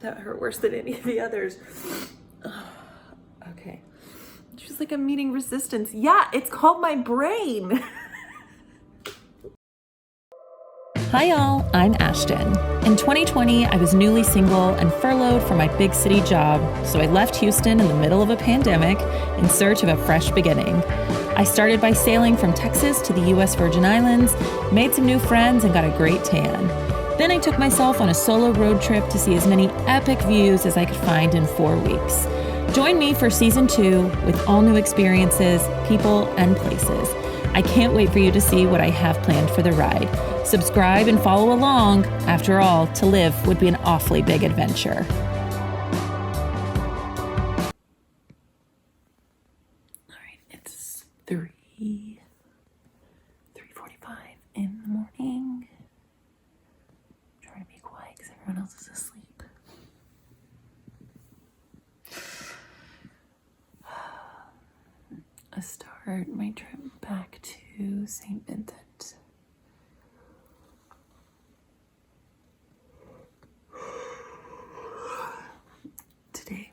That hurt worse than any of the others. Okay. She's like, I'm meeting resistance. Yeah, it's called my brain. Hi y'all, I'm Ashton. In 2020, I was newly single and furloughed from my big city job, so I left Houston in the middle of a pandemic in search of a fresh beginning. I started by sailing from Texas to the US Virgin Islands, made some new friends, and got a great tan. Then I took myself on a solo road trip to see as many epic views as I could find in 4 weeks. Join me for season 2 with all new experiences, people, and places. I can't wait for you to see what I have planned for the ride. Subscribe and follow along. After all, to live would be an awfully big adventure. All right, it's 3:45 in the morning. I'm trying to be quiet because everyone else is asleep. I start my trip back to St. Vincent. Today.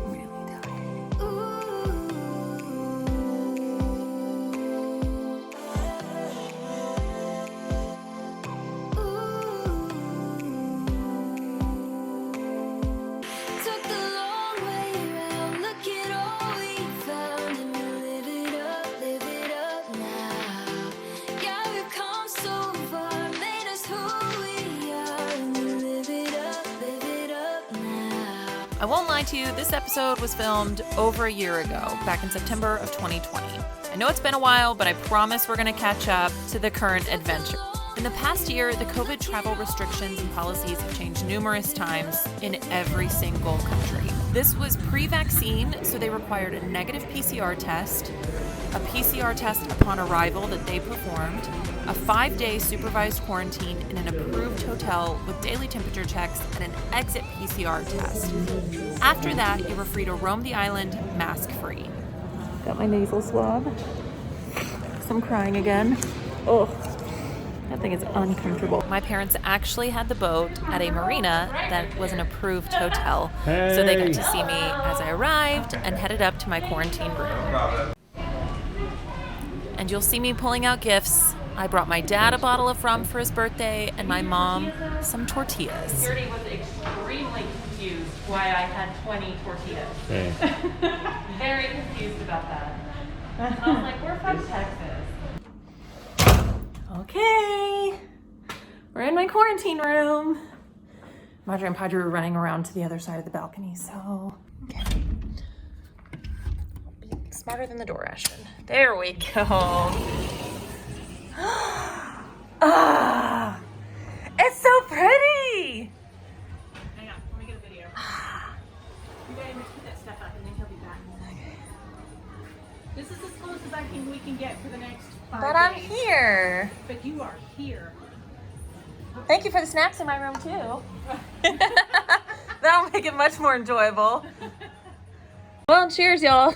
Really tired. Took the long way around, look at all we found, and we live it up now. Yeah, we've come so far, made us who we are, and we live it up now. I won't lie to you, this episode was filmed over a year ago, back in September of 2020. I know it's been a while, but I promise we're gonna catch up to the current adventure. In the past year, the COVID travel restrictions and policies have changed numerous times in every single country. This was pre-vaccine, so they required a negative PCR test, a PCR test upon arrival that they performed, a 5-day supervised quarantine in an approved hotel with daily temperature checks, and an exit PCR test. After that, you were free to roam the island mask-free. Got my nasal swab. I'm crying again. Oh. That thing is uncomfortable. My parents actually had the boat at a marina that was an approved hotel. So they got to see me as I arrived and headed up to my quarantine room. And you'll see me pulling out gifts. I brought my dad a bottle of rum for his birthday and my mom some tortillas. Security was extremely confused why I had 20 tortillas. Hey. Very confused about that. I was like, we're from Texas. Okay, we're in my quarantine room. Madre and Padre were running around to the other side of the balcony, so okay. Be smarter than the door, Ashton. There we go. Ah, it's so pretty. Hang on, let me get a video. You gotta put that stuff up and then he'll be back. Okay. This is as close as we can get for the next 5 But I'm days. here. But you are here. Thank you for the snacks in my room too. That'll make it much more enjoyable. Well, cheers, y'all.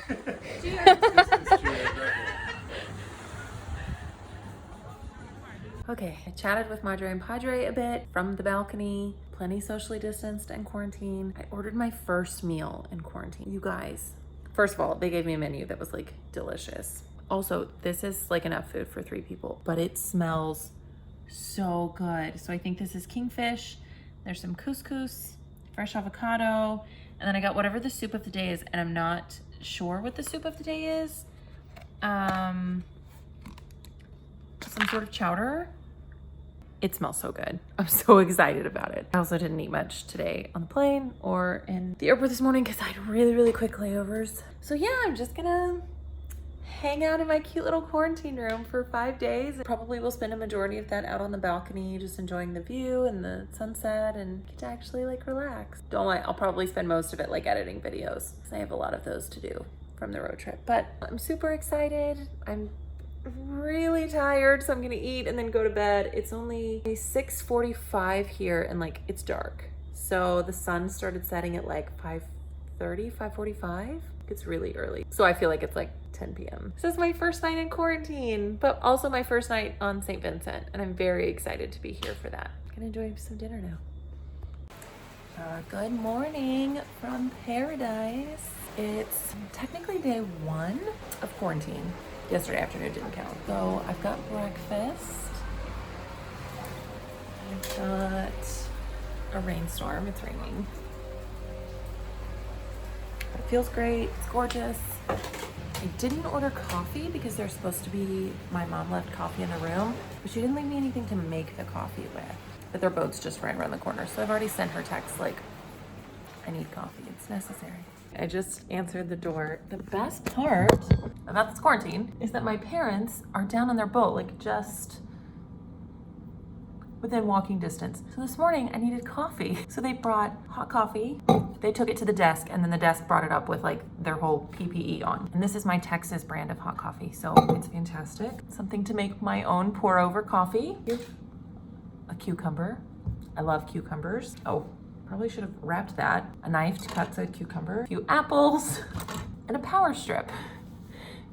Okay, I chatted with Madre and Padre a bit from the balcony, plenty socially distanced and quarantined. I ordered my first meal in quarantine. You guys, first of all, they gave me a menu that was like delicious. Also, this is like enough food for 3 people, but it smells so good. So I think this is kingfish. There's some couscous, fresh avocado, and then I got whatever the soup of the day is, and I'm not sure what the soup of the day is. Some sort of chowder. It smells so good. I'm so excited about it. I also didn't eat much today on the plane or in the airport this morning because I had really quick layovers. So yeah, I'm just gonna hang out in my cute little quarantine room for 5 days. Probably will spend a majority of that out on the balcony, just enjoying the view and the sunset and get to actually like relax. Don't lie, I'll probably spend most of it like editing videos because I have a lot of those to do from the road trip. But I'm super excited. I'm really tired, so I'm gonna eat and then go to bed. It's only 6:45 here and like it's dark. So the sun started setting at like 5:30, 5:45. It's really early. So I feel like it's like 10 p.m. So it's my first night in quarantine, but also my first night on St. Vincent, and I'm very excited to be here for that. Gonna enjoy some dinner now. Good morning from paradise. It's technically day 1 of quarantine. Yesterday afternoon didn't count. So I've got breakfast. I've got a rainstorm. It's raining. But it feels great. It's gorgeous. I didn't order coffee because there's supposed to be, my mom left coffee in the room, but she didn't leave me anything to make the coffee with. But their boats just ran around the corner. So I've already sent her text like, I need coffee, it's necessary. I just answered the door. The best part about this quarantine is that my parents are down on their boat, like just within walking distance. So this morning I needed coffee. So they brought hot coffee. They took it to the desk and then the desk brought it up with like their whole PPE on. And this is my Texas brand of hot coffee. So it's fantastic. Something to make my own pour over coffee. A cucumber. I love cucumbers. Oh, probably should have wrapped that. A knife to cut the cucumber. A few apples and a power strip.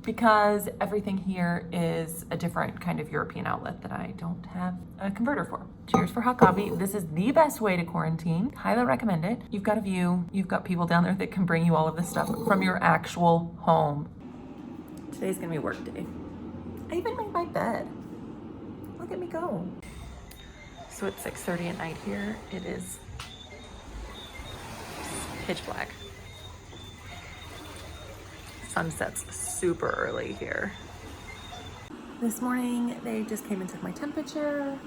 Because everything here is a different kind of European outlet that I don't have a converter for. Cheers for hot coffee. This is the best way to quarantine. Highly recommend it. You've got a view. You've got people down there that can bring you all of this stuff from your actual home. Today's gonna be work day. I even made my bed. Look at me go. So it's 6:30 at night here. It is pitch black. Sunset's super early here. This morning, they just came and took my temperature.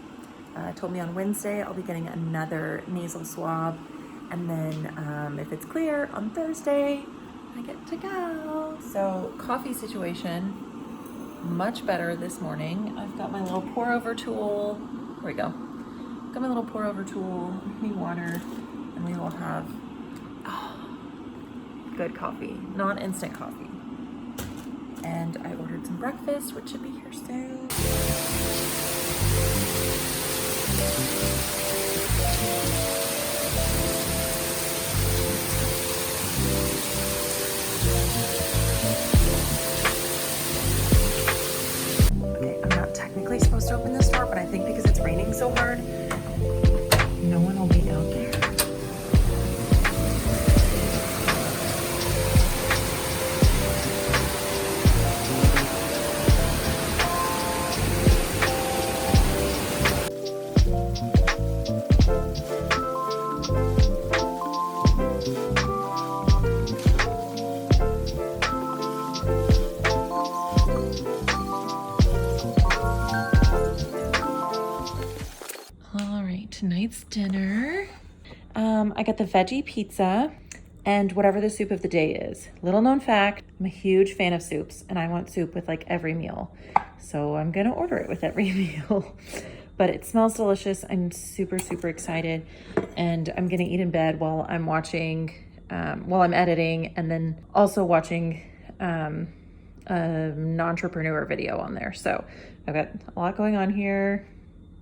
Told me on Wednesday I'll be getting another nasal swab. And then if it's clear, on Thursday, I get to go. So coffee situation, much better this morning. I've got my little pour over tool. Here we go. Got my little pour over tool, me water, and we will have good coffee, non-instant coffee. And I ordered some breakfast, which should be here soon. Okay, I'm not technically supposed to open this door, but I think because it's raining so hard, no one will be out there. Tonight's dinner. I got the veggie pizza and whatever the soup of the day is. Little known fact, I'm a huge fan of soups and I want soup with like every meal. So I'm gonna order it with every meal. But it smells delicious. I'm super, super excited. And I'm gonna eat in bed while I'm watching, while I'm editing, and then also watching an entrepreneur video on there. So I've got a lot going on here.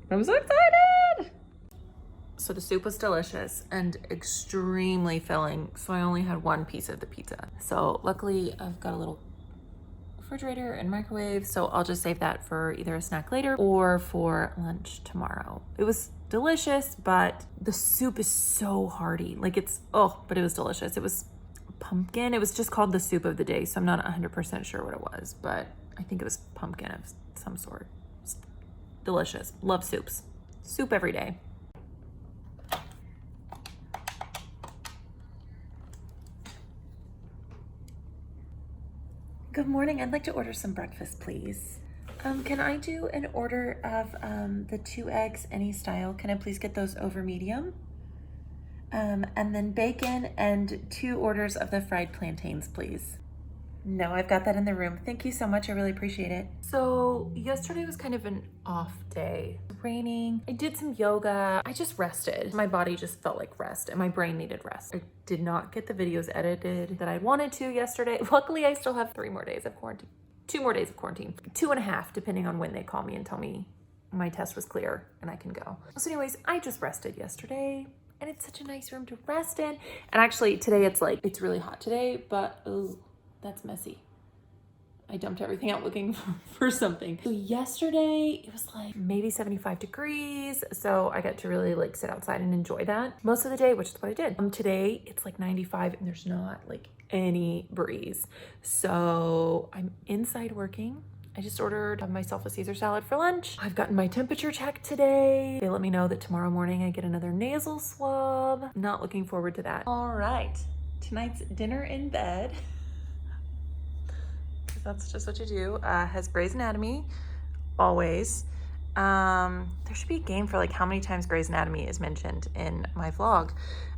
I'm so excited. So the soup was delicious and extremely filling. So I only had one piece of the pizza. So luckily I've got a little refrigerator and microwave. So I'll just save that for either a snack later or for lunch tomorrow. It was delicious, but the soup is so hearty. Like but it was delicious. It was pumpkin. It was just called the soup of the day. So I'm not 100% sure what it was, but I think it was pumpkin of some sort. It's delicious. Love soups. Soup every day. Good morning. I'd like to order some breakfast, please. Can I do an order of the 2 eggs, any style? Can I please get those over medium? And then bacon and 2 orders of the fried plantains, please. No, I've got that in the room. Thank you so much. I really appreciate it. So yesterday was kind of an off day. Raining. I did some yoga. I just rested. My body just felt like rest and my brain needed rest. I did not get the videos edited that I wanted to yesterday. Luckily, I still have 3 more days of quarantine. 2 more days of quarantine. 2.5, depending on when they call me and tell me my test was clear and I can go. So anyways, I just rested yesterday. And it's such a nice room to rest in. And actually today it's really hot today, but ooh, that's messy. I dumped everything out looking for something. So yesterday it was like maybe 75 degrees. So I got to really like sit outside and enjoy that most of the day, which is what I did. Today it's like 95 and there's not like any breeze. So I'm inside working. I just ordered myself a Caesar salad for lunch. I've gotten my temperature checked today. They let me know that tomorrow morning I get another nasal swab. Not looking forward to that. All right, tonight's dinner in bed. That's just what you do. Has Grey's Anatomy, always. There should be a game for like how many times Grey's Anatomy is mentioned in my vlog.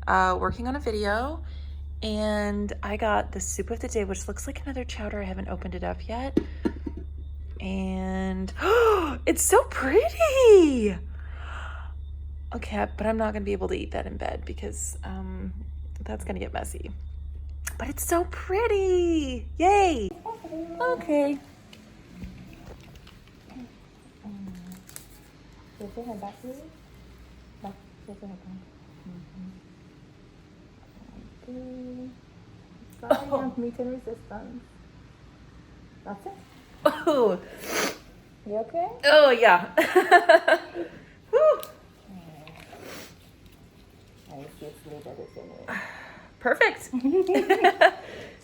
Working on a video, and I got the soup of the day, which looks like another chowder. I haven't opened it up yet. And it's so pretty. Okay, but I'm not gonna be able to eat that in bed because that's gonna get messy. But it's so pretty. Yay. Okay. Lift your head back, please. Back. Lift your head back. Good. Sorry, I'm meeting resistance. That's it. Oh. You okay? Oh yeah. Woo. I see it's later this anyway. Perfect.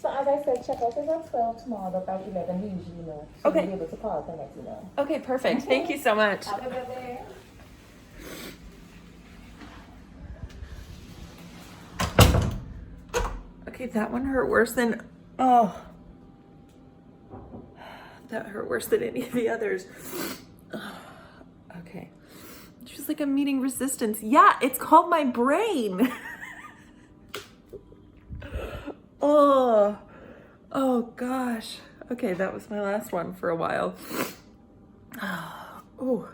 So as I said, check-out is at 12 tomorrow, but by 11 we usually know. So Okay. you'll be able to call to let you know. Okay, perfect. Thank you so much. Have a good day. Okay, that one hurt worse than, oh. That hurt worse than any of the others. Okay. She's like, I'm meeting resistance. Yeah, it's called my brain. Oh, oh gosh. Okay, that was my last one for a while. Oh,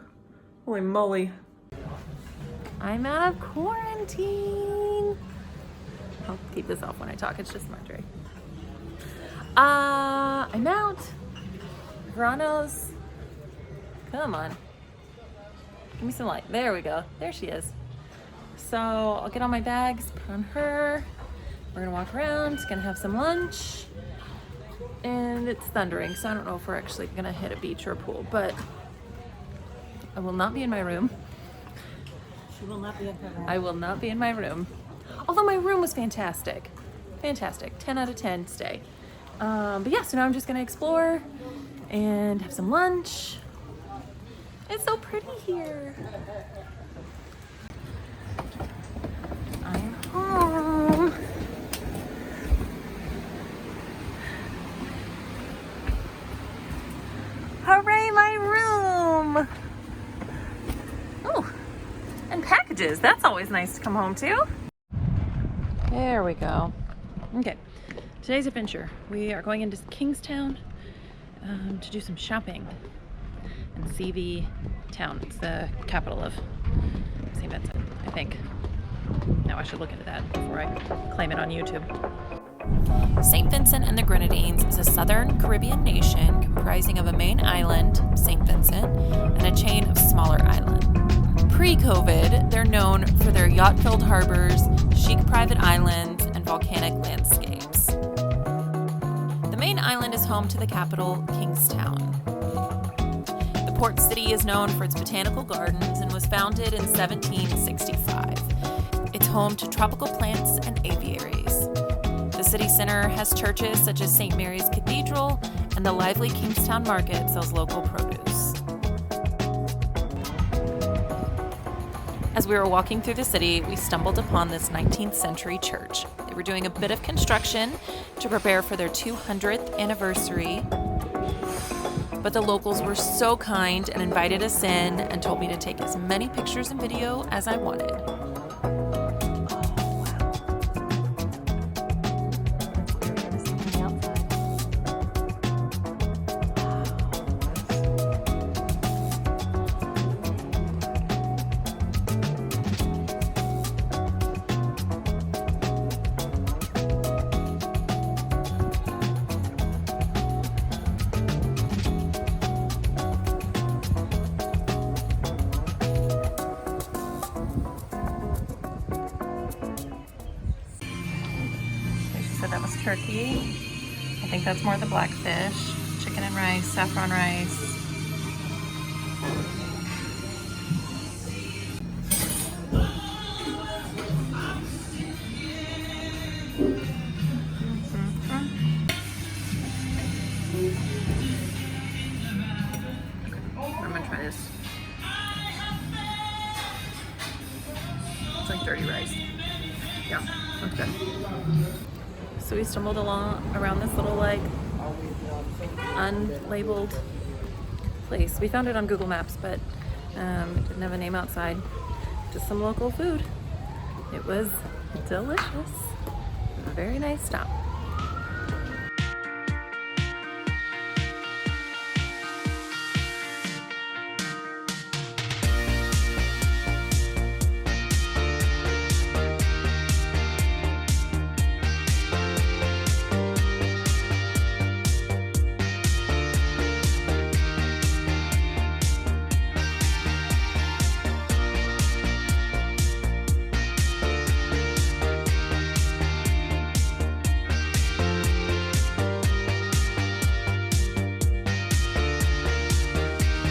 holy moly. I'm out of quarantine. I'll keep this off when I talk. It's just Marjorie. I'm out. Verano's. Come on. Give me some light. There we go. There she is. So I'll get on my bags, put on her. We're gonna walk around, gonna have some lunch, and it's thundering, so I don't know if we're actually gonna hit a beach or a pool, but I will not be in my room. She will not be in her room. I will not be in my room. Although my room was fantastic. Fantastic. 10 out of 10 stay. But yeah, so now I'm just gonna explore and have some lunch. It's so pretty here. I'm home. Hooray, my room! Oh, and packages. That's always nice to come home to. There we go. Okay, today's adventure. We are going into Kingstown to do some shopping and see the town. It's the capital of St. Vincent, I think. Now I should look into that before I claim it on YouTube. St. Vincent and the Grenadines is a southern Caribbean nation comprising of a main island, St. Vincent, and a chain of smaller islands. Pre-COVID, they're known for their yacht-filled harbors, chic private islands, and volcanic landscapes. The main island is home to the capital, Kingstown. The port city is known for its botanical gardens and was founded in 1765. It's home to tropical plants and aviaries. The city center has churches such as St. Mary's Cathedral, and the lively Kingstown Market sells local produce. As we were walking through the city, we stumbled upon this 19th century church. They were doing a bit of construction to prepare for their 200th anniversary, but the locals were so kind and invited us in and told me to take as many pictures and video as I wanted. Said that was turkey. I think that's more the blackfish. chicken and rice, saffron rice. I'm gonna try this. It's like dirty rice. Yeah, that's good. So we stumbled around this little like unlabeled place. We found it on Google Maps, but it didn't have a name outside. Just some local food. It was delicious. A very nice stop.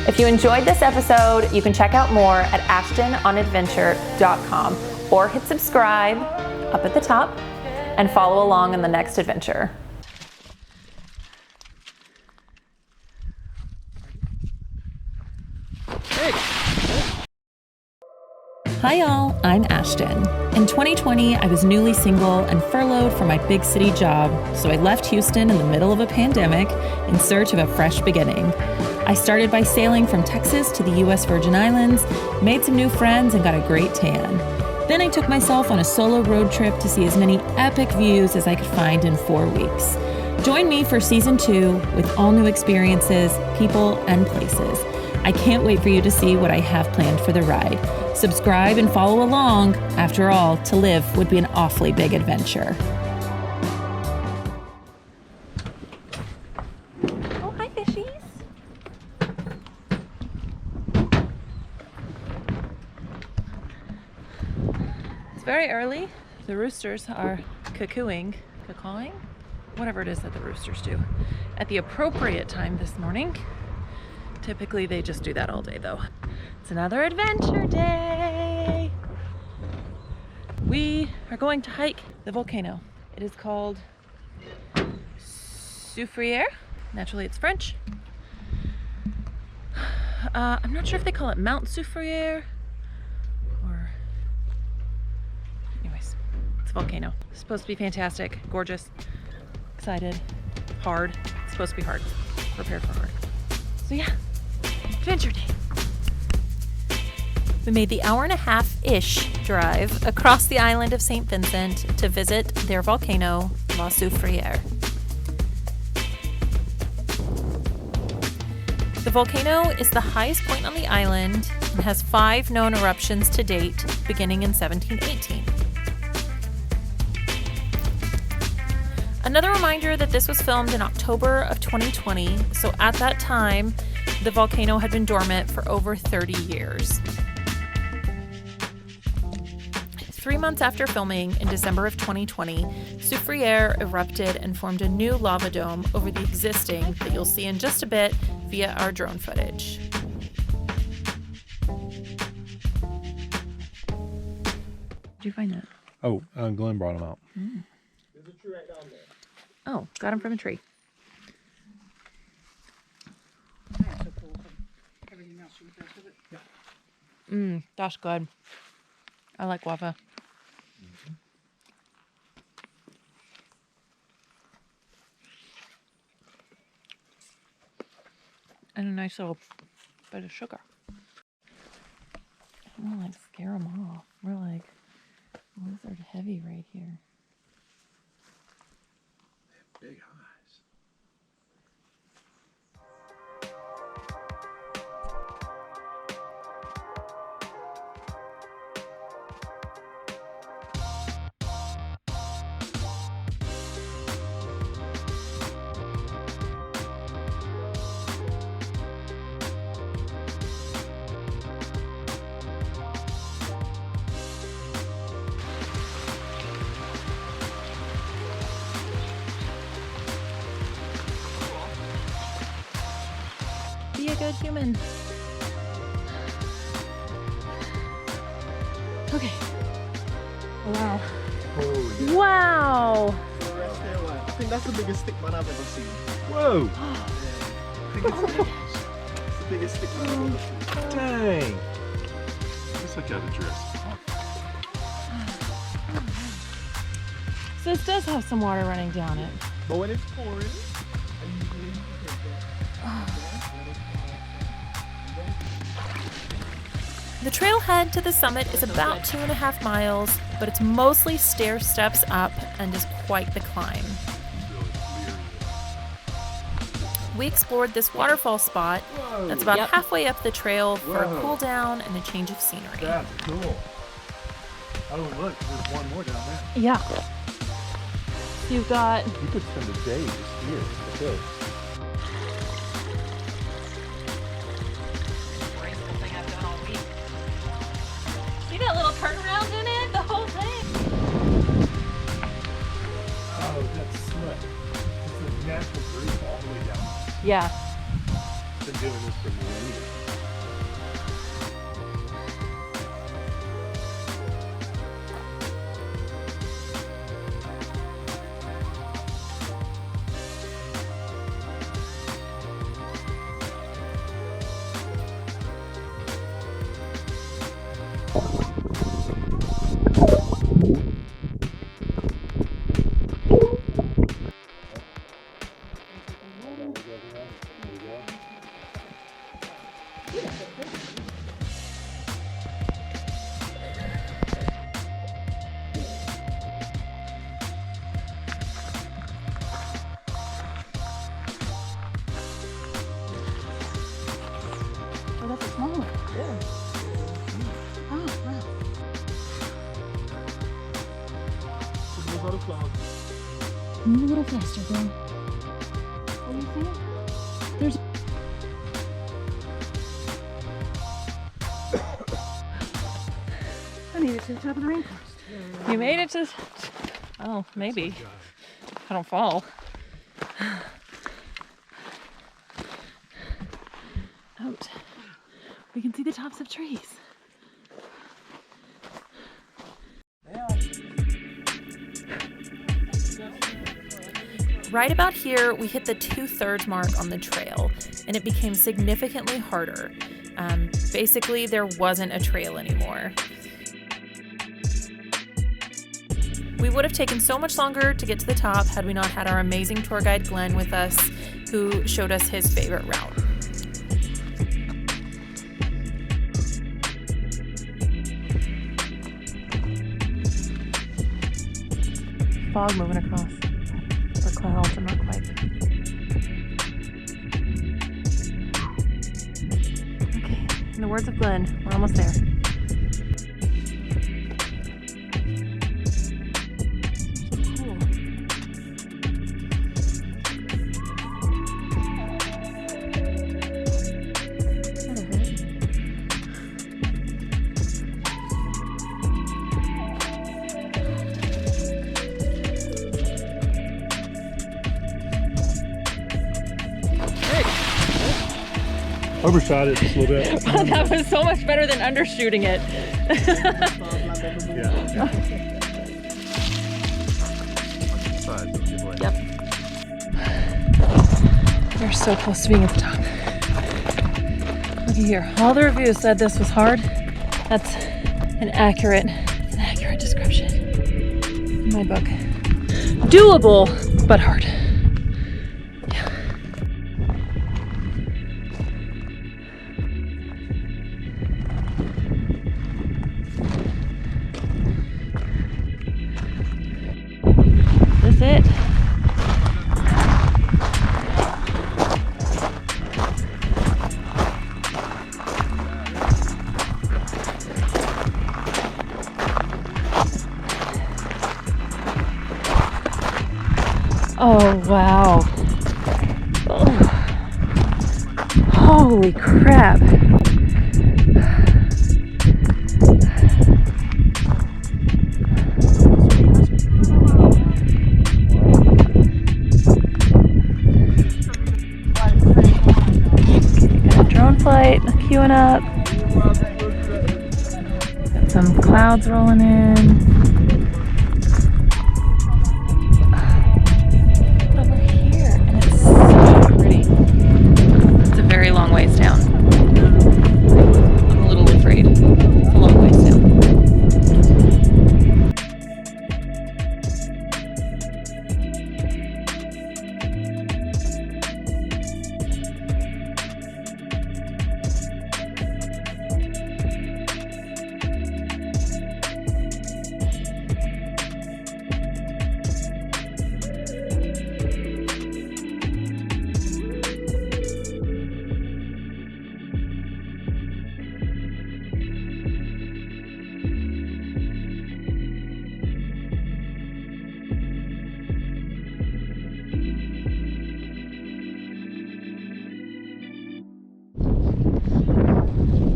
If you enjoyed this episode, you can check out more at ashtononadventure.com or hit subscribe up at the top and follow along on the next adventure. Hi y'all, I'm Ashton. In 2020, I was newly single and furloughed from my big city job, so I left Houston in the middle of a pandemic in search of a fresh beginning. I started by sailing from Texas to the US Virgin Islands, made some new friends, and got a great tan. Then I took myself on a solo road trip to see as many epic views as I could find in 4 weeks. Join me for season 2 with all new experiences, people, and places. I can't wait for you to see what I have planned for the ride. Subscribe and follow along. After all, to live would be an awfully big adventure. Oh, hi, fishies. It's very early. The roosters are cawing, whatever it is that the roosters do, at the appropriate time this morning. Typically, they just do that all day, though. It's another adventure day. We are going to hike the volcano. It is called Soufriere. Naturally, it's French. I'm not sure if they call it Mount Soufriere or... Anyways, it's a volcano. It's supposed to be fantastic, gorgeous, excited, hard. It's supposed to be hard. Prepared for hard. So yeah. Adventure day. We made the 1.5-hour-ish drive across the island of St. Vincent to visit their volcano, La Soufriere. The volcano is the highest point on the island and has 5 known eruptions to date, beginning in 1718. Another reminder that this was filmed in October of 2020, so at that time, the volcano had been dormant for over 30 years. 3 months after filming, in December of 2020, Soufriere erupted and formed a new lava dome over the existing that you'll see in just a bit via our drone footage. Did you find that? Oh, Glenn brought them out. Mm. There's a tree right down there. Oh, got him from a tree. That's good. I like guava. And a nice little bit of sugar. I don't want to like scare them off. We're like lizard heavy right here. Big eyes. good human. Okay. Wow. Oh, yeah. Wow. Rest there, one. I think that's the biggest stick man I've ever seen. Whoa! I think it's the biggest stick man I've ever seen. Dang! Looks like out of dress. So this does have some water running down it. But when it's pouring, I usually take that. The trailhead to the summit is about 2.5 miles, but it's mostly stair steps up and is quite the climb. We explored this waterfall spot that's about halfway up the trail for a cool down and a change of scenery. That's cool. Oh, look, there's one more down there. Yeah. You've got... You could spend a day just here at this. See that little turnaround in it? The whole thing. Oh, that's slick. It's a natural groove all the way down. Yeah. Been doing this for millennia. Oh, that's a small one. Yeah. Oh, wow. Those are the clouds. Move a little faster, bro. What do you think? There's... I made it to the top of the rainforest. You made it to... Oh, maybe. I don't fall. Out. We can see the tops of trees. Right about here, we hit the 2/3 mark on the trail, and it became significantly harder. Basically, there wasn't a trail anymore. We would have taken so much longer to get to the top had we not had our amazing tour guide Glenn with us, who showed us his favorite route. Fog moving across. Or clouds, I'm not quite. Okay, in the words of Glenn, we're almost there. Cool. That'll hurt. Overshot it just a little bit. That was so much better than undershooting it. Yeah. Side, give way. Yep. We're so close to being at the top. Look here. All the reviews said this was hard. That's an accurate description in my book. Doable, but hard. Yeah. Is this it? Oh, wow. Oh. Holy crap. queuing up. Got some clouds rolling in. Over here, and it's so pretty. It's a very long ways down. I'm a little afraid. It's a long ways down.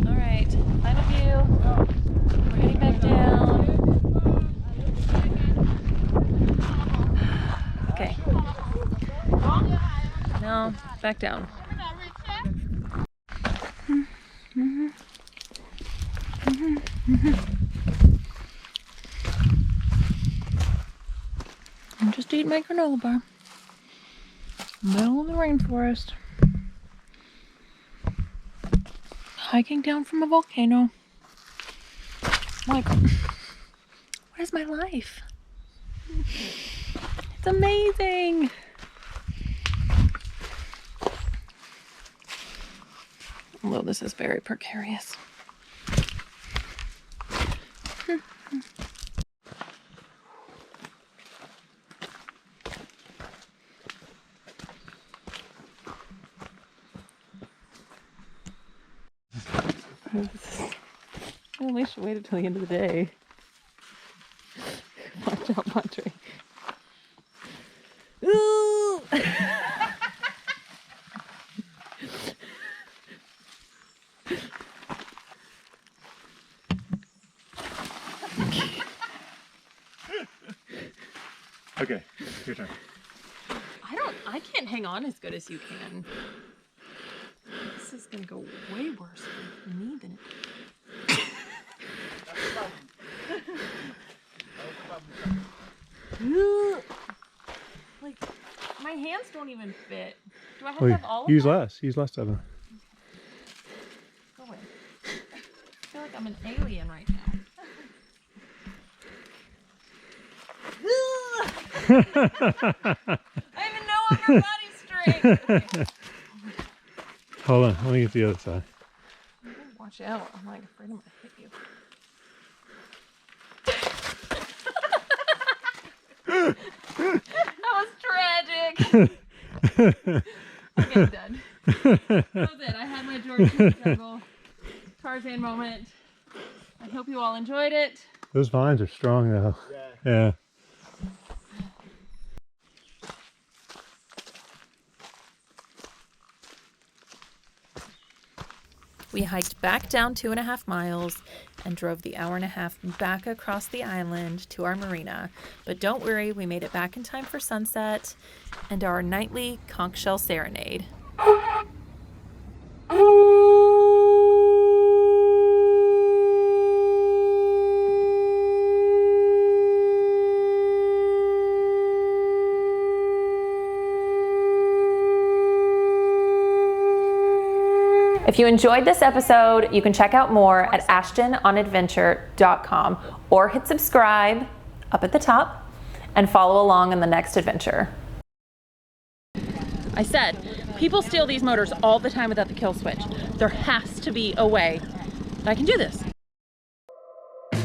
Alright, final view. We're heading back down. Okay. Now, back down. I'm just eating my granola bar. Middle of the rainforest. Hiking down from a volcano. Like, what is my life? It's amazing. Although this is very precarious. Well, we should wait until the end of the day. Watch out, Padre. Ooh! Okay, your turn. I can't hang on as good as you can. This is gonna go way worse for me than it. Like, my hands don't even fit. Do I have to have all of Use them? less. Use less of them. Go away. I feel like I'm an alien right now. I have no upper body strength. Hold on, let me get the other side. Watch out. I'm like afraid I'm gonna hit you. That was tragic. Okay, done. That was it. I had my George struggle. Tarzan moment. I hope you all enjoyed it. Those vines are strong though. Yeah. We hiked back down 2.5 miles and drove the hour and a half back across the island to our marina. But don't worry, we made it back in time for sunset and our nightly conch shell serenade. If you enjoyed this episode, you can check out more at ashtononadventure.com or hit subscribe up at the top and follow along on the next adventure. I said, people steal these motors all the time without the kill switch. There has to be a way that I can do this.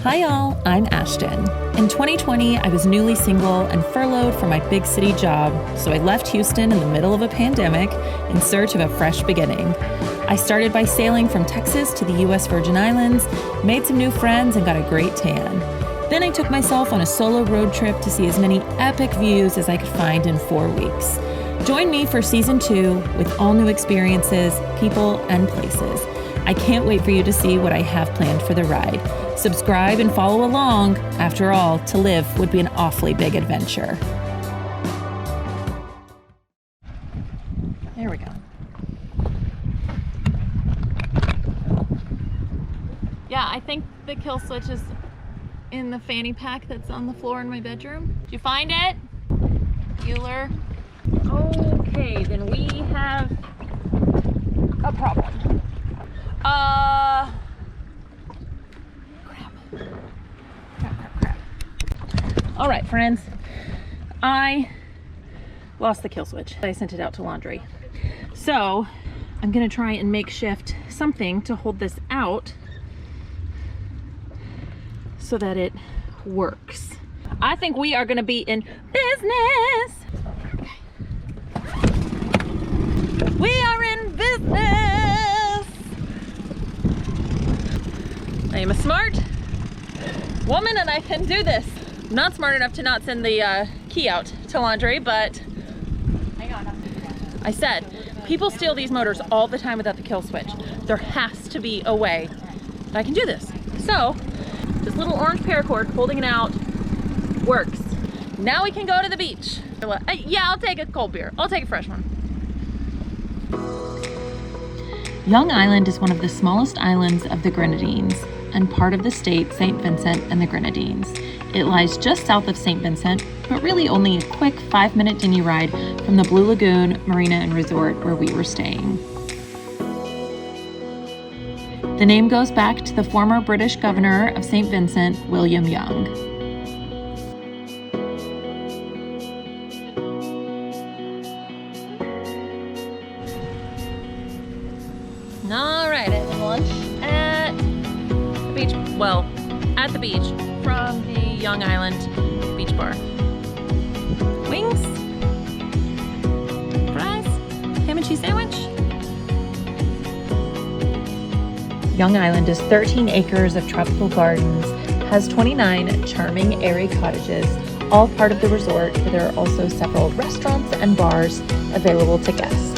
Hi y'all, I'm Ashton. In 2020, I was newly single and furloughed from my big city job, so I left Houston in the middle of a pandemic in search of a fresh beginning. I started by sailing from Texas to the US Virgin Islands, made some new friends, and got a great tan. Then I took myself on a solo road trip to see as many epic views as I could find in 4 weeks. Join me for season 2 with all new experiences, people, and places. I can't wait for you to see what I have planned for the ride. Subscribe and follow along. After all, to live would be an awfully big adventure. There we go. think the kill switch is in the fanny pack that's on the floor in my bedroom. Did you find it? Bueller. Okay, then we have a problem. Crap. All right, friends. I lost the kill switch. I sent it out to laundry. So I'm gonna try and makeshift something to hold this out so that it works. I think we are gonna be in business. Okay. We are in business. I am a smart woman and I can do this. I'm not smart enough to not send the key out to laundry, but I said, people steal these motors all the time without the kill switch. There has to be a way that I can do this. So, this little orange paracord holding it out works. Now we can go to the beach. Yeah, I'll take a cold beer. I'll take a fresh one. Young Island is one of the smallest islands of the Grenadines and part of the state St. Vincent and the Grenadines. It lies just south of St. Vincent, but really only a quick 5-minute dinghy ride from the Blue Lagoon Marina and Resort where we were staying. The name goes back to the former British governor of St. Vincent, William Young. All right, I have lunch at the beach. Well, at the beach from the Young Island Beach Bar. Wings, fries, ham and cheese sandwich. Young Island is 13 acres of tropical gardens, has 29 charming, airy cottages, all part of the resort, where there are also several restaurants and bars available to guests.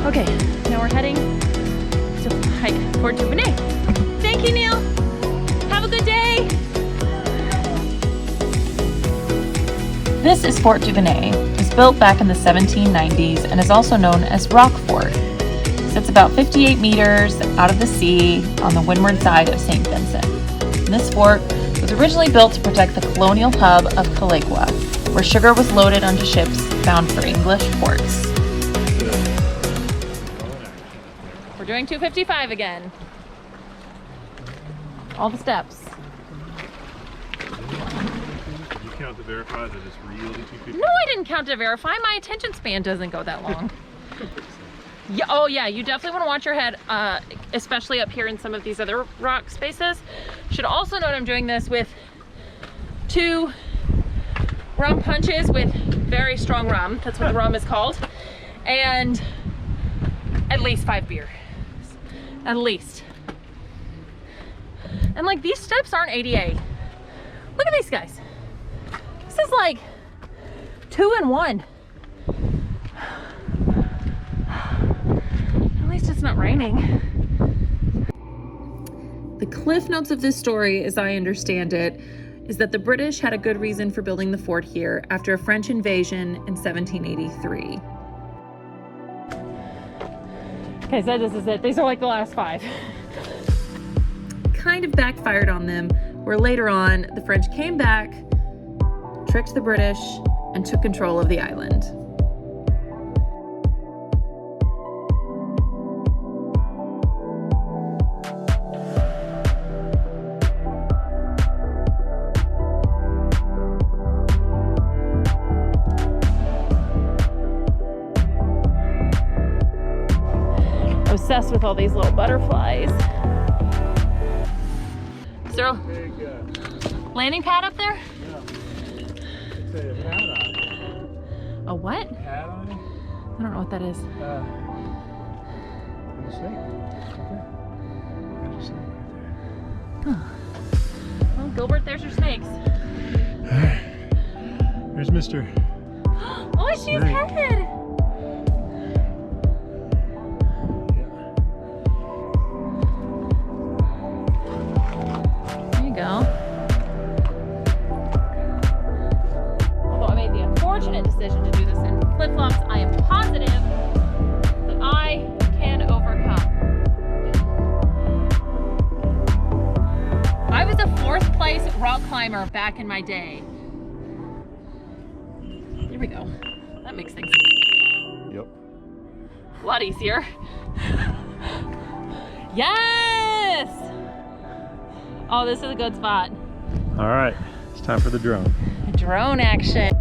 Okay, now we're heading to hike Fort Duvernay. Thank you, Neil. Have a good day. This is Fort Duvernay. It was built back in the 1790s and is also known as Rock Fort. It sits about 58 meters out of the sea on the windward side of St. Vincent. And this fort was originally built to protect the colonial hub of Caligua, where sugar was loaded onto ships bound for English ports. We're doing 255 again. All the steps. Did you count to verify that it's really 250? No, I didn't count to verify. My attention span doesn't go that long. Yeah, oh yeah, you definitely want to watch your head, especially up here in some of these other rock spaces. Should also note I'm doing this with 2 rum punches with very strong rum. That's what the rum is called. And at least 5 beer. At least. And like, these steps aren't ADA. Look at these guys. This is like 2 in 1. At least it's not raining. The cliff notes of this story, as I understand it, is that the British had a good reason for building the fort here after a French invasion in 1783. Okay, so this is it. These are like the last 5. Kind of backfired on them, where later on the French came back, tricked the British, and took control of the island. with all these little butterflies. Is there a Big, landing pad up there? it's a hat on it. A what? Hat on it? I don't know what that is. There's a snake. Right there. There's a snake right there. Well, Gilbert, there's your snakes. There's Mr. Oh, I see his Snake. head. There you go. Although I made the unfortunate decision to do this in flip-flops, I am positive that I can overcome. I was a 4th place rock climber back in my day. There we go. That makes things Yep. a lot easier. Yes! Oh, this is a good spot. All right, it's time for the drone. Drone action.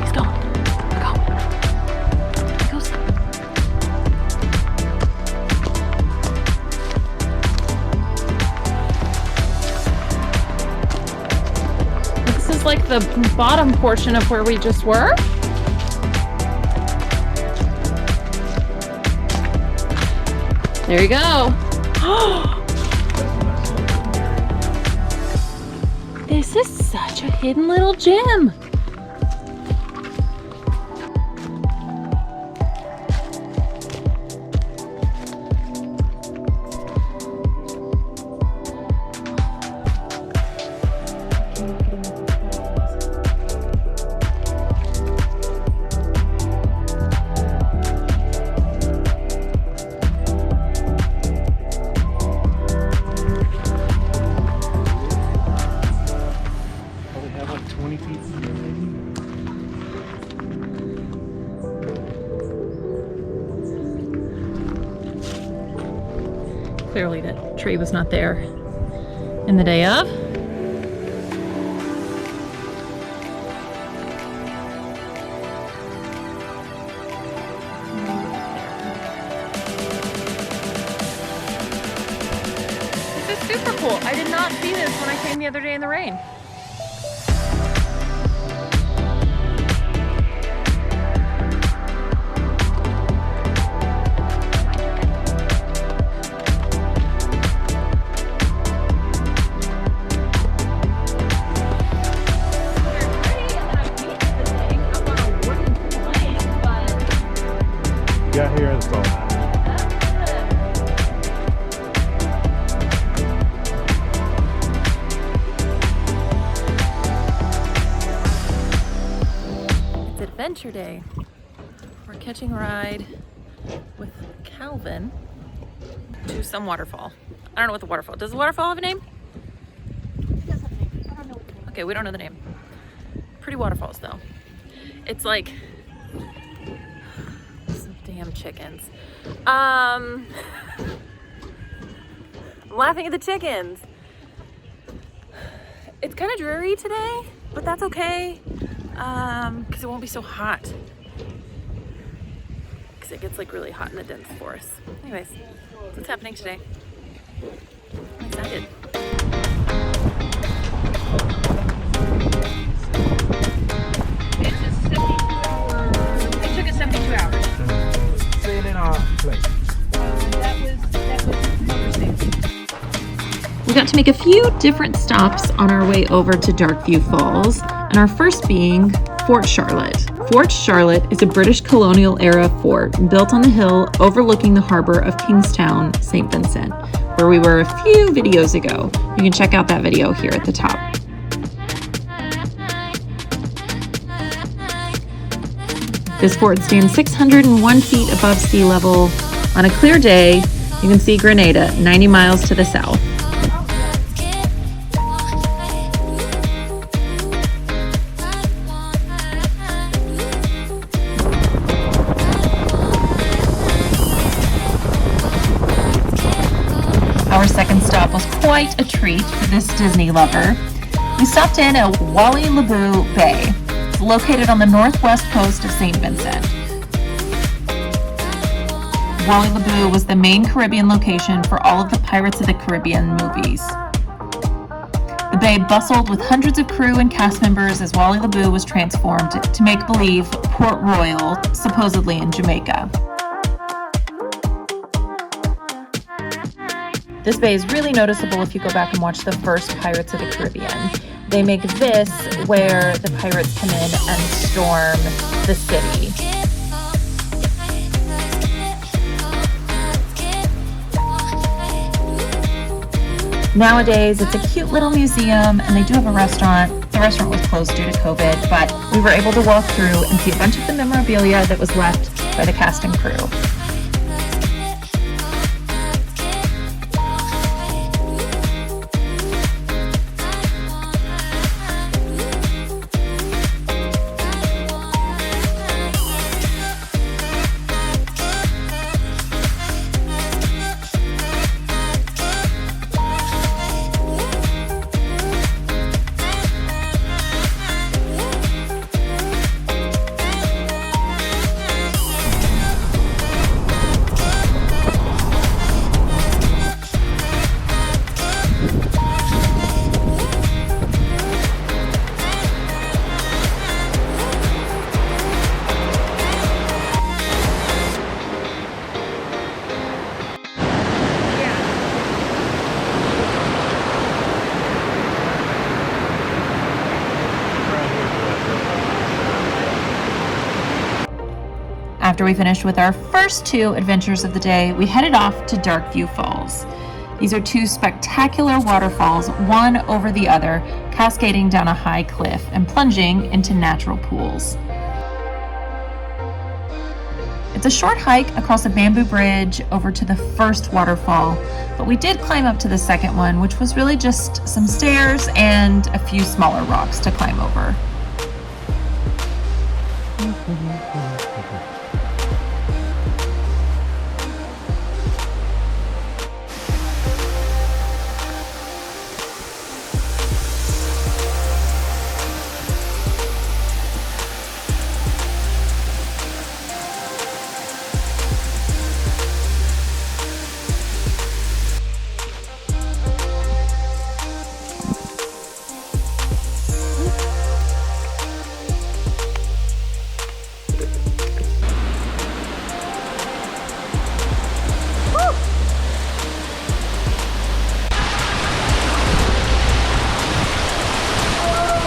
He's going. Go. He goes. This is like the bottom portion of where we just were. There you go. This is such a hidden little gem. Probably have like 20 feet in there, maybe. Clearly that tree was not there in the day of. This is super cool. I did not see this when I came the other day in the rain. Got here and installed that. It's Adventure Day. We're catching a ride with Calvin to some waterfall. I don't know what the waterfall. Does the waterfall have a name? It does have a name. I don't know what the name is. Okay, we don't know the name. Pretty waterfalls though. It's like some damn chickens. I'm laughing at the chickens. It's kind of dreary today, but that's okay. Because it won't be so hot. Because it gets like really hot in the dense forest. Anyways, that's what's happening today. I'm excited. Right. That was Mother's Day. We got to make a few different stops on our way over to Darkview Falls, and our first being Fort Charlotte. Fort Charlotte is a British colonial-era fort built on the hill overlooking the harbor of Kingstown, St. Vincent, where we were a few videos ago. You can check out that video here at the top. This fort stands 601 feet above sea level. On a clear day, you can see Grenada 90 miles to the south. Our second stop was quite a treat for this Disney lover. We stopped in at Wally Laboo Bay. It's located on the northwest coast of St. Vincent. Wally Laboo was the main Caribbean location for all of the Pirates of the Caribbean movies. The bay bustled with hundreds of crew and cast members as Wally Laboo was transformed to make believe Port Royal, supposedly in Jamaica. This bay is really noticeable if you go back and watch the first Pirates of the Caribbean. They make this where the pirates come in and storm the city. Nowadays, it's a cute little museum, and they do have a restaurant. The restaurant was closed due to COVID, but we were able to walk through and see a bunch of the memorabilia that was left by the cast and crew. After we finished with our first two adventures of the day, we headed off to Darkview Falls. These are two spectacular waterfalls, one over the other, cascading down a high cliff and plunging into natural pools. It's a short hike across a bamboo bridge over to the first waterfall, but we did climb up to the second one, which was really just some stairs and a few smaller rocks to climb over.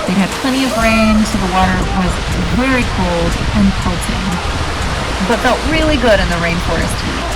It had plenty of rain, so the water was very cold and pelting, but felt really good in the rainforest heat.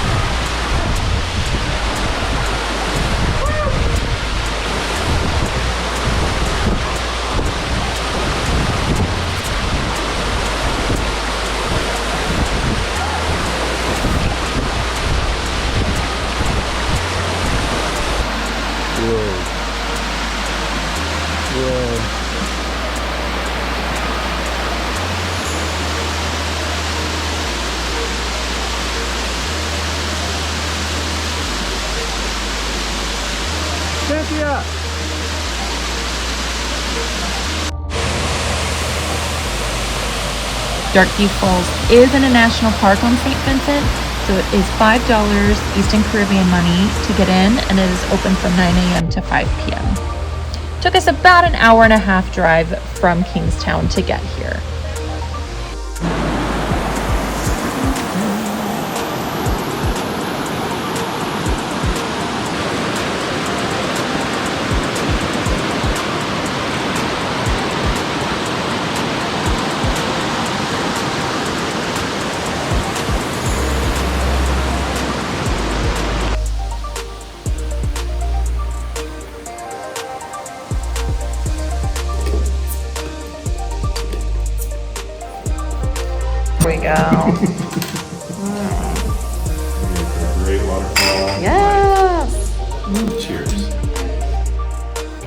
Cynthia! Darkview Falls is in a national park on St. Vincent, so it is $5 Eastern Caribbean money to get in, and it is open from 9 a.m. to 5 p.m. Took us about an hour and a half drive from Kingstown to get here. go. Great waterfall. Yes. Cheers.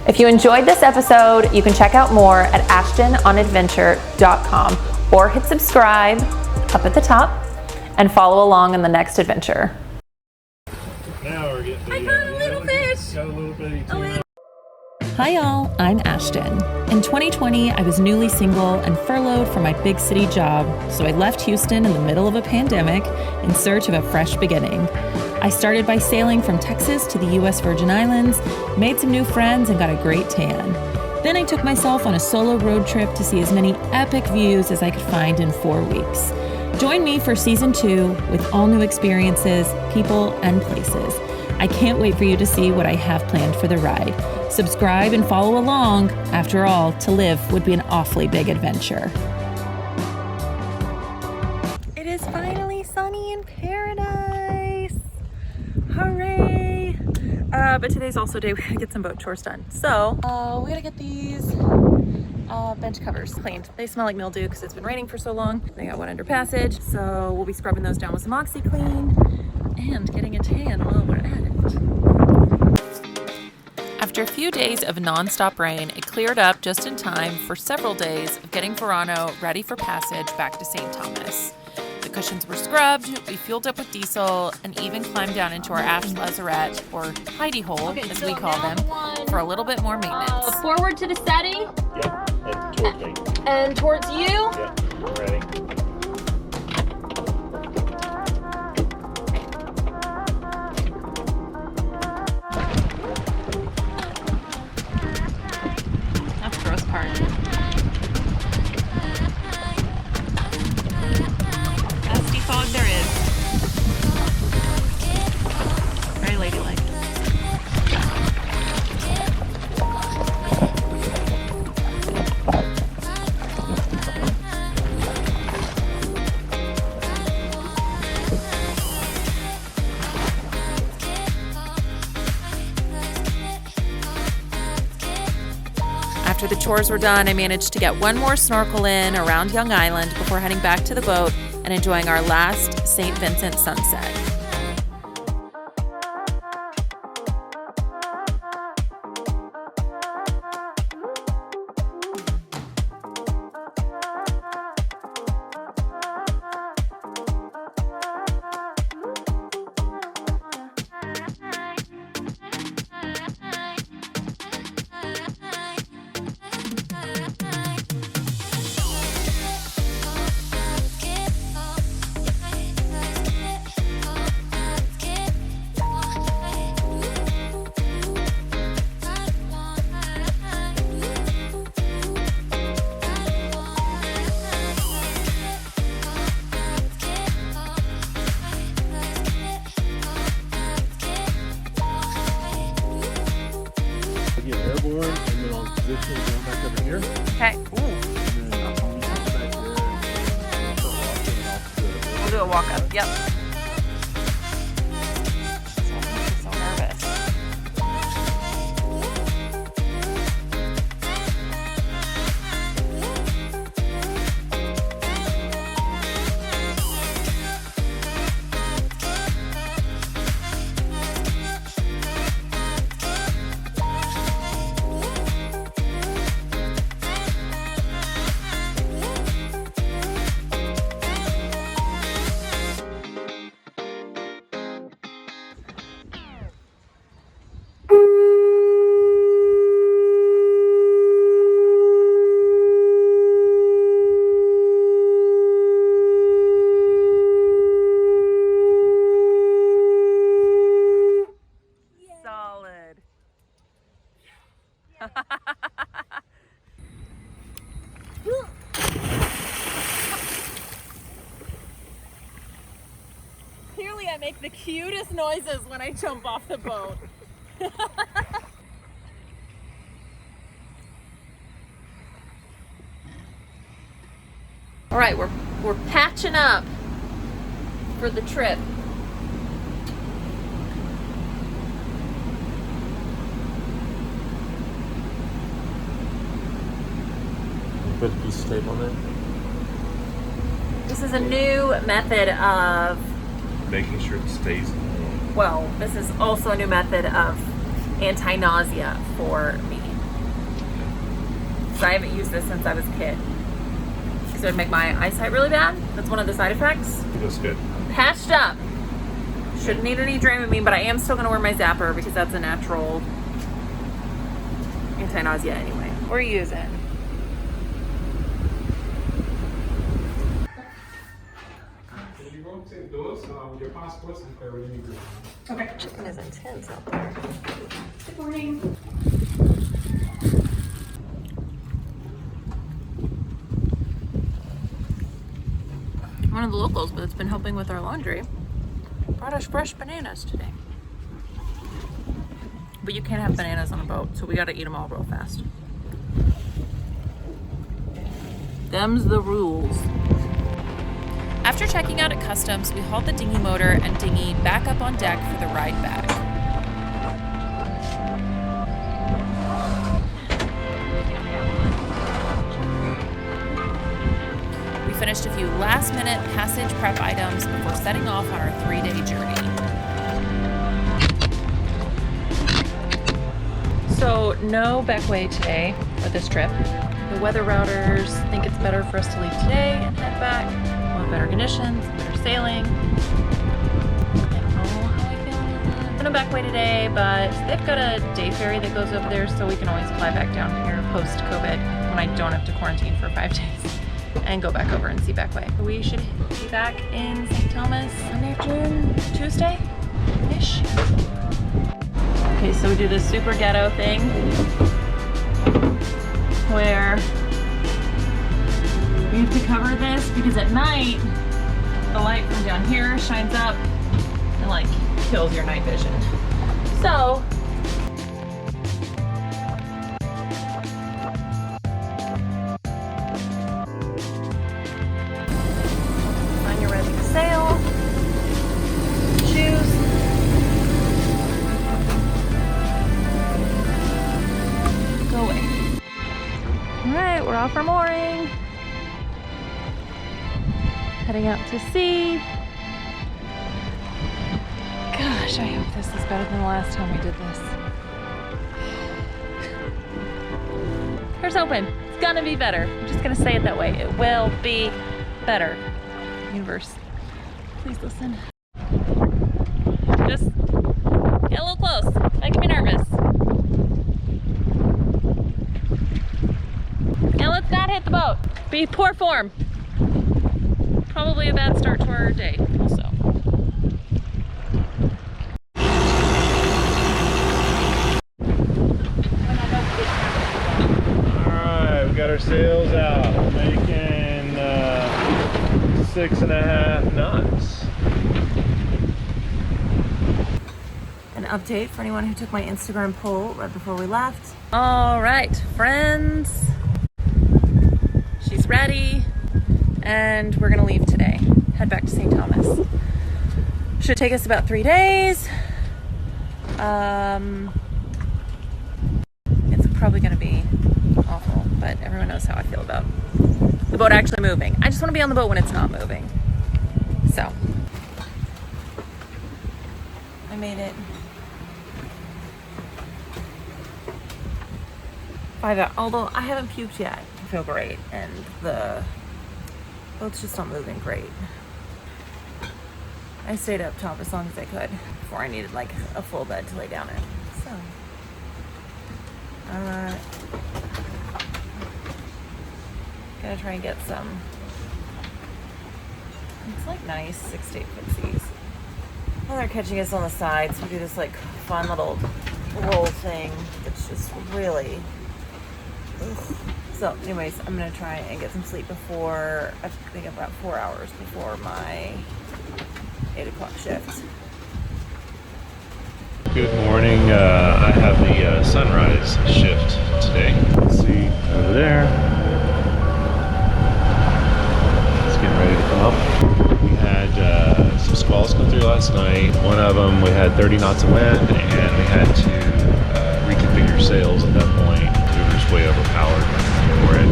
If you enjoyed this episode, you can check out more at ashtononadventure.com or hit subscribe up at the top and follow along in the next adventure. Now we're getting I got a little fish. Got a little bitty tuna. Hi y'all, I'm Ashton. In 2020, I was newly single and furloughed from my big city job, so I left Houston in the middle of a pandemic in search of a fresh beginning. I started by sailing from Texas to the US Virgin Islands, made some new friends, and got a great tan. Then I took myself on a solo road trip to see as many epic views as I could find in 4 weeks. Join me for season 2 with all new experiences, people, and places. I can't wait for you to see what I have planned for the ride. Subscribe and follow along. After all, to live would be an awfully big adventure. It is finally sunny in paradise. Hooray! But today's also a day we gotta get some boat chores done. So, we gotta get these bench covers cleaned. They smell like mildew because it's been raining for so long. They got wet under passage, so we'll be scrubbing those down with some OxyClean and getting a tan while we're at it. After a few days of non-stop rain, it cleared up just in time for several days of getting Verano ready for passage back to St. Thomas. The cushions were scrubbed, we fueled up with diesel, and even climbed down into our aft lazarette, or hidey hole, as we call them, for a little bit more maintenance. Forward to the steady Yeah, and toward me. and towards you. Yeah, I'm ready. That's the gross part. Best fog there is. Very ladylike. After the chores were done, I managed to get one more snorkel in around Young Island before heading back to the boat and enjoying our last St. Vincent sunset. Get airborne, and then I'll position going back over here. Okay. And then I'll come back here and start walking and off the We'll do a walk up. Yep. So nervous. Solid. Clearly I make the cutest noises when I jump off the boat. All right, we're patching up for the trip. Put a piece of tape on there. This is a new method of, Making sure it stays. well, this is also a new method of anti-nausea for me. So I haven't used this since I was a kid. So it'd make my eyesight really bad. That's one of the side effects. Feels good. Patched up. Shouldn't need any Dramamine, but I am still gonna wear my zapper because that's a natural anti-nausea anyway. We're using. You go to the doors, your passports and clear when you go. Okay. Chicken is intense out there. Good morning. One of the locals that's been helping with our laundry brought us fresh bananas today. But you can't have bananas on a boat, so we gotta eat them all real fast. Them's the rules. After checking out at customs, we hauled the dinghy motor and dinghy back up on deck for the ride back. We finished a few last-minute passage prep items before setting off on our 3-day journey. So no back way today for this trip. The weather routers think it's better for us to leave today and head back. We'll have better conditions, better sailing. I don't know how I feel about that. No back way today, but they've got a day ferry that goes over there, so we can always fly back down here post-COVID when I don't have to quarantine for 5 days and go back over and see back way. We should be back in St. Thomas Monday, June, Tuesday-ish. Okay, so we do this super ghetto thing where we have to cover this because at night the light from down here shines up and like kills your night vision. So when you're ready to sail, choose. Alright, we're off our mooring. Heading out to sea. Gosh, I hope this is better than the last time we did this. Here's hoping. It's gonna be better. I'm just gonna say it that way. It will be better. Universe, please listen. Just get a little close. Making me nervous. Now let's not hit the boat. Be poor form. Probably a bad start to our day also. Alright, we got our sails out. Making 6.5 knots. An update for anyone who took my Instagram poll right before we left. All right, friends. She's ready, and we're gonna leave today. Head back to St. Thomas. Should take us about 3 days. It's probably gonna be awful, but everyone knows how I feel about the boat actually moving. I just wanna be on the boat when it's not moving. So, I made it. 5 hours, although I haven't puked yet. I feel great, and the boat's just not moving great. I stayed up top as long as I could before I needed like a full bed to lay down in. So, gotta try and get some. It's like nice 6 to 8 foot seas. Well, they're catching us on the side, so we do this like fun little roll thing. It's just really. Ugh. So anyways, I'm gonna try and get some sleep before, I think about 4 hours before my 8 o'clock shift. Good morning. I have the sunrise shift today. Let's see over there. It's getting ready to come up. We had some squalls come through last night. One of them, we had 30 knots of wind, and we had to reconfigure sails at that point. We were just way overpowered for it.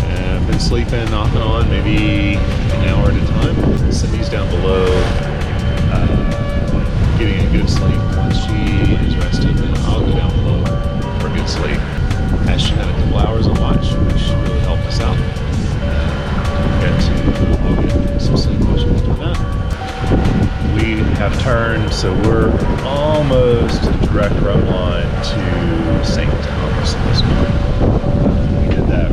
And I've been been sleeping off and on, maybe an hour at a time. Cindy's down below, getting a good sleep. Once she is rested, then I'll go down below for a good sleep. Ashton had a couple hours on watch, which really helped us out. Got to get some sleep while she was doing that. We have turned, so we're almost a direct run line to St. Thomas this morning. We did that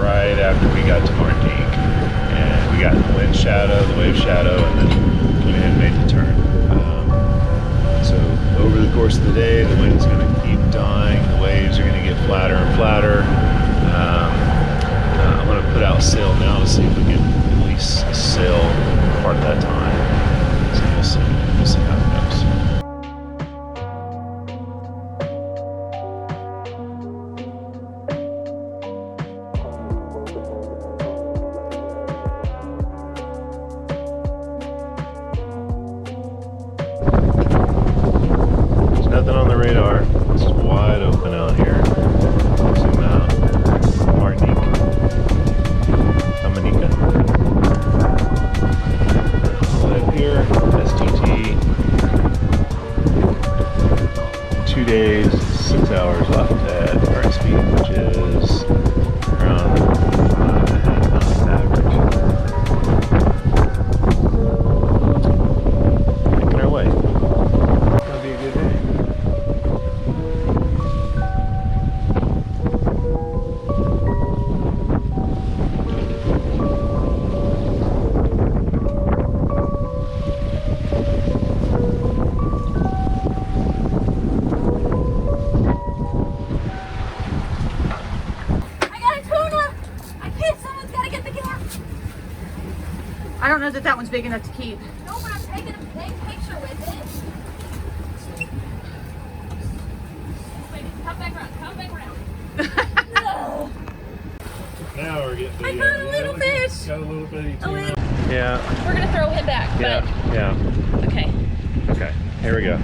right after we got to Martinique, and we got the wind shadow, the wave shadow, and then went ahead and made the turn. So over the course of the day, the wind's going to keep dying, the waves are going to get flatter and flatter. I'm going to put out sail now to see if we can at least sail part of that time. So we'll see how it goes. There's nothing on the radar. It's just wide open out here. Zoom out. Martinique. Dominica. Live here. STT. 2 days, 6 hours left at current speed, which is around 5.5 knots average. Making our way. It's gonna be a good day. I got a tuna! I can't, someone's gotta get the camera. I don't know that that one's big enough to keep. No, but I'm taking a big picture with it. Wait, come back around, come back around. Now we're getting I got a little fish. Got a little bitty A little. Yeah, We're gonna throw him back, yeah. but okay. Okay, here we go.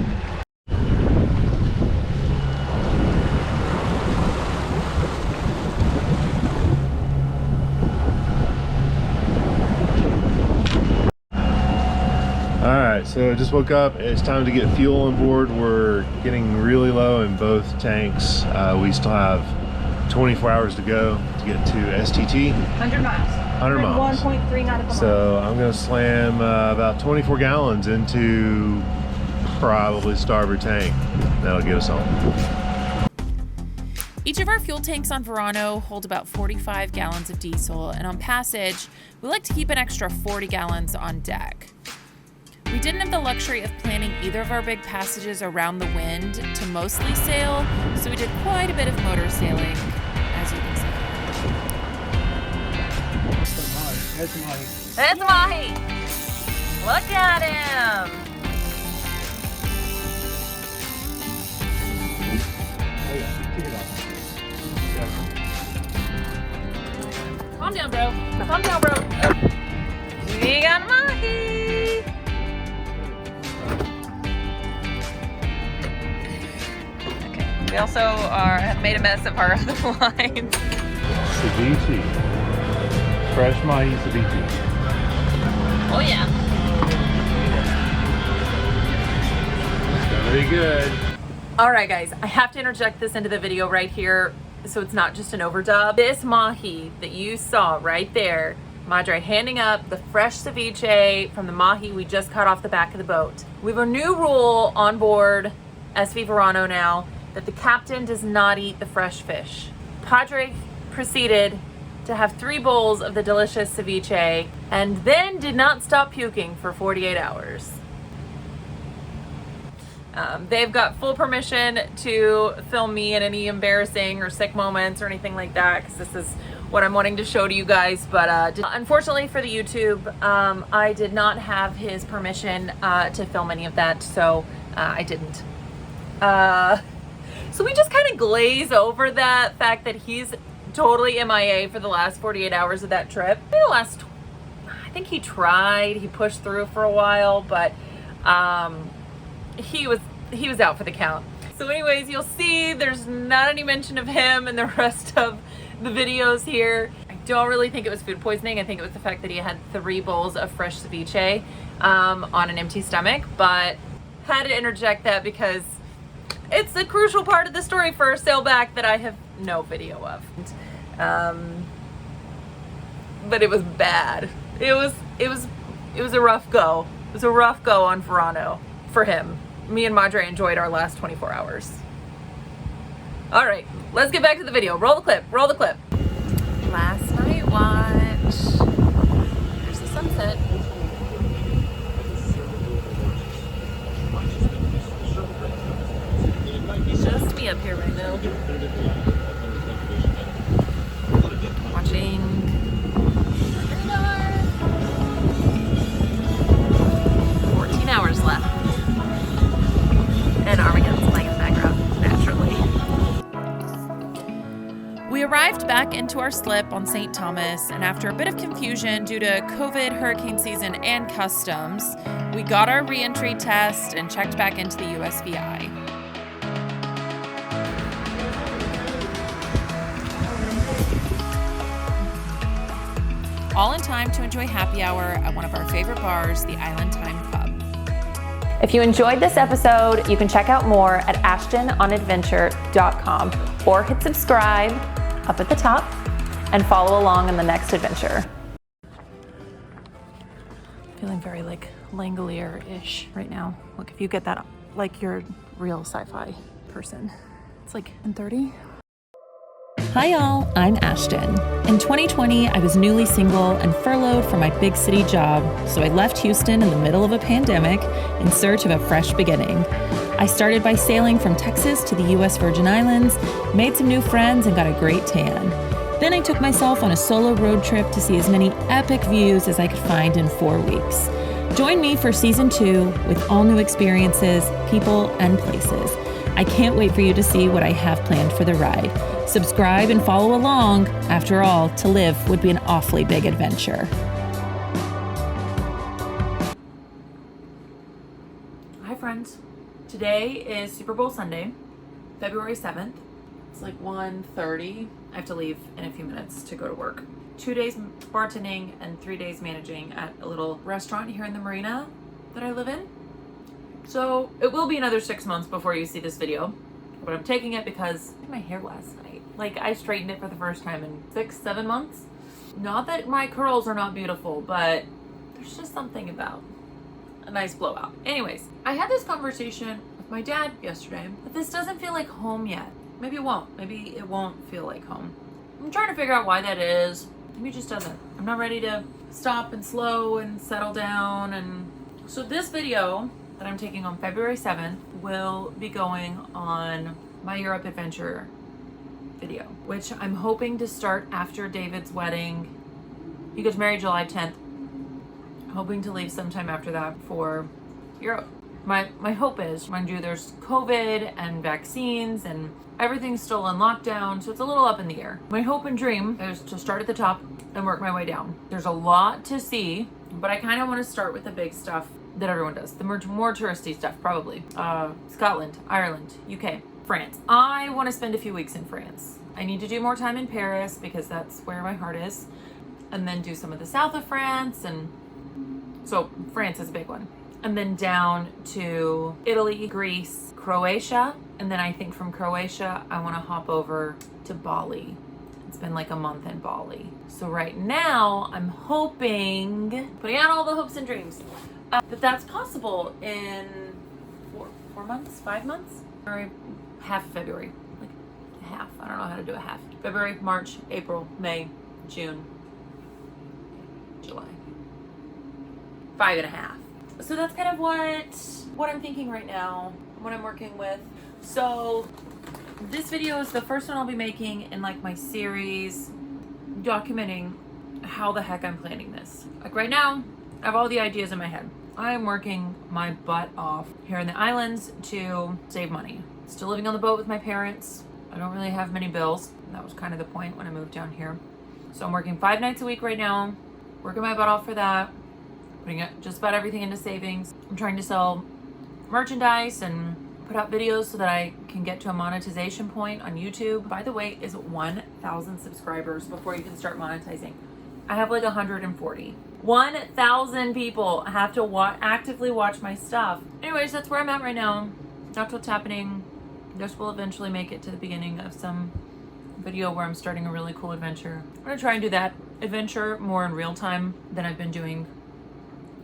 Alright, so I just woke up. It's time to get fuel on board. We're getting really low in both tanks. We still have 24 hours to go to get to STT. 100 miles. 100 miles. 1.3 nautical miles. So I'm going to slam about 24 gallons into probably starboard tank. That'll get us home. Each of our fuel tanks on Verano hold about 45 gallons of diesel, and on passage, we like to keep an extra 40 gallons on deck. We didn't have the luxury of planning either of our big passages around the wind to mostly sail, so we did quite a bit of motor sailing, as you can see. That's Mahi. Look at him. Calm down, bro. Calm down, bro. We got Mahi. Okay. We also have made a mess of our other lines. Ceviche. Fresh mahi ceviche. Oh yeah. Very good. All right, guys, I have to interject this into the video right here so it's not just an overdub. This mahi that you saw right there, Madre handing up the fresh ceviche from the mahi we just caught off the back of the boat. We have a new rule on board SV Verano now that the captain does not eat the fresh fish. Padre proceeded to have 3 bowls of the delicious ceviche and then did not stop puking for 48 hours. They've got full permission to film me in any embarrassing or sick moments or anything like that, because this is what I'm wanting to show to you guys. But unfortunately for the YouTube, I did not have his permission to film any of that, so I didn't. So we just kind of glaze over that fact that he's totally MIA for the last 48 hours of that trip. Maybe the last, I think he tried, he pushed through for a while, but he was out for the count. So anyways, you'll see there's not any mention of him in the rest of the videos here. I don't really think it was food poisoning. I think it was the fact that he had 3 bowls of fresh ceviche on an empty stomach, but had to interject that because it's a crucial part of the story for Sailback that I have no video of. But it was bad. It was a rough go. It was a rough go on Verano for him. Me and Madre enjoyed our last 24 hours. All right, let's get back to the video. Roll the clip, roll the clip. Last night watch. There's the sunset. Just me up here right now. Watching 14 hours left. And Armageddon's playing in the background, naturally. We arrived back into our slip on St. Thomas, and after a bit of confusion due to COVID, hurricane season, and customs, we got our re-entry test and checked back into the USVI. All in time to enjoy happy hour at one of our favorite bars, the Island Time Pub. If you enjoyed this episode, you can check out more at ashtononadventure.com or hit subscribe up at the top and follow along on the next adventure. Feeling very like Langolier-ish right now. Look, if you get that, like you're a real sci-fi person. It's like in 30. Hi y'all, I'm Ashton. In 2020, I was newly single and furloughed from my big city job, so I left Houston in the middle of a pandemic in search of a fresh beginning. I started by sailing from Texas to the US Virgin Islands, made some new friends, and got a great tan. Then I took myself on a solo road trip to see as many epic views as I could find in 4 weeks. Join me for season 2 with all new experiences, people, and places. I can't wait for you to see what I have planned for the ride. Subscribe and follow along. After all, to live would be an awfully big adventure. Hi friends. Today is Super Bowl Sunday, February 7th. It's like 1:30. I have to leave in a few minutes to go to work. 2 days bartending and 3 days managing at a little restaurant here in the marina that I live in. So it will be another 6 months before you see this video, but I'm taking it because I did my hair last night. Like, I straightened it for the first time in 6-7 months. Not that my curls are not beautiful, but there's just something about a nice blowout. Anyways, I had this conversation with my dad yesterday, but this doesn't feel like home yet. Maybe it won't. Maybe it won't feel like home. I'm trying to figure out why that is. Maybe it just doesn't. I'm not ready to stop and slow and settle down. And so this video that I'm taking on February 7th will be going on my Europe adventure video, which I'm hoping to start after David's wedding. He gets married July 10th. Hoping to leave sometime after that for Europe. My hope is, mind you, there's COVID and vaccines and everything's still in lockdown, so it's a little up in the air. My hope and dream is to start at the top and work my way down. There's a lot to see, but I kind of want to start with the big stuff that everyone does. The more touristy stuff, probably. Scotland, Ireland, UK, France. I want to spend a few weeks in France. I need to do more time in Paris because that's where my heart is. And then do some of the south of France. And so France is a big one. And then down to Italy, Greece, Croatia. And then I think from Croatia, I want to hop over to Bali. Spend like a month in Bali. So right now, I'm hoping, putting out all the hopes and dreams, that that's possible in 4 months, 5 months, or half of February, like half. I don't know how to do a half. February, March, April, May, June, July. 5.5. So that's kind of what I'm thinking right now, what I'm working with. So this video is the first one I'll be making in like my series documenting how the heck I'm planning this. Like right now, I have all the ideas in my head. I am working my butt off here in the islands to save money. Still living on the boat with my parents. I don't really have many bills. And that was kind of the point when I moved down here. So I'm working 5 nights a week right now, working my butt off for that, putting just about everything into savings. I'm trying to sell merchandise and put out videos so that I can get to a monetization point on YouTube. By the way, is 1,000 subscribers before you can start monetizing. I have like 140. 1,000 people have to actively watch my stuff. Anyways, that's where I'm at right now. That's what's happening. This will eventually make it to the beginning of some video where I'm starting a really cool adventure. I'm gonna try and do that adventure more in real time than I've been doing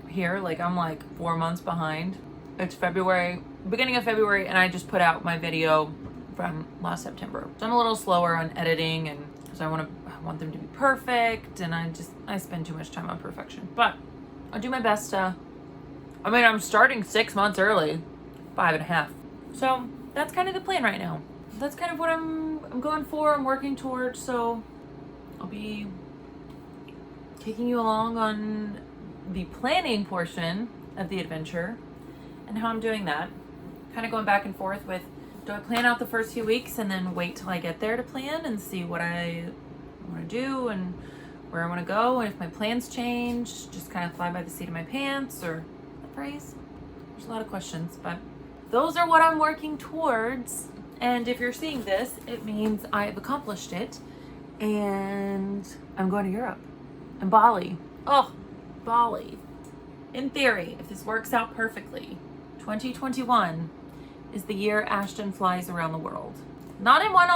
here. Like I'm like 4 months behind. It's February, beginning of February, and I just put out my video from last September. So I'm a little slower on editing, and because I want them to be perfect, and I spend too much time on perfection. But I'll do my best to, I mean, I'm starting 6 months early, 5.5. So that's kind of the plan right now. That's kind of what I'm going for, I'm working towards. So I'll be taking you along on the planning portion of the adventure and how I'm doing that. Kind of going back and forth with, do I plan out the first few weeks and then wait till I get there to plan and see what I want to do and where I want to go, and if my plans change, just kind of fly by the seat of my pants, or that phrase? There's a lot of questions, but those are what I'm working towards. And if you're seeing this, it means I've accomplished it, and I'm going to Europe and Bali. Oh, Bali. In theory, if this works out perfectly, 2021 is the year Ashton flies around the world. Not in one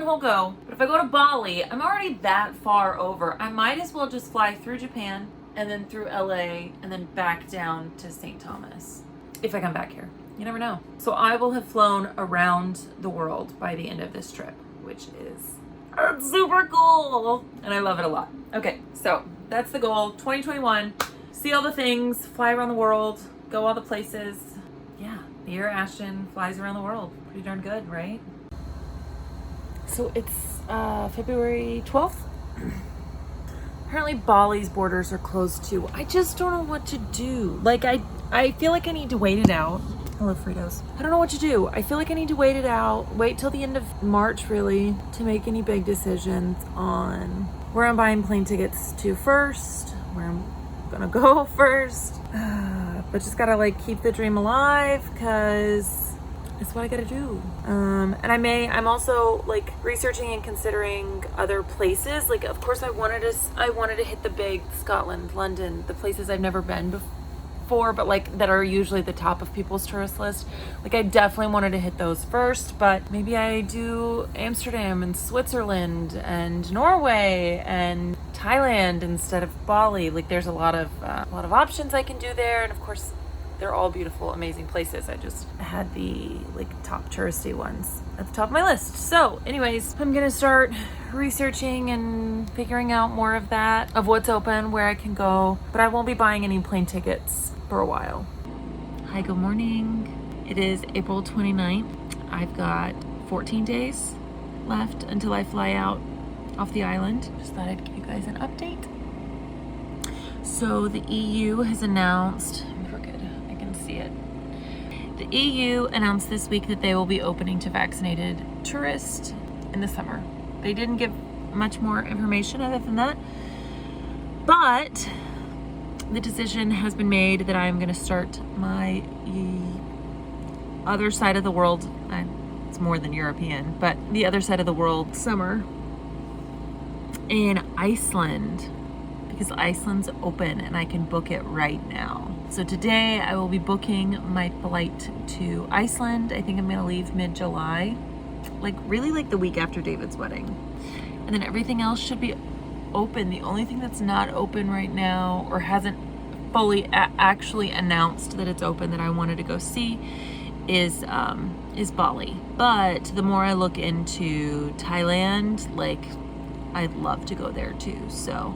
whole go, but if I go to Bali, I'm already that far over. I might as well just fly through Japan and then through LA and then back down to St. Thomas if I come back here. You never know. So I will have flown around the world by the end of this trip, which is super cool. And I love it a lot. Okay, so that's the goal. 2021, see all the things, fly around the world, go all the places. Yeah, the year Ashton flies around the world. Pretty darn good, right? So it's February 12th. Apparently Bali's borders are closed too. I just don't know what to do. Like I feel like I need to wait it out. Hello, Fritos. I don't know what to do. I feel like I need to wait it out. Wait till the end of March, really, to make any big decisions on where I'm buying plane tickets to first, where I'm gonna go first. But just gotta like keep the dream alive, because that's what I gotta do. And I'm also like researching and considering other places. Like, of course, I wanted to hit the big Scotland, London, the places I've never been before, but like that are usually the top of people's tourist list. Like, I definitely wanted to hit those first, but maybe I do Amsterdam and Switzerland and Norway and Thailand instead of Bali. Like, there's a lot of options I can do there, and of course, they're all beautiful, amazing places. I just had the like top touristy ones at the top of my list. So anyways, I'm gonna start researching and figuring out more of that, of what's open, where I can go, but I won't be buying any plane tickets for a while. Hi, good morning. It is April 29th. I've got 14 days left until I fly out off the island. Just thought I'd give you guys an update. So the EU has announced, see it. The EU announced this week that they will be opening to vaccinated tourists in the summer. They didn't give much more information other than that, but the decision has been made that I'm going to start my other side of the world. It's more than European, but the other side of the world summer in Iceland, because Iceland's open and I can book it right now. So today I will be booking my flight to Iceland. I think I'm gonna leave mid-July, like really like the week after David's wedding. And then everything else should be open. The only thing that's not open right now, or hasn't fully actually announced that it's open, that I wanted to go see is Bali. But the more I look into Thailand, like I'd love to go there too. So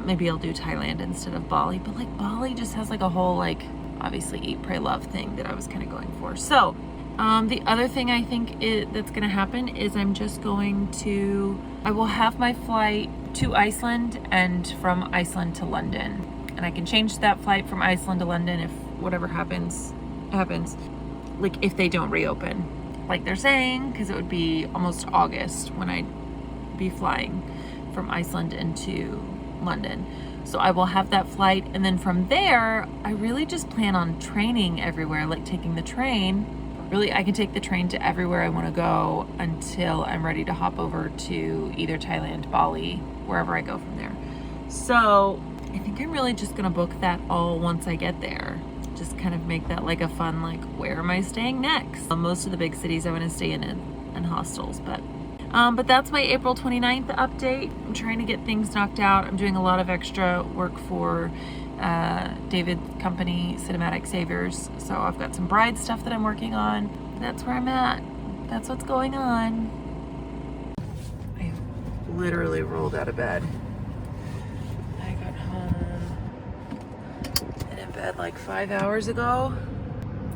maybe I'll do Thailand instead of Bali, but like Bali just has like a whole like obviously eat, pray, love thing that I was kind of going for. So the other thing I think that's going to happen is I will have my flight to Iceland and from Iceland to London, and I can change that flight from Iceland to London if whatever happens, like if they don't reopen like they're saying, because it would be almost August when I'd be flying from Iceland into London. So I will have that flight, and then from there I really just plan on training everywhere, like taking the train really I can take the train to everywhere I want to go until I'm ready to hop over to either Thailand, Bali, wherever I go from there. So I think I'm really just gonna book that all once I get there. Just kind of make that like a fun, like, where am I staying next? Most of the big cities I want to stay in hostels, but that's my April 29th update. I'm trying to get things knocked out. I'm doing a lot of extra work for David's company, Cinematic Saviors. So I've got some bride stuff that I'm working on. That's where I'm at. That's what's going on. I literally rolled out of bed. I got home and in bed like 5 hours ago.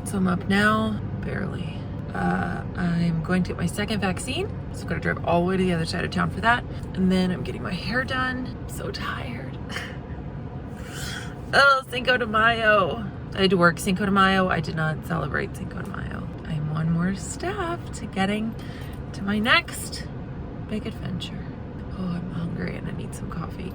So I'm up now, barely. I'm going to get my second vaccine. So I'm gonna drive all the way to the other side of town for that. And then I'm getting my hair done. I'm so tired. Oh, Cinco de Mayo. I had to work Cinco de Mayo. I did not celebrate Cinco de Mayo. I'm one more step to getting to my next big adventure. Oh, I'm hungry and I need some coffee.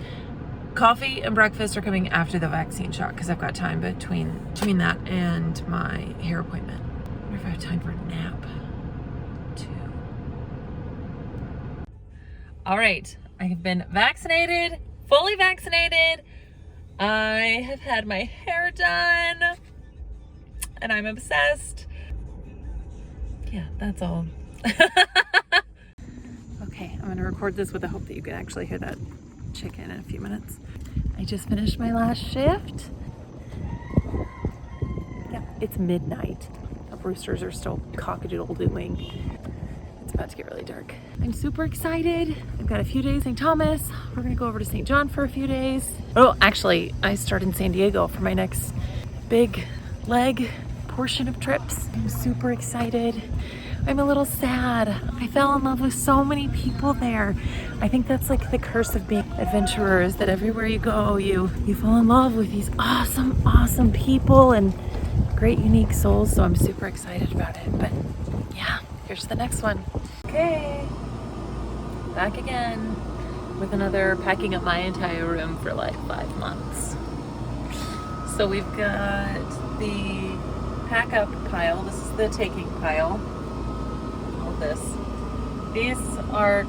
Coffee and breakfast are coming after the vaccine shot because I've got time between that and my hair appointment. I wonder if I have time for a nap too. All right, I have been vaccinated, fully vaccinated. I have had my hair done and I'm obsessed. Yeah, that's all. Okay, I'm gonna record this with the hope that you can actually hear that chicken in a few minutes. I just finished my last shift. Yeah, it's midnight. The roosters are still cock-a-doodle-doing. It's about to get really dark. I'm super excited. I've got a few days in St. Thomas. We're gonna go over to St. John for a few days. Oh, actually, I start in San Diego for my next big leg portion of trips. I'm super excited. I'm a little sad. I fell in love with so many people there. I think that's like the curse of being adventurers, that everywhere you go, you fall in love with these awesome people and great unique souls. So I'm super excited about it. But yeah, here's the next one. Okay, back again with another packing up my entire room for like 5 months. So we've got the pack up pile. This is the taking pile. This. These are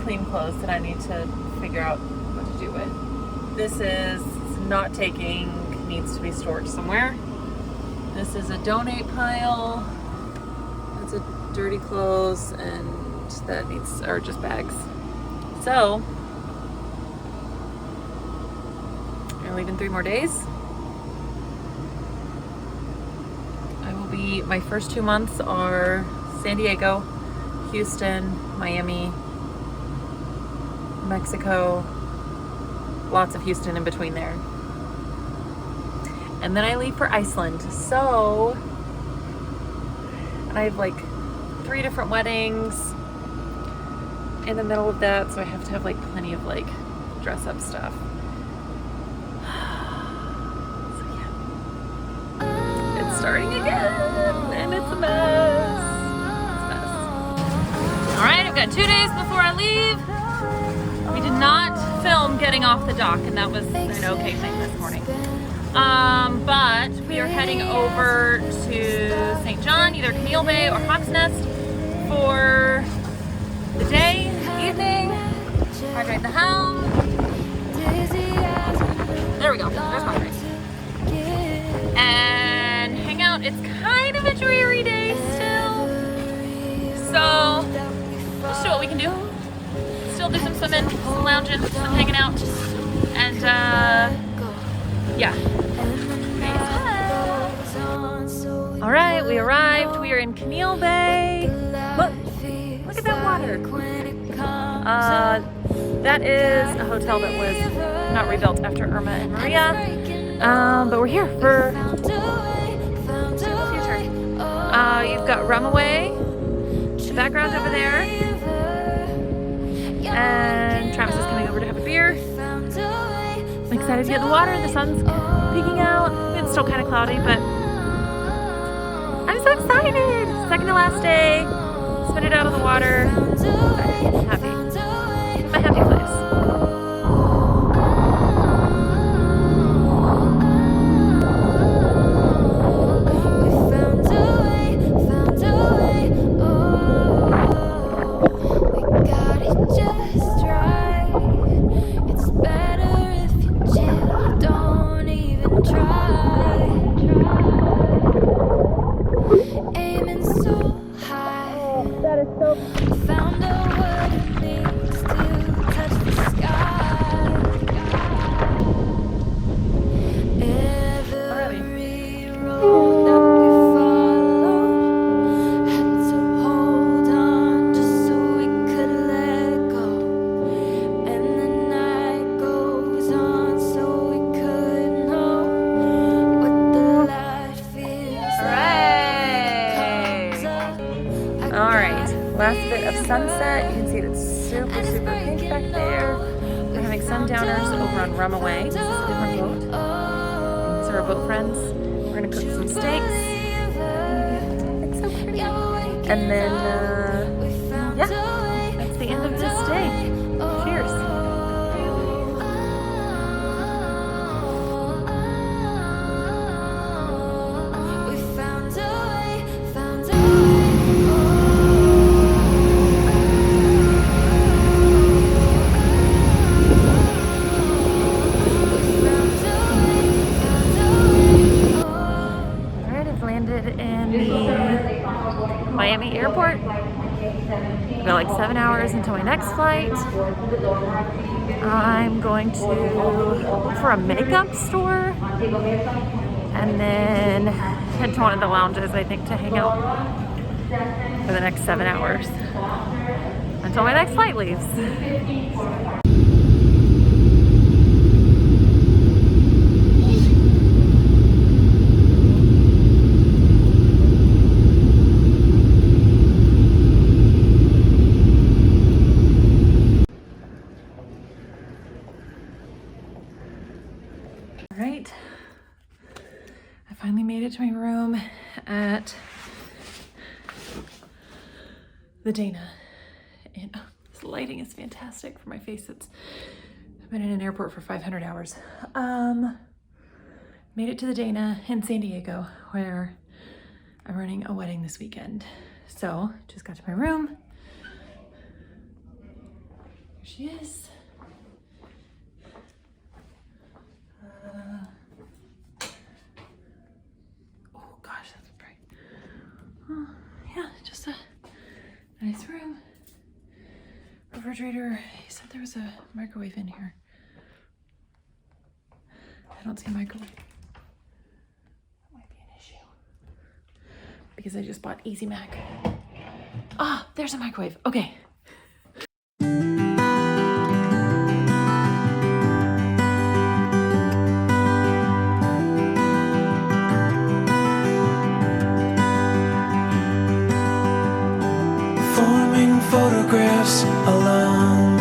clean clothes that I need to figure out what to do with. This is not taking, needs to be stored somewhere. This is a donate pile. That's a dirty clothes, and that needs, or just bags. So I leave in 3 more days. I will be, my first 2 months are San Diego, Houston, Miami, Mexico, lots of Houston in between there. And then I leave for Iceland. So, and I have like 3 different weddings in the middle of that, so I have to have like plenty of like dress up stuff. So yeah, it's starting again and it's a mess. All right, I've got 2 days before I leave. We did not film getting off the dock, and that was an okay thing this morning. But we are heading over to St. John, either Camille Bay or Hawk's Nest for the day, evening, hydrate the hound. There we go, there's my face. And hang out. It's kind of a dreary day still. So let's see what we can do. Still do some swimming, some lounging, some hanging out, and yeah. All right, we arrived. We are in Camille Bay. Look at that water. That is a hotel that was not rebuilt after Irma and Maria, but we're here for the future. You've got Rumaway, the background over there, and Travis is coming over to have a beer. I'm excited to get in the water. The sun's peeking out. It's still kind of cloudy, but I'm so excited. Second to last day. Spit it out of the water. I'm happy. My happy place. We found a way, found sunset. You can see it's super, super pink back there. We're having sundowners over on Rumaway. This is a different boat. These are our boat friends. We're gonna cook some steaks. It's so pretty. And then, yeah, that's the end of this day. Cheers. Miami airport. I've got like 7 hours until my next flight. I'm going to look for a makeup store and then head to one of the lounges, I think, to hang out for the next 7 hours until my next flight leaves. Alright, I finally made it to my room at the Dana. And oh, this lighting is fantastic for my face. I've been in an airport for 500 hours. Made it to the Dana in San Diego, where I'm running a wedding this weekend. So, just got to my room. Here she is. Oh gosh, that's bright. Yeah, just a nice room. Refrigerator. He said there was a microwave in here. I don't see a microwave. That might be an issue. Because I just bought Easy Mac. Ah, there's a microwave. Okay. Forming photographs alone,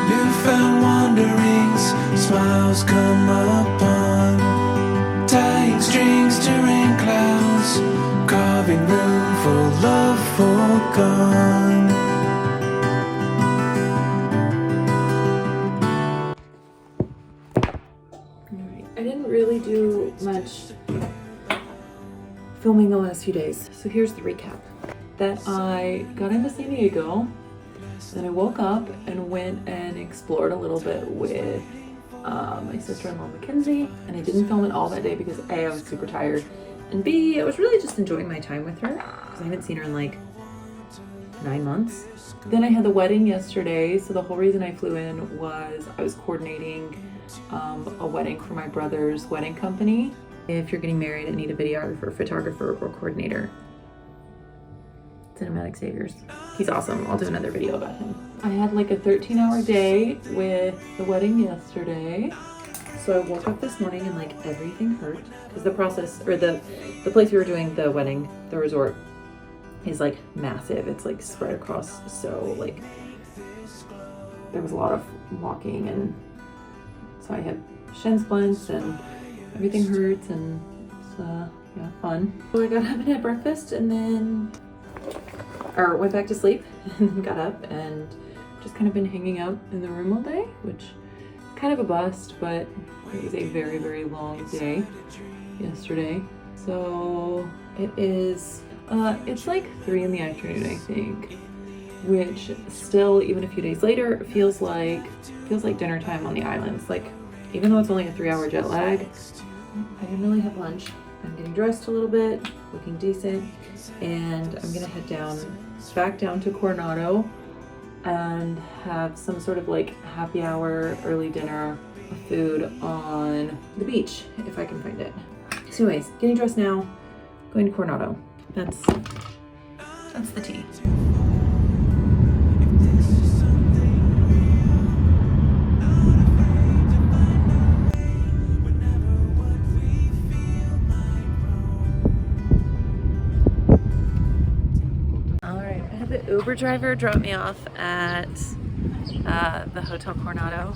newfound wanderings, smiles come upon, tying strings to rain clouds, carving room for love forgone. I didn't really do much filming the last few days. So here's the recap. That I got into San Diego, then I woke up and went and explored a little bit with my sister-in-law Mackenzie, and I didn't film it all that day because A, I was super tired, and B, I was really just enjoying my time with her because I haven't seen her in like 9 months. Then I had the wedding yesterday, so the whole reason I flew in was I was coordinating a wedding for my brother's wedding company. If you're getting married and need a videographer, photographer, or coordinator, Cinematic Saviors. He's awesome. I'll do another video about him. I had like a 13-hour day with the wedding yesterday. So I woke up this morning and like everything hurt because the process, or the place we were doing the wedding, the resort, is like massive. It's like spread across, so like there was a lot of walking, and so I had shin splints and everything hurts, and it's yeah, fun. So I got up and had breakfast and then went back to sleep and then got up and just kind of been hanging out in the room all day, which is kind of a bust, but it was a very, very long day yesterday. So it is, it's like 3 in the afternoon, I think, which still, even a few days later, feels like dinner time on the islands. Like, even though it's only a 3-hour jet lag, I didn't really have lunch. I'm getting dressed a little bit, looking decent, and I'm gonna head back down to Coronado and have some sort of like happy hour, early dinner of food on the beach, if I can find it. So anyways, getting dressed now, going to Coronado. That's the tea. Uber driver dropped me off at the Hotel Coronado,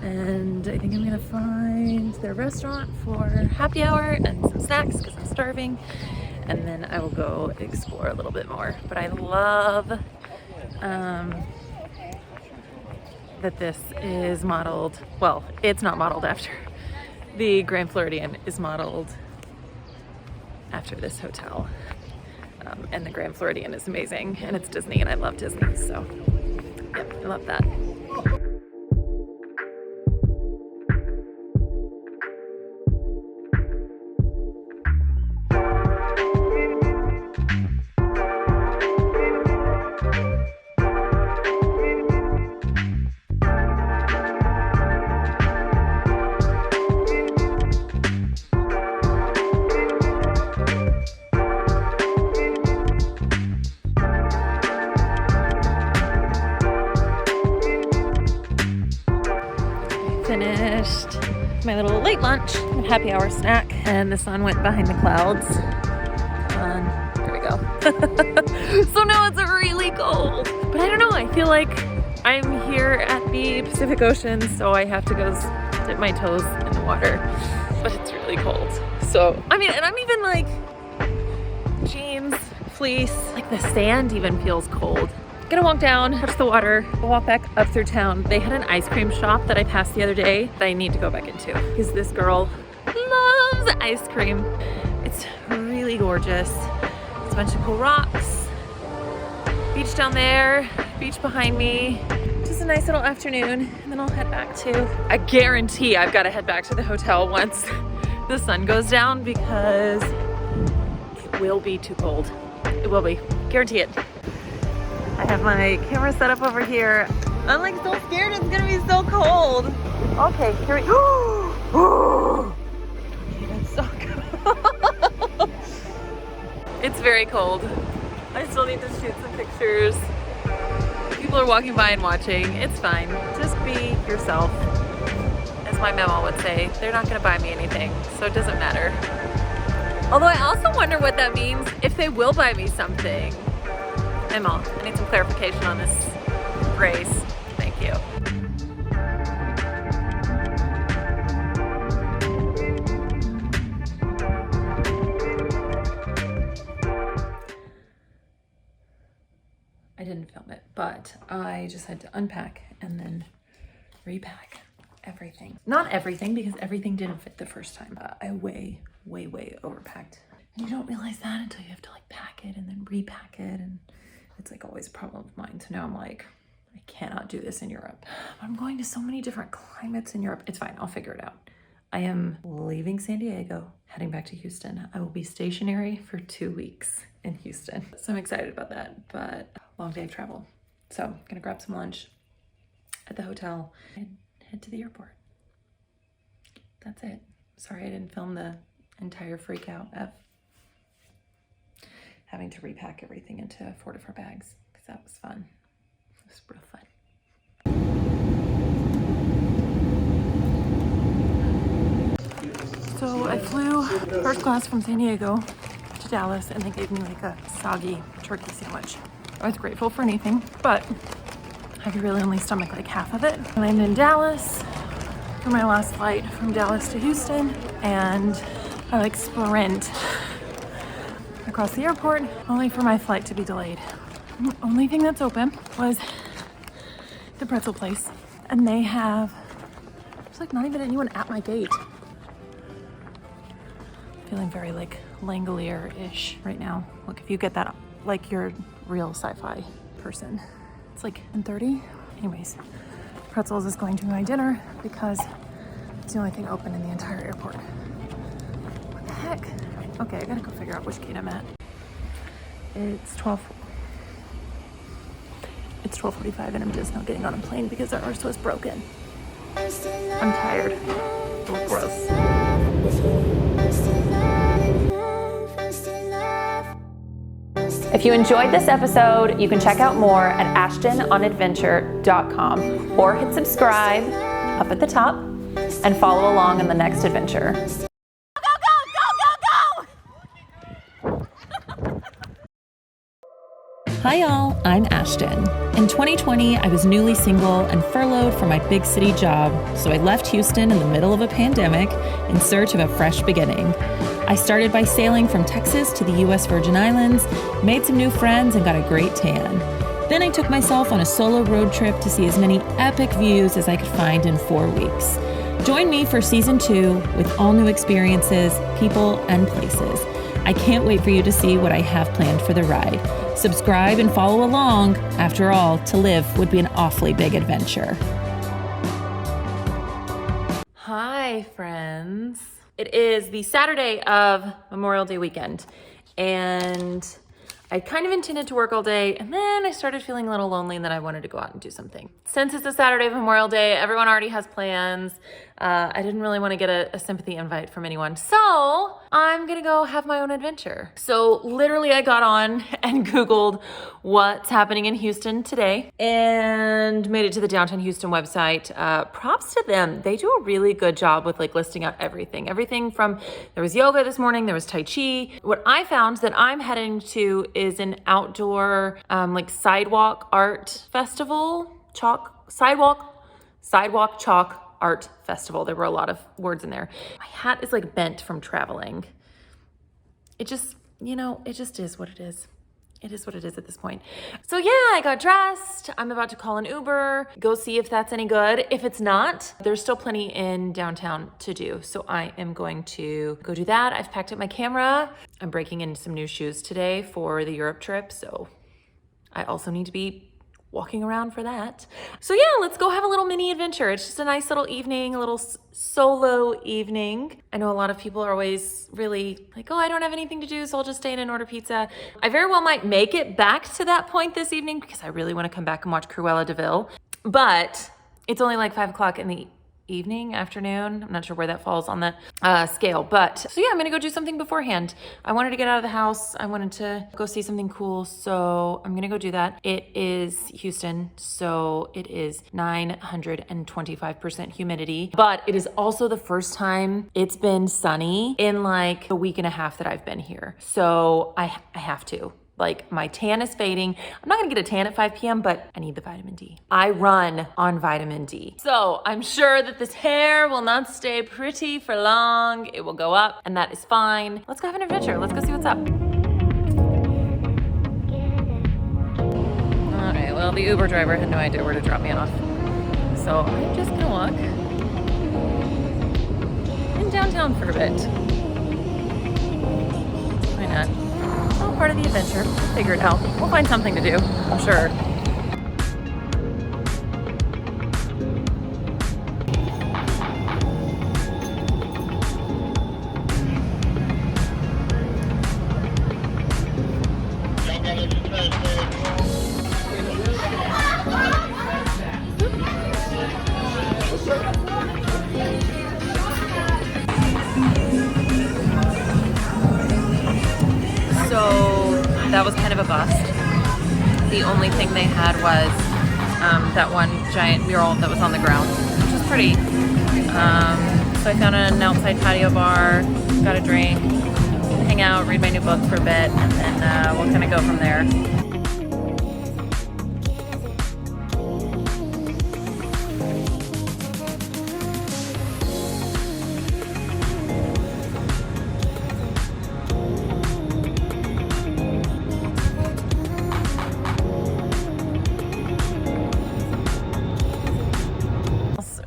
and I think I'm gonna find their restaurant for happy hour and some snacks because I'm starving, and then I will go explore a little bit more. But I love that this is modeled, well, it's not modeled after, the Grand Floridian is modeled after this hotel. And the Grand Floridian is amazing, and it's Disney, and I love Disney, so yep, I love that. Finished my little late lunch and happy hour snack, and the sun went behind the clouds. There we go. So now it's really cold, but I don't know, I feel like I'm here at the Pacific Ocean, so I have to go dip my toes in the water, but it's really cold. So I mean, and I'm even like jeans, fleece, like the sand even feels cold. Gonna walk down, touch the water, walk back up through town. They had an ice cream shop that I passed the other day that I need to go back into because this girl loves ice cream. It's really gorgeous. It's a bunch of cool rocks. Beach down there, beach behind me. Just a nice little afternoon, and then I'll head back to, I guarantee I've got to head back to the hotel once the sun goes down because it will be too cold. It will be, guarantee it. I have my camera set up over here. I'm like so scared it's gonna be so cold. Okay, here we go. It's so cold. It's very cold. I still need to shoot some pictures. People are walking by and watching. It's fine. Just be yourself. As my memo would say, they're not gonna buy me anything, so it doesn't matter. Although I also wonder what that means if they will buy me something. Emma, I need some clarification on this phrase. Thank you. I didn't film it, but I just had to unpack and then repack everything. Not everything, because everything didn't fit the first time. I way overpacked. And you don't realize that until you have to like pack it and then repack it, and it's like always a problem of mine. So now I'm like, I cannot do this in Europe. I'm going to so many different climates in Europe. It's fine, I'll figure it out. I am leaving San Diego, heading back to Houston. I will be stationary for 2 weeks in Houston. So I'm excited about that, but long day of travel. So I'm gonna grab some lunch at the hotel and head to the airport. That's it. Sorry I didn't film the entire freak out of having to repack everything into 4 different bags, because that was fun. It was real fun. So I flew first class from San Diego to Dallas, and they gave me like a soggy turkey sandwich. I was grateful for anything, but I could really only stomach like half of it. I landed in Dallas for my last flight from Dallas to Houston, and I like sprint across the airport only for my flight to be delayed. The only thing that's open was the pretzel place, and they have, there's like not even anyone at my gate. Feeling very like Langolier-ish right now. Look, if you get that, like you're a real sci-fi person. It's like 10:30. Anyways, pretzels is going to be my dinner because it's the only thing open in the entire airport. What the heck? Okay, I gotta go figure out which gate I'm at. It's 12:45 and I'm just now getting on a plane because our Ursa was broken. I'm tired. It's a little gross. If you enjoyed this episode, you can check out more at ashtononadventure.com or hit subscribe up at the top and follow along on the next adventure. Hi y'all, I'm Ashton. In 2020, I was newly single and furloughed from my big city job, so I left Houston in the middle of a pandemic in search of a fresh beginning. I started by sailing from Texas to the US Virgin Islands, made some new friends, and got a great tan. Then I took myself on a solo road trip to see as many epic views as I could find in 4 weeks. Join me for season 2 with all new experiences, people, and places. I can't wait for you to see what I have planned for the ride. Subscribe and follow along. After all, to live would be an awfully big adventure. Hi, friends. It is the Saturday of Memorial Day weekend, and I kind of intended to work all day, and then I started feeling a little lonely and then I wanted to go out and do something. Since it's the Saturday of Memorial Day, everyone already has plans. I didn't really want to get a sympathy invite from anyone. So I'm gonna go have my own adventure. So literally I got on and Googled what's happening in Houston today and made it to the Downtown Houston website. Props to them. They do a really good job with like listing out everything. Everything from, there was yoga this morning, there was Tai Chi. What I found that I'm heading to is an outdoor like sidewalk art festival, sidewalk chalk art festival. There were a lot of words in there. My hat is like bent from traveling. It just, it just is what it is. It is what it is at this point. So yeah, I got dressed. I'm about to call an Uber, go see if that's any good. If it's not, there's still plenty in downtown to do. So I am going to go do that. I've packed up my camera. I'm breaking in some new shoes today for the Europe trip. So I also need to be walking around for that. So yeah, let's go have a little mini adventure. It's just a nice little evening, a little solo evening. I know a lot of people are always really like, oh, I don't have anything to do, so I'll just stay in and order pizza. I very well might make it back to that point this evening because I really want to come back and watch Cruella de Vil. But it's only like 5 o'clock in the afternoon. I'm not sure where that falls on the scale, but so yeah, I'm gonna go do something beforehand. I wanted to get out of the house. I wanted to go see something cool, so I'm gonna go do that. It is Houston, so it is 925% humidity, but it is also the first time it's been sunny in like a week and a half that I've been here. So I have to. Like, my tan is fading. I'm not gonna get a tan at 5 p.m., but I need the vitamin D. I run on vitamin D. So I'm sure that this hair will not stay pretty for long. It will go up, and that is fine. Let's go have an adventure. Let's go see what's up. All right, well, the Uber driver had no idea where to drop me off. So I'm just gonna walk in downtown for a bit. Why not? All part of the adventure. We'll figure it out. We'll find something to do, I'm sure. That was kind of a bust. The only thing they had was that one giant mural that was on the ground, which was pretty. So I found an outside patio bar, got a drink, hang out, read my new book for a bit, and then we'll kind of go from there.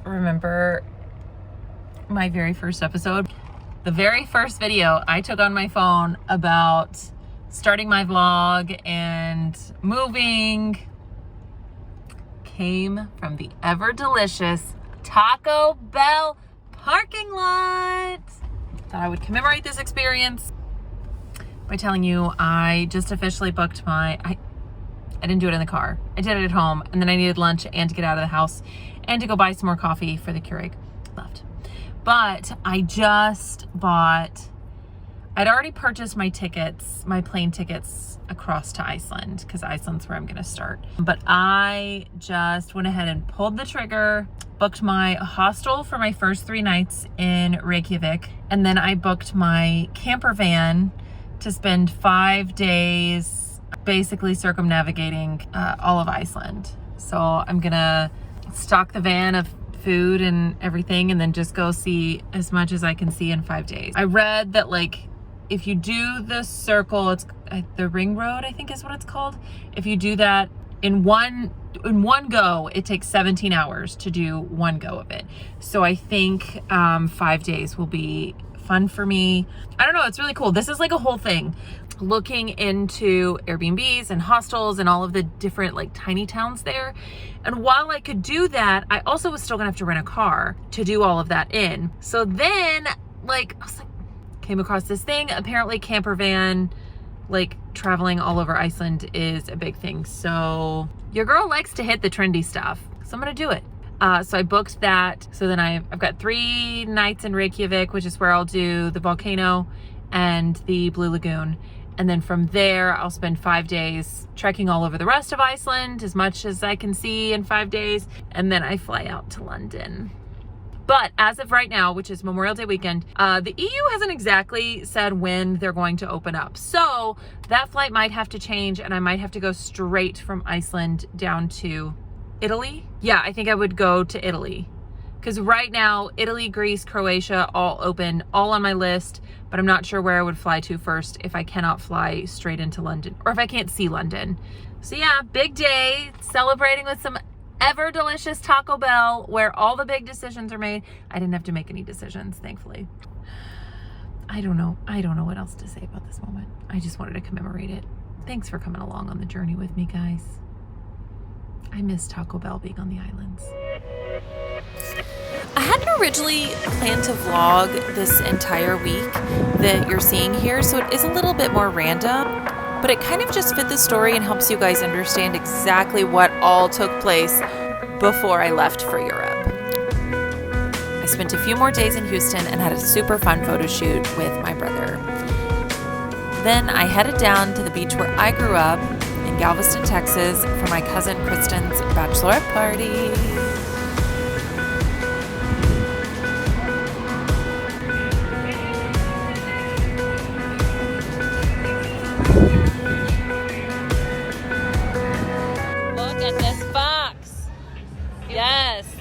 Remember my very first episode? The very first video I took on my phone about starting my vlog and moving came from the ever delicious Taco Bell parking lot. Thought I would commemorate this experience by telling you I just officially booked I didn't do it in the car. I did it at home, and then I needed lunch and to get out of the house and to go buy some more coffee for the Keurig left. But I just bought, I'd already purchased my tickets, my plane tickets across to Iceland, because Iceland's where I'm gonna start. But I just went ahead and pulled the trigger, booked my hostel for my first 3 nights in Reykjavik, and then I booked my camper van to spend 5 days basically circumnavigating all of Iceland. So I'm gonna stock the van of food and everything and then just go see as much as I can see in 5 days. I read that like if you do the circle, it's the ring road, I think is what it's called. If you do that in one go, it takes 17 hours to do one go of it. So I think 5 days will be fun for me. I don't know, it's really cool. This is like a whole thing. Looking into Airbnbs and hostels and all of the different like tiny towns there. And while I could do that, I also was still gonna have to rent a car to do all of that in. So then like, I was like, came across this thing. Apparently camper van, like traveling all over Iceland is a big thing. So your girl likes to hit the trendy stuff. So I'm gonna do it. So I booked that. So then I've got 3 nights in Reykjavik, which is where I'll do the volcano and the Blue Lagoon. And then from there, I'll spend 5 days trekking all over the rest of Iceland, as much as I can see in 5 days. And then I fly out to London. But as of right now, which is Memorial Day weekend, the EU hasn't exactly said when they're going to open up. So that flight might have to change and I might have to go straight from Iceland down to Italy. Yeah, I think I would go to Italy. Because right now, Italy, Greece, Croatia, all open, all on my list, but I'm not sure where I would fly to first if I cannot fly straight into London, or if I can't see London. So yeah, big day, celebrating with some ever delicious Taco Bell, where all the big decisions are made. I didn't have to make any decisions, thankfully. I don't know what else to say about this moment. I just wanted to commemorate it. Thanks for coming along on the journey with me, guys. I miss Taco Bell being on the islands. I hadn't originally planned to vlog this entire week that you're seeing here, so it is a little bit more random, but it kind of just fit the story and helps you guys understand exactly what all took place before I left for Europe. I spent a few more days in Houston and had a super fun photo shoot with my brother. Then I headed down to the beach where I grew up in Galveston, Texas for my cousin Kristen's bachelorette party.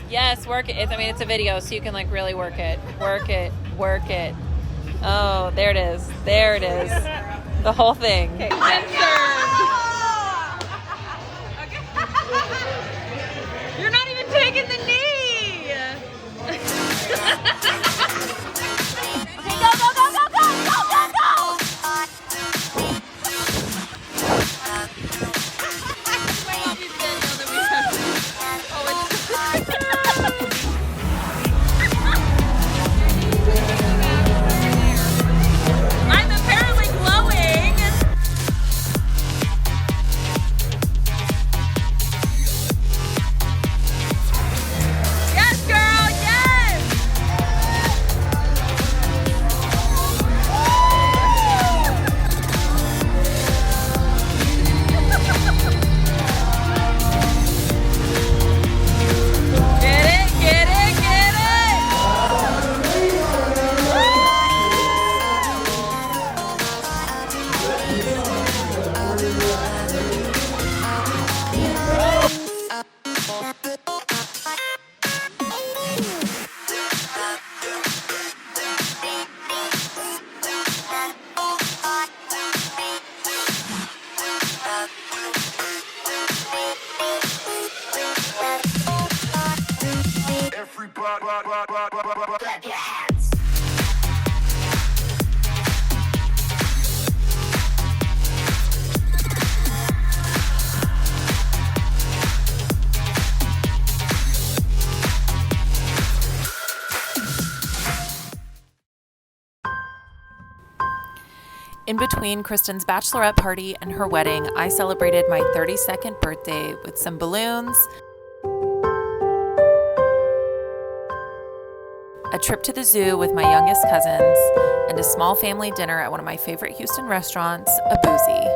Yes, work it. I mean, it's a video, so you can like really work it. Work it. Oh, there it is. The whole thing. Okay. You're not even taking the knee. Okay, go. Clap your hands. In between Kristen's bachelorette party and her wedding, I celebrated my 32nd birthday with some balloons, a trip to the zoo with my youngest cousins, and a small family dinner at one of my favorite Houston restaurants, a Boozy.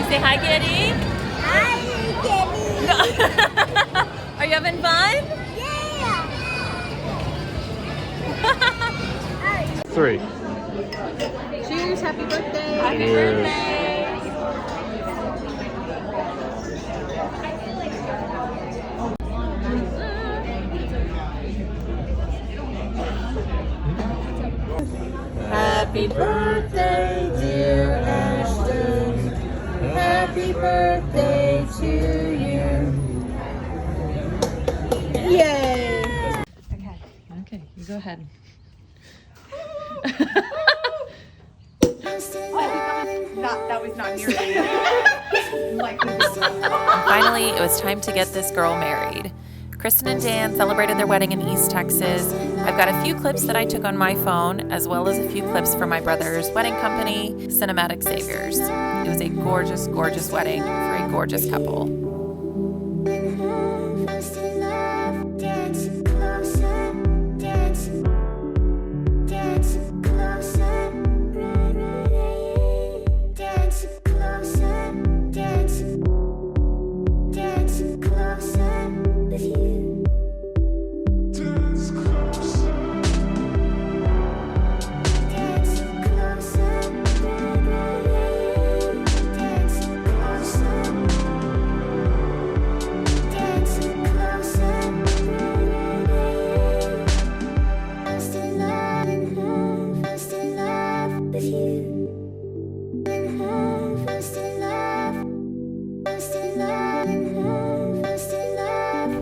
Say hi, Giddy. Hi, Kitty. Are you having fun? Yeah. 3. Cheers, happy birthday. Happy Cheers. birthday. Happy birthday, dear Ashton. Happy birthday to you. Yay! Okay, you go ahead. That was not nearly Finally, it was time to get this girl married. Kristen and Dan celebrated their wedding in East Texas. I've got a few clips that I took on my phone, as well as a few clips from my brother's wedding company, Cinematic Saviors. It was a gorgeous, gorgeous wedding for a gorgeous couple.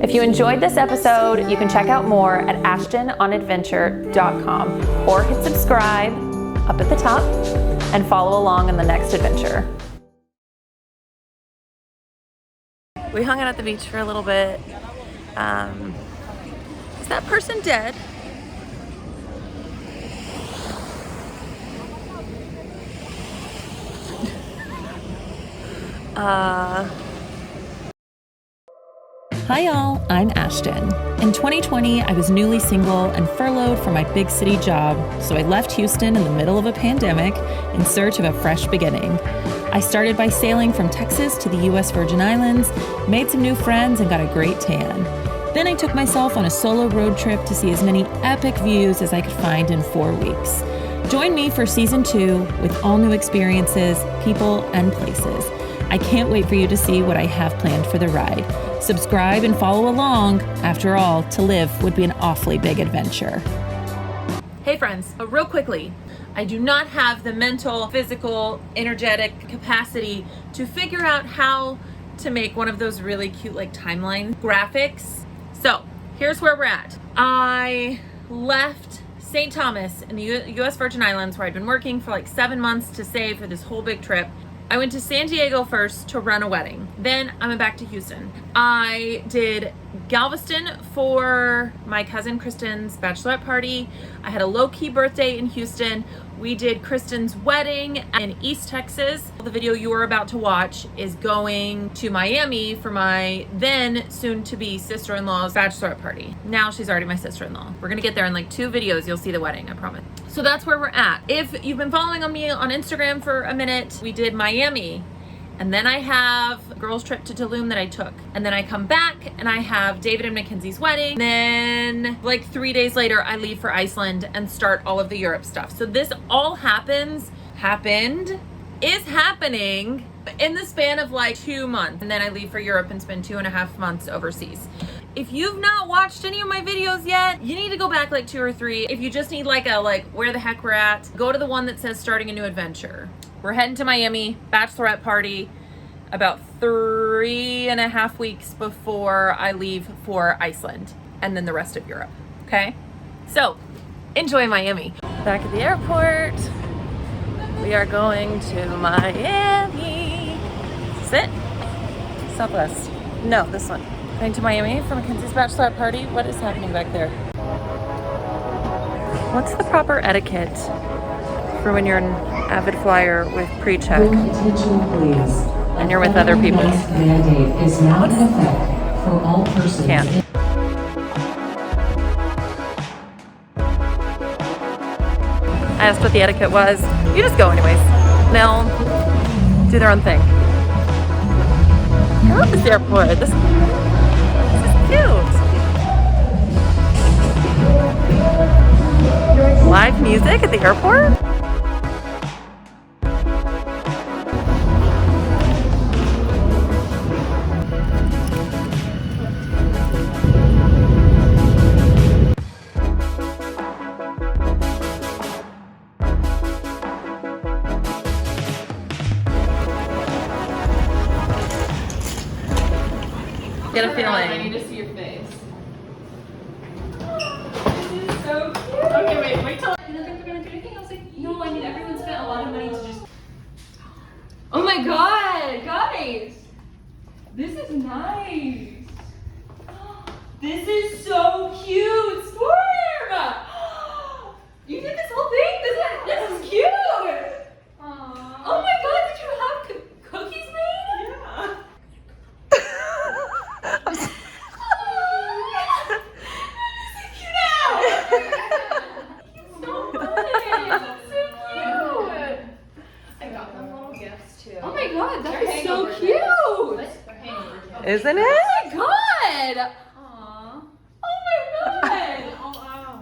If you enjoyed this episode, you can check out more at ashtononadventure.com or hit subscribe up at the top and follow along in the next adventure. We hung out at the beach for a little bit. Is that person dead? Hi y'all, I'm Ashton. In 2020, I was newly single and furloughed from my big city job, so I left Houston in the middle of a pandemic in search of a fresh beginning. I started by sailing from Texas to the US Virgin Islands, made some new friends, and got a great tan. Then I took myself on a solo road trip to see as many epic views as I could find in 4 weeks. Join me for season 2 with all new experiences, people, and places. I can't wait for you to see what I have planned for the ride. Subscribe and follow along. After all, to live would be an awfully big adventure. Hey friends, real quickly, I do not have the mental, physical, energetic capacity to figure out how to make one of those really cute like timeline graphics. So here's where we're at. I left St. Thomas in the US Virgin Islands, where I'd been working for like 7 months to save for this whole big trip. I went to San Diego first to run a wedding. Then I went back to Houston. I did Galveston for my cousin Kristen's bachelorette party. I had a low-key birthday in Houston. We did Kristen's wedding in East Texas. The video you are about to watch is going to Miami for my then soon-to-be sister-in-law's bachelorette party. Now she's already my sister-in-law. We're gonna get there in like 2 videos. You'll see the wedding, I promise. So that's where we're at. If you've been following me on Instagram for a minute, we did Miami. And then I have a girls' trip to Tulum that I took. And then I come back and I have David and Mackenzie's wedding. Then like 3 days later, I leave for Iceland and start all of the Europe stuff. So this all is happening in the span of like 2 months. And then I leave for Europe and spend 2.5 months overseas. If you've not watched any of my videos yet, you need to go back like 2 or 3. If you just need like where the heck we're at, go to the one that says starting a new adventure. We're heading to Miami, bachelorette party, about 3.5 weeks before I leave for Iceland, and then the rest of Europe, okay? So, enjoy Miami. Back at the airport, we are going to Miami. Sit. Southwest. No, this one. Going to Miami for Mackenzie's bachelorette party. What is happening back there? What's the proper etiquette for when you're an avid flyer with pre-check and you're with other people? Mandate is now in effect for all persons. Can't. I asked what the etiquette was. You just go anyways. They'll do their own thing. love this airport. This is cute. Live music at the airport? Get a feeling. I need to see your face. This is so cute. Okay, wait till. I didn't think we're gonna do anything. I was like, no, I mean, everyone spent a lot of money to just. Oh my god, guys! This is nice. This is so cute, Storm! You did this whole thing? This is cute! Aww. Oh my god, did you have cookies made? Yeah. Isn't it? Oh my god! Aww. Oh my god! Oh wow.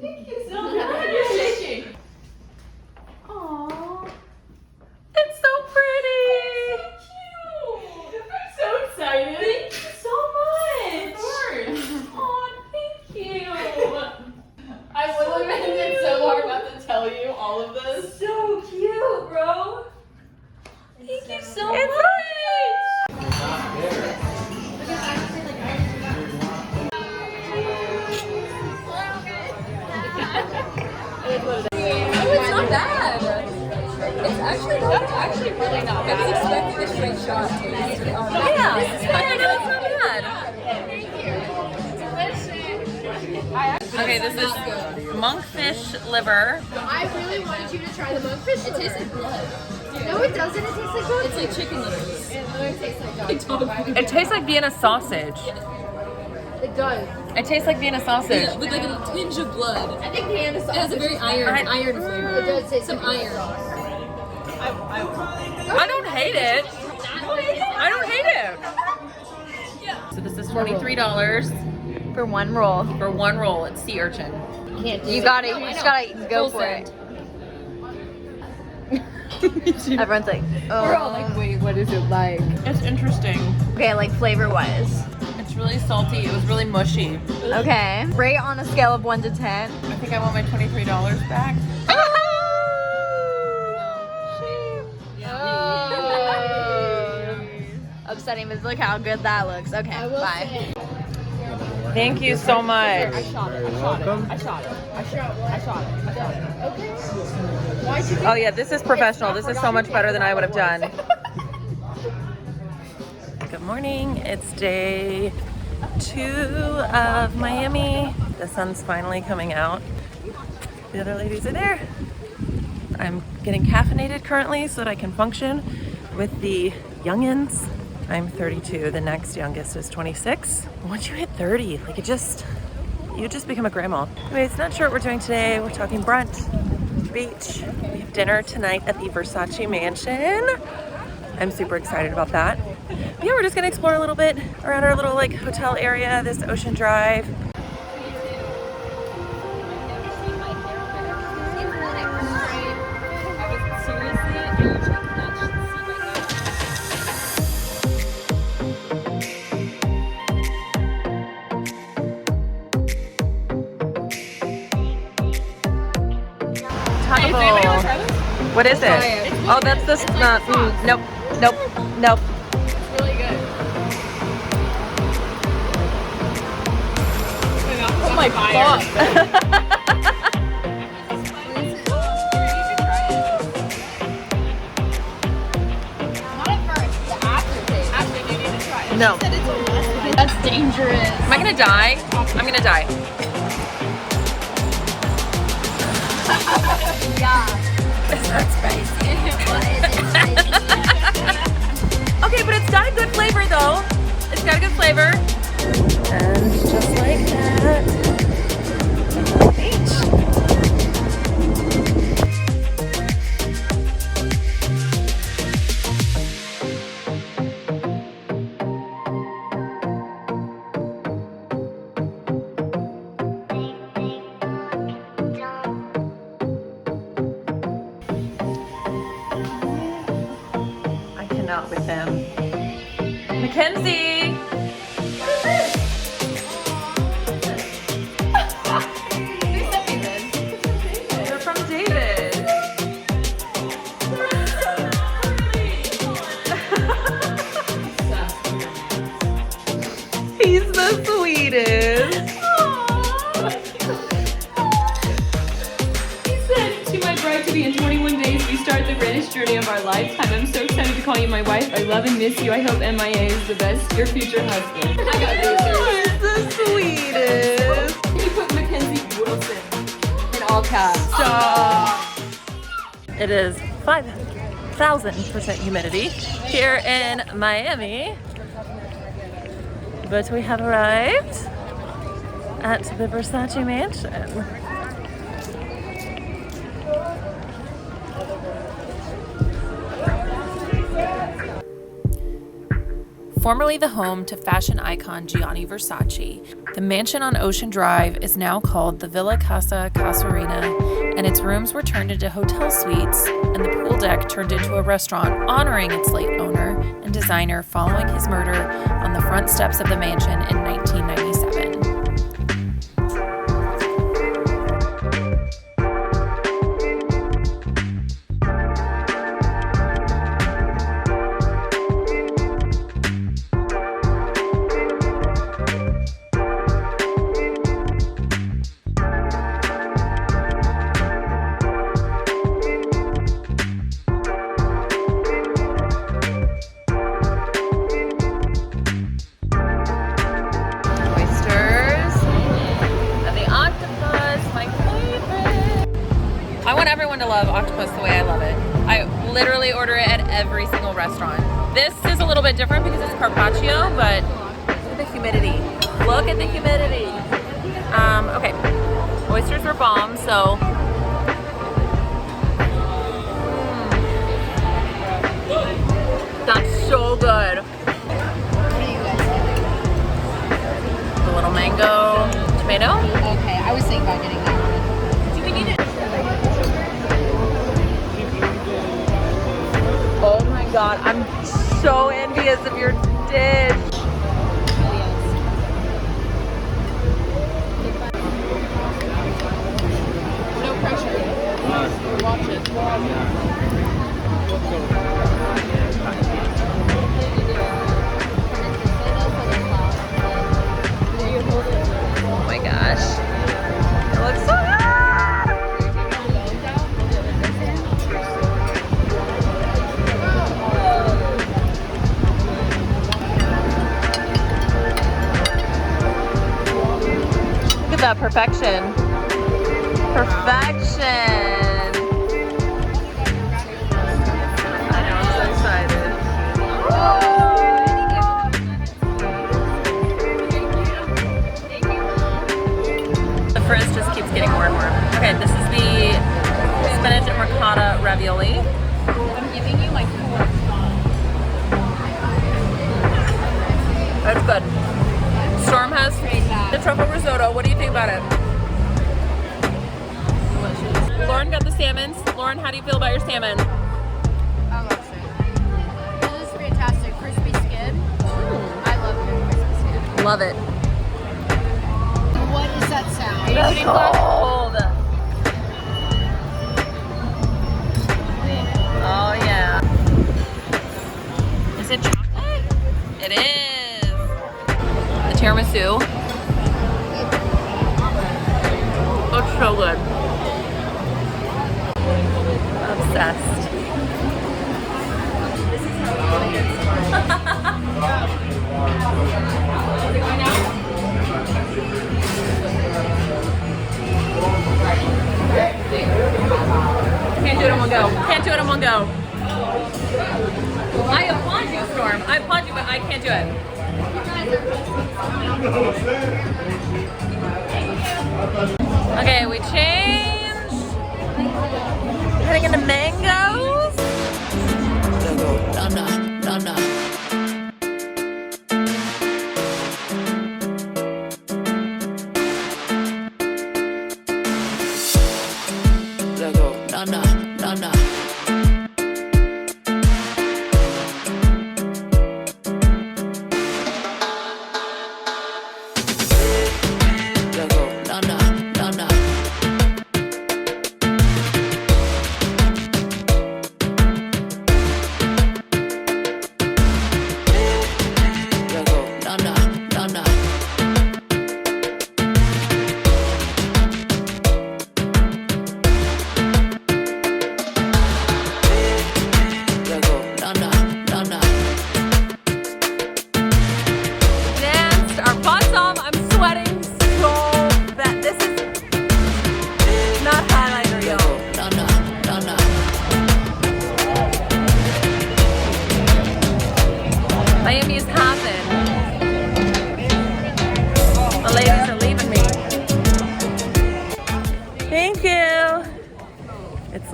Thank you so much. You're shaking. Aww. It's so pretty. It's so cute. I'm so excited. Thank you so much. Of course. Aw, thank you. I literally been so hard not to tell you all of this. So cute, bro. Thank you so much. Oh, it's not bad. It's actually really not bad. I was expecting a straight shot taste. Yeah, it's not bad. Okay, this is monkfish liver. I really wanted you to try the monkfish. It tastes like blood. No, it doesn't. It tastes like blood. It's like chicken livers. It literally tastes like dog. It tastes like Vienna sausage. It does. It tastes like Vienna sausage. Yeah, with like a tinge of blood. I think Vienna sausage. It has a very iron flavor. It does taste some iron. I don't hate it. I don't hate it. Yeah. So this is $23 For one roll. for one roll. It's sea urchin. You just gotta go for it. Everyone's like, oh. We're all like, wait, what is it like? It's interesting. Okay, like flavor wise. It's really salty. It was really mushy. Okay. Rate on a scale of 1 to 10. I think I want my $23 back. Upsetting, but look how good that looks. Okay, bye. Thank you so much. I shot it. Okay. Why'd you Oh yeah, this is professional. This is so much better than I would have done. Good morning. It's day 2 of Miami. The sun's finally coming out. The other ladies are there. I'm getting caffeinated currently so that I can function with the youngins. I'm 32. The next youngest is 26. Once you hit 30, like you just become a grandma. Anyways, not sure what we're doing today. We're talking brunch, beach. We have dinner tonight at the Versace Mansion. I'm super excited about that. But yeah, we're just gonna explore a little bit around our little like hotel area, this Ocean Drive. What is it? Oh, that's this. Nope. It's really good. Oh my god. No. That's dangerous. Am I gonna die? I'm gonna die. Yeah. Is that spicy? Okay, but it's got a good flavor though. It's got a good flavor. And just like that, beach. out with him. Mackenzie! They're from David. He's the sweetest. He said, to my bride-to-be, in 21 days, we start the greatest journey of our lifetime. I'm so excited to call you my wife. I love and miss you. I hope MIA is the best, your future husband. I got He's the sweetest. Can you put Mackenzie Wilson in all caps? Stop. It is 5,000% humidity here in Miami. But we have arrived at the Versace mansion. Formerly the home to fashion icon Gianni Versace, the mansion on Ocean Drive is now called the Villa Casa Casuarina, and its rooms were turned into hotel suites, and the pool deck turned into a restaurant honoring its late owner and designer following his murder on the front steps of the mansion in 1997. I want everyone to love octopus the way I love it. I literally order it at every single restaurant. This is a little bit different because it's carpaccio, but look at the humidity. Look at the humidity. Okay, oysters were bomb, so. That's so good. The little mango tomato. Okay, I was thinking about getting that one. Do we need it? Oh my god, I'm so envious of your dish. No pressure. Watch it. Oh my gosh. It looks so good. Look at that perfection. Perfection. I know, I'm so excited. The frizz just keeps getting more and more. Okay, this is the spinach and ricotta ravioli. I'm giving you like 4. That's good. Storm has the truffle risotto. What do you think about it? Delicious. Lauren got the salmons. Lauren, how do you feel about your salmon? I love it. This is fantastic. Crispy skin. I love good crispy skin. Love it. What is that sound? Are you That's putting glass? cold. Oh yeah. Is it chocolate? It is. The tiramisu. Looks so good. Obsessed. Can't do it in one go. Can't do it in one go. I applaud you, Storm. I applaud you, but I can't do it. Okay, we changed. Heading into mangoes.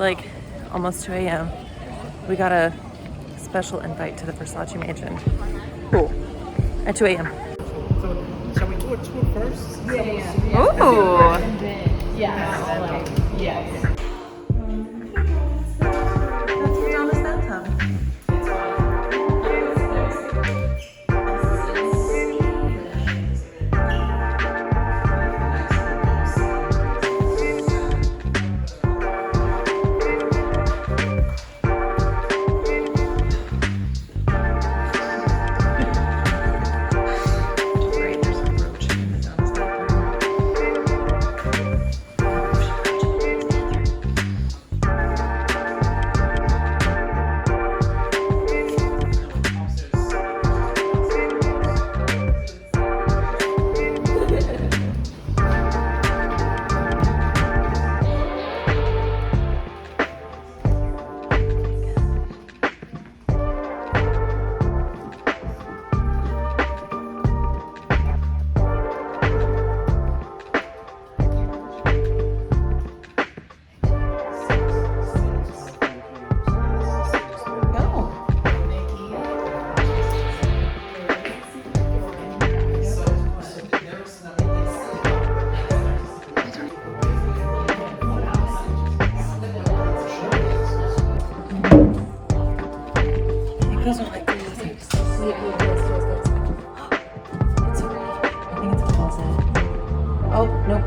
like almost 2 a.m. We got a special invite to the Versace mansion. Cool. At 2 a.m. So, shall we do a tour first? Ooh. That's Madonna's bathtub.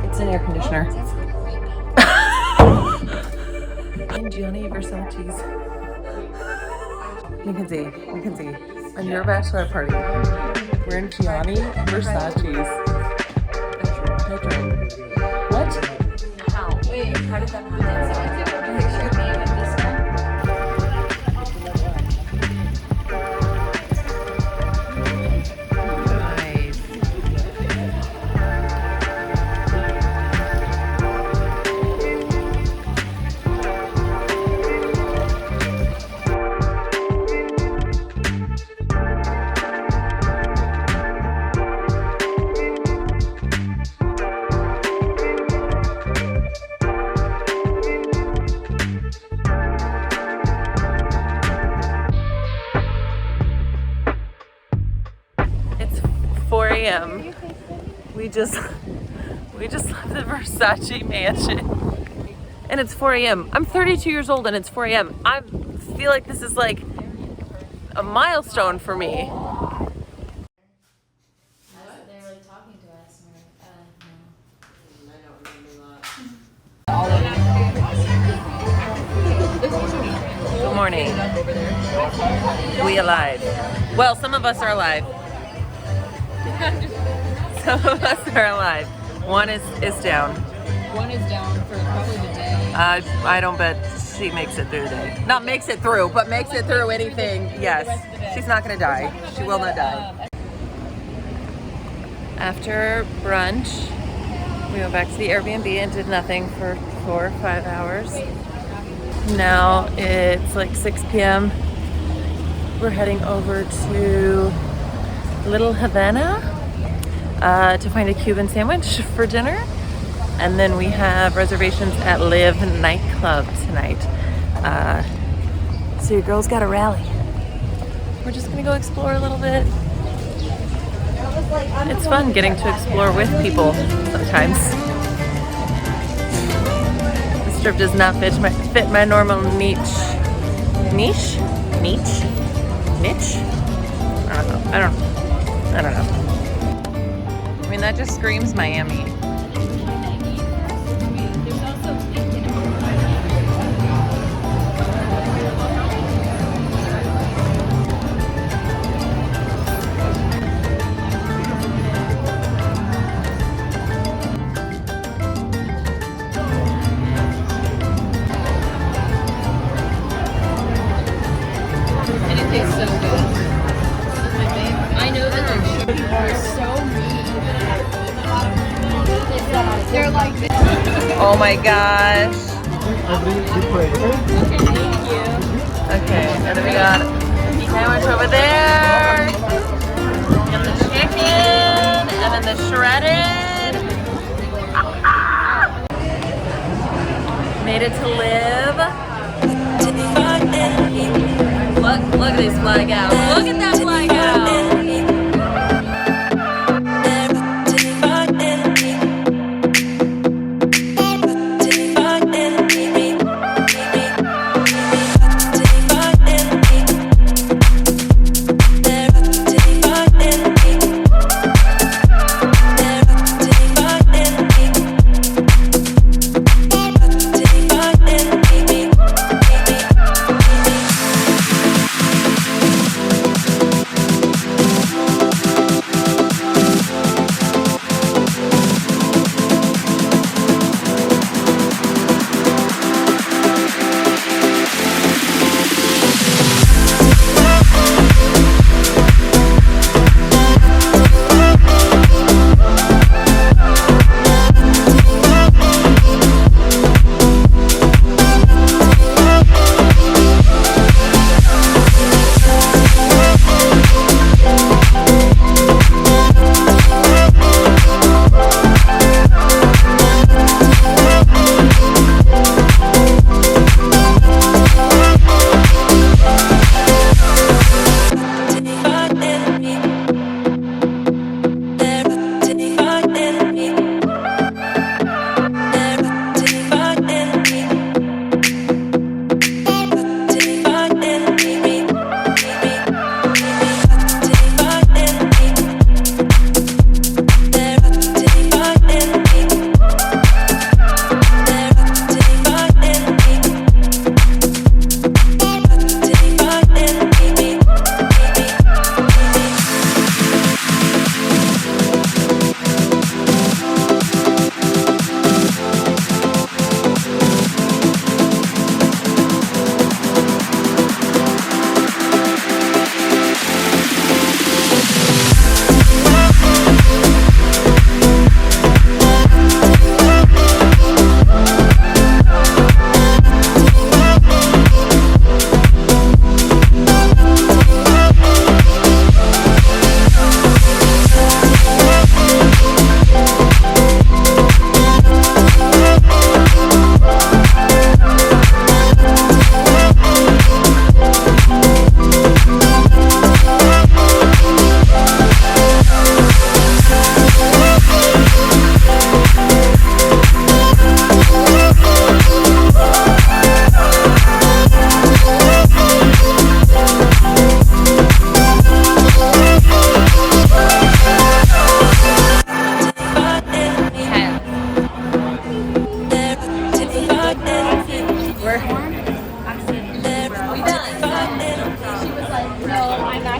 It's an air conditioner. And Gianni Versace's. You can see. On your bachelor party, we're in Gianni Versace's bedroom. What? How? Wait, how did that happen? Picture me with this guy. It's 4 a.m. We just left the Versace mansion. And it's 4 a.m. I'm 32 years old and it's 4 a.m. I feel like this is like a milestone for me. They're like talking to us. Good morning. We alive. Well, some of us are alive. Some of us are alive. One is down. One is down for probably the day. I don't bet she makes it through the day. Not makes it through, but makes it through anything. Yes. She's not gonna die. She will not die. After brunch, we went back to the Airbnb and did nothing for 4 or 5 hours. Now it's like 6 p.m. We're heading over to Little Havana to find a Cuban sandwich for dinner. And then we have reservations at Live nightclub tonight. So your girl's got a rally. We're just gonna go explore a little bit. It's fun getting to explore with people sometimes. This trip does not fit my normal niche? I don't know. I mean, that just screams Miami. I know that they're so mean. They're like this. Oh my gosh. Okay, thank you. Okay, and then we got a sandwich over there. And the chicken. And then the shredded. Made it to Live. blackout. Look at that blackout.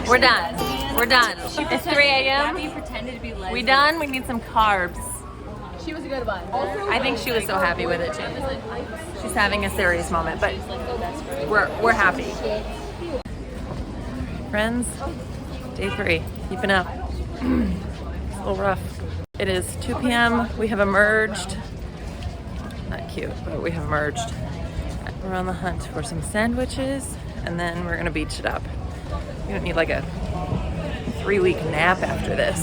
We're done. We're done. It's 3 a.m. We done? We need some carbs. She was a good one. I think she was so happy with it too. She's having a serious moment, but we're happy. Friends, day 3, keeping up. It's a little rough. It is 2 p.m. We have emerged. Not cute, but we have emerged. We're on the hunt for some sandwiches, and then we're gonna beach it up. You don't need like a 3-week nap after this.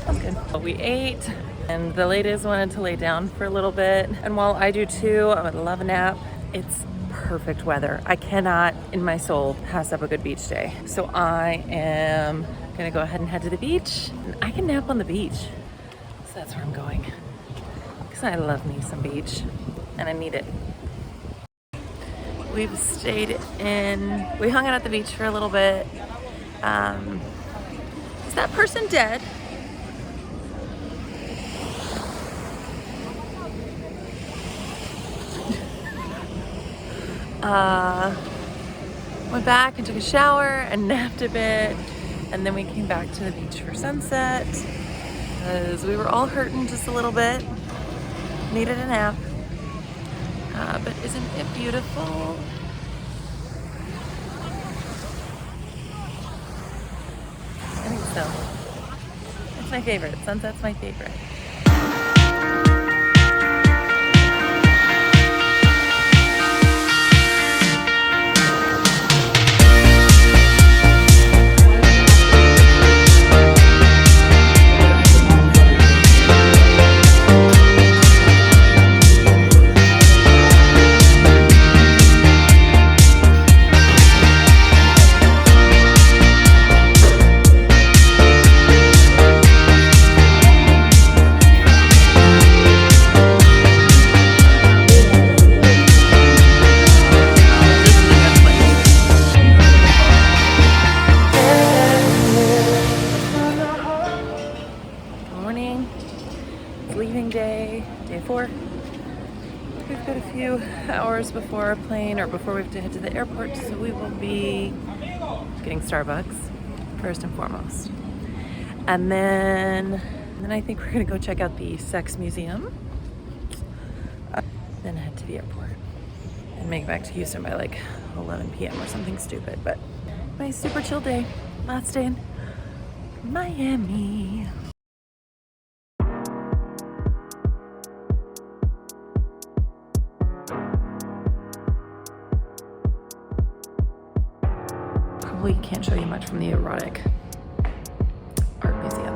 That's good. We ate, and the ladies wanted to lay down for a little bit. And while I do too, I would love a nap. It's perfect weather. I cannot, in my soul, pass up a good beach day. So I am gonna go ahead and head to the beach. And I can nap on the beach. So that's where I'm going. Because I love me some beach, and I need it. We've stayed in, we hung out at the beach for a little bit. Is that person dead? Went back and took a shower and napped a bit, and then we came back to the beach for sunset because we were all hurting just a little bit, needed a nap. But isn't it beautiful? I think so. It's my favorite. Sunset's my favorite. few hours before our plane, or before we have to head to the airport, so we will be getting Starbucks first and foremost. And then I think we're gonna go check out the sex museum, then head to the airport and make it back to Houston by like 11 p.m. or something stupid. But my super chill day, last day in Miami. Probably can't show you much from the erotic art museum.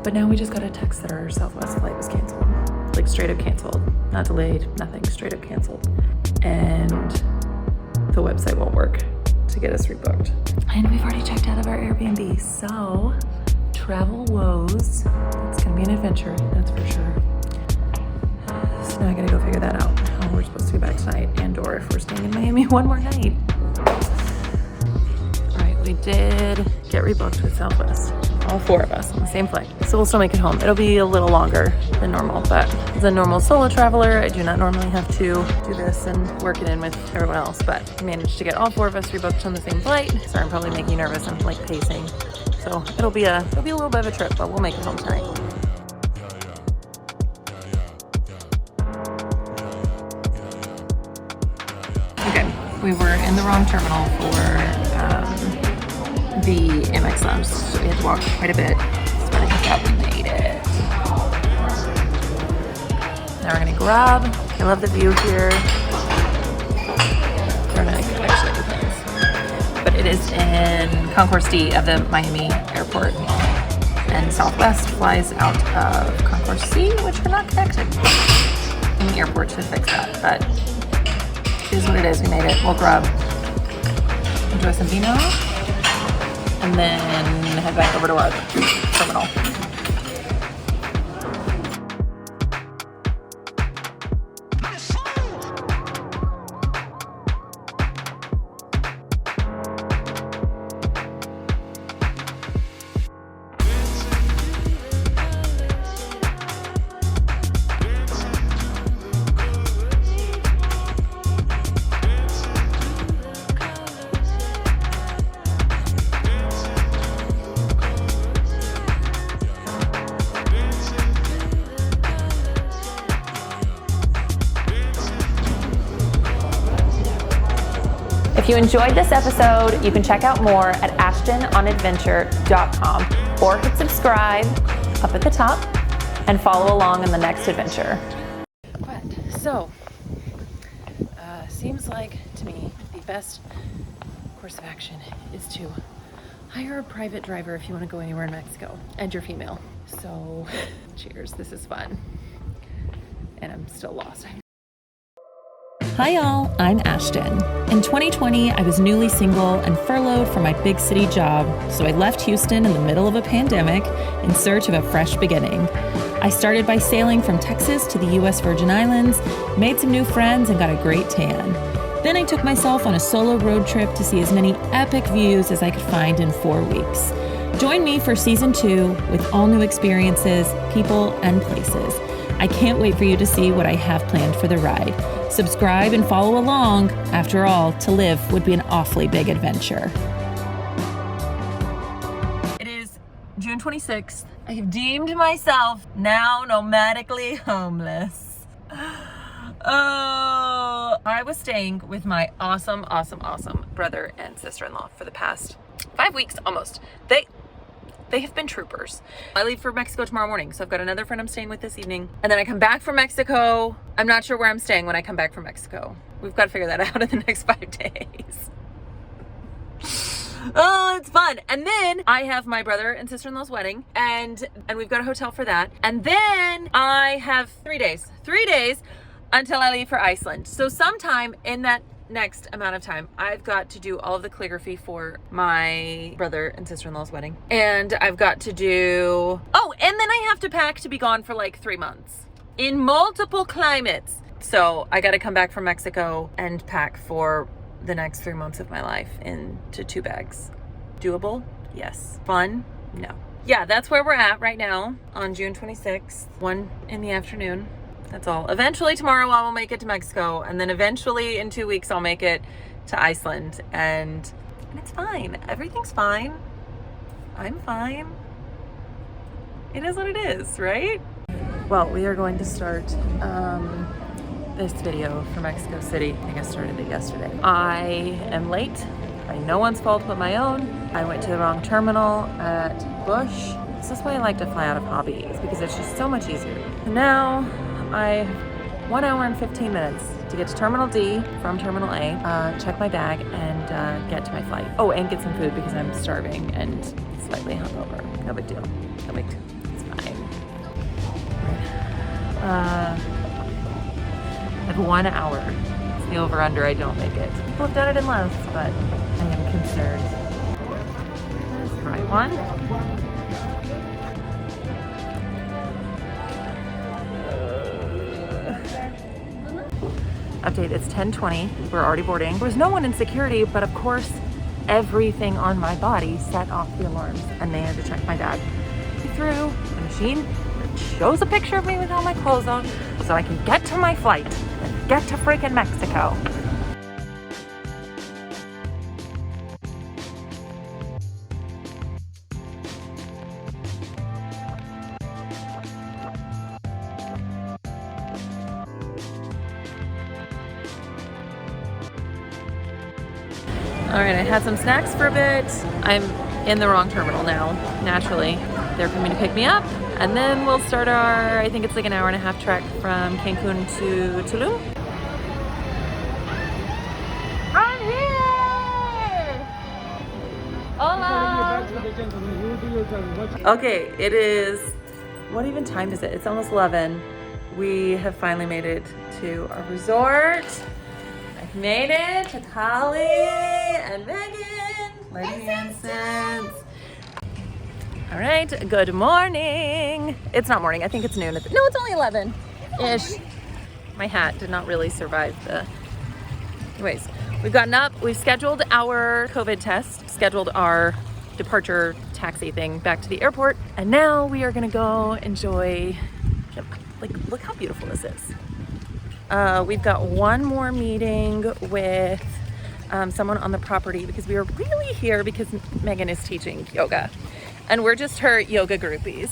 But now we just got a text that our Southwest flight was canceled. Like straight up canceled. Not delayed, nothing, straight up canceled. And the website won't work to get us rebooked. And we've already checked out of our Airbnb, so travel woes. It's gonna be an adventure, that's for sure. So now I gotta go figure that out, how we're supposed to get back tonight, and or if we're staying in Miami one more night. We did get rebooked with Southwest, all 4 of us on the same flight. So we'll still make it home. It'll be a little longer than normal, but as a normal solo traveler, I do not normally have to do this and work it in with everyone else, but I managed to get all 4 of us rebooked on the same flight. Sorry, I'm probably making you nervous. I'm like pacing. So it'll be a little bit of a trip, but we'll make it home tonight. Okay, we were in the wrong terminal for the MX Lounge, so we had to walk quite a bit. So I think we made it. Now we're gonna grab. I love the view here. We're not good actually with things. But it is in Concourse D of the Miami airport. And Southwest flies out of Concourse C, which we're not connected. And the airport should fix that, but it is what it is. We made it. We'll grab, enjoy some vino, and then head back over to our terminal. If you enjoyed this episode, you can check out more at ashtononadventure.com or hit subscribe up at the top and follow along in the next adventure. So, seems like to me the best course of action is to hire a private driver if you want to go anywhere in Mexico and you're female. So, cheers, this is fun. And I'm still lost. Hi y'all, I'm Ashton. In 2020, I was newly single and furloughed from my big city job, so I left Houston in the middle of a pandemic in search of a fresh beginning. I started by sailing from Texas to the US Virgin Islands, made some new friends, and got a great tan. Then I took myself on a solo road trip to see as many epic views as I could find in 4 weeks. Join me for season 2 with all new experiences, people, and places. I can't wait for you to see what I have planned for the ride. Subscribe and follow along. After all, to live would be an awfully big adventure. It is June 26th. I have deemed myself now nomadically homeless. Oh, I was staying with my awesome brother and sister-in-law for the past 5 weeks almost. They have been troopers. I leave for Mexico tomorrow morning, so I've got another friend I'm staying with this evening. And then I come back from Mexico. I'm not sure where I'm staying when I come back from Mexico. We've got to figure that out in the next 5 days. Oh, it's fun. And then I have my brother and sister-in-law's wedding, and we've got a hotel for that. And then I have 3 days until I leave for Iceland. So sometime in that next amount of time, I've got to do all of the calligraphy for my brother and sister-in-law's wedding. And I've got to do, and then I have to pack to be gone for like 3 months in multiple climates. So I got to come back from Mexico and pack for the next 3 months of my life into 2 bags. Doable? Yes. Fun? No. Yeah, that's where we're at right now on June 26th, 1 in the afternoon. That's all. Eventually tomorrow I will make it to Mexico, and then eventually in 2 weeks I'll make it to Iceland, and it's fine. Everything's fine. I'm fine. It is what it is, right? Well, we are going to start this video for Mexico City. I think I started it yesterday. I am late, by no one's fault but my own. I went to the wrong terminal at Bush. This is why I like to fly out of hobby, is because it's just so much easier. And now I have 1 hour and 15 minutes to get to Terminal D from Terminal A, check my bag, and get to my flight. Oh, and get some food because I'm starving and slightly hungover. No big deal. No big deal. It's fine. I have 1 hour. It's the over-under. I don't make it. People have done it in less, but I am concerned. That's the right one. Update, it's 10:20. We're already boarding. There was no one in security, but of course, everything on my body set off the alarms, and they had to check my bag. Through the machine that shows a picture of me with all my clothes on so I can get to my flight and get to freaking Mexico. All right, I had some snacks for a bit. I'm in the wrong terminal now, naturally. They're coming to pick me up, and then we'll start our, I think it's like an hour and a half trek from Cancun to Tulum. I'm here! Hola! Okay, it is, what even time is it? It's almost 11. We have finally made it to our resort. I've made it to Kali and Megan, Lady Hanson's. All right, good morning. It's not morning, I think it's noon. No, it's only 11-ish. My hat did not really survive the... Anyways, we've gotten up, we've scheduled our COVID test, scheduled our departure taxi thing back to the airport, and now we are gonna go enjoy, like, look how beautiful this is. We've got one more meeting with someone on the property because we are really here because Megan is teaching yoga. And we're just her yoga groupies.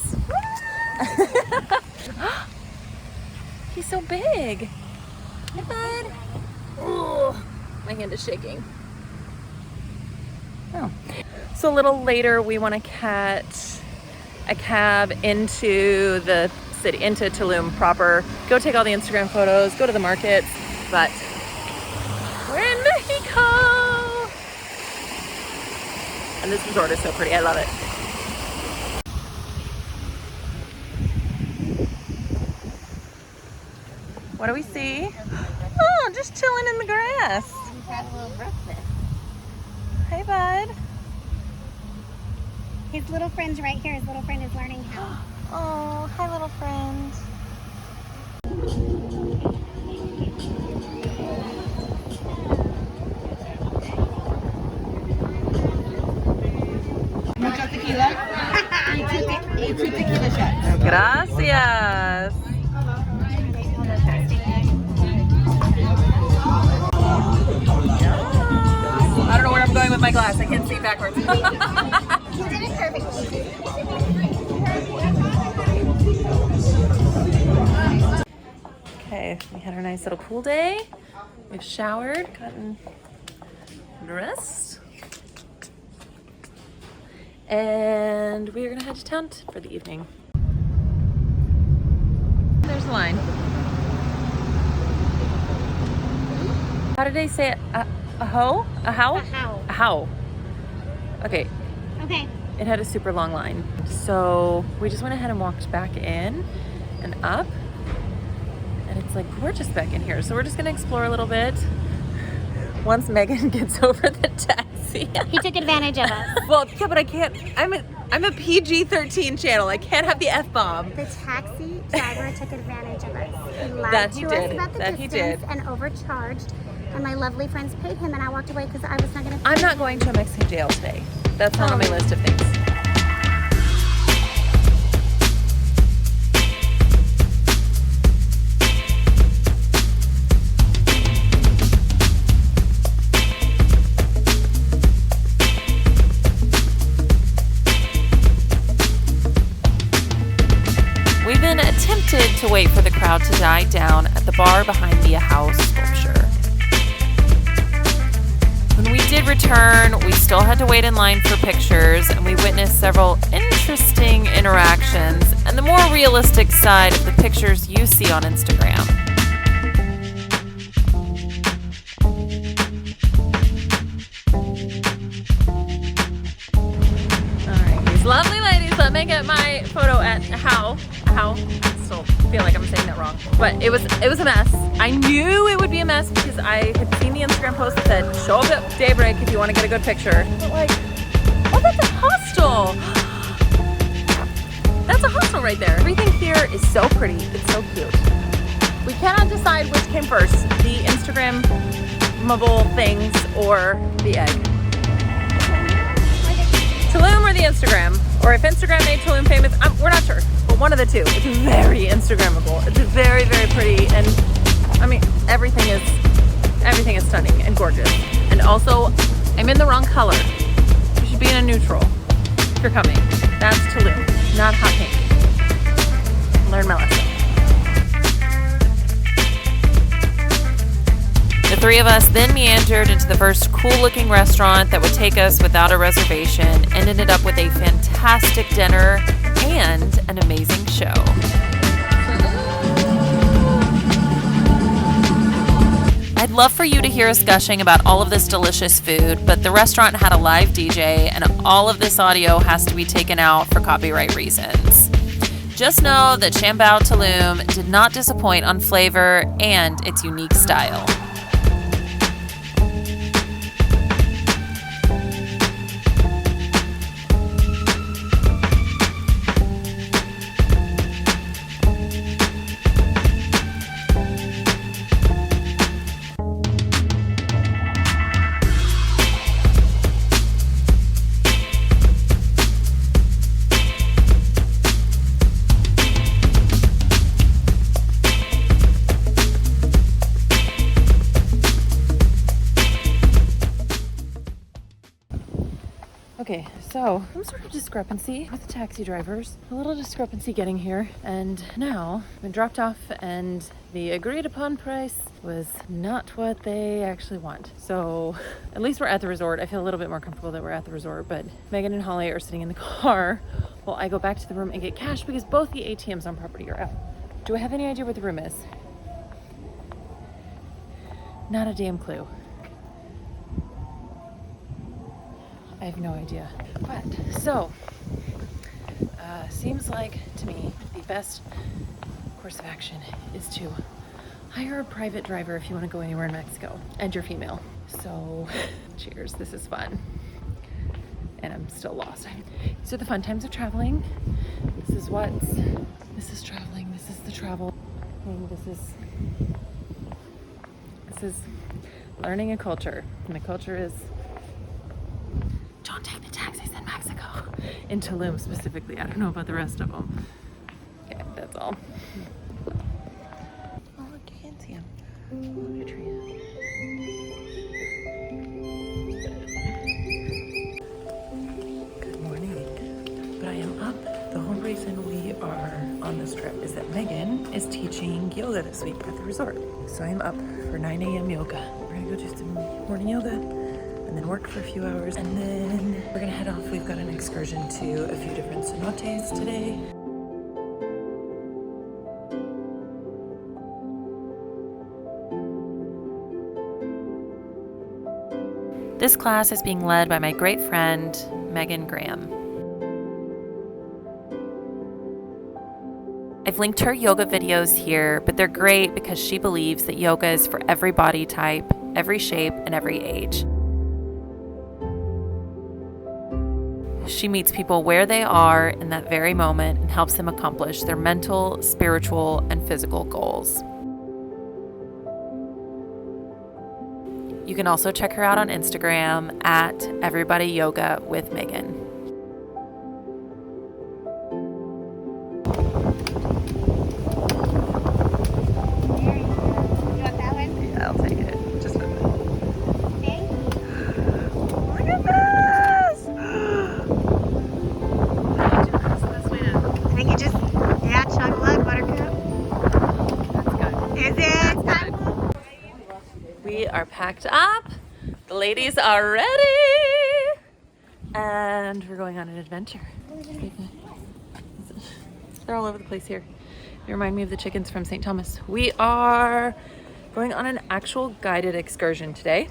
He's so big. Hi, bud. Oh, my hand is shaking. Oh. So a little later, we want to catch a cab into the city, into Tulum proper, go take all the Instagram photos, go to the markets, but we're in Mexico! And this resort is so pretty, I love it. What do we see? Oh, just chilling in the grass. We've had a little breakfast. Hey, bud. His little friend's right here. His little friend is learning how. Oh, hi, little friend. Mucho tequila. Y two tequila shots. Gracias. I don't know where I'm going with my glass. I can't see backwards. You did it perfectly. Okay, we had our nice little pool day. We've showered, gotten dressed. And we are gonna head to town for the evening. There's the line. How did they say it? A hoe? A how? A how. A how. Okay. Okay. It had a super long line. So we just went ahead and walked back in and up. And it's like gorgeous back in here. So we're just gonna explore a little bit. Once Megan gets over the taxi. He took advantage of us. Well, yeah, but I can't, I'm a PG-13 channel. I can't have the F-bomb. The taxi driver took advantage of us. He lied That to he us did. about the That he distance did. and overcharged. And my lovely friends paid him, and I walked away because I was not going to. I'm not going to a Mexican jail today. That's not on my list of things. to wait for the crowd to die down at the bar behind the house sculpture. When we did return, we still had to wait in line for pictures, and we witnessed several interesting interactions and the more realistic side of the pictures you see on Instagram. Alright, these lovely ladies let me get my photo at how? I still feel like I'm saying that wrong. But it was a mess. I knew it would be a mess because I had seen the Instagram post that said, show up at daybreak if you want to get a good picture. But like, oh, that's a hostel. That's a hostel right there. Everything here is so pretty. It's so cute. We cannot decide which came first, the Instagrammable things or the egg. Tulum or the Instagram, or if Instagram made Tulum famous, we're not sure, but one of the two. It's very Instagrammable. It's very, very pretty, and I mean, everything is stunning and gorgeous. And also, I'm in the wrong color. You should be in a neutral if you're coming. That's Tulum, not hot pink. Learn my lesson. The three of us then meandered into the first cool-looking restaurant that would take us without a reservation and ended up with a fantastic dinner and an amazing show. I'd love for you to hear us gushing about all of this delicious food, but the restaurant had a live DJ and all of this audio has to be taken out for copyright reasons. Just know that Chambao Tulum did not disappoint on flavor and its unique style. Okay, so some sort of discrepancy with the taxi drivers. A little discrepancy getting here, and now I've been dropped off and the agreed upon price was not what they actually want. So at least we're at the resort. I feel a little bit more comfortable that we're at the resort, but Megan and Holly are sitting in the car while I go back to the room and get cash because both the ATMs on property are out. Do I have any idea where the room is? Not a damn clue. I have no idea. But, so, seems like to me the best course of action is to hire a private driver if you want to go anywhere in Mexico and you're female. So, cheers, this is fun. And I'm still lost. These are the fun times of traveling. This is traveling, this is the travel thing, this is learning a culture. And the culture is don't take the taxis in Mexico. In Tulum specifically. I don't know about the rest of them. Okay, that's all. Oh, look, you can't see him. Look at tree. Good morning. But I am up. The whole reason we are on this trip is that Megan is teaching yoga this week at the resort. So I'm up for 9 a.m. yoga. We're gonna go do some morning yoga and then work for a few hours, and then we're gonna head off. We've got an excursion to a few different cenotes today. This class is being led by my great friend, Megan Graham. I've linked her yoga videos here, but they're great because she believes that yoga is for every body type, every shape, and every age. She meets people where they are in that very moment and helps them accomplish their mental, spiritual, and physical goals. You can also check her out on Instagram at everybodyyoga.with.Megan. I'll take it. Just a minute. Look at this! I think you just, chug a leg, buttercup. packed up. The ladies are ready. And we're going on an adventure. They're all over the place here. They remind me of the chickens from St. Thomas. We are going on an actual guided excursion today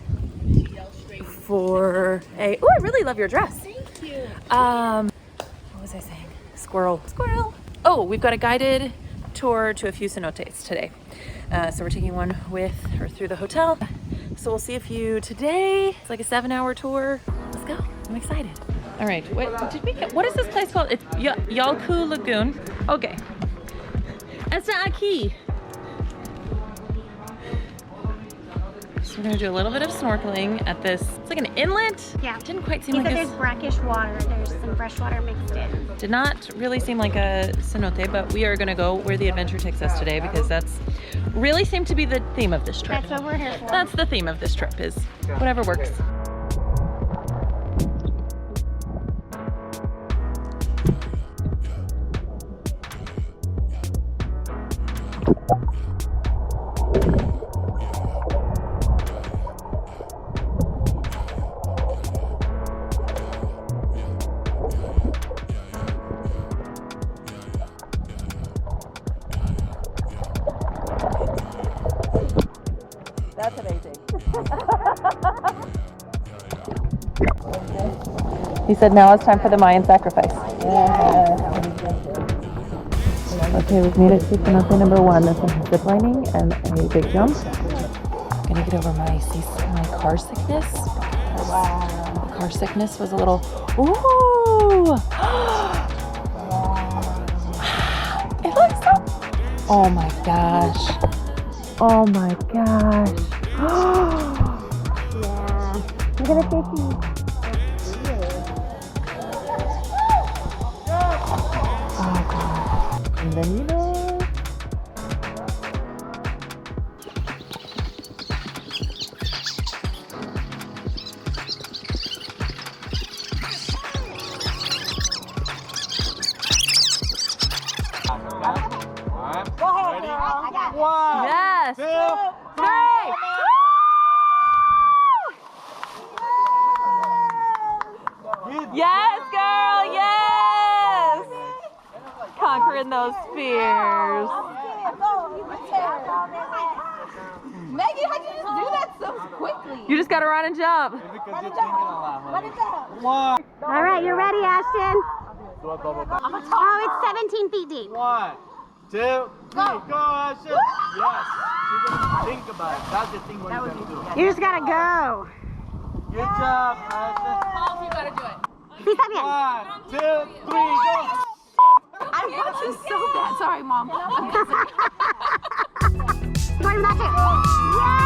for a, oh, I really love your dress. Thank you. What was I saying? Squirrel. Oh, we've got a guided tour to a few cenotes today. So we're taking one with or through the hotel. So we'll see a few today. It's like a 7-hour tour. Let's go. I'm excited. All right. What is this place called? It's Yalku Lagoon. Okay. Esta aquí. So we're gonna do a little bit of snorkeling at this. It's like an inlet. Yeah. It didn't quite seem He like said there's brackish water. There's some fresh water mixed in. Did not really seem like a cenote, but we are gonna go where the adventure takes us today because that's really seemed to be the theme of this trip. That's what we're here for. That's the theme of this trip, is whatever works. That's amazing. He said now it's time for the Mayan sacrifice. Okay, we've made it to cenote number 1. This one has zip lining and a big jump. I'm gonna get over my car sickness. Wow. The car sickness was a little, ooh! It looks so, oh my gosh. Oh my gosh. Yeah. I'm gonna take you. Oh god. And then you know. Yes. 2, 3. Yes, girl. Yes. Conquering those fears. Maggie, how'd you just do that so quickly? You just gotta run and jump. All right, you're ready, Ashton. Oh, it's 17 feet deep. 1, 2, 3, go, Ashton! Yes, you're gonna think about it. That's the thing what you're gonna do. You just gotta go. Good job, Ashton. Mom, you gotta do it. Sí, está bien. 1, 2, 3, go! I want you so bad. Sorry, Mom. Sorry, not you. Yes!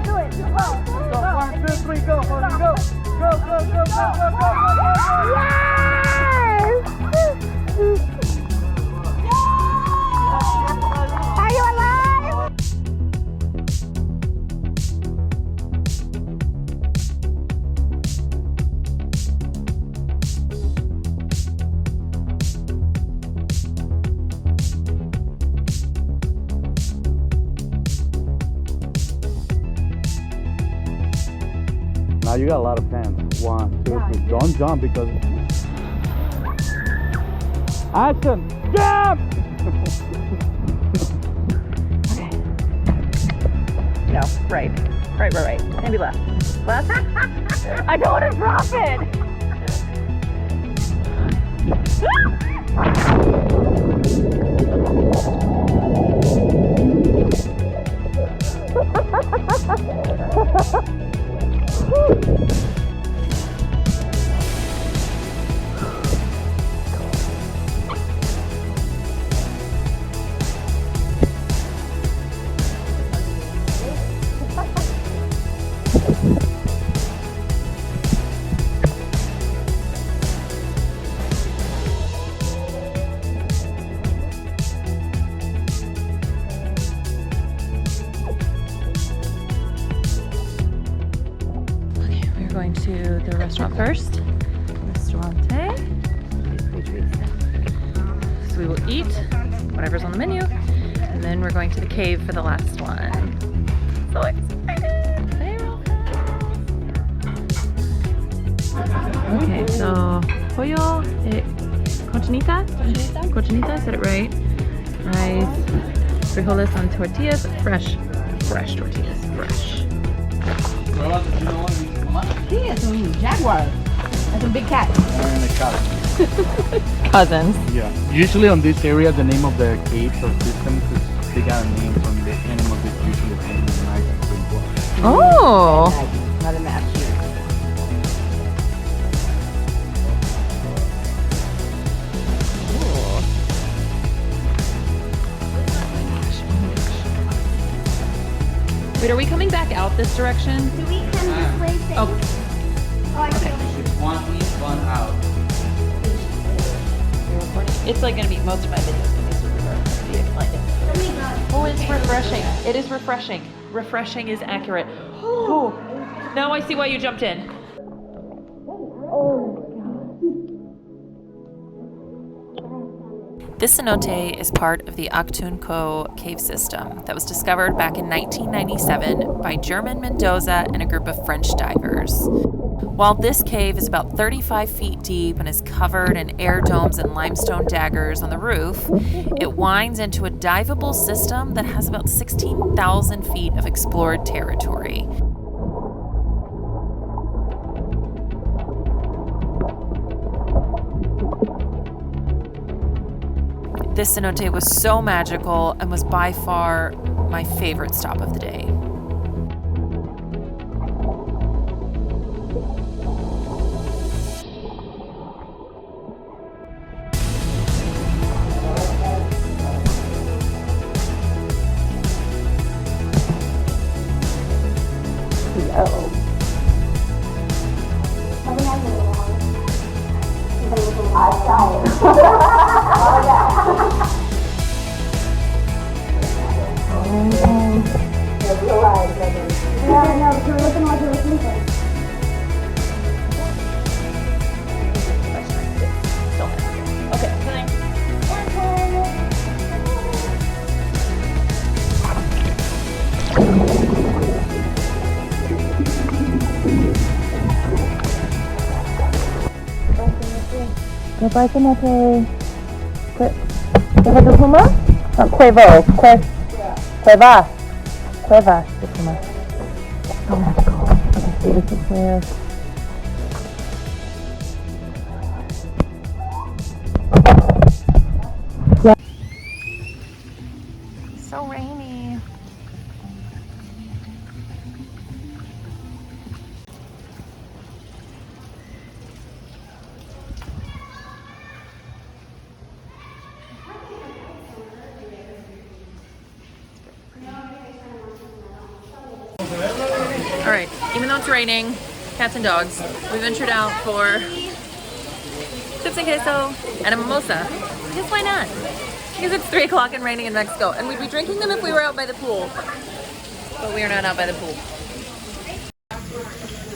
Do it. Go. 1, 2, 3, go, Holly, go! Go, go, go, go, go, go, go, go! Yes! Are you alive? Now you got a lot of fans. 1, 2, 3. Don't jump because. Ashton, jump! No, right. Maybe left. Left? I don't want to drop it! Going to the restaurant first. Restaurante. So we will eat whatever's on the menu, and then we're going to the cave for the last one. So excited! Okay, so pollo, cochinita, said it right. Rice, frijoles on tortillas, fresh tortillas, fresh. Sí, es un jaguar. Es un big cat. Cousins. Yeah. Usually on this area, the name of the caves or systems is they got a name from the animals that usually came in the night and drink water. Oh. Not a match here. Wait, are we coming back out this direction? Do we come this way? Oh. Oh, I see. One in, one out. It's like gonna be most of my videos gonna be super dark. Be excited. Oh, it's refreshing. It is refreshing. Refreshing is accurate. Oh, now I see why you jumped in. This cenote is part of the Achtunco cave system that was discovered back in 1997 by German Mendoza and a group of French divers. While this cave is about 35 feet deep and is covered in air domes and limestone daggers on the roof, it winds into a diveable system that has about 16,000 feet of explored territory. This cenote was so magical and was by far my favorite stop of the day. Goodbye, cenote. ¿Cueva de Puma? Cueva de Puma. So magical. Okay, so this is where. Yeah. So rainy. All right, even though it's raining, cats and dogs, we ventured out for chips and queso and a mimosa. Because why not? Because it's 3 o'clock and raining in Mexico, and we'd be drinking them if we were out by the pool. But we are not out by the pool.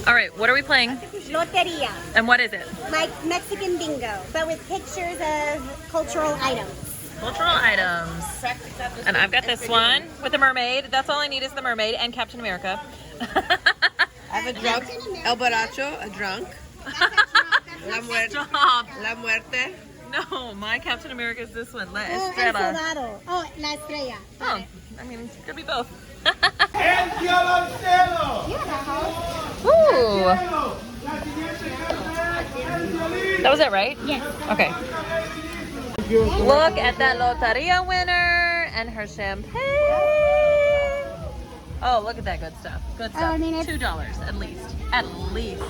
All right, what are we playing? Loteria. And what is it? Like Mexican bingo, but with pictures of cultural items. Cultural items. And I've got this one with a mermaid. That's all I need is the mermaid and Captain America. I have a drunk, El Baracho, a drunk. La Muerte. No, my Captain America is this one. La El Estrella. Soldado. Oh, La Estrella. Oh, I mean, it could be both. Ooh. That was it, right? Yes. Okay. Look at that Loteria winner and her champagne. Oh, look at that good stuff. Good stuff. I mean, it's $2 at least. At least.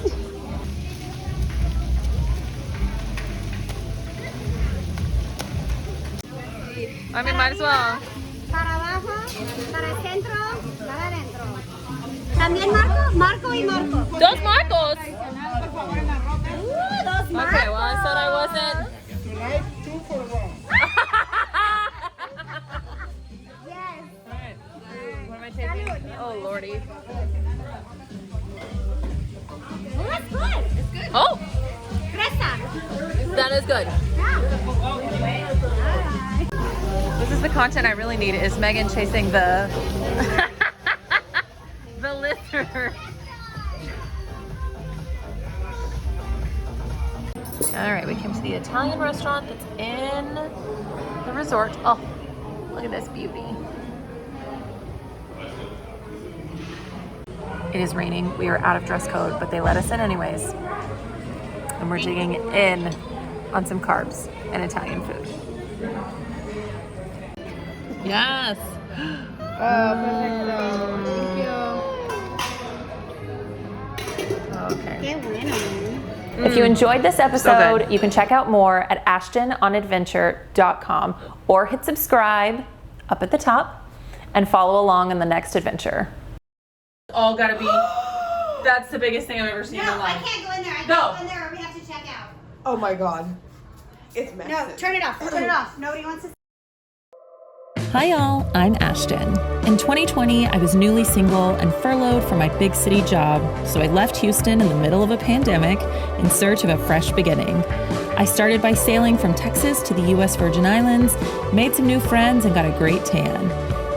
I mean, might as well. Para abajo, para el centro, para adentro. También Marco, Marco y Marco. Dos Marcos. Dos Marcos. Okay, well, I said I wasn't. Yes. Alright. What am I tasting? Oh, Lordy. Oh, that's good. It's good. Oh! Fresa. That is good. Yeah. This is the content I really need, is Megan chasing the the lizard. All right, we came to the Italian restaurant that's in the resort. Oh, look at this beauty. It is raining. We are out of dress code, but they let us in anyways. And we're digging in on some carbs and Italian food. Yes. Okay. If you enjoyed this episode, you can check out more at ashtononadventure.com or hit subscribe up at the top and follow along on the next adventure. All gotta be, that's the biggest thing I've ever seen in my life. I can't go in there. I No. can't go in there or we have to check out. Oh my god. It's massive. No, turn it off. Turn it off. Nobody wants to. Hi y'all, I'm Ashton. In 2020, I was newly single and furloughed from my big city job, so I left Houston in the middle of a pandemic in search of a fresh beginning. I started by sailing from Texas to the US Virgin Islands, made some new friends, and got a great tan.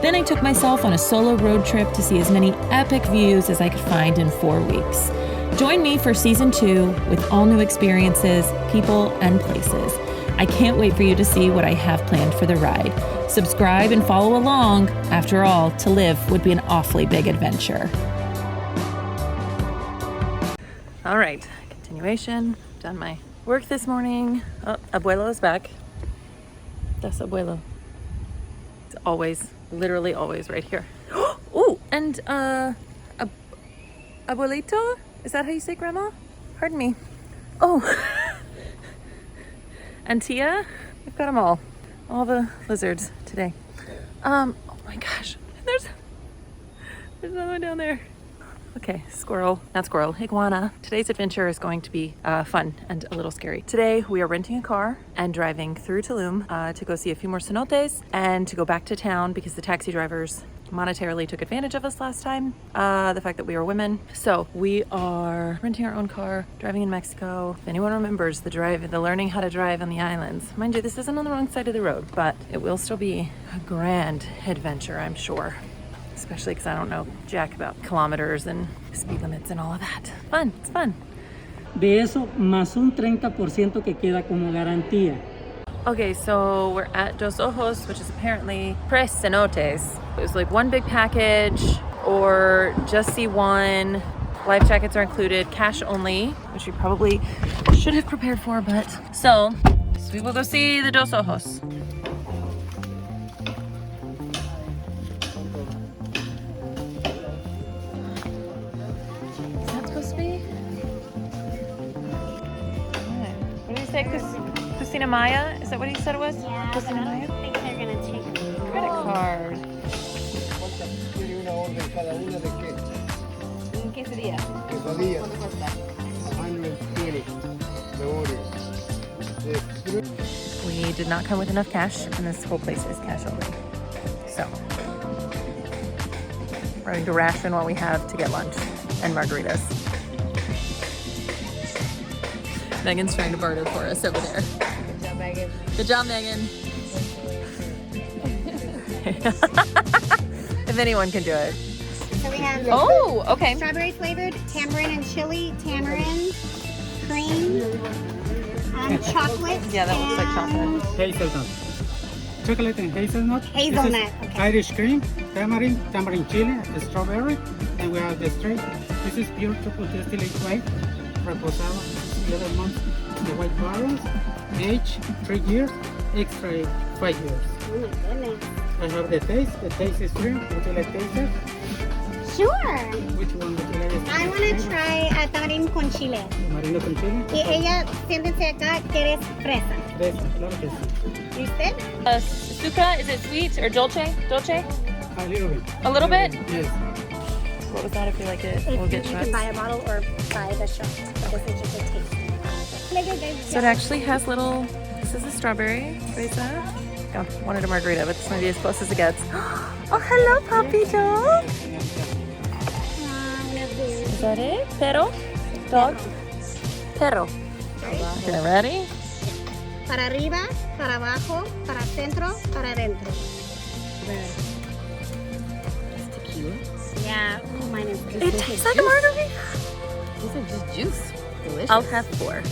Then I took myself on a solo road trip to see as many epic views as I could find in 4 weeks. Join me for season 2 with all new experiences, people, and places. I can't wait for you to see what I have planned for the ride. Subscribe and follow along. After all, to live would be an awfully big adventure. All right, continuation. Done my work this morning. Oh, Abuelo is back. That's Abuelo. It's always, literally always right here. Ooh, and Abuelito? Is that how you say grandma? Pardon me. Oh. And Tia, we've got them all the lizards today. Oh my gosh, there's another one down there. Okay, not squirrel, iguana. Today's adventure is going to be fun and a little scary. Today we are renting a car and driving through Tulum to go see a few more cenotes and to go back to town because the taxi drivers monetarily took advantage of us last time, the fact that we were women. So we are renting our own car, driving in Mexico. If anyone remembers the learning how to drive on the islands. Mind you, this isn't on the wrong side of the road, but it will still be a grand adventure, I'm sure. Especially because I don't know jack about kilometers and speed limits and all of that. Fun, it's fun. De eso, más un 30% que queda como garantía. Okay, so we're at Dos Ojos, which is apparently tres cenotes. It was like one big package or just see one. Life jackets are included, cash only, which we probably should have prepared for, but so we will go see the Dos Ojos. Is that supposed to be? What did he say? Christina Maya? Is that what he said it was? Yeah, Christina I Maya? don't think they're gonna take Credit card. ¿Qué sería? ¿Cuánto cuesta? We did not come with enough cash, and this whole place is cash only. So we're going to ration what we have to get lunch and margaritas. Megan's trying to barter for us over there. Good job, Megan. Good job, Megan. If anyone can do it. So we have okay. strawberry flavored, tamarind and chili, tamarind, cream, chocolate. Yeah, that looks like chocolate. Hazelnut. Chocolate and hazelnut. Hazelnut, This is okay. Irish cream, tamarind chili, strawberry, and we have the straight. This is pure chocolate distillate white, reposado, 11 months. The white barrels, age 3 years, extra 5 years. Oh my goodness. I have the taste. The taste is free. Would you like to taste it? Sure. Which one would you like? I want to try tamarind con chile. Marino con chile. Y ella, siéntense acá, que eres fresa. Fresa, claro que sí. ¿Y usted? Suka, is it sweet or dolce? Dolce? A little bit. A little bit? Yes. What was that if we like it? If We'll get you shots. can buy a bottle or buy the shot. This is just a taste. So it actually has little, this is a strawberry, Teresa. Oh, wanted a margarita, but this might be as close as it gets. Oh, hello, puppy dog. Is that it? Perro? Dog? Perro. Okay, ready? Para arriba, para abajo, para centro, para adentro. Tequila? Yeah, mine is. It tastes like a margarita. These are just juice. Delicious. I'll have 4.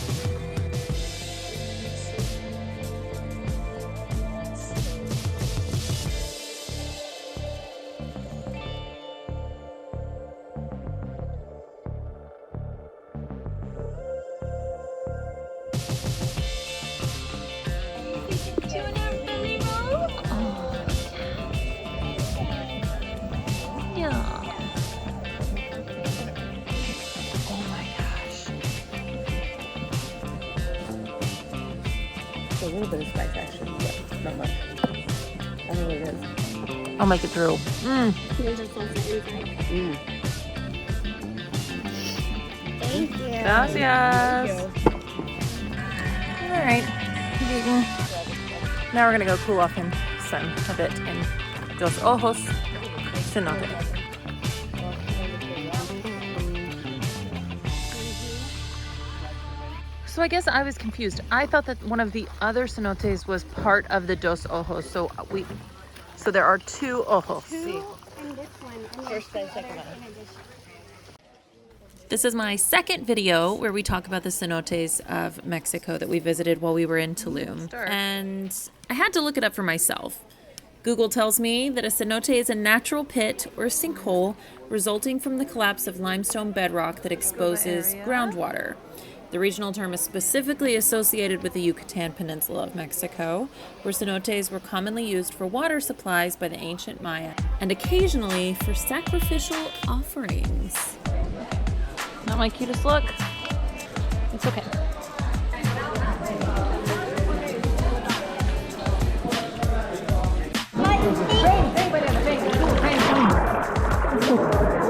A little bit of spice actually, but not much. I don't know what it is. I'll make it through. There's a salsa inside. Thank you. Gracias. All right. Now we're gonna go cool off in sun a bit in Dos Ojos cenote. So I guess I was confused. I thought that one of the other cenotes was part of the Dos Ojos. So there are 2 ojos. And this one. First and second one. This is my second video where we talk about the cenotes of Mexico that we visited while we were in Tulum. And I had to look it up for myself. Google tells me that a cenote is a natural pit or sinkhole resulting from the collapse of limestone bedrock that exposes groundwater. The regional term is specifically associated with the Yucatan Peninsula of Mexico, where cenotes were commonly used for water supplies by the ancient Maya and occasionally for sacrificial offerings. Not my cutest look. It's okay.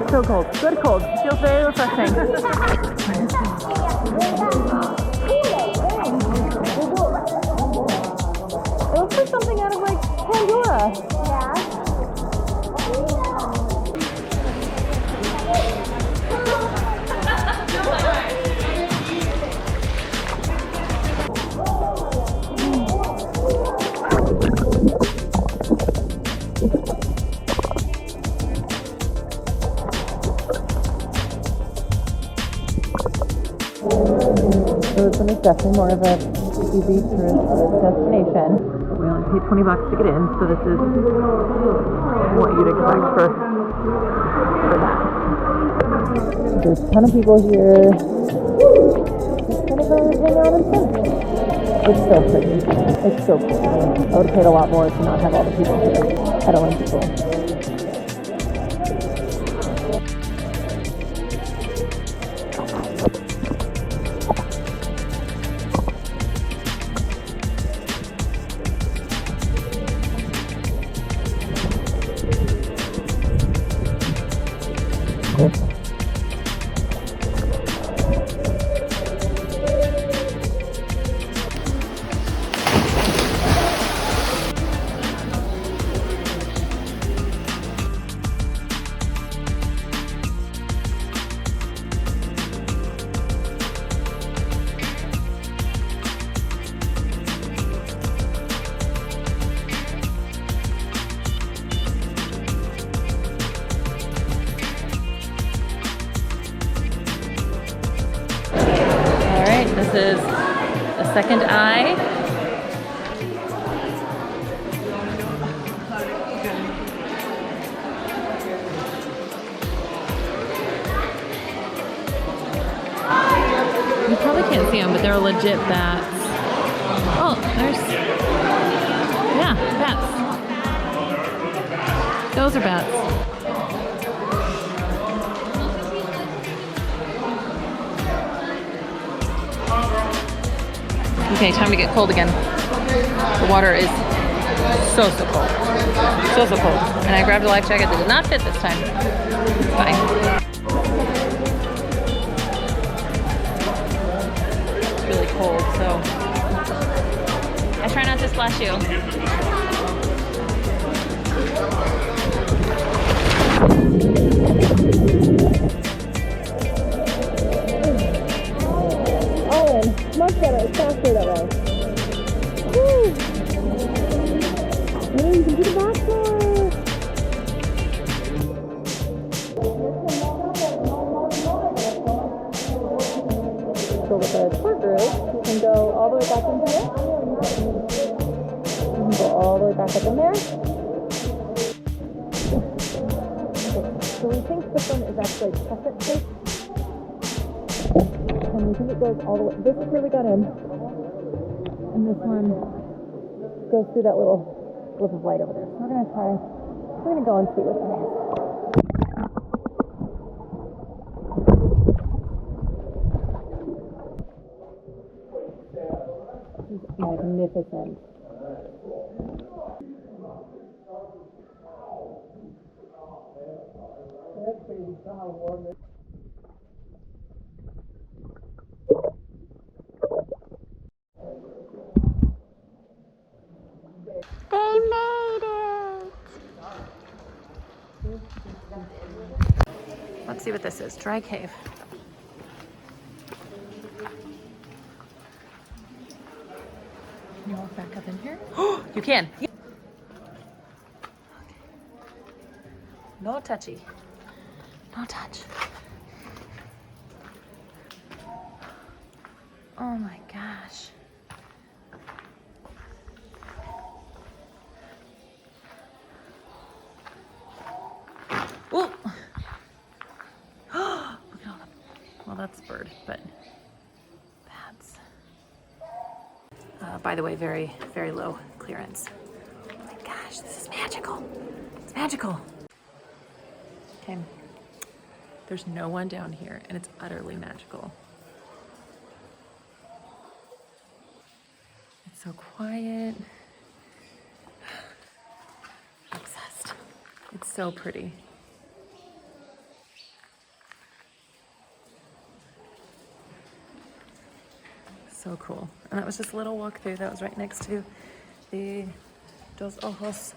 So cold. Good cold. Feels very refreshing. It looks like something out of like Pandora. So this one is definitely more of a easy tourist destination. We only paid $20 to get in, so this is what you'd expect for that. There's a ton of people here. Just kind of hang out and sit. It's so pretty. It's so cool. I would have paid a lot more to not have all the people here. I don't want people. This is a second eye. You probably can't see them, but they're legit bats. Oh, yeah, bats. Those are bats. Okay, time to get cold again. The water is so cold. So cold. And I grabbed a life jacket that did not fit this time. It's fine. It's really cold, so I try not to splash you. Much better. It's faster that way. Woo! go with a tour group, you can go all the way back in here. You can go all the way back up in there. Okay, so we think this one is actually crescent shaped. And we think it goes all the way. This is where we got in. And this one goes through that little blip of light over there. So we're gonna go and see what that is. This is magnificent. They made it! Let's see what this is. Dry cave. Can you walk back up in here? Oh, you can. No touchy. No touch. Oh my gosh. Oh! Look at all the, well, that's bird, but bats. By the way, very, very low clearance. Oh my gosh, this is magical. It's magical. Okay, there's no one down here, and it's utterly magical. It's so quiet. I'm obsessed. It's so pretty. So cool. And that was just a little walk through that was right next to the Dos Ojos.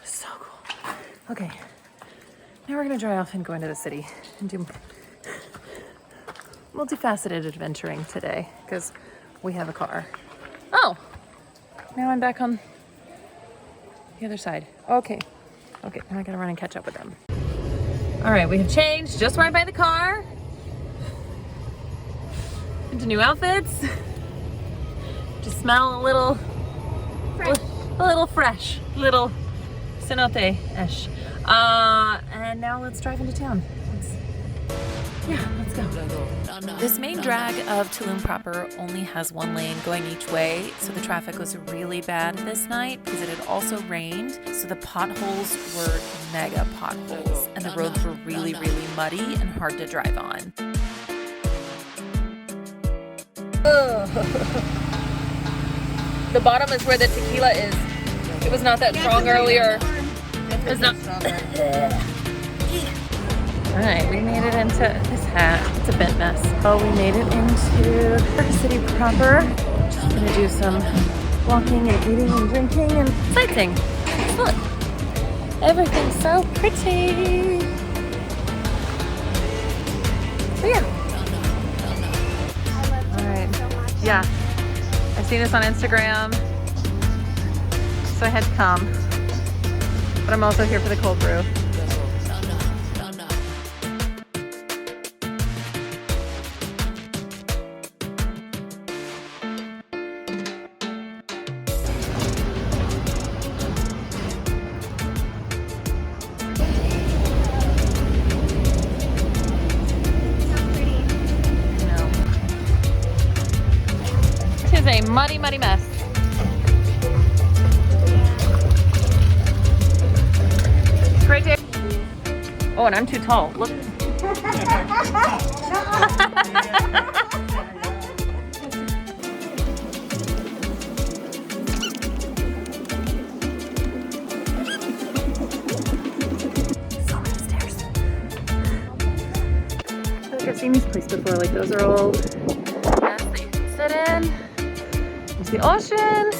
So cool. Okay, now we're gonna dry off and go into the city and do multifaceted adventuring today because we have a car. Oh, now I'm back on the other side. Okay, now I gotta run and catch up with them. All right, we have changed just right by the car. Into new outfits. Just smell a little fresh, a little cenote-ish. And now let's drive into town. Let's go. This main drag of Tulum proper only has one lane going each way, so the traffic was really bad this night because it had also rained, so the potholes were mega potholes, and the roads were really, really muddy and hard to drive on. The bottom is where the tequila is. It was not that strong earlier. It was not. Alright, we made it into this hat. It's a bent mess. Oh, we made it into the city proper. Just gonna do some walking and eating and drinking and sightseeing. Look, everything's so pretty. So yeah. Yeah, I've seen this on Instagram, so I had to come, but I'm also here for the cold brew. A muddy, muddy mess. Great day. Oh, and I'm too tall. Look. So many stairs. I feel like I've seen these places before. Like those are all desks that you can sit in. The ocean.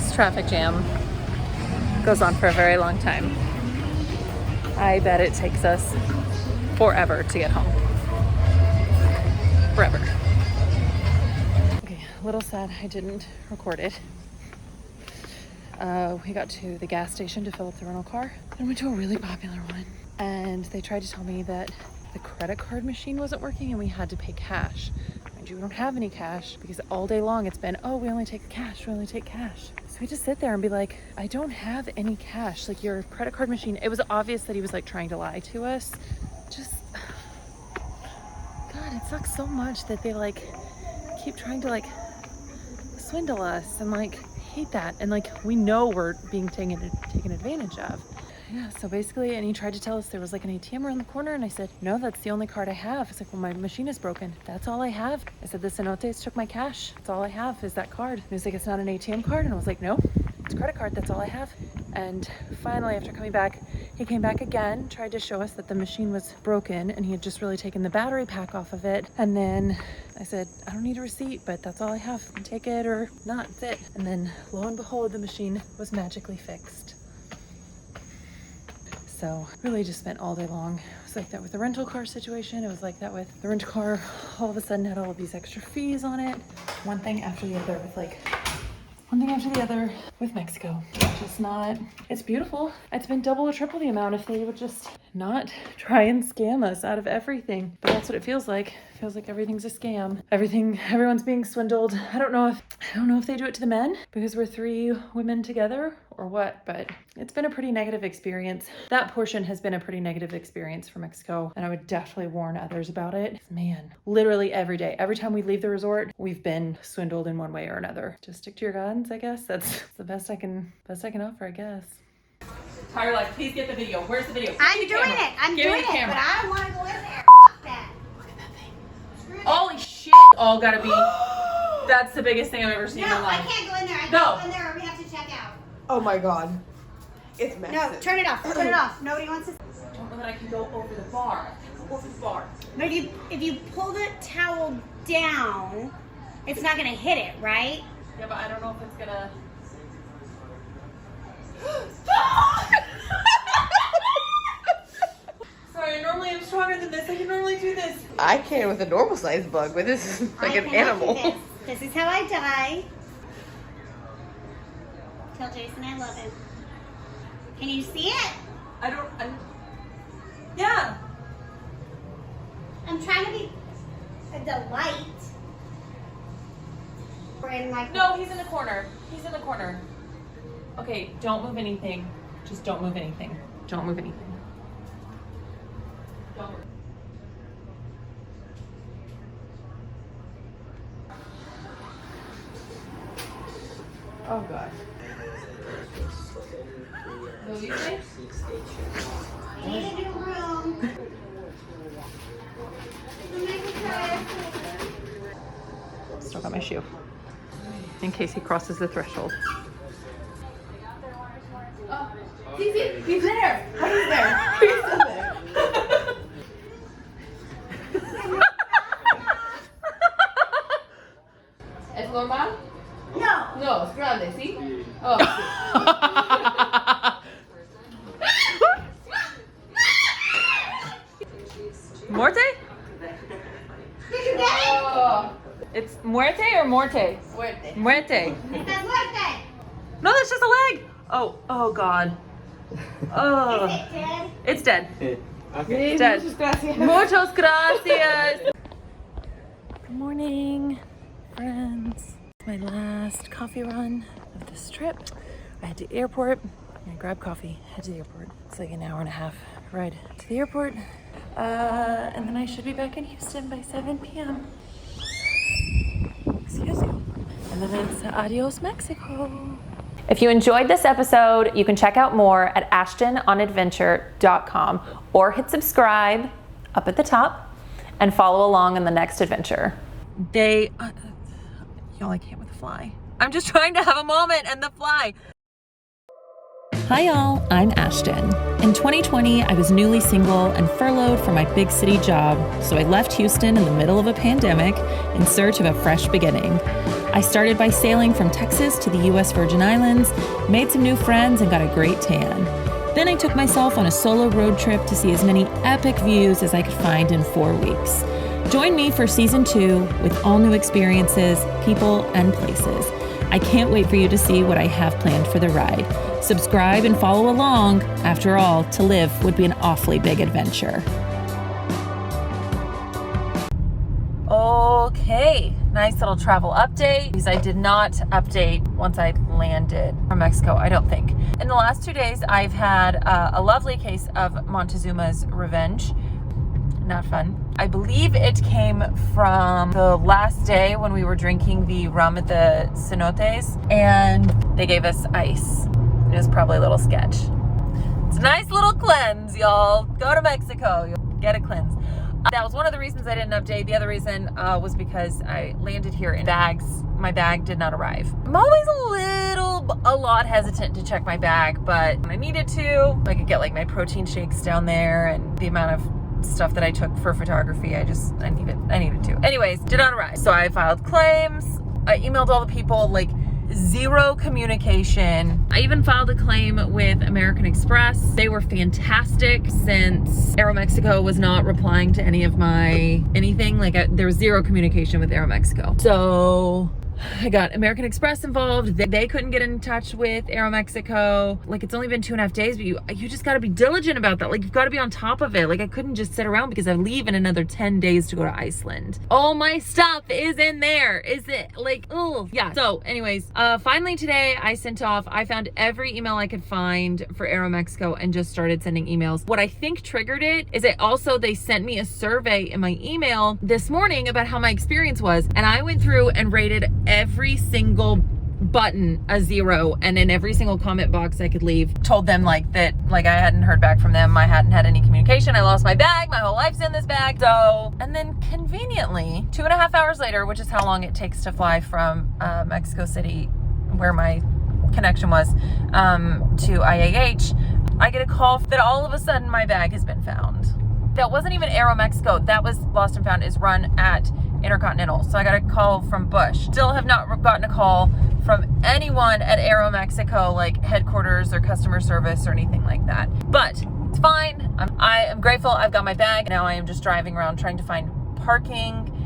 this traffic jam goes on for a very long time. I bet it takes us forever to get home. Forever. Okay, a little sad I didn't record it. We got to the gas station to fill up the rental car and went to a really popular one. And they tried to tell me that the credit card machine wasn't working and we had to pay cash. Mind you, we don't have any cash because all day long it's been, oh, we only take cash, we only take cash. So we just sit there and be like, I don't have any cash. Like your credit card machine, it was obvious that he was like trying to lie to us. Just, God, it sucks so much that they like keep trying to like swindle us and like hate that. And like, we know we're being taken advantage of. Yeah, so basically, and he tried to tell us there was like an ATM around the corner, and I said, no, that's the only card I have. It's like, well, my machine is broken. That's all I have. I said, the cenotes took my cash. That's all I have is that card. And he was like, it's not an ATM card. And I was like, no, it's a credit card. That's all I have. And finally, after coming back, he came back again, tried to show us that the machine was broken, and he had just really taken the battery pack off of it. And then I said, I don't need a receipt, but that's all I have. Take it or not, that's it. And then lo and behold, the machine was magically fixed. So really just spent all day long. It was like that with the rental car situation. It was like that with the rental car. All of a sudden had all of these extra fees on it. One thing after the other with Mexico. It's just not, it's beautiful. It's been double or triple the amount if they would just not try and scam us out of everything. But that's what it feels like. It feels like everything's a scam. Everyone's being swindled. I don't know if they do it to the men because we're 3 women together or what, but it's been a pretty negative experience. That portion has been a pretty negative experience for Mexico, and I would definitely warn others about it. Man, literally every day, every time we leave the resort, we've been swindled in one way or another. Just stick to your guns, I guess. That's the best I can offer, I guess. Tyler, like, please get the video. Where's the video? I'm doing it. I'm Give me doing the it, camera. but I don't want to go in there. That. Holy shit! All gotta be. That's the biggest thing I've ever seen in my No, I life. can't go in there. I can't No. go in there or we have to check out. Oh my god. It's massive. No, turn it off. Turn it off. Nobody wants to. I don't know that I can go over the bar. I can go over the bar. But if you pull the towel down, it's not gonna hit it, right? Yeah, but I don't know if it's gonna. Sorry, normally I'm stronger than this. I can normally do this. I can with a normal sized bug, but this is like an cannot do animal. This is how I die. Tell Jason I love him. Can you see it? Yeah. I'm trying to be a delight. We're in like. No, he's in the corner. He's in the corner. Okay, don't move anything. Just don't move anything. Don't move anything. Don't move. Oh god. What do you say? I need a new room. Still got my shoe. In case he crosses the threshold. He's there. What is there? He's still there. ¿Es normal? No. No, es grande, ¿sí? Oh. Muerte? Did you get it? Oh. It's muerte or morte? Muerte. Muerte. That's muerte. No, that's just a leg. Oh god. Oh. Is it dead? It's dead. Okay. It's dead. Muchas gracias. Muchas gracias. Good morning, friends. My last coffee run of this trip. I head to the airport. I grab coffee, head to the airport. It's like an hour and a half ride to the airport. And then I should be back in Houston by 7 p.m. Excuse you. And then it's adios, Mexico. If you enjoyed this episode, you can check out more at ashtononadventure.com or hit subscribe up at the top and follow along in the next adventure. Y'all, I can't with the fly. I'm just trying to have a moment and the fly. Hi y'all, I'm Ashton. In 2020, I was newly single and furloughed from my big city job, so I left Houston in the middle of a pandemic in search of a fresh beginning. I started by sailing from Texas to the US Virgin Islands, made some new friends, and got a great tan. Then I took myself on a solo road trip to see as many epic views as I could find in 4 weeks. Join me for season 2 with all new experiences, people, and places. I can't wait for you to see what I have planned for the ride. Subscribe and follow along. After all, to live would be an awfully big adventure. Okay, nice little travel update, because I did not update once I landed from Mexico, I don't think. In the last 2 days, I've had a lovely case of Montezuma's Revenge. Not fun. I believe it came from the last day when we were drinking the rum at the cenotes, and they gave us ice. It was probably a little sketch. It's a nice little cleanse, y'all. Go to Mexico, you'll get a cleanse. That was one of the reasons I didn't update. The other reason was because I landed here in bags. My bag did not arrive. I'm always a lot hesitant to check my bag, but when I needed to, I could get like my protein shakes down there, and the amount of stuff that I took for photography, I needed to. Anyways, did not arrive. So I filed claims. I emailed all the people, like zero communication. I even filed a claim with American Express. They were fantastic since Aeromexico was not replying to any of my anything. Like there was zero communication with Aeromexico. So I got American Express involved. They couldn't get in touch with Aeromexico. Like, it's only been 2.5 daes, but you just got to be diligent about that. Like, you've got to be on top of it. Like, I couldn't just sit around because I leave in another 10 days to go to Iceland. All my stuff is in there. Is it like, oh yeah. So anyways, finally today I found every email I could find for Aeromexico and just started sending emails. What I think triggered it is they sent me a survey in my email this morning about how my experience was, and I went through and rated every single button a 0, and in every single comment box I could leave told them I hadn't heard back from them, I hadn't had any communication, I lost my bag, my whole life's in this bag. So, and then conveniently 2.5 hours later, which is how long it takes to fly from Mexico City, where my connection was, to IAH, I get a call that all of a sudden my bag has been found. That wasn't even Aeromexico, that was Lost and Found, is run at Intercontinental. So I got a call from Bush. Still have not gotten a call from anyone at Aeromexico, like headquarters or customer service or anything like that. But it's fine. I am grateful I've got my bag. Now I am just driving around trying to find parking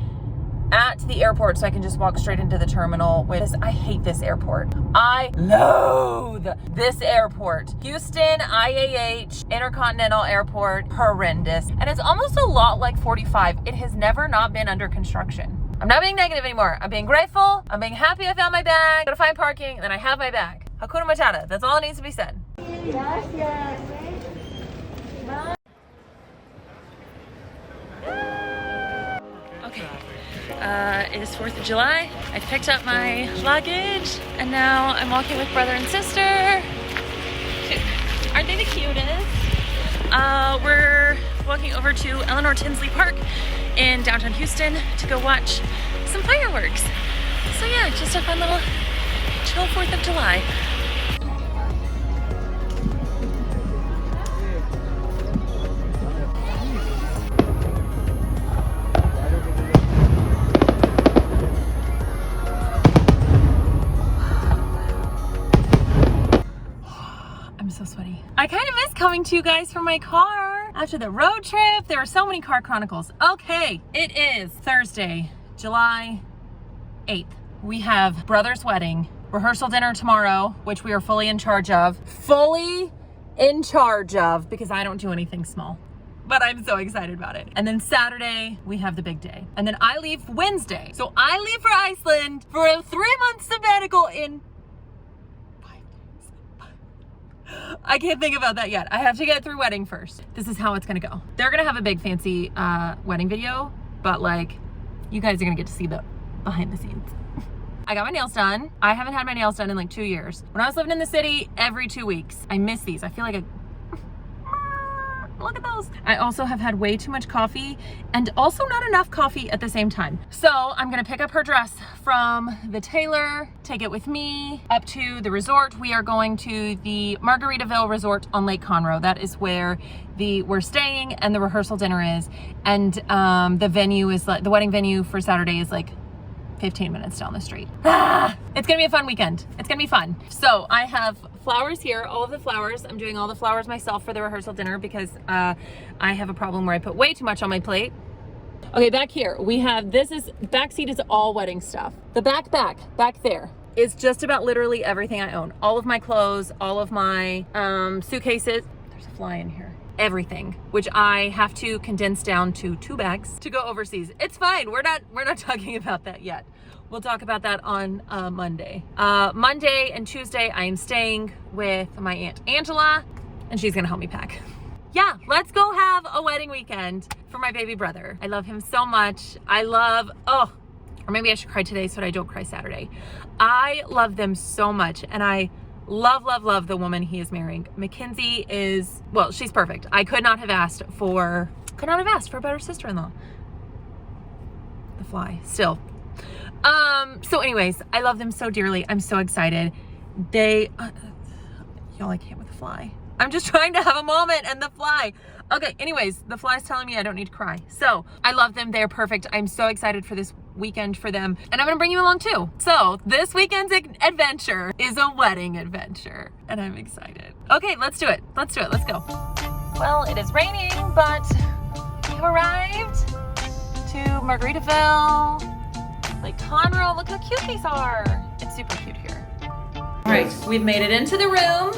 at the airport so I can just walk straight into the terminal. I hate this airport. I loathe this airport. Houston, IAH, Intercontinental Airport, horrendous. And it's almost a lot like 45. It has never not been under construction. I'm not being negative anymore. I'm being grateful. I'm being happy I found my bag. Gotta find parking, and then I have my bag. Hakuna Matata. That's all that needs to be said. Okay. It is 4th of July. I picked up my luggage, and now I'm walking with brother and sister. Aren't they the cutest? We're walking over to Eleanor Tinsley Park in downtown Houston to go watch some fireworks. So yeah, just a fun little chill 4th of July. I'm so sweaty. I kind of miss coming to you guys from my car after the road trip. There are so many car chronicles. Okay, it is Thursday, July 8th. We have brother's wedding, rehearsal dinner tomorrow, which we are fully in charge of. Fully in charge of, because I don't do anything small. But I'm so excited about it. And then Saturday, we have the big day. And then I leave Wednesday. So I leave for Iceland for a 3-month sabbatical in 5 days. I can't think about that yet. I have to get through wedding first. This is how it's gonna go. They're gonna have a big fancy wedding video, but like, you guys are gonna get to see the behind the scenes. I got my nails done. I haven't had my nails done in like 2 years. When I was living in the city, every 2 weeks. I miss these. I feel like look at those. I also have had way too much coffee and also not enough coffee at the same time. So I'm gonna pick up her dress from the tailor, take it with me up to the resort. We are going to the Margaritaville Resort on Lake Conroe. That is where we're staying and the rehearsal dinner is. And the venue is like, the wedding venue for Saturday is like 15 minutes down the street. It's gonna be a fun weekend. It's gonna be fun. So I have flowers here, all of the flowers. I'm doing all the flowers myself for the rehearsal dinner because I have a problem where I put way too much on my plate. Okay, back here we have, back seat is all wedding stuff. The back there is just about literally everything I own. All of my clothes, all of my suitcases. There's a fly in here. Everything, which I have to condense down to 2 bags to go overseas. It's fine. We're not talking about that yet. We'll talk about that on Monday. Monday and Tuesday, I am staying with my Aunt Angela, and she's gonna help me pack. Yeah, let's go have a wedding weekend for my baby brother. I love him so much. Or maybe I should cry today so that I don't cry Saturday. I love them so much, and I love the woman he is marrying. Mackenzie is, well, she's perfect. I could not have asked for a better sister-in-law. The fly, still. So anyways, I love them so dearly. I'm so excited. Y'all, I can't with the fly. I'm just trying to have a moment and the fly. Okay, anyways, the fly's telling me I don't need to cry. So I love them. They're perfect. I'm so excited for this weekend for them. And I'm gonna bring you along too. So this weekend's adventure is a wedding adventure. And I'm excited. Okay, let's do it. Let's go. Well, it is raining, but we've arrived to Margaritaville, Lake Conroe. Look how cute these are. It's super cute here. All right, we've made it into the room.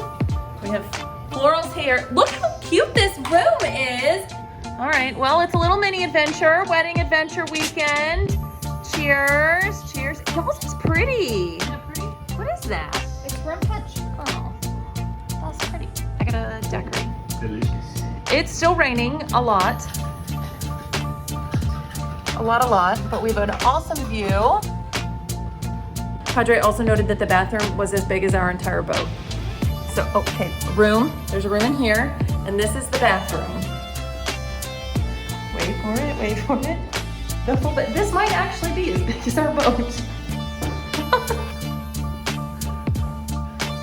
We have florals here. Look how cute this room is. All right, well, it's a little mini adventure, wedding adventure weekend. Cheers. It almost looks pretty. Isn't it pretty? What is that? It's rum punch. Oh, that's pretty. I gotta decorate. Delicious. It's still raining a lot. But we have an awesome view. Padre also noted that the bathroom was as big as our entire boat. So, okay, there's a room in here, and this is the bathroom. Wait for it. The full bed. This might actually be as big as our boat.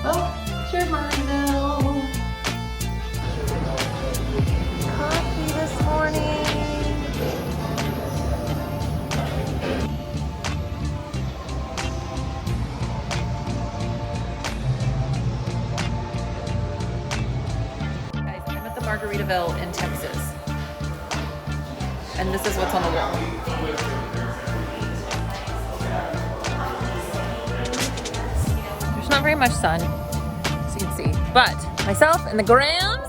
Oh, cheers, Margaritaville. Coffee this morning. Guys, I'm at the Margaritaville in Texas. And this is what's on the wall. There's not very much sun, as you can see. But myself and the Grams,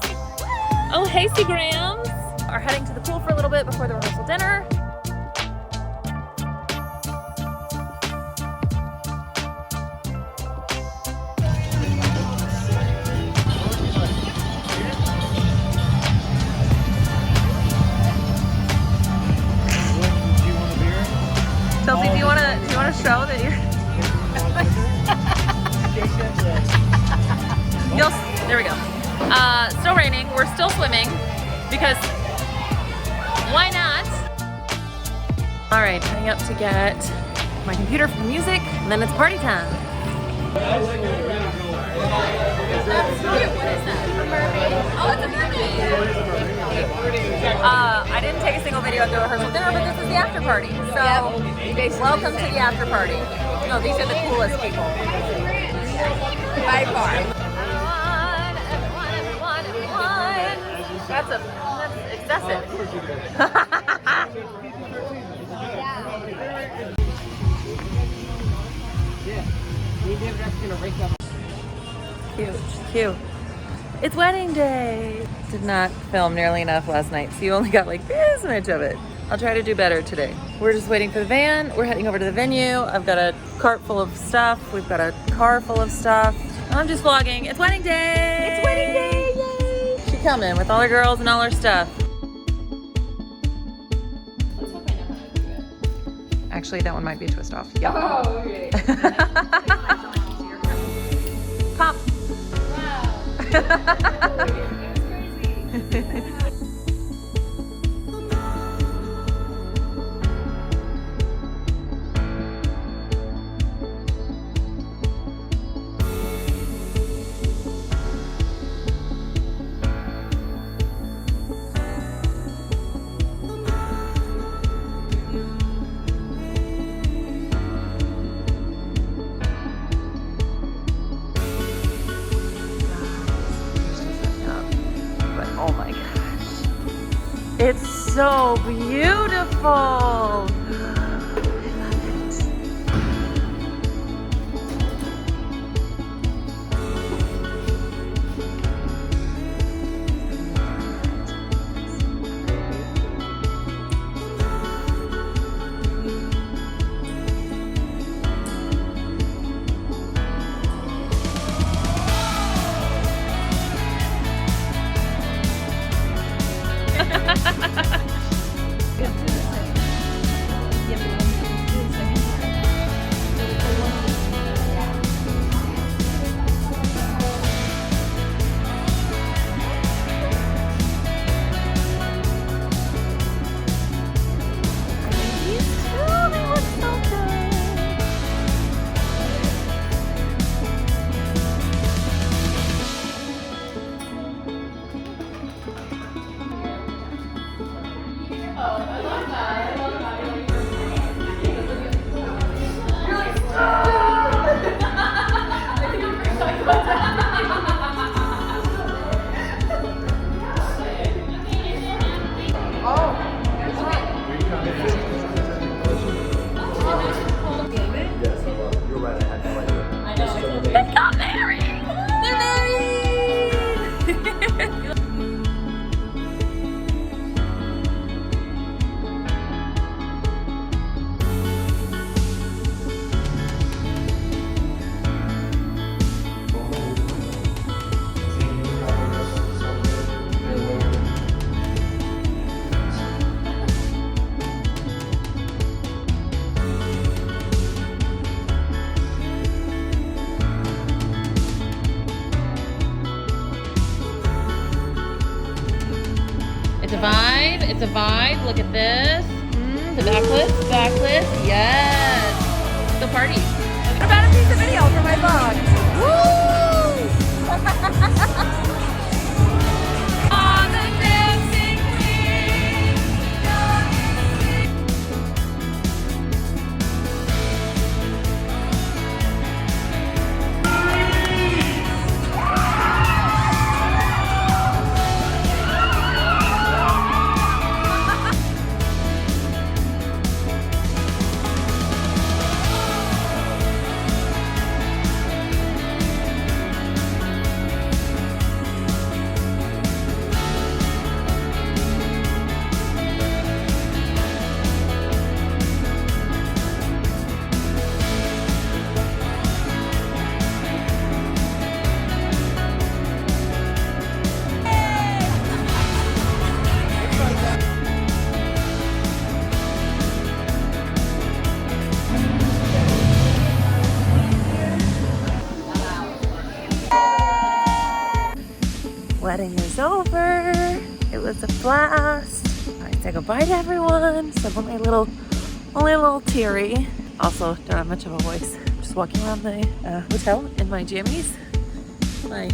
oh hey Grams, are heading to the pool for a little bit before the rehearsal dinner. Chelsea, do you want to show that you're? There we go. Still raining. We're still swimming because why not? All right, heading up to get my computer for the music, and then it's party time. What is that? A mermaid? Oh, it's a mermaid. I didn't take a single video at the rehearsal dinner, but this is the after party. So, welcome to the after party. No, these are the coolest people. By far. Everyone. That's excessive. Cute. It's wedding day. Did not film nearly enough last night, so you only got like this much of it. I'll try to do better today. We're just waiting for the van. We're heading over to the venue. I've got a cart full of stuff. We've got a car full of stuff. I'm just vlogging. It's wedding day. It's wedding day. Yay. She coming with all her girls and all her stuff. Let's hope I know how to do it. Actually, that one might be a twist off. Yep. Oh, okay. Pop. Wow. my gosh. It's so beautiful. It's a vibe, it's a vibe. Look at this. The backlist, yes. The party. What about a piece of video for my vlog? Woo! Oh, the dancing queen. Wedding is over. It was a blast. I say goodbye to everyone. So I'm only a little teary. Also, don't have much of a voice. Just walking around the hotel in my jammies, my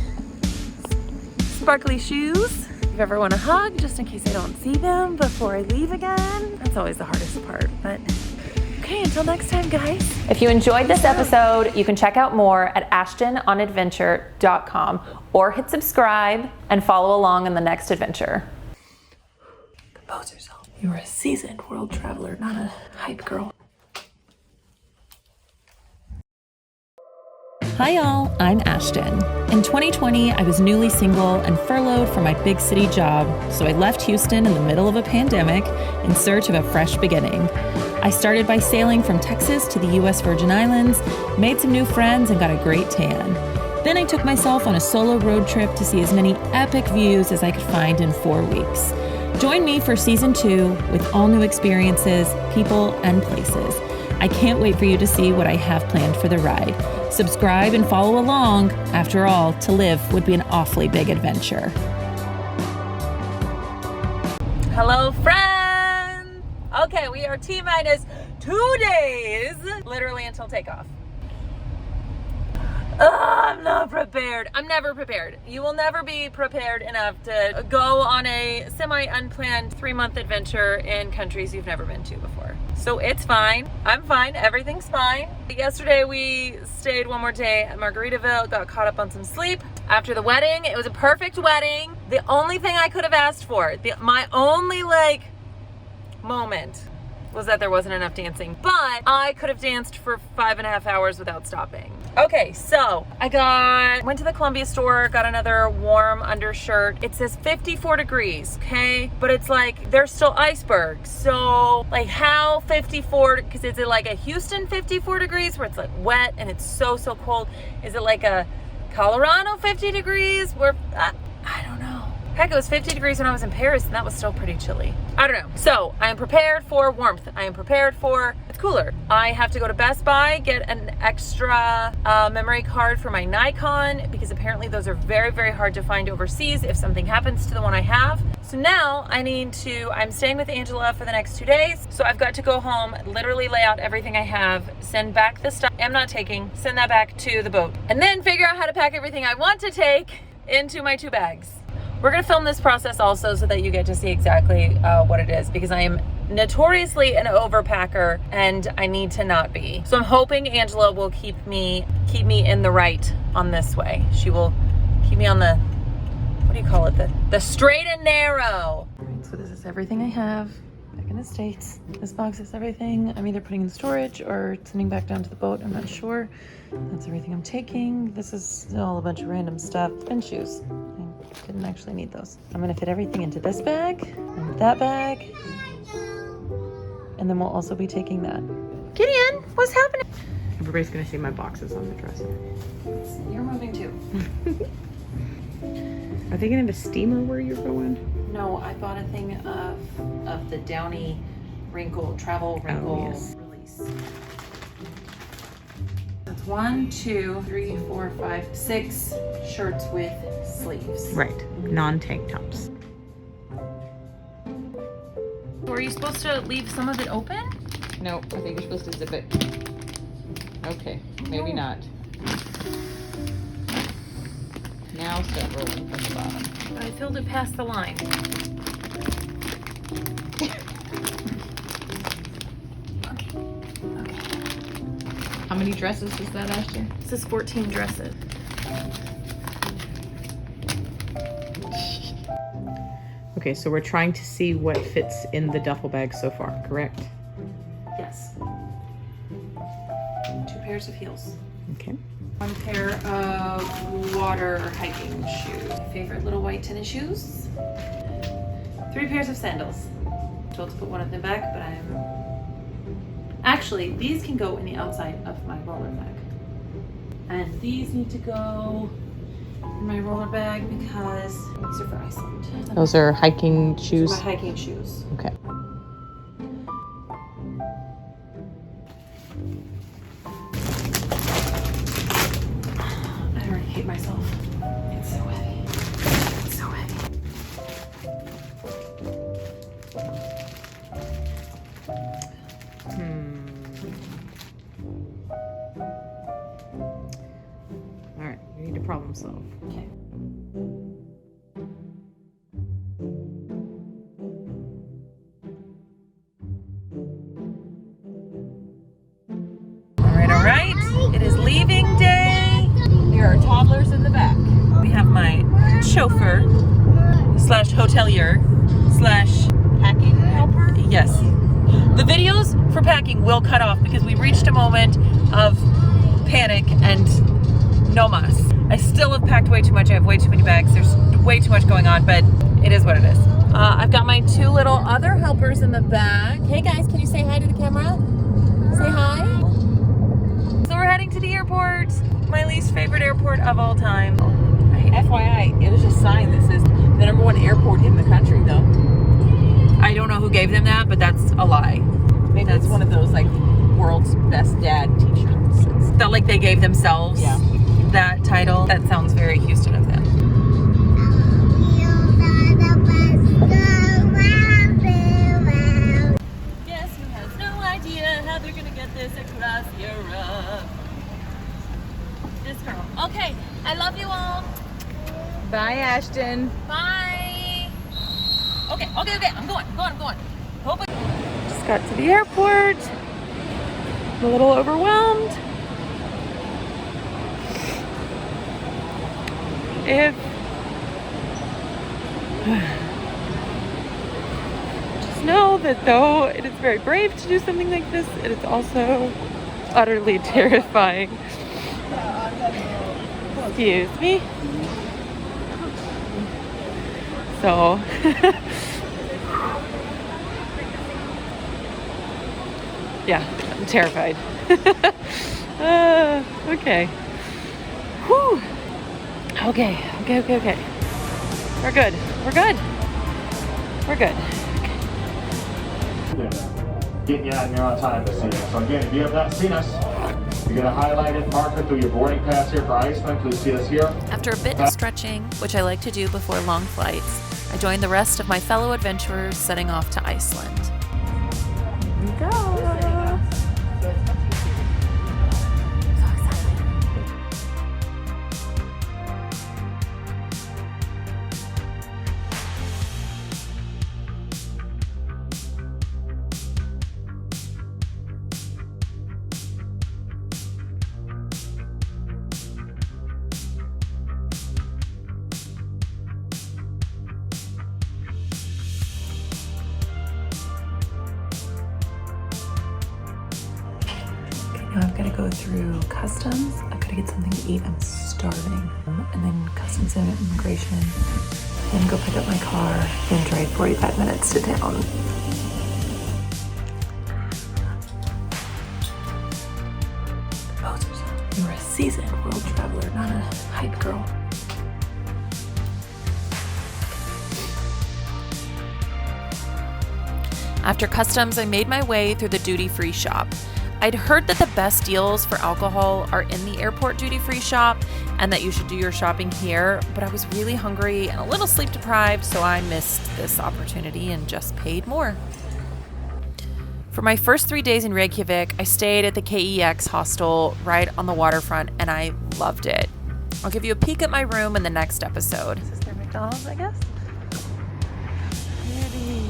sparkly shoes. Give everyone a hug just in case I don't see them before I leave again. That's always the hardest part, but okay, until next time, guys. If you enjoyed this episode, you can check out more at ashtononadventure.com or hit subscribe and follow along on the next adventure. Compose yourself. You're a seasoned world traveler, not a hype girl. Hi y'all, I'm Ashton. In 2020, I was newly single and furloughed from my big city job, so I left Houston in the middle of a pandemic in search of a fresh beginning. I started by sailing from Texas to the US Virgin Islands, made some new friends, and got a great tan. Then I took myself on a solo road trip to see as many epic views as I could find in 4 weeks. Join me for season 2 with all new experiences, people, and places. I can't wait for you to see what I have planned for the ride. Subscribe and follow along. After all, to live would be an awfully big adventure. Hello, friends. Okay, we are T-minus 2 days, literally until takeoff. I'm not prepared. I'm never prepared. You will never be prepared enough to go on a semi-unplanned 3-month adventure in countries you've never been to before. So it's fine. I'm fine. Everything's fine. Yesterday we stayed one more day at Margaritaville, got caught up on some sleep. After the wedding, it was a perfect wedding. The only thing I could have asked for, my only like moment was that there wasn't enough dancing, but I could have danced for 5.5 hours without stopping. Okay, so I went to the Columbia store, got another warm undershirt. It says 54 degrees, okay? But it's like, there's still icebergs. So like how 54, because is it like a Houston 54 degrees where it's like wet and it's so cold? Is it like a Colorado 50 degrees where, I don't know. Heck, it was 50 degrees when I was in Paris and that was still pretty chilly. I don't know. So I am prepared for warmth. I am prepared for, it's cooler. I have to go to Best Buy, get an extra memory card for my Nikon because apparently those are very hard to find overseas if something happens to the one I have. So now I'm staying with Angela for the next 2 days. So I've got to go home, literally lay out everything I have, send back the stuff I'm not taking, send that back to the boat, and then figure out how to pack everything I want to take into my 2 bags. We're gonna film this process also so that you get to see exactly what it is, because I am notoriously an overpacker and I need to not be. So I'm hoping Angela will keep me in the right on this way. She will keep me on the, what do you call it? The straight and narrow. All right, so this is everything I have back in the States. This box is everything I'm either putting in storage or sending back down to the boat. I'm not sure. That's everything I'm taking. This is all a bunch of random stuff and shoes. I didn't actually need those. I'm gonna fit everything into this bag and that bag. And then we'll also be taking that. Gideon, what's happening? Everybody's gonna see my boxes on the dresser. You're moving too. Are they gonna have a steamer where you're going? No, I bought a thing of the Downy travel wrinkle release. That's 1, 2, 3, 4, 5, 6 shirts with sleeves. Right, non-tank tops. Were you supposed to leave some of it open? No, I think you're supposed to zip it. Okay, maybe not. Now start rolling from the bottom. I filled it past the line. How many dresses is that, Ashton? This is 14 dresses. Okay, so we're trying to see what fits in the duffel bag so far, correct? Yes. 2 pairs of heels. Okay. 1 pair of water hiking shoes. My favorite little white tennis shoes. 3 pairs of sandals. I'm told to put one of them back, but actually, these can go in the outside of my roller bag. And these need to go in my roller bag because these are for Iceland. Those are hiking shoes? Those are my hiking shoes. Okay. I already hate myself. It's so heavy. It's so heavy. All right, we need to problem solve. Okay. All right. It is leaving day. There are toddlers in the back. We have my chauffeur slash hotelier slash packing helper. Yes. The videos for packing will cut off because we reached a moment of panic and no mas. I still have packed way too much. I have way too many bags. There's way too much going on, but it is what it is. I've got my 2 little other helpers in the back. Hey guys, can you say hi to the camera? Say hi. So we're heading to the airport. My least favorite airport of all time. FYI, there's a sign that says the #1 airport in the country, though. I don't know who gave them that, but that's a lie. Maybe it's one of those like world's best dad t-shirts. It's not like they gave themselves that title. That sounds very Houston of them. Guess who has no idea how they're gonna get this across Europe? This girl. Okay, I love you all. Bye, Ashton. Bye. Okay, I'm going. Hope I just got to the airport. I'm a little overwhelmed. Just know that though it is very brave to do something like this, it is also utterly terrifying. Excuse me. So, yeah, I'm terrified. Okay. Whew. Okay. We're good. Getting you out here on time this evening. So again, if you have not seen us, you're going to highlight it, mark it through your boarding pass here for Iceland. Please see us here. After a bit of stretching, which I like to do before long flights, I joined the rest of my fellow adventurers setting off to Iceland. Here we go. I've got to go through customs. I've got to get something to eat. I'm starving. And then customs and immigration. Then go pick up my car. Then drive 45 minutes to town. You're a seasoned world traveler, not a hype girl. After customs, I made my way through the duty-free shop. I'd heard that the best deals for alcohol are in the airport duty-free shop and that you should do your shopping here, but I was really hungry and a little sleep deprived, so I missed this opportunity and just paid more. For my first 3 days in Reykjavik, I stayed at the KEX hostel right on the waterfront and I loved it. I'll give you a peek at my room in the next episode. This is their McDonald's, I guess? Maybe.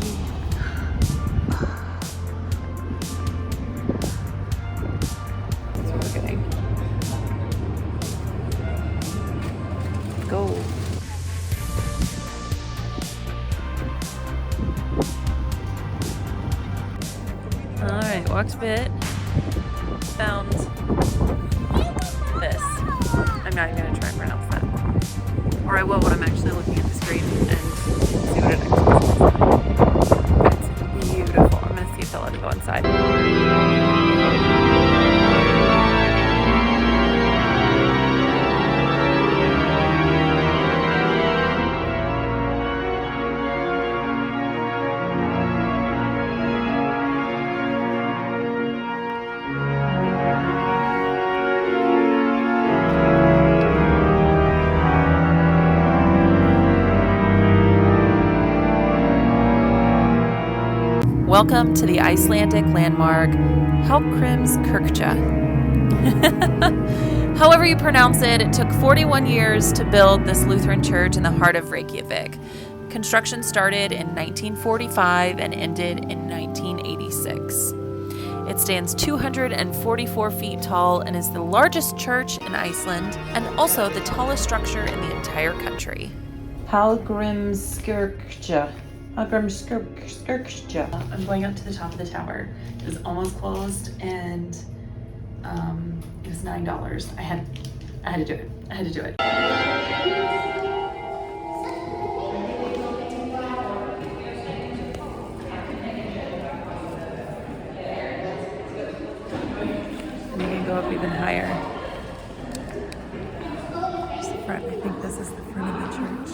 That's what we're getting. Go. Alright, walked a bit. Found this. I'm not even going to try and pronounce that. Or I will when I'm actually looking at the screen and see what it actually says. It's beautiful. I'm going to see if they'll let me go inside. Welcome to the Icelandic landmark Hallgrímskirkja. However you pronounce it, it took 41 years to build this Lutheran church in the heart of Reykjavik. Construction started in 1945 and ended in 1986. It stands 244 feet tall and is the largest church in Iceland and also the tallest structure in the entire country. Hallgrímskirkja. I'm going up to the top of the tower. It was almost closed and it was $9. I had to do it. I had to do it. And you can go up even higher. There's the front. I think this is the front of the church.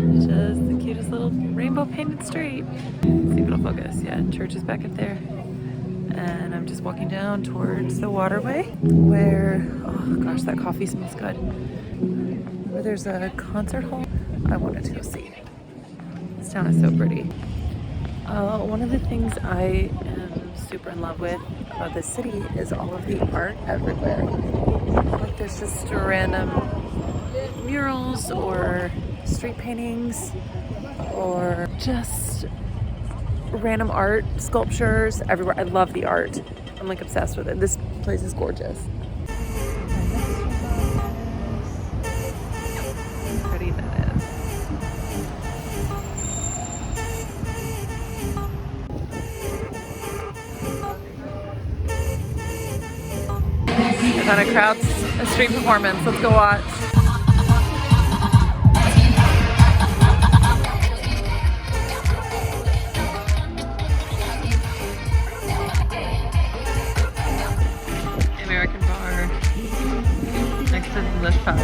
Just the cutest little rainbow painted street. Let's see if it'll focus. Yeah, church is back up there. And I'm just walking down towards the waterway where, oh gosh, that coffee smells good. Where there's a concert hall I wanted to go see. This town is so pretty. One of the things I am super in love with about this city is all of the art everywhere. Like there's just random murals or street paintings or just random art, sculptures everywhere. I love the art. I'm like obsessed with it. This place is gorgeous. How pretty that is. I found a street performance. Let's go watch. American bar next to the English pub.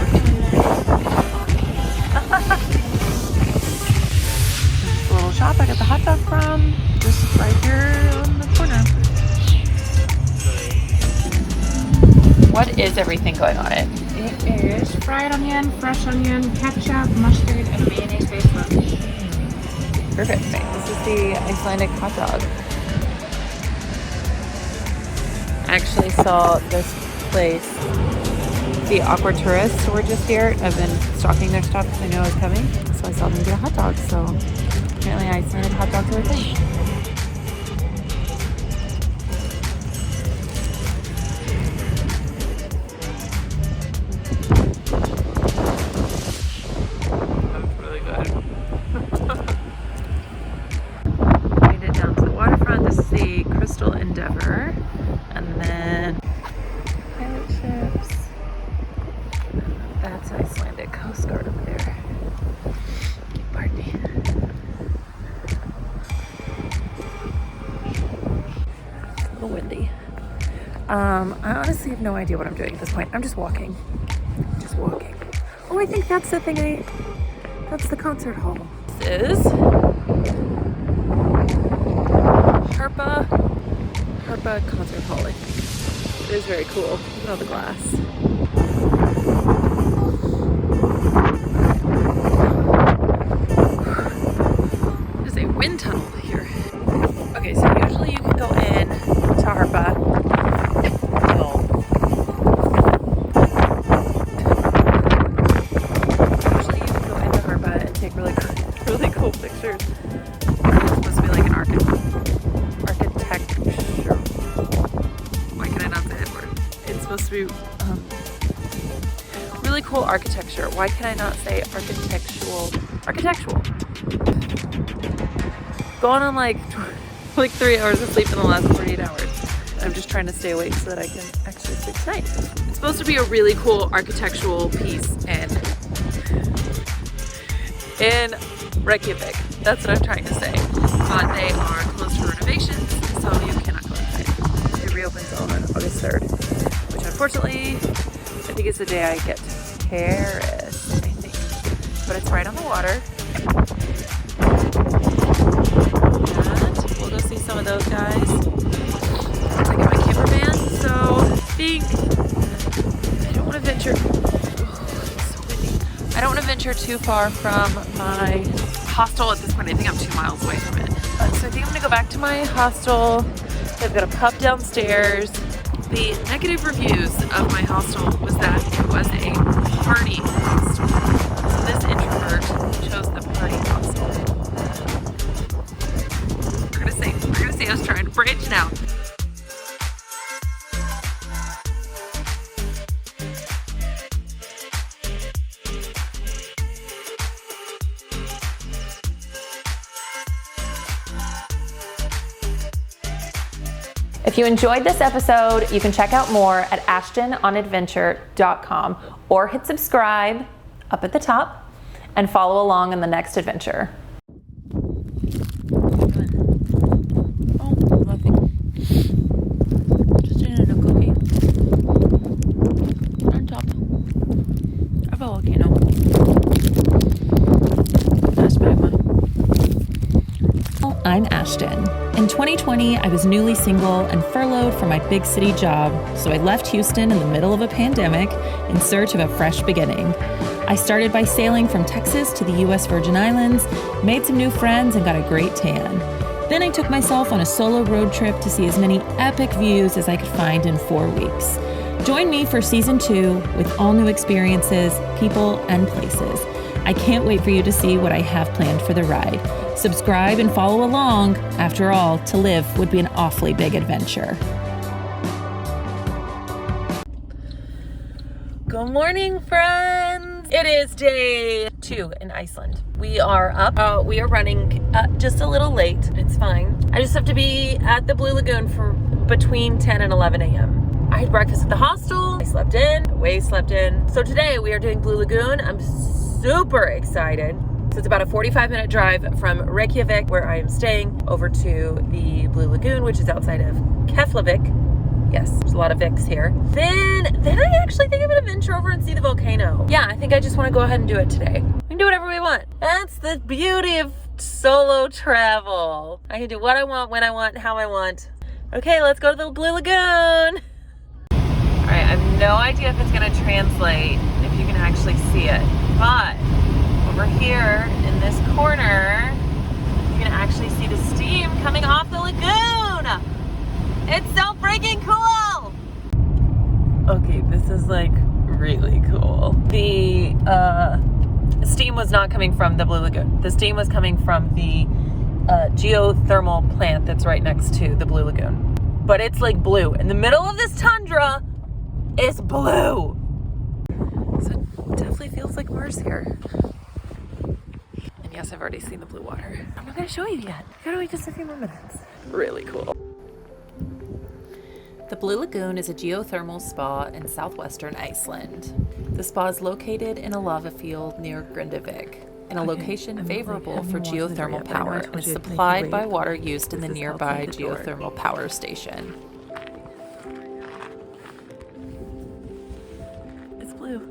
This little shop I got the hot dog from, just right here on the corner. What is everything going on it? It is fried onion, fresh onion, ketchup, mustard, and mayonnaise based lunch. Perfect. This is the Icelandic hot dog. I actually saw this place. The Awkward Tourists were just here. I've been stalking their stuff because I know I was coming. So I saw them get a hot dog. So apparently Icelandic hot dogs are a thing. That's really good. Made it down to the waterfront. This is the Crystal Endeavor. And then pilot ships. That's Icelandic Coast Guard over there. Pardon me. It's a little windy. I honestly have no idea what I'm doing at this point. I'm just walking. Just walking. Oh, I think that's the thing that's the concert hall. This is Harpa Concert Hall. It is very cool. Look at all the glass. There's a wind tunnel here. Okay, so usually you can go in to Harpa. Usually you can go into Harpa and take really cool pictures. It's supposed to be like an architecture. Why can I not say that word? It's supposed to be really cool architecture. Why can I not say architectural? Going on like 3 hours of sleep in the last 48 hours. I'm just trying to stay awake so that I can actually sleep tonight. It's supposed to be a really cool architectural piece in Reykjavik. That's what I'm trying to say. But they are closed for renovations, so you cannot go inside. It reopens on August 3rd, which unfortunately, I think is the day I get to Paris, I think. But it's right on the water. And we'll go see some of those guys. I got my cameraman, so I don't want to venture. It's so windy. I don't want to venture too far from my hostel at this point. I think I'm 2 miles away from it. So I think I'm gonna go back to my hostel. They've got a pub downstairs. The negative reviews of my hostel was that it was a party hostel. So this introvert chose the party hostel. We're gonna say us trying to branch now. If you enjoyed this episode, you can check out more at ashtononadventure.com or hit subscribe up at the top and follow along in the next adventure. Oh, nothing. Just eating a cookie. On top of a volcano. That's my one. I'm Ashton, In 2020, I was newly single and furloughed from my big city job, so I left Houston in the middle of a pandemic in search of a fresh beginning. I started by sailing from Texas to the US Virgin Islands, made some new friends, and got a great tan. Then I took myself on a solo road trip to see as many epic views as I could find in 4 weeks. Join me for season 2 with all new experiences, people, and places. I can't wait for you to see what I have planned for the ride. Subscribe and follow along. After all, to live would be an awfully big adventure. Good morning, friends. It is day 2 in Iceland. We are up. We are running just a little late. It's fine. I just have to be at the Blue Lagoon for between 10 and 11 a.m. I had breakfast at the hostel. I slept in. Way slept in. So today we are doing Blue Lagoon. I'm super excited. So it's about a 45-minute drive from Reykjavik, where I am staying, over to the Blue Lagoon, which is outside of Keflavik. Yes, there's a lot of Vicks here. Then I actually think I'm gonna venture over and see the volcano. Yeah, I think I just wanna go ahead and do it today. We can do whatever we want. That's the beauty of solo travel. I can do what I want, when I want, how I want. Okay, let's go to the Blue Lagoon. All right, I have no idea if it's gonna translate, if you can actually see it, but over here in this corner, you can actually see the steam coming off the lagoon. It's so freaking cool. Okay, this is like really cool. The steam was not coming from the Blue Lagoon. The steam was coming from the geothermal plant that's right next to the Blue Lagoon. But it's like blue. In the middle of this tundra, it's blue. So it definitely feels like Mars here. And yes, I've already seen the blue water. I'm not gonna show you yet. I gotta wait just a few more minutes. Really cool. The Blue Lagoon is a geothermal spa in southwestern Iceland. The spa is located in a lava field near Grindavik, in a location favorable for geothermal power, and is supplied by water used in the nearby geothermal power station. It's blue.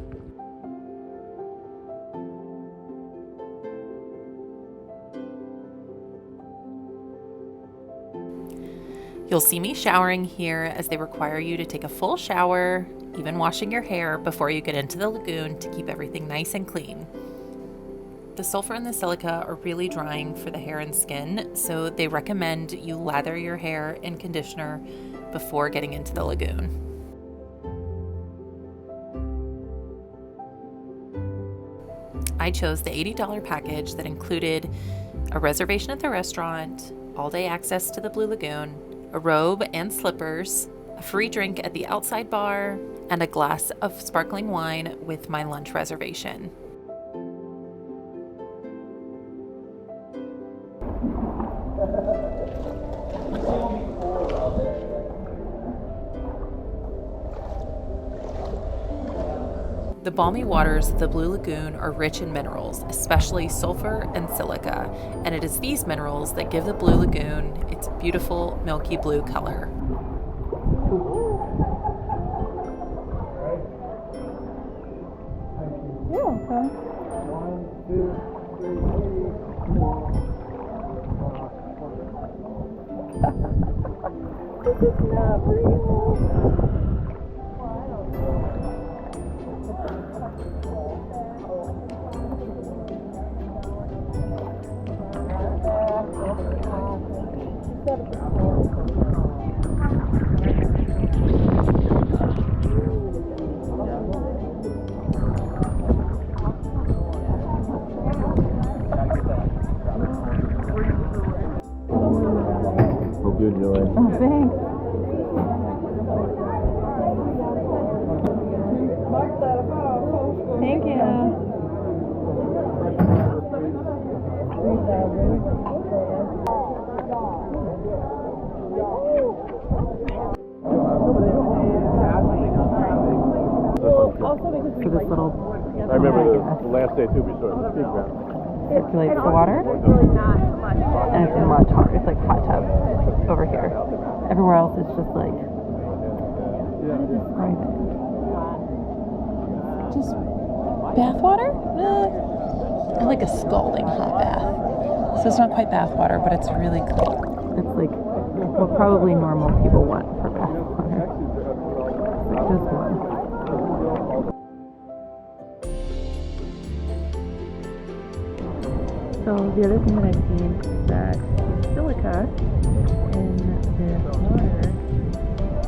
You'll see me showering here, as they require you to take a full shower, even washing your hair, before you get into the lagoon to keep everything nice and clean. The sulfur and the silica are really drying for the hair and skin, so they recommend you lather your hair in conditioner before getting into the lagoon. I chose the $80 package that included a reservation at the restaurant, all-day access to the Blue Lagoon, a robe and slippers, a free drink at the outside bar, and a glass of sparkling wine with my lunch reservation. The balmy waters of the Blue Lagoon are rich in minerals, especially sulfur and silica, and it is these minerals that give the Blue Lagoon its beautiful milky blue color. Hope you enjoy. Oh, thanks. Thank you. I remember the last day too, we saw the big ground. Circulates the water, and it's in much hot. It's like hot tub over here. Everywhere else, it's just like, how to describe it? Just bath water? I like a scalding hot bath. So it's not quite bath water, but it's really clean. It's like what probably normal people want for bath water. Like just one. So the other thing that I've seen is that silica in this water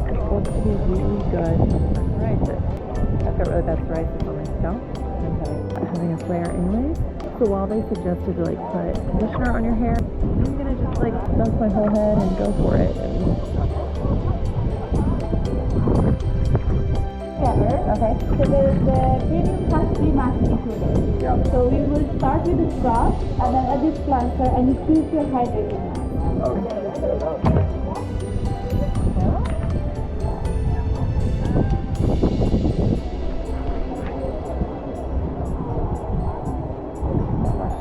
is supposed to be really good for psoriasis. I've got really bad psoriasis on my scalp and having a flare anyways. So while they suggested to like put conditioner on your hair, I'm gonna just like dunk my whole head and go for it. Okay. So there is the premium plus 3 mask included. So we will start with the scrub and then add this cleanser and you choose your hydrating mask.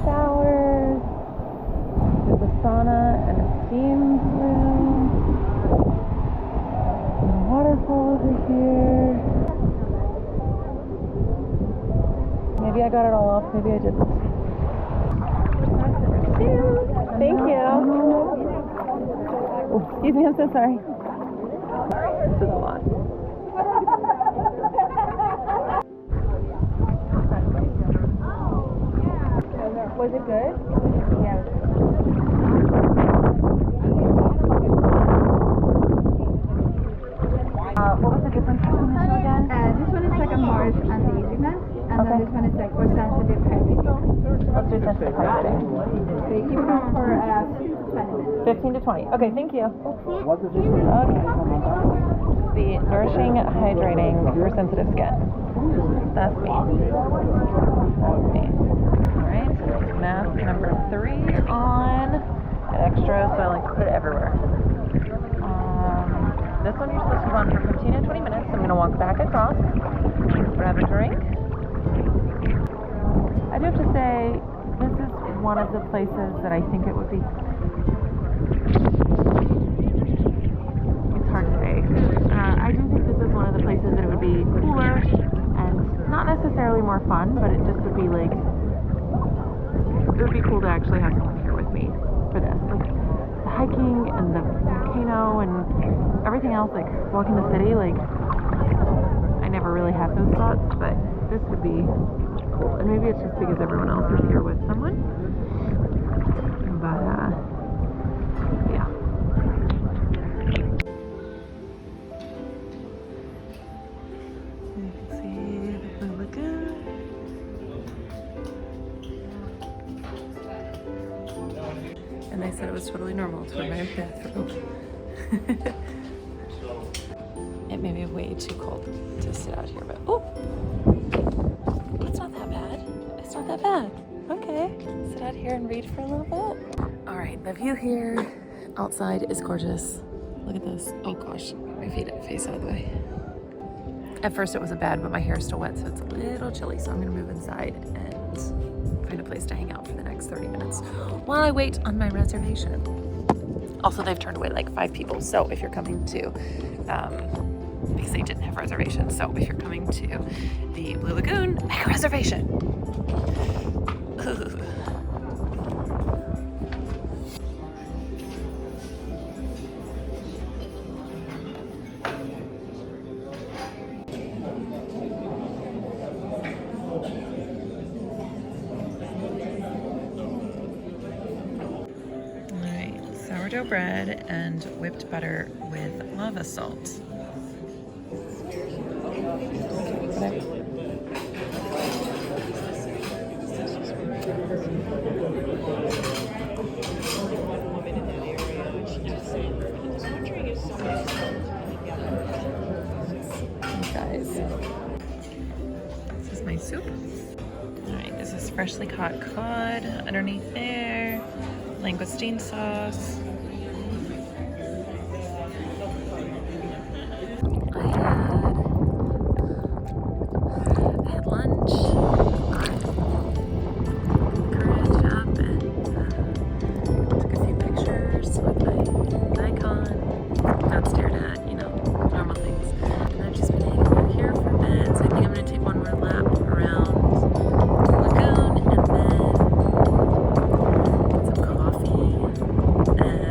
Showers, there's a sauna and a steam room, and a waterfall over here. Maybe I got it all off, maybe I didn't. Thank you. Oh, excuse me, I'm so sorry. This is a lot. Was it good? Yeah. What was the difference between the two again? This one is like a more anti-aging mask, and then this one is like for sensitive hydrating. Let's do sensitive hydrating. So you keep it on for 20 minutes. 15 to 20. Okay, thank you. Okay. The nourishing hydrating for sensitive skin. That's me. That's me. Alright, mask number 3 on. An extra, so I like to put it everywhere. This one you're supposed to go on for 15 to 20 minutes. I'm going to walk back across, grab a drink. I do have to say, this is one of the places that I think it would be. It's hard to say. I do think this is one of the places that it would be cooler and not necessarily more fun, but it just would be like, it would be cool to actually have someone here with me for this. Like the hiking and the volcano and everything else, like walking the city, like I never really have those thoughts, but this would be cool. And maybe it's just because everyone else is here with someone. But yeah. You can see the Blue Lagoon. And they said it was totally normal to wear my bathrobe. It may be way too cold to sit out here, but oh, it's not that bad. It's not that bad. Okay, sit out here and read for a little bit. All right, the view here outside is gorgeous. Look at this. Oh gosh, my face out of the way. At first it wasn't bad, but my hair is still wet, so it's a little chilly. So I'm gonna move inside and find a place to hang out for the next 30 minutes while I wait on my reservation. Also, they've turned away like 5 people. So if you're coming to, because they didn't have reservations. So if you're coming to the Blue Lagoon, make a reservation. Ooh. Sourdough bread and whipped butter with lava salt. Guys, this is my soup. All right, this is freshly caught cod underneath there. Langoustine sauce. I had lunch, courage up, and took a few pictures with my Nikon. Got stared at, you know, normal things. And I've just been hanging out here for a bit, so I think I'm going to take one more lap around the lagoon and then get some coffee and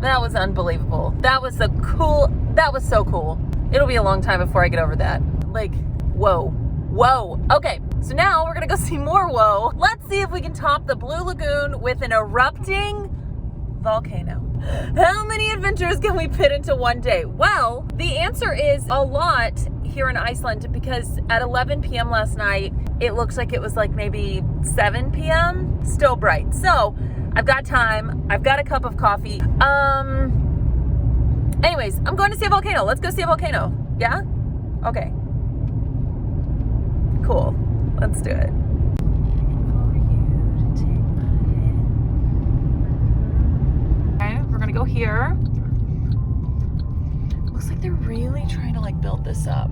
That was unbelievable. That was so cool. It'll be a long time before I get over that. Like, whoa. Whoa. Okay, so now we're gonna go see more whoa. Let's see if we can top the Blue Lagoon with an erupting volcano. How many adventures can we fit into one day? Well, the answer is a lot here in Iceland, because at 11 p.m. last night, it looks like it was like maybe 7 p.m. Still bright. So I've got time. I've got a cup of coffee. Anyways, I'm going to see a volcano. Let's go see a volcano. Yeah? Okay. Cool. Let's do it. Okay, we're gonna go here. Looks like they're really trying to like build this up.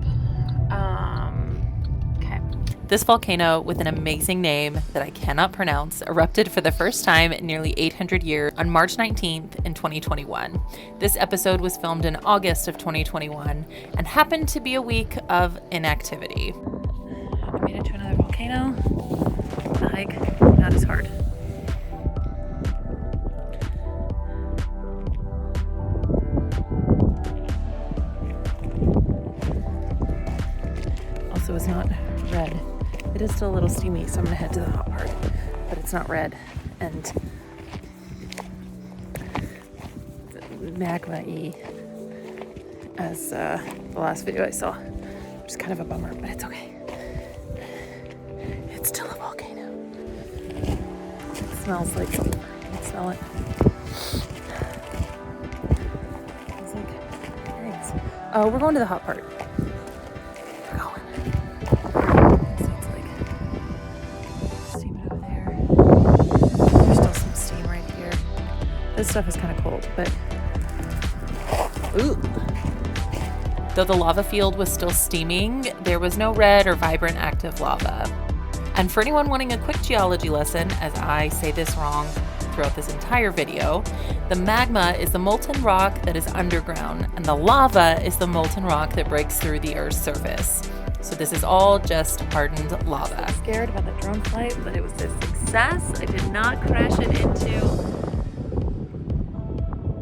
Okay. This volcano, with an amazing name that I cannot pronounce, erupted for the first time in nearly 800 years on March 19th in 2021. This episode was filmed in August of 2021 and happened to be a week of inactivity. I made it to another volcano. The hike, not as hard. Also, it's not red. It is still a little steamy, so I'm gonna head to the hot part, but it's not red and magma-y as the last video I saw, which is kind of a bummer, but it's okay. It's still a volcano. It smells like sulfur. I can smell it. It's like eggs. Oh, we're going to the hot part. We're going. See, it's like steaming over there. There's still some steam right here. This stuff is kind of cold, but ooh. Though the lava field was still steaming, there was no red or vibrant active lava. And for anyone wanting a quick geology lesson, as I say this wrong throughout this entire video, the magma is the molten rock that is underground, and the lava is the molten rock that breaks through the Earth's surface. So this is all just hardened lava. I'm scared about that drone flight, but it was a success. I did not crash it into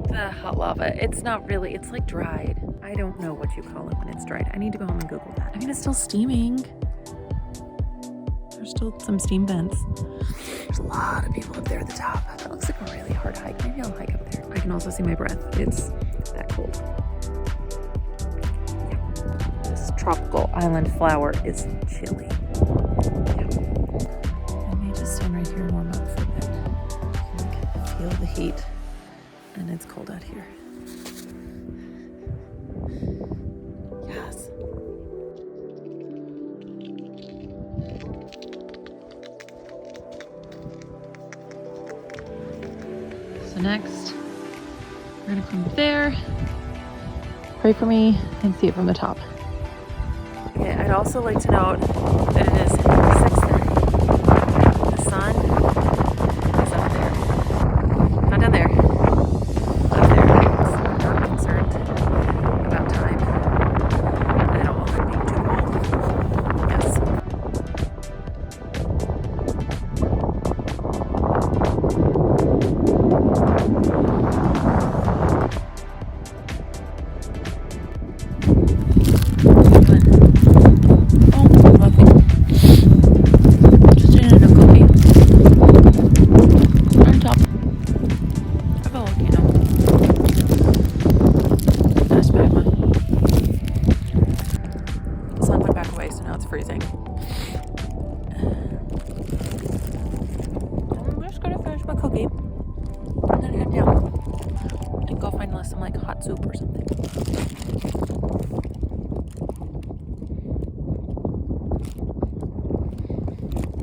the hot lava. It's not really, it's like dried. I don't know what you call it when it's dried. I need to go home and Google that. I mean, it's still steaming. There's still some steam vents. There's a lot of people up there at the top. That looks like a really hard hike. Maybe I'll hike up there. I can also see my breath. It's that cold. Yeah. This tropical island flower is chilly. Yeah. I may just stand right here and warm up for a bit. Like, feel the heat. And it's cold out here. Yes. So next, we're gonna come up there, pray for me, and see it from the top. Okay, I'd also like to note that it is 6:30. The sun is up there. Not down there. Up there. So I'm not concerned about time at all. Being too cold. Yes. Some like hot soup or something.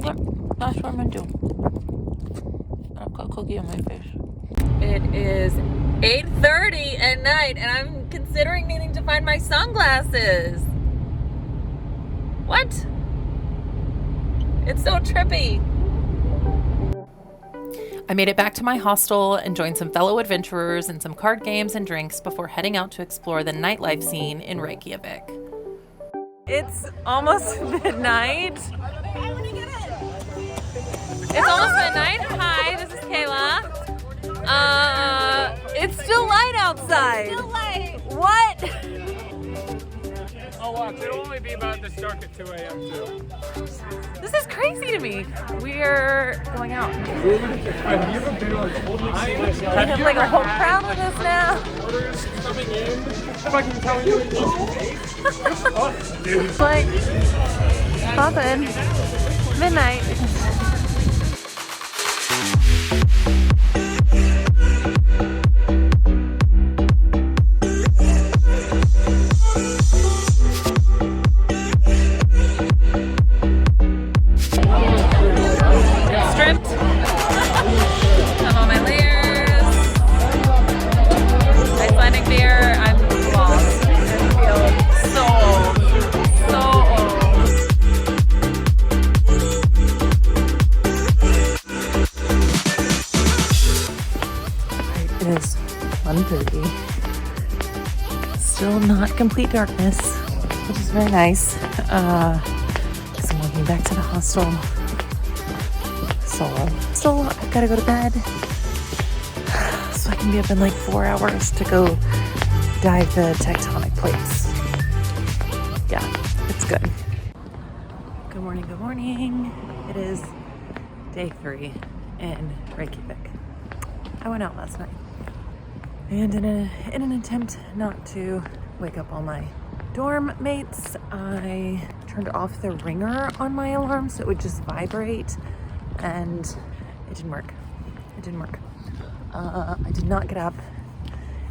Yep, that's what I'm gonna do. I've got a cookie on my face. It is 8:30 at night and I'm considering needing to find my sunglasses. What? It's so trippy. I made it back to my hostel and joined some fellow adventurers in some card games and drinks before heading out to explore the nightlife scene in Reykjavik. It's almost midnight. It's almost midnight. Hi, this is Kayla. It's still light outside. Still light. What? Oh, watch. It'll only be about this dark at 2 a.m. too. This is crazy to me. We're going out. Have you ever been on time? We have like a whole crowd with us now. Orders coming in. If I can tell you. It's like poppin'. Midnight. Stripped. Have all my layers. Icelandic beer. I'm lost. I feel so old. So old. It is 1:30. Still not complete darkness, which is very nice. So I'm walking back to the hostel solo. Still, I've got to go to bed, so I can be up in like 4 hours to go dive the tectonic plates. Yeah, it's good. Good morning, good morning. It is day 3 in Reykjavik. I went out last night, and in an attempt not to wake up all my dorm mates, I turned off the ringer on my alarm so it would just vibrate, and it didn't work. It didn't work. I did not get up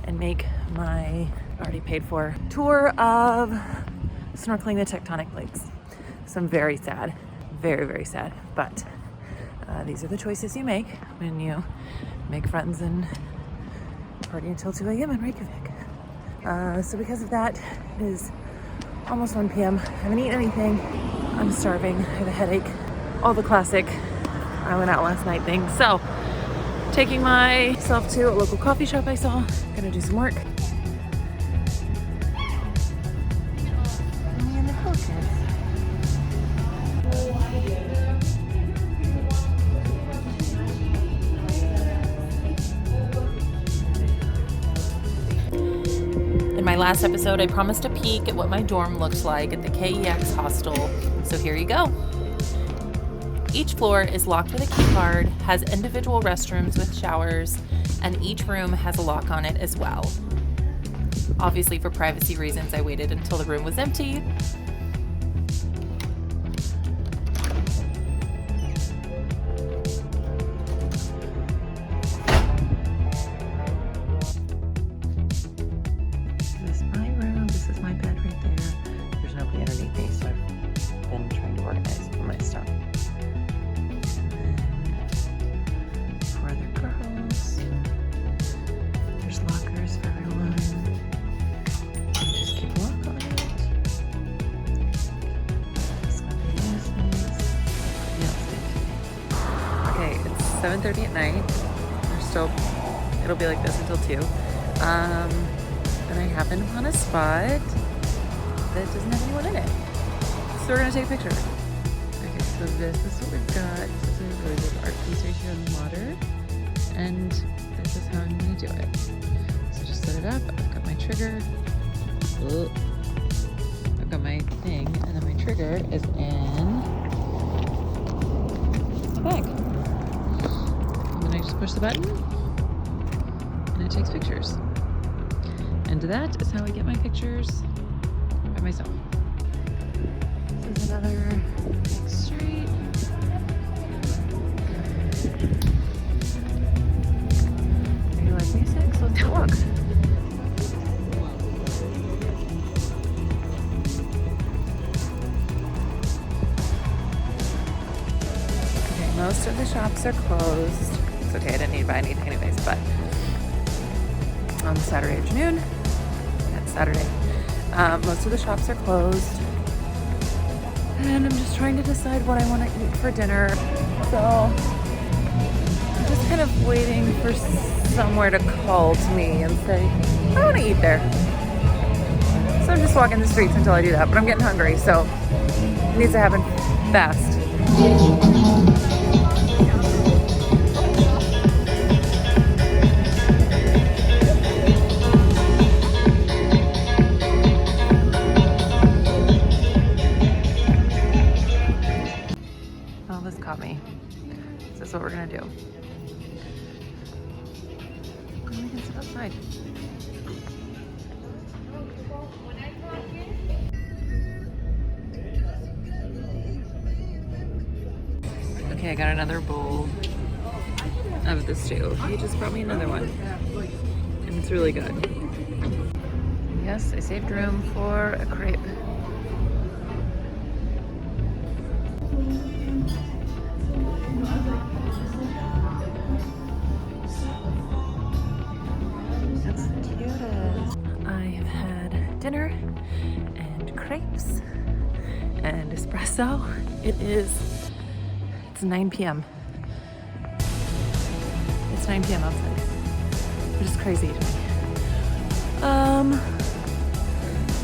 and make my already paid for tour of snorkeling the tectonic plates. So I'm very sad, very, very sad. But these are the choices you make when you make friends and party until 2 a.m. in Reykjavik. So because of that, it is almost 1 p.m. I haven't eaten anything. I'm starving. I have a headache. All the classic I went out last night things. So taking myself to a local coffee shop I saw. Gonna do some work. In my last episode, I promised a peek at what my dorm looked like at the KEX hostel, so here you go. Each floor is locked with a key card, has individual restrooms with showers, and each room has a lock on it as well. Obviously, for privacy reasons, I waited until the room was empty. This is my room. This is my bed right there. There's nobody underneath me, so I've been trying to organize my stuff. For other girls, there's lockers for everyone. Just keep a lock on it. It's gonna be nice. Okay, it's 7:30 at night. We're still, it'll be like this until 2. And I happened upon a spot that doesn't have anyone in it. So we're gonna take a picture. Okay, so this is what we've got. This is a really good art piece right here on the water. And this is how I'm gonna do it. So just set it up. I've got my trigger. Oh. I've got my thing, and then my trigger is in the bag. And then I just push the button, and it takes pictures. And that is how I get my pictures by myself. This is another big street. You like music? So let's go walk. Okay, most of the shops are closed. It's okay, I didn't need to buy anything anyways, but on Saturday afternoon, Saturday. Most of the shops are closed, and I'm just trying to decide what I want to eat for dinner. So I'm just kind of waiting for somewhere to call to me and say, I want to eat there. So I'm just walking the streets until I do that, but I'm getting hungry, so it needs to happen fast. Okay, I got another bowl of this too. He just brought me another one. And it's really good. Yes, I saved room for a crepe. That's the cutest. I have had dinner and crepes and espresso. It's 9 p.m. It's 9 p.m. outside, which is crazy to me.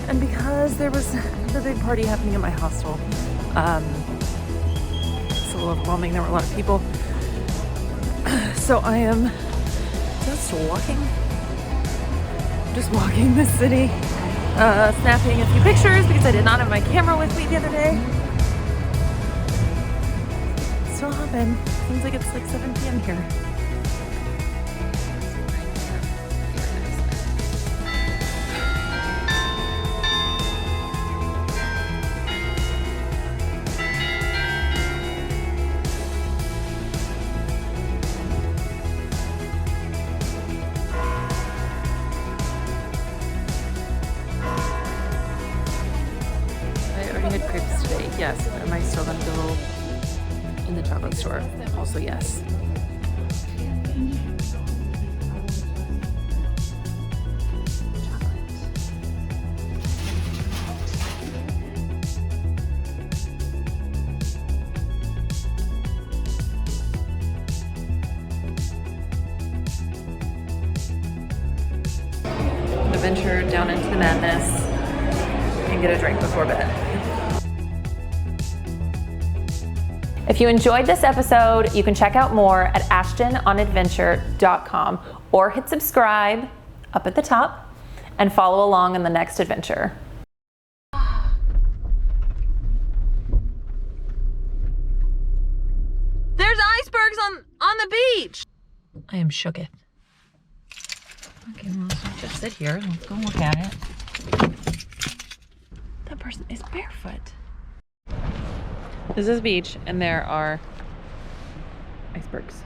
And because there was the big party happening at my hostel, it's a little overwhelming. There were a lot of people. So I am just walking the city, snapping a few pictures because I did not have my camera with me the other day. Still hopping. Seems like it's like 7 p.m. here. Crepes today, yes. But am I still gonna go in the chocolate store? Also, yes. Adventure down into the madness and get a drink before bed. If you enjoyed this episode, you can check out more at ashtononadventure.com or hit subscribe up at the top and follow along on the next adventure. There's icebergs on the beach. I am shooketh. Okay, well, let's not just sit here. Let's go look at it. That person is barefoot. This is the beach, and there are icebergs.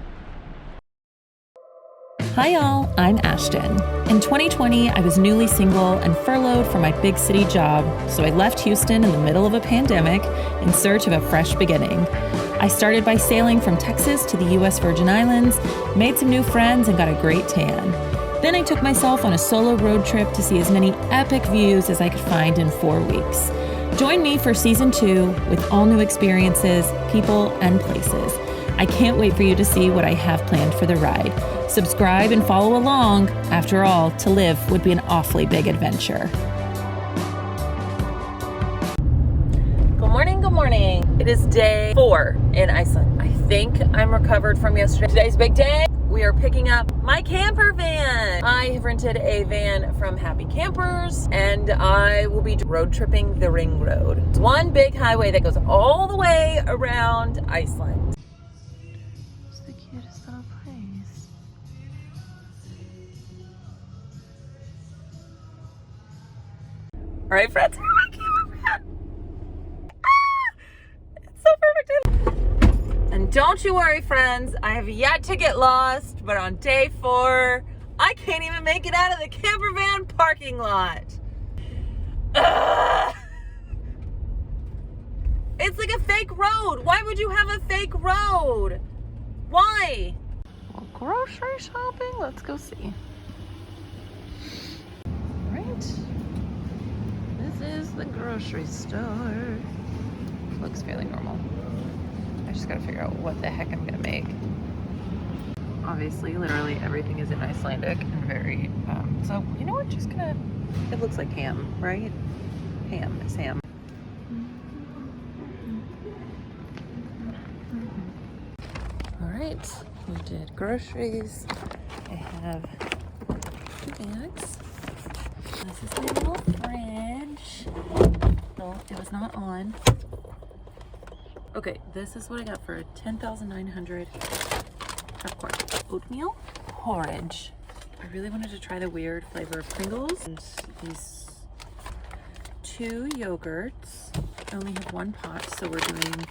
Hi y'all, I'm Ashton. In 2020, I was newly single and furloughed from my big city job, so I left Houston in the middle of a pandemic in search of a fresh beginning. I started by sailing from Texas to the US Virgin Islands, made some new friends, and got a great tan. Then I took myself on a solo road trip to see as many epic views as I could find in 4 weeks. Join me for season 2 with all new experiences, people, and places. I can't wait for you to see what I have planned for the ride. Subscribe and follow along. After all, to live would be an awfully big adventure. Good morning, good morning. It is day 4 in Iceland. I think I'm recovered from yesterday. Today's big day. We are picking up my camper van. I have rented a van from Happy Campers, and I will be road tripping the Ring Road. It's one big highway that goes all the way around Iceland. It's the cutest little place. All right, friends, my camper van. It's so perfect. And don't you worry, friends, I have yet to get lost, but on day 4, I can't even make it out of the camper van parking lot. It's like a fake road. Why would you have a fake road? Why? Well, grocery shopping, let's go see. All right, this is the grocery store. Looks fairly normal. I just gotta figure out what the heck I'm gonna make. Obviously, literally everything is in Icelandic and very, so you know what, just gonna, it looks like ham, right? Ham is ham. All right, we did groceries. I have 2 bags. This is my little fridge. No, it was not on. Okay, this is what I got for 10,900 of course. Oatmeal porridge. I really wanted to try the weird flavor of Pringles. And these 2 yogurts. I only have 1 pot, so we're doing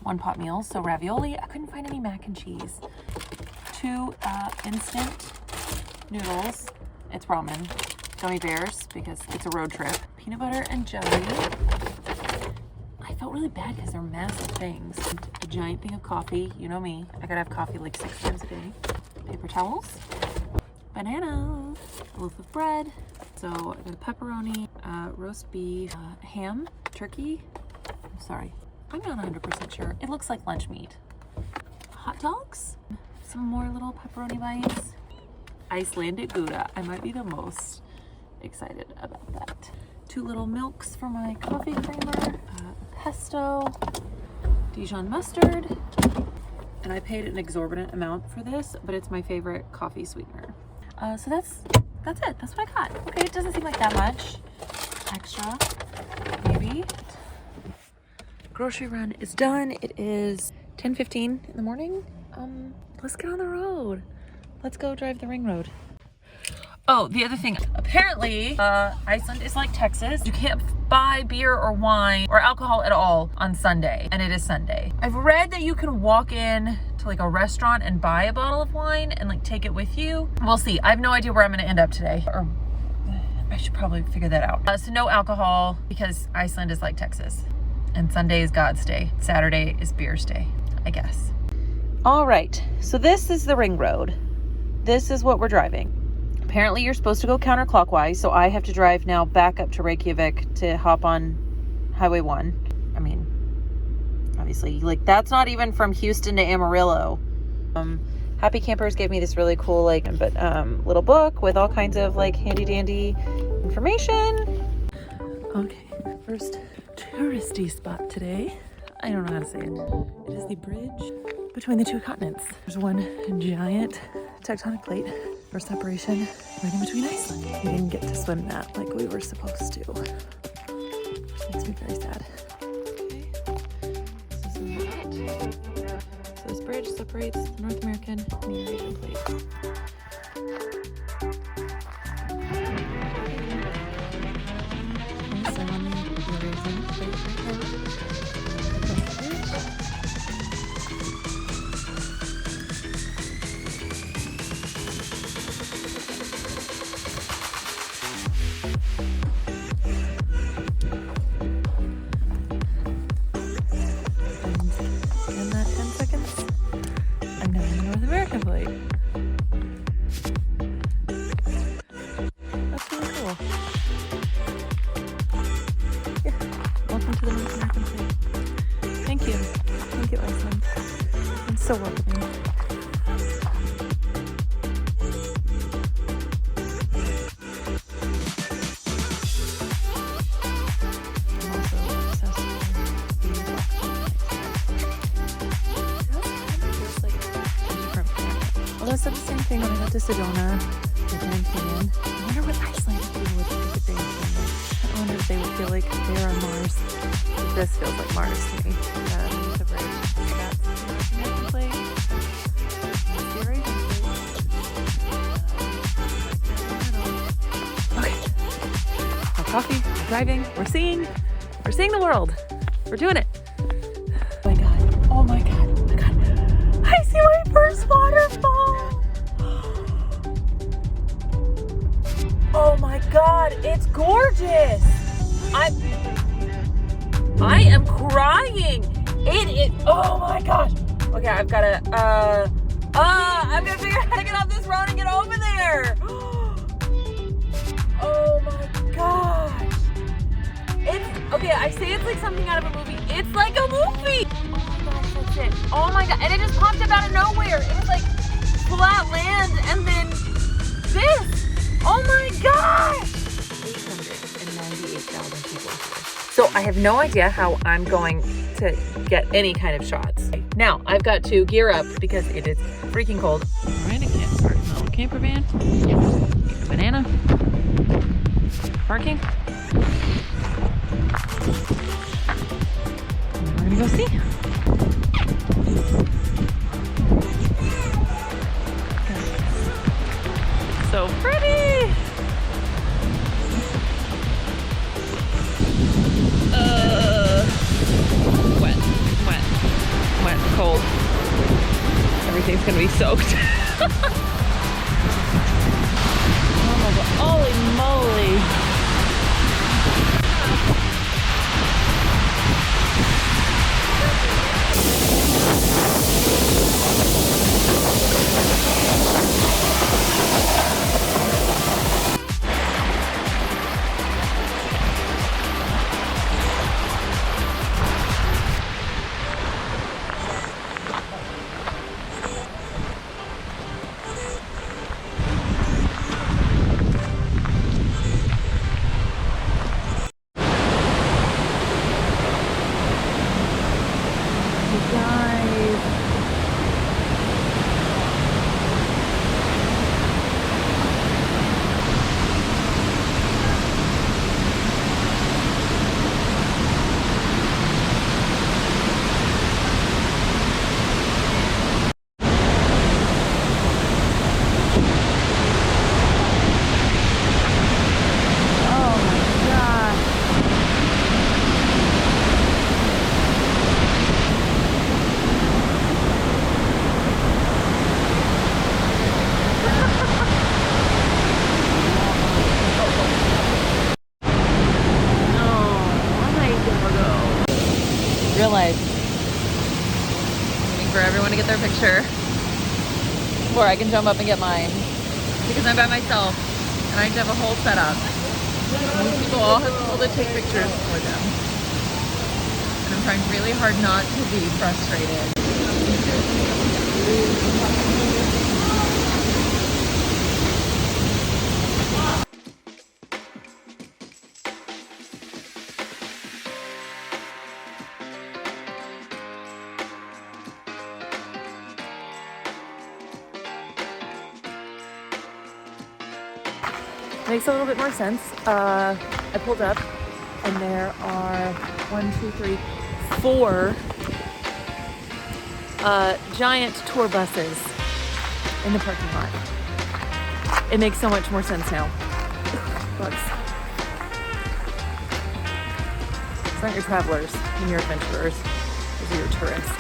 1 pot meals. So ravioli. I couldn't find any mac and cheese. 2 instant noodles. It's ramen. Gummy bears, because it's a road trip. Peanut butter and jelly. I felt really bad because they're massive things. A giant thing of coffee. You know me. I gotta have coffee like 6 times a day. Paper towels. Banana. A loaf of bread. So I got a pepperoni, roast beef, ham, turkey. I'm sorry. I'm not 100% sure. It looks like lunch meat. Hot dogs. Some more little pepperoni bites. Icelandic Gouda. I might be the most excited about that. 2 little milks for my coffee creamer. Pesto. Dijon mustard. And I paid an exorbitant amount for this, but it's my favorite coffee sweetener. So that's it. That's what I got. Okay, it doesn't seem like that much extra. Maybe. Grocery run is done. It is 10:15 in the morning. Let's get on the road. Let's go drive the ring road. Oh, the other thing. Apparently, Iceland is like Texas. You can't buy beer or wine or alcohol at all on Sunday, and it is Sunday. I've read that you can walk in to like a restaurant and buy a bottle of wine and like take it with you. We'll see. I have no idea where I'm gonna end up today, or I should probably figure that out. So no alcohol because Iceland is like Texas, and Sunday is God's day. Saturday is beer's day, I guess. All right, so this is the ring road. This is what we're driving. Apparently you're supposed to go counterclockwise, so I have to drive now back up to Reykjavik to hop on Highway 1. I mean, obviously, like that's not even from Houston to Amarillo. Happy Campers gave me this really cool little book with all kinds of like handy dandy information. Okay, first touristy spot today. I don't know how to say it. It is the bridge between the 2 continents. There's one giant tectonic plate or separation right in between Iceland. We didn't get to swim that like we were supposed to, which makes me very sad. Okay, this is that. So this bridge separates the North American and Eurasian plate. So I'm on the Eurasian plate right now. So welcoming. I'm also obsessed with these boxes. Although I said the same thing when I got to Sedona and Grand Canyon. I wonder what Icelandic people would think if they were there. I wonder if they would feel like they're on Mars. This feels like Mars to me. The bridge. That's the American plate. Okay. No coffee. We're driving. We're seeing the world. We're doing it. Oh my god. Oh my god. Oh my god. I see my first waterfall. Oh my god. It's gorgeous. I am crying. It is. Oh my gosh. Okay, I've got to figure out how to get off this road and get over there. Oh my gosh. It's, okay, I say it's like something out of a movie. It's like a movie. Oh my gosh, that's it. Oh my god. And it just popped up out of nowhere. It was like flat land and then this. Oh my gosh. 898,000 people here. So I have no idea how I'm going to get any kind of shots. Now I've got to gear up because it is freaking cold. All right, I can't start the camper van. Banana. Parking. And we're gonna go see. So soaked. Holy moly. Realize waiting for everyone to get their picture before I can jump up and get mine because I'm by myself and I have to have a whole setup. And these people all have people to take pictures for them. And I'm trying really hard not to be frustrated. Makes a little bit more sense. I pulled up and there are 4 giant tour buses in the parking lot. It makes so much more sense now. Bugs. It's not your travelers and your adventurers. Those are your tourists.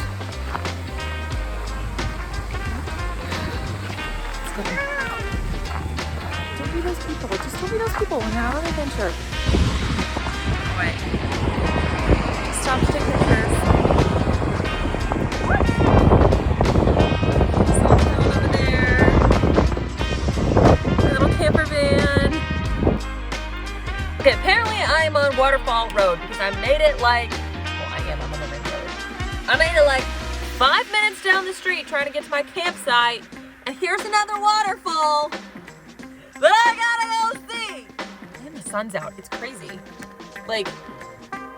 Let's go. Don't be those people. Just don't be those people when you're out on an adventure. Wait. Just stop to take pictures. Over there. My little camper van. Okay, apparently I'm on Waterfall Road because I made it like, well, I am on the main road. I made it like 5 minutes down the street trying to get to my campsite, and here's another waterfall that I gotta go see. And the sun's out. It's crazy. Like,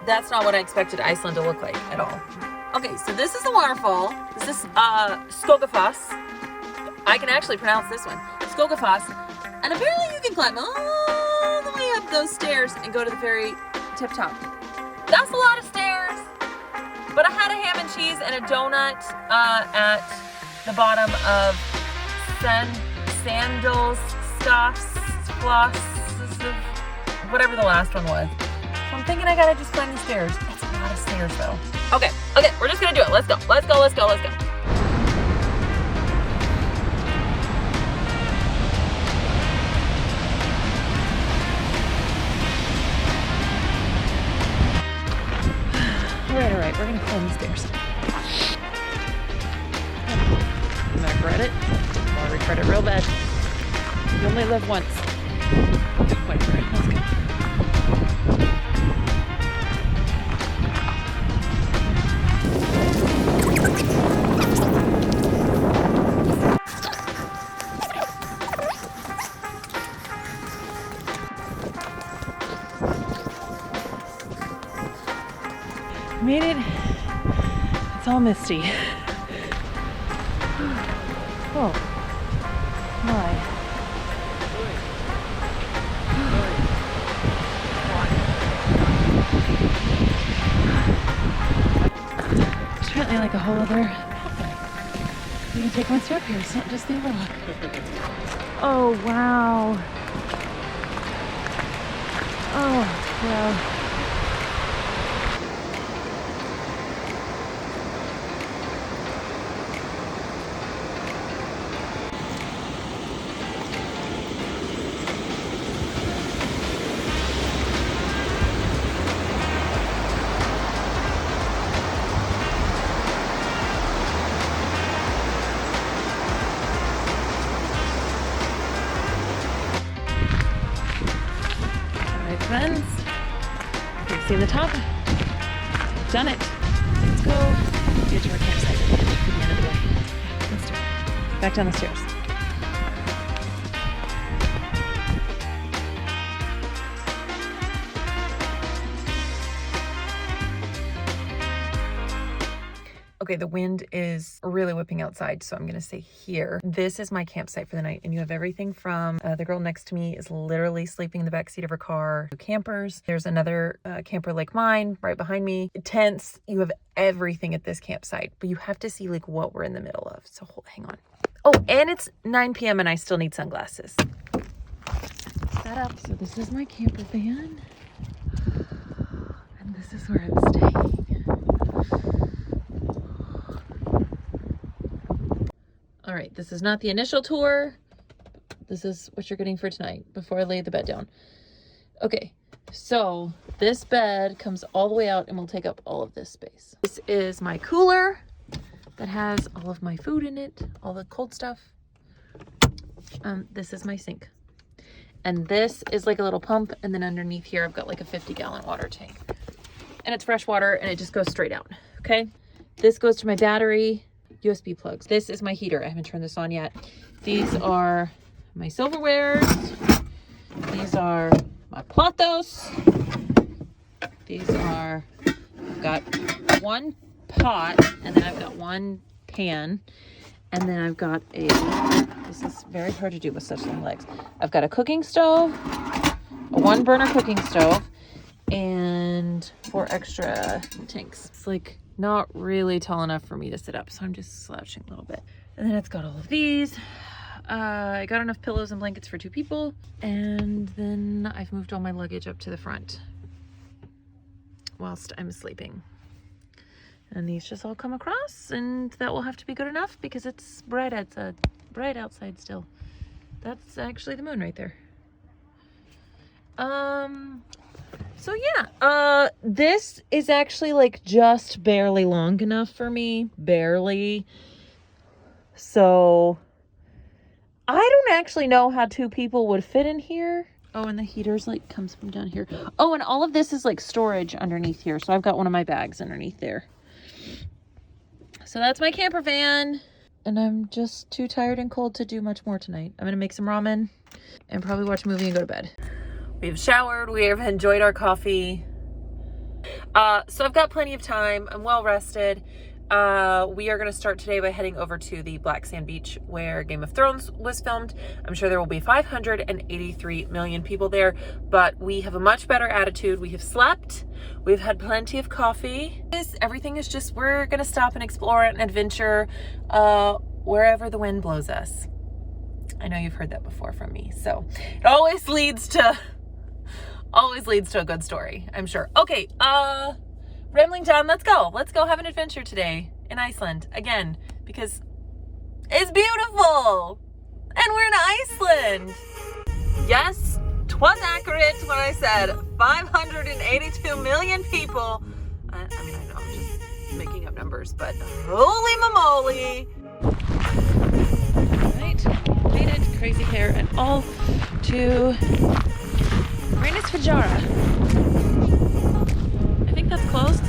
that's not what I expected Iceland to look like at all. Okay, so this is the waterfall. This is Skogafoss. I can actually pronounce this one. Skogafoss. And apparently you can climb all the way up those stairs and go to the very tip top. That's a lot of stairs. But I had a ham and cheese and a donut at the bottom of Sandals, Stoffs, Floss, whatever the last one was. So I'm thinking I gotta just climb the stairs. It's a lot of stairs though. Okay, we're just gonna do it. Let's go. All right, we're gonna climb the stairs. I'm gonna regret it. I'll regret it real bad. You only live once. Wait for it. Let's go. Made it. It's all misty. Oh my. There's apparently like a whole other pathway. You can take one step here. It's not just the rock. Oh wow. Oh wow. friends. We've seen the top. Done it. Let's go get to our campsite at the end of the way. Let's do it. Back down the stairs. Okay, the wind is really whipping outside, so I'm gonna stay here. This is my campsite for the night, and you have everything from the girl next to me is literally sleeping in the back seat of her car. Campers. There's another camper like mine right behind me. Tents. You have everything at this campsite, but you have to see like what we're in the middle of. So hang on. Oh, and it's 9 p.m. and I still need sunglasses. Set up. So this is my camper van, and this is where I'm staying. All right, this is not the initial tour. This is what you're getting for tonight before I lay the bed down. Okay, so this bed comes all the way out and will take up all of this space. This is my cooler that has all of my food in it, all the cold stuff. This is my sink. And this is like a little pump, and then underneath here I've got like a 50-gallon water tank. And it's fresh water and it just goes straight out, okay? This goes to my battery. USB plugs. This is my heater. I haven't turned this on yet. These are my silverwares. These are my platos. These are, I've got one pot, and then I've got one pan, and then I've got this is very hard to do with such long legs. I've got a cooking stove, a 1-burner cooking stove, and 4 extra tanks. It's like not really tall enough for me to sit up, so I'm just slouching a little bit. And then it's got all of these. I got enough pillows and blankets for 2 people, and then I've moved all my luggage up to the front whilst I'm sleeping. And these just all come across, and that will have to be good enough because it's bright outside still. That's actually the moon right there. So yeah, this is actually like just barely long enough for me, barely. So I don't actually know how 2 people would fit in here. Oh, and the heater's like comes from down here. Oh, and all of this is like storage underneath here. So I've got one of my bags underneath there. So that's my camper van, and I'm just too tired and cold to do much more tonight. I'm gonna make some ramen and probably watch a movie and go to bed. We've showered, we have enjoyed our coffee. So I've got plenty of time. I'm well rested. We are going to start today by heading over to the Black Sand Beach where Game of Thrones was filmed. I'm sure there will be 583 million people there, but we have a much better attitude. We have slept. We've had plenty of coffee. Everything is just, we're going to stop and explore and adventure wherever the wind blows us. I know you've heard that before from me, so it always leads to a good story, I'm sure. Okay, rambling down, let's go have an adventure today in Iceland again, because it's beautiful and we're in Iceland. Yes, 'twas accurate when I said 582 million people. I mean, I know I'm just making up numbers, but holy moly. Right, made it, crazy hair and all, to Reynis Fjara. I think that's closed.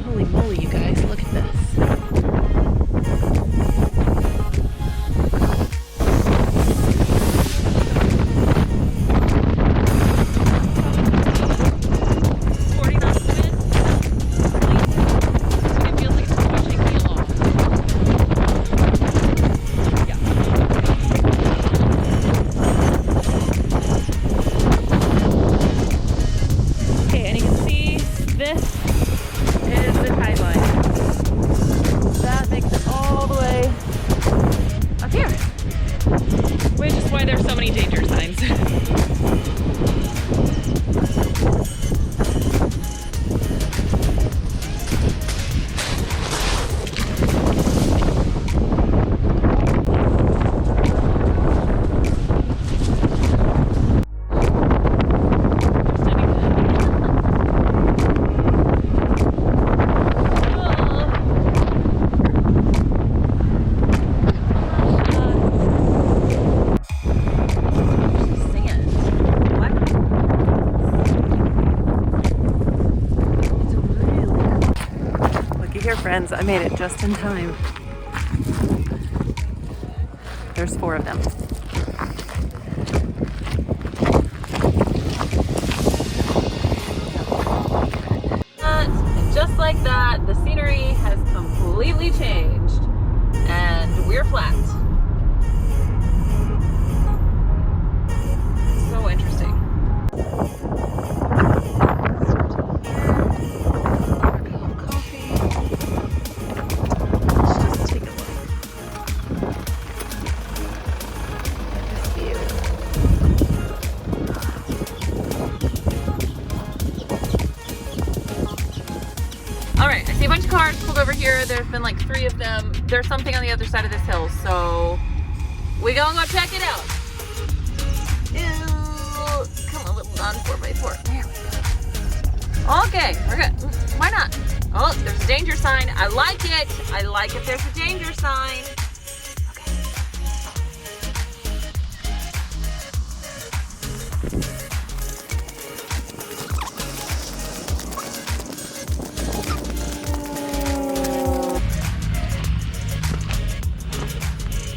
Holy moly, you guys, look at this. friends. I made it just in time. There's 4 of them. And just like that, the scenery has completely changed and we're flat. So interesting. Alright, I see a bunch of cars pulled over here. There's been like 3 of them. There's something on the other side of this hill, so we gonna go check it out. Ew. Come on, little non-4x4. There we go. Okay, we're good. Why not? Oh, there's a danger sign. I like it. I like it. There's a danger sign.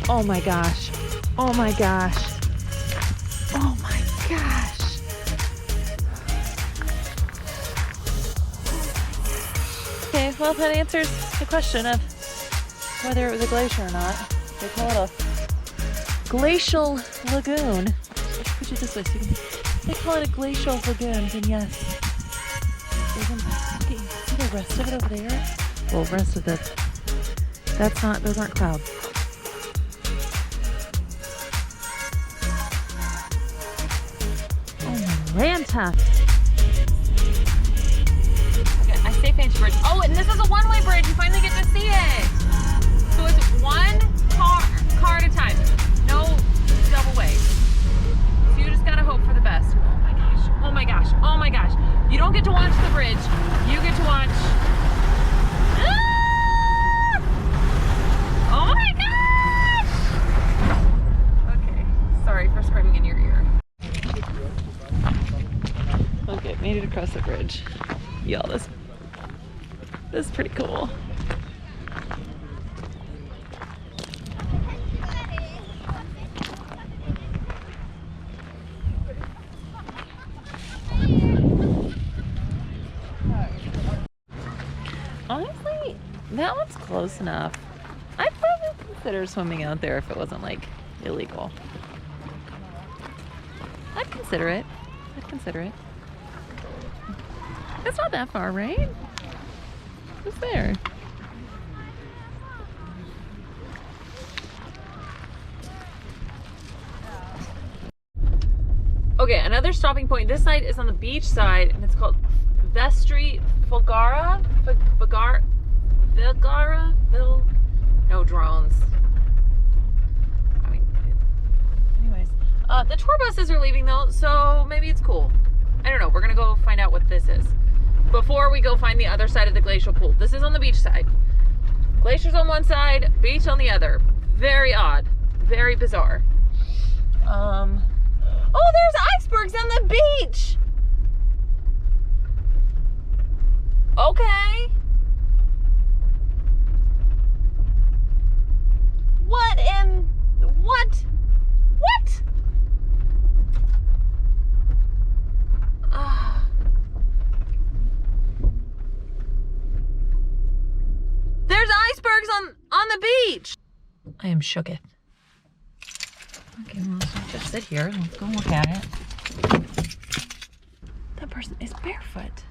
Oh my gosh. Oh my gosh. Oh my gosh. Okay, well that answers the question of whether it was a glacier or not. They call it a glacial lagoon. Let's put it this way so you can, they call it a glacial lagoon, then yes. Okay, see the rest of it over there? Well, the rest of that's not, those aren't clouds. Atlanta. Okay, I say fancy bridge. Oh, and this is a one-way bridge. You finally get to see it. So it's one car at a time. No double ways. So you just gotta hope for the best. Oh my gosh. Oh my gosh. Oh my gosh. You don't get to watch the bridge. You get to watch. Ah! Oh my gosh. Okay. Sorry for screaming in your ear. Okay, made it across the bridge. Y'all, this is pretty cool. Honestly, that one's close enough. I'd probably consider swimming out there if it wasn't like illegal. I'd consider it. I'd consider it. It's not that far, right? It's there. Okay, another stopping point. This side is on the beach side, and it's called Vestry Fulgara. No drones. I mean, anyways. The tour buses are leaving though, so maybe it's cool. I don't know. We're gonna go find out what this is before we go find the other side of the glacial pool. This is on the beach side. Glaciers on one side, beach on the other. Very odd. Very bizarre. Oh, there's icebergs on the beach! Okay. What in... What? What? There's icebergs on the beach! I am shooketh. Okay, well, let's just sit here. Let's go look at it. That person is barefoot.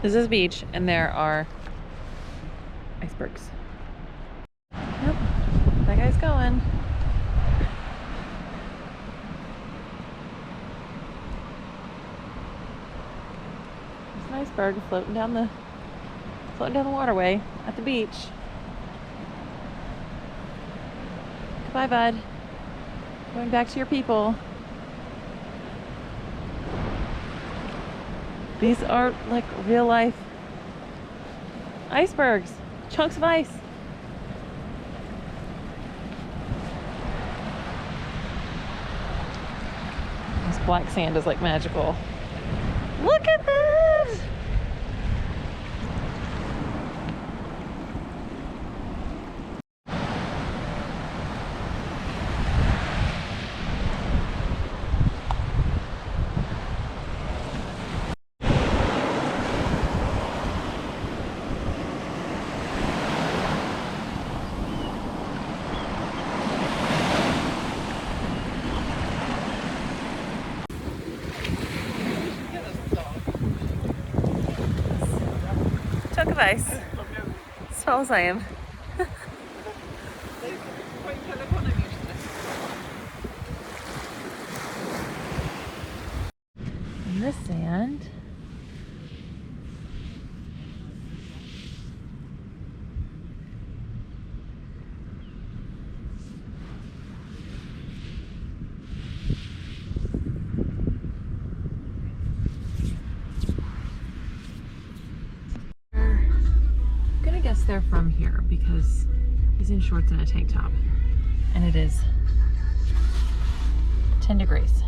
This is beach, and there are icebergs. Yep, that guy's going. There's an iceberg floating down the waterway at the beach. Goodbye, bud. Going back to your people. These are like real life icebergs, chunks of ice. This black sand is like magical. Look at that! weiß. Small as I am. And this sand. I'm gonna guess they're from here because he's in shorts and a tank top. And it is 10 degrees.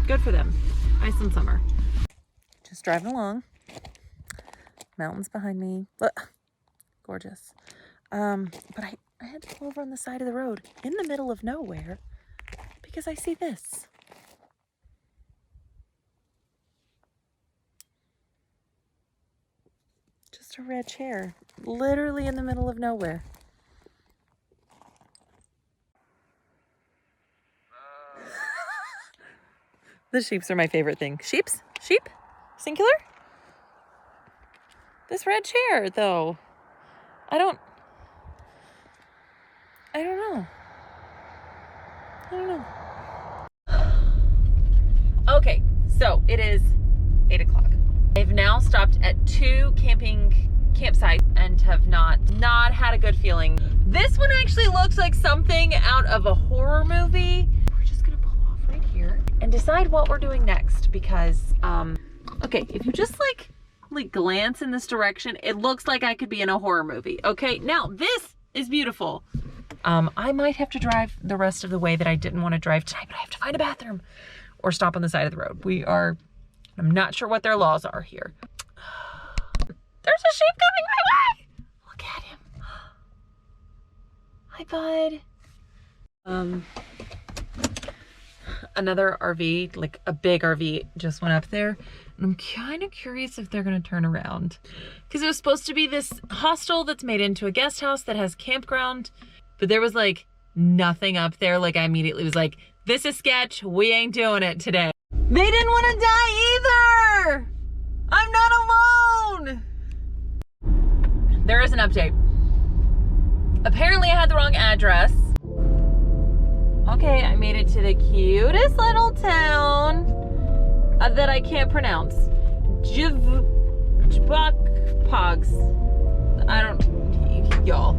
Good for them. Ice in summer. Just driving along. Mountains behind me. Look, gorgeous. But I had to pull over on the side of the road in the middle of nowhere because I see this. Just a red chair, literally in the middle of nowhere. The sheeps are my favorite thing. Sheeps? Sheep? Singular? This red chair, though. I don't know. Okay, so it is 8 o'clock. I've now stopped at 2 campsites and have not had a good feeling. This one actually looks like something out of a horror movie. We're just gonna pull off right here and decide what we're doing next because, okay, if you just like glance in this direction, it looks like I could be in a horror movie. Okay, now this is beautiful. I might have to drive the rest of the way that I didn't want to drive tonight, but I have to find a bathroom or stop on the side of the road. I'm not sure what their laws are here. There's a sheep coming my way. Look at him. Hi, bud. Another RV, like a big RV, just went up there. And I'm kind of curious if they're gonna turn around. Because it was supposed to be this hostel that's made into a guest house that has campground. But there was like nothing up there. Like I immediately was like, this is sketch. We ain't doing it today. They didn't want to die either. I'm not alone. There is an update. Apparently I had the wrong address. Okay, I made it to the cutest little town that I can't pronounce. Pogs. Y'all.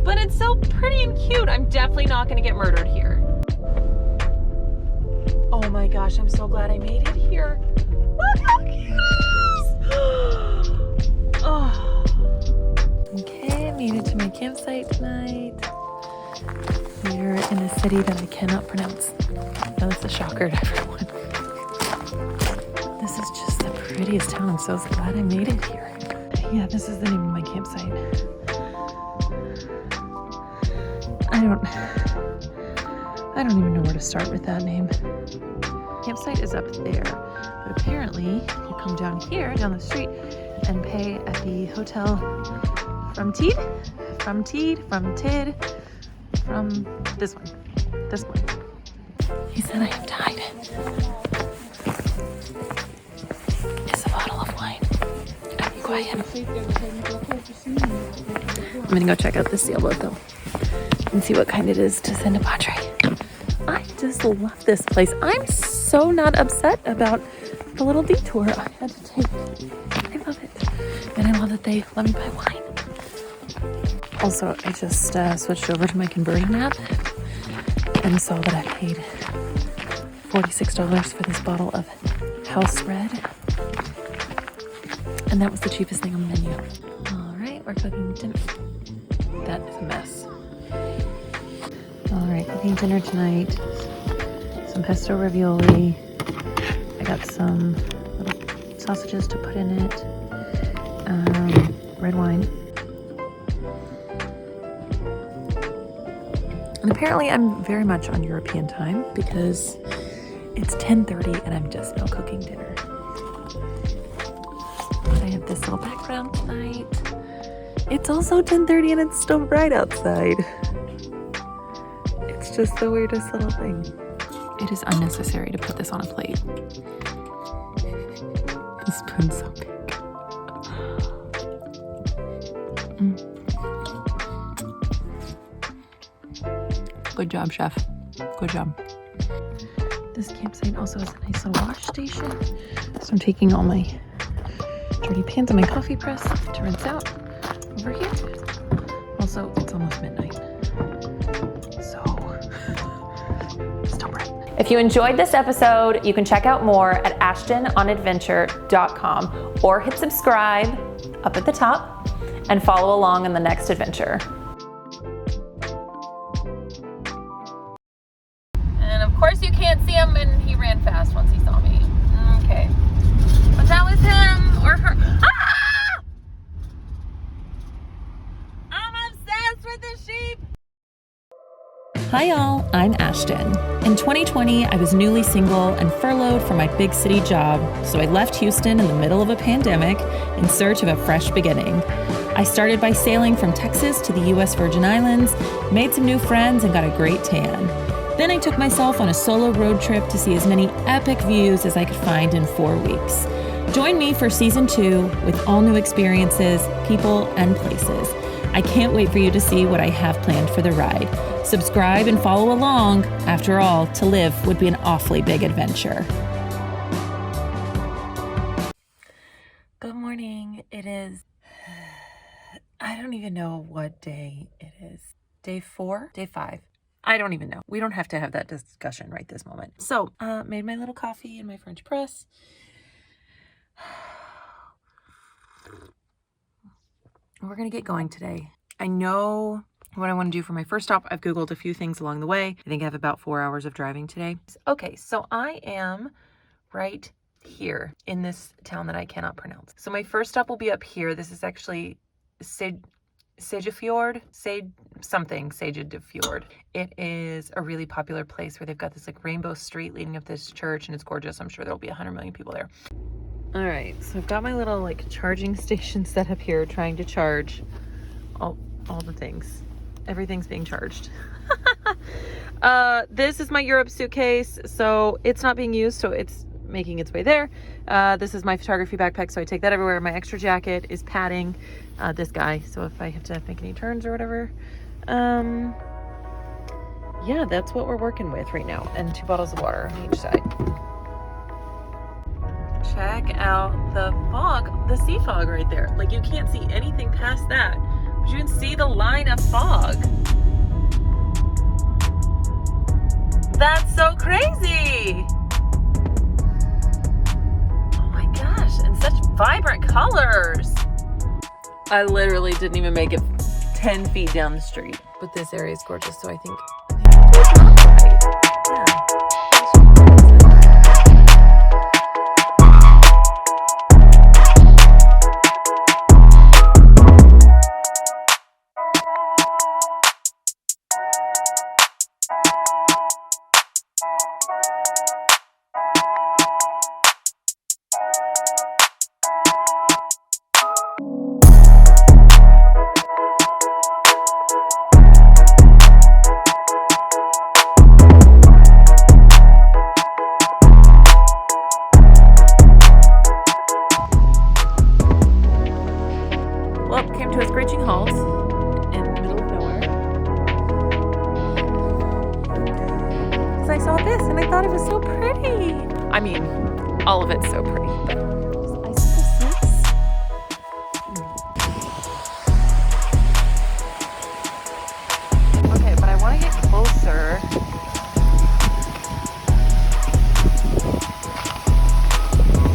But it's so pretty and cute. I'm definitely not gonna get murdered here. Oh my gosh, I'm so glad I made it here. Look how cute it is. Oh. Okay, I made it to my campsite tonight. We're in a city that I cannot pronounce. That's a shocker to everyone. This is just the prettiest town. I'm so glad I made it here. Yeah, this is the name of my campsite. I don't even know where to start with that name. Campsite is up there, but apparently you come down here, down the street, and pay at the hotel from Tid, from this one. He said I have died. It's a bottle of wine. Be quiet. I'm gonna go check out this sailboat though and see what kind it is to send to Padre. I just love this place. I'm so not upset about the little detour I had to take. I love it. And I love that they let me buy wine. Also, I just switched over to my conversion app and saw that I paid $46 for this bottle of house red. And that was the cheapest thing on the menu. All right, we're cooking dinner. That is a mess. All right, cooking dinner tonight. Some pesto ravioli. I got some little sausages to put in it. Red wine. And apparently I'm very much on European time because it's 10:30 and I'm just now cooking dinner. I have this little background tonight. It's also 10:30 and it's still bright outside. It's just the weirdest little thing. It is unnecessary to put this on a plate. The spoon's so big. Good job, chef. Good job. This campsite also has a nice little wash station. So I'm taking all my dirty pans and my coffee press to rinse out over here. Also, it's almost midnight. So, stubborn. If you enjoyed this episode, you can check out more at ashtononadventure.com or hit subscribe up at the top and follow along on the next adventure. And of course you can't see him, and he ran fast once he saw me. Okay. But that was him or her. Ah! I'm obsessed with the sheep. Hi y'all, I'm Ashton. In 2020, I was newly single and furloughed from my big city job, so I left Houston in the middle of a pandemic in search of a fresh beginning. I started by sailing from Texas to the US Virgin Islands, made some new friends, and got a great tan. Then I took myself on a solo road trip to see as many epic views as I could find in 4 weeks. Join me for season 2 with all new experiences, people, and places. I can't wait for you to see what I have planned for the ride. Subscribe and follow along. After all, to live would be an awfully big adventure. Good morning. It is, I don't even know what day it is. Day 4? Day 5? I don't even know. We don't have to have that discussion right this moment. So, made my little coffee in my French press. We're going to get going today. I know what I want to do for my first stop. I've Googled a few things along the way. I think I have about 4 hours of driving today. Okay, so I am right here in this town that I cannot pronounce. So my first stop will be up here. This is actually Sejefjord. It is a really popular place where they've got this like rainbow street leading up this church, and it's gorgeous. I'm sure there'll be 100 million people there. All right, so I've got my little like charging station set up here, trying to charge all the things. Everything's being charged. This is my Europe suitcase, so it's not being used, so it's making its way there. This is my photography backpack, so I take that everywhere. My extra jacket is padding this guy, so if I have to make any turns or whatever. Yeah, that's what we're working with right now, and 2 bottles of water on each side. Check out the fog, the sea fog right there. Like, you can't see anything past that, but you can see the line of fog. That's so crazy. Oh my gosh, and such vibrant colors. I literally didn't even make it 10 feet down the street, but this area is gorgeous, so I think came to a screeching halt in the middle of nowhere. Because I saw this and I thought it was so pretty. I mean, all of it's so pretty, but I saw this. Okay, but I want to get closer.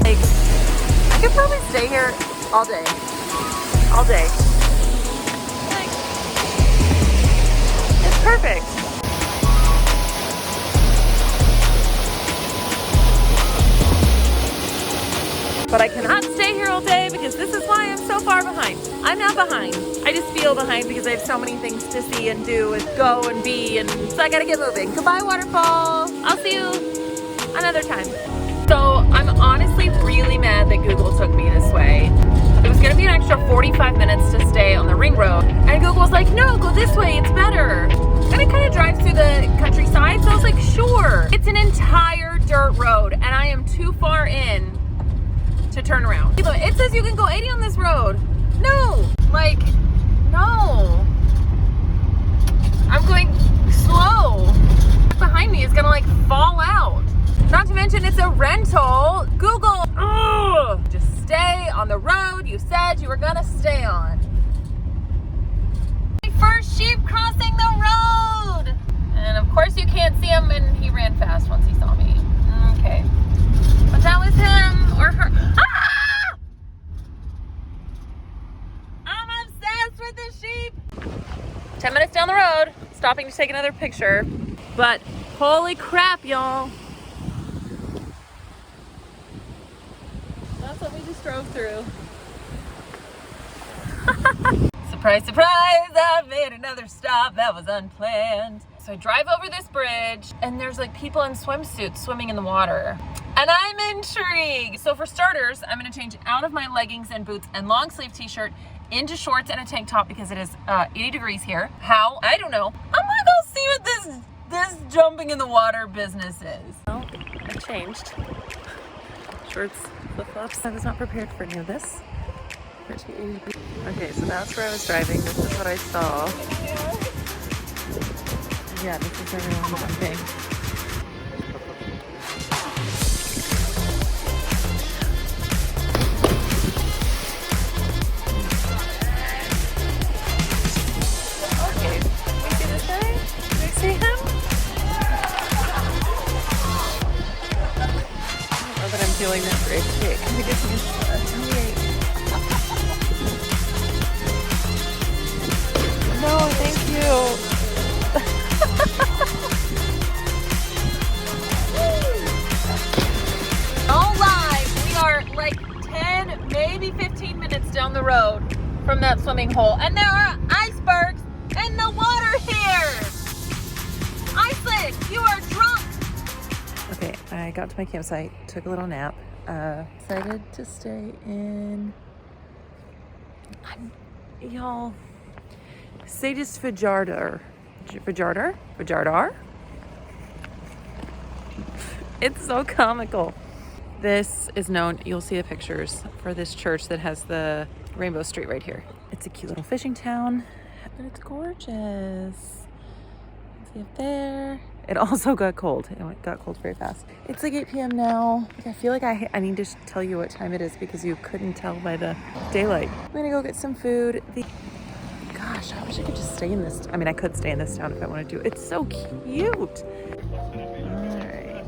Like, I could probably stay here all day. All day. Like, it's perfect. But I cannot stay here all day because this is why I'm so far behind. I'm not behind. I just feel behind because I have so many things to see and do and go and be, and so I gotta get moving. Goodbye, waterfall. I'll see you another time. So I'm honestly really mad that Google took me this way. It was gonna be an extra 45 minutes to stay on the ring road. And Google was like, no, go this way, it's better. And it kind of drives through the countryside, so I was like, sure. It's an entire dirt road, and I am too far in to turn around. It says you can go 80 on this road. No, like, no. I'm going slow. behind me is gonna like fall out. Not to mention it's a rental. Google, ugh, just stay on the road you said you were gonna stay on. First sheep crossing the road. And of course you can't see him, and he ran fast once he saw me. Okay. But that was him or her. Ah! I'm obsessed with the sheep. 10 minutes down the road, stopping to take another picture. But holy crap, y'all. That's what we just drove through. Surprise, surprise, I made another stop that was unplanned. So I drive over this bridge and there's like people in swimsuits swimming in the water. And I'm intrigued. So for starters, I'm gonna change out of my leggings and boots and long sleeve t-shirt into shorts and a tank top because it is 80 degrees here. How? I don't know. I'm gonna go see what this jumping in the water business is. Well, I changed. Shorts, flip-flops. I was not prepared for any of this. Okay, so that's where I was driving. This is what I saw. Yeah, this is everyone jumping. Okay, we see this guy? Do we see him? I don't know that I'm feeling that great. Okay, can we get some 28? No, thank you. Don't lie, we are like 10, maybe 15 minutes down the road from that swimming hole, and there are icebergs in the water here. Iceland, you are drunk. Okay, I got to my campsite, took a little nap, decided to stay in. Y'all. Sadist Fajardar. It's so comical. This is known, you'll see the pictures for this church that has the rainbow street right here. It's a cute little fishing town, but it's gorgeous. See up there. It also got cold. It got cold very fast. It's like 8 p.m. now. I feel like I need to tell you what time it is because you couldn't tell by the daylight. I'm gonna go get some food. Gosh, I wish I could just stay in this. I mean, I could stay in this town if I wanted to. It's so cute. All right.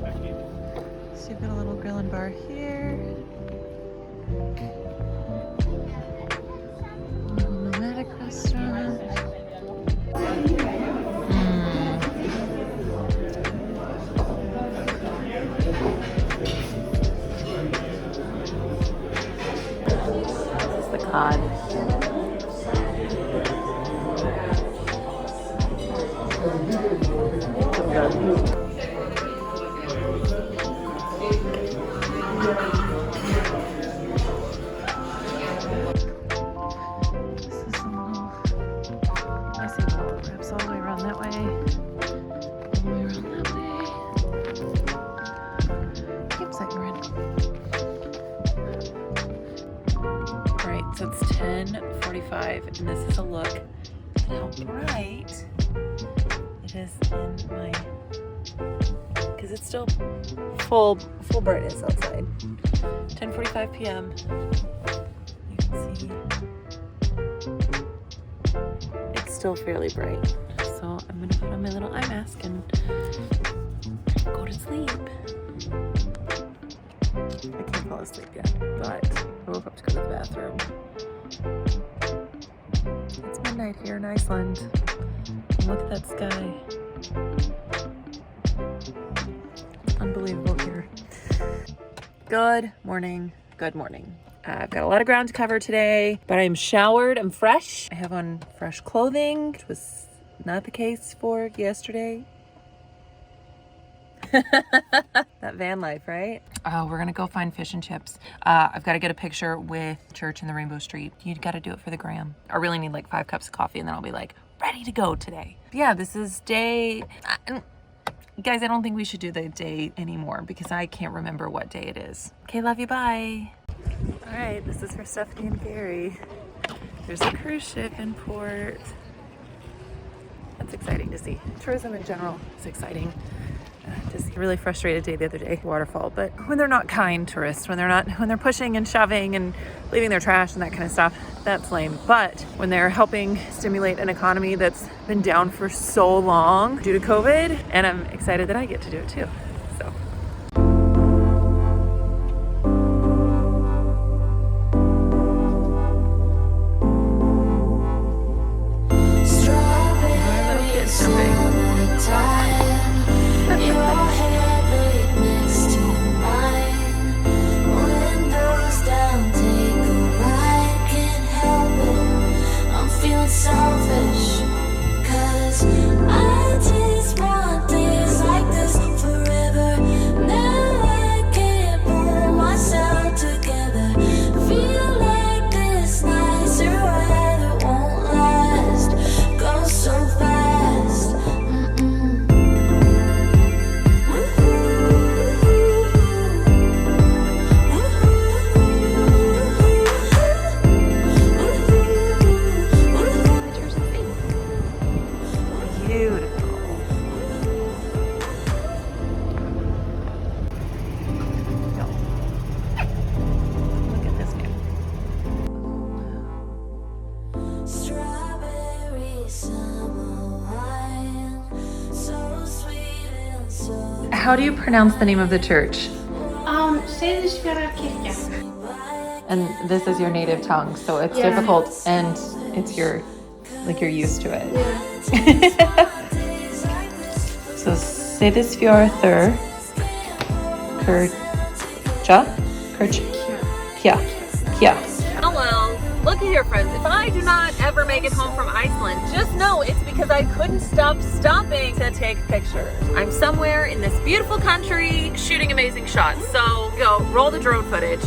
So you've got a little grill and bar here. A little nomadic restaurant. This is the cod. So it's 10:45, and this is a look at how bright it is in my, because it's still full brightness outside. 10:45 p.m. You can see it's still fairly bright. So I'm gonna put on my little eye mask and go to sleep. I can't fall asleep yet, but I woke up to go to the bathroom. It's midnight here in Iceland. And look at that sky. It's unbelievable here. Good morning. Good morning. I've got a lot of ground to cover today, but I'm showered. I'm fresh. I have on fresh clothing, which was not the case for yesterday. That van life, right? Oh, we're gonna go find fish and chips. I've got to get a picture with church in the Rainbow Street. You got to do it for the gram. I really need like 5 cups of coffee, and then I'll be like ready to go today. Yeah, this is day. Guys, I don't think we should do the day anymore because I can't remember what day it is. Okay, love you. Bye. All right, this is for Stephanie and Gary. There's a cruise ship in port. That's exciting to see. Tourism in general is exciting. A really frustrated day the other day, waterfall. But when they're not kind tourists, when they're pushing and shoving and leaving their trash and that kind of stuff, that's lame. But when they're helping stimulate an economy that's been down for so long due to COVID, and I'm excited that I get to do it too. So. Selfish, 'cause I just want days like this forever. Now I can't pull myself together. Feel like this nicer weather won't last. Goes so fast. How do you pronounce the name of the church? And this is your native tongue, so it's difficult, and it's you're used to it. Yeah. So Seyðisfjörður Kja. Oh well, looky here, friends. If I do not ever make it home from Iceland, just know it's because I couldn't stop stopping to take pictures. I'm somewhere in this beautiful country shooting amazing shots. So go roll the drone footage.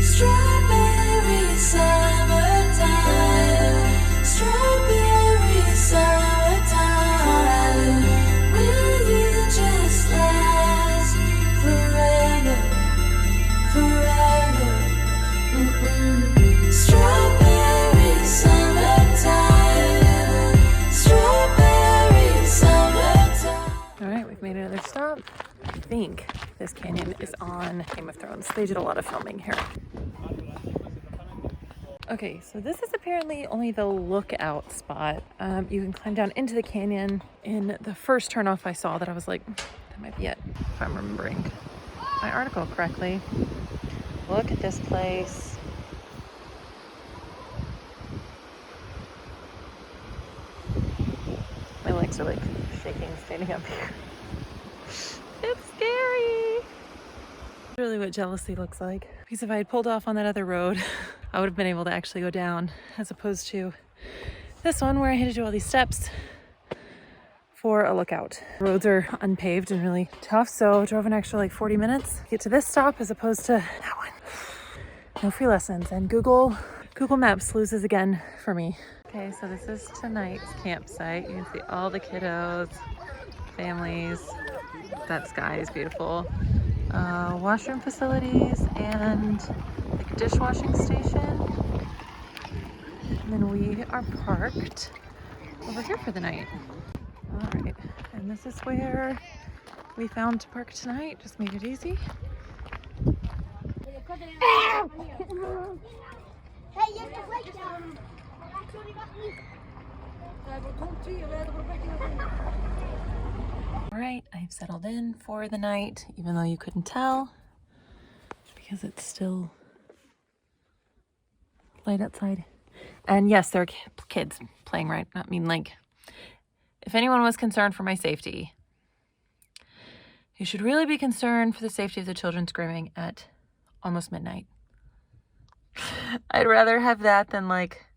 Strawberry summertime, strawberry summertime. Will you just last forever, forever? Strawberry summertime, strawberry summertime. All right, we've made another stop. I think this canyon is on Game of Thrones. They did a lot of filming here. Okay, so this is apparently only the lookout spot. You can climb down into the canyon. In the first turnoff I saw that I was like, that might be it, if I'm remembering my article correctly. Look at this place. My legs are like shaking standing up here. It's scary. Really what jealousy looks like. Because if I had pulled off on that other road, I would have been able to actually go down, as opposed to this one where I had to do all these steps for a lookout. Roads are unpaved and really tough, so I drove an extra like 40 minutes to get to this stop as opposed to that one. No free lessons, and Google Maps loses again for me. Okay, so this is tonight's campsite. You can see all the kiddos, families. That sky is beautiful. Washroom facilities and like a dishwashing station. And then we are parked over here for the night. All right, and this is where we found to park tonight. Just made it easy. All right, I've settled in for the night, even though you couldn't tell, because it's still light outside. And yes, there are kids playing right. I mean, like, if anyone was concerned for my safety, you should really be concerned for the safety of the children screaming at almost midnight. I'd rather have that than like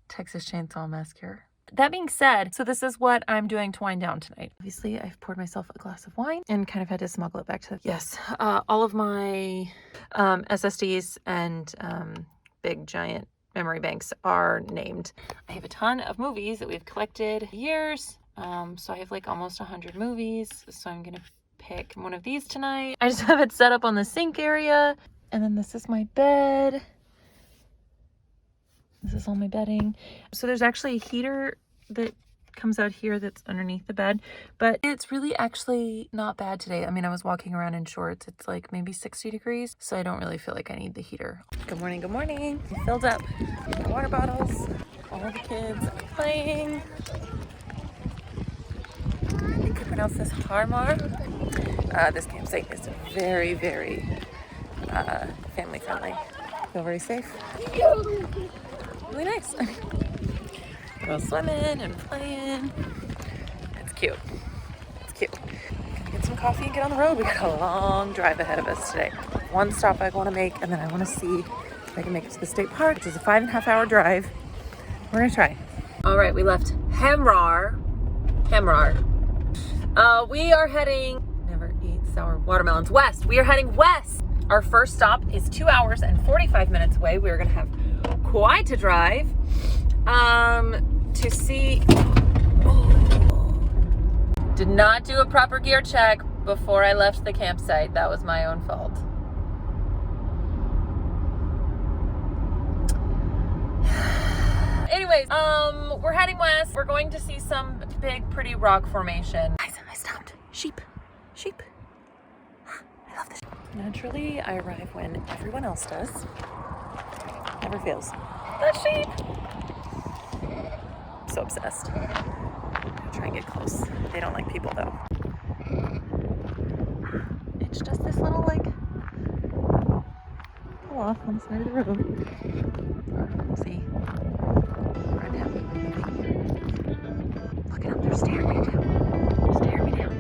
Texas Chainsaw Massacre. That being said, so this is what I'm doing to wind down tonight. Obviously, I've poured myself a glass of wine and kind of had to smuggle it back to the... Yes, all of my SSDs and big giant memory banks are named. I have a ton of movies that we've collected years. So I have like almost 100 movies. So I'm gonna pick one of these tonight. I just have it set up on the sink area. And then this is my bed. This is all my bedding. So there's actually a heater that comes out here that's underneath the bed, but it's really actually not bad today. I mean, I was walking around in shorts. It's like maybe 60 degrees, so I don't really feel like I need the heater. Good morning, good morning. I filled up my water bottles. All the kids are playing. I think I pronounce this Harmar. This campsite is very, very family friendly. Feel very safe. Really nice. We're all swimming and playing. It's cute. It's cute. Gonna get some coffee and get on the road. We got a long drive ahead of us today. One stop I want to make, and then I want to see if I can make it to the state park, which is a 5.5-hour drive. We're gonna try. All right, we left Hamrar. We are heading, never eat sour watermelons, west. We are heading west. Our first stop is 2 hours and 45 minutes away. We're gonna have quite a drive to see. Did not do a proper gear check before I left the campsite. That was my own fault. Anyways, we're heading west. We're going to see some big, pretty rock formation. I stopped. Sheep. I love this. Naturally, I arrive when everyone else does. Never fails. The sheep. So obsessed. I'm gonna try and get close. They don't like people though. It's just this little like pull off on the side of the road. We'll see. Right now. Look at them, they're staring me down. Staring me down.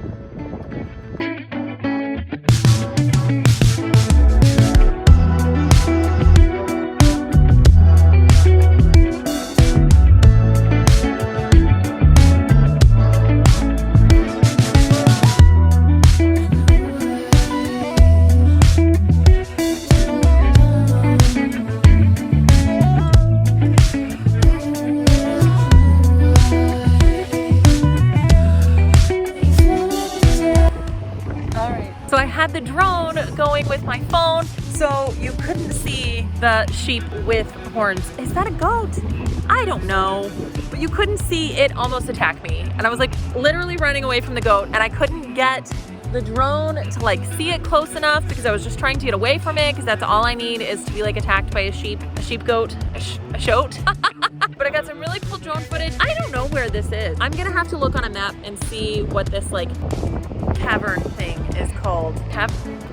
So I had the drone going with my phone, so you couldn't see the sheep with horns. Is that a goat? I don't know. But you couldn't see it almost attack me. And I was like literally running away from the goat, and I couldn't get the drone to like see it close enough because I was just trying to get away from it, because that's all I need is to be like attacked by a sheep goat, a shoat. But I got some really cool drone footage. I don't know where this is. I'm gonna have to look on a map and see what this like cavern thing is called.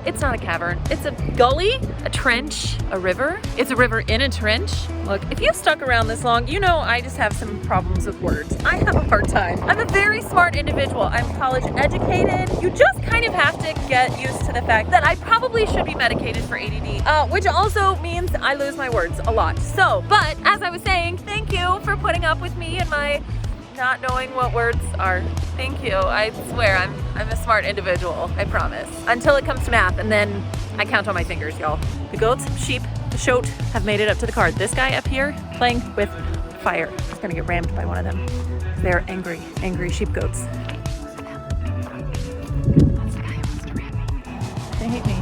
It's not a cavern. It's a gully, a trench, a river. It's a river in a trench. Look, if you've stuck around this long, you know I just have some problems with words. I have a hard time. I'm a very smart individual. I'm college educated. You just kind of have to get used to the fact that I probably should be medicated for ADD, which also means I lose my words a lot. So, but as I was saying, thank you for putting up with me and my not knowing what words are. Thank you. I swear I'm a smart individual. I promise. Until it comes to math, and then I count on my fingers, y'all. The goats, sheep, the shoat have made it up to the car. This guy up here playing with fire. He's gonna get rammed by one of them. They're angry sheep goats. That's the guy who wants to ram me. They hate me.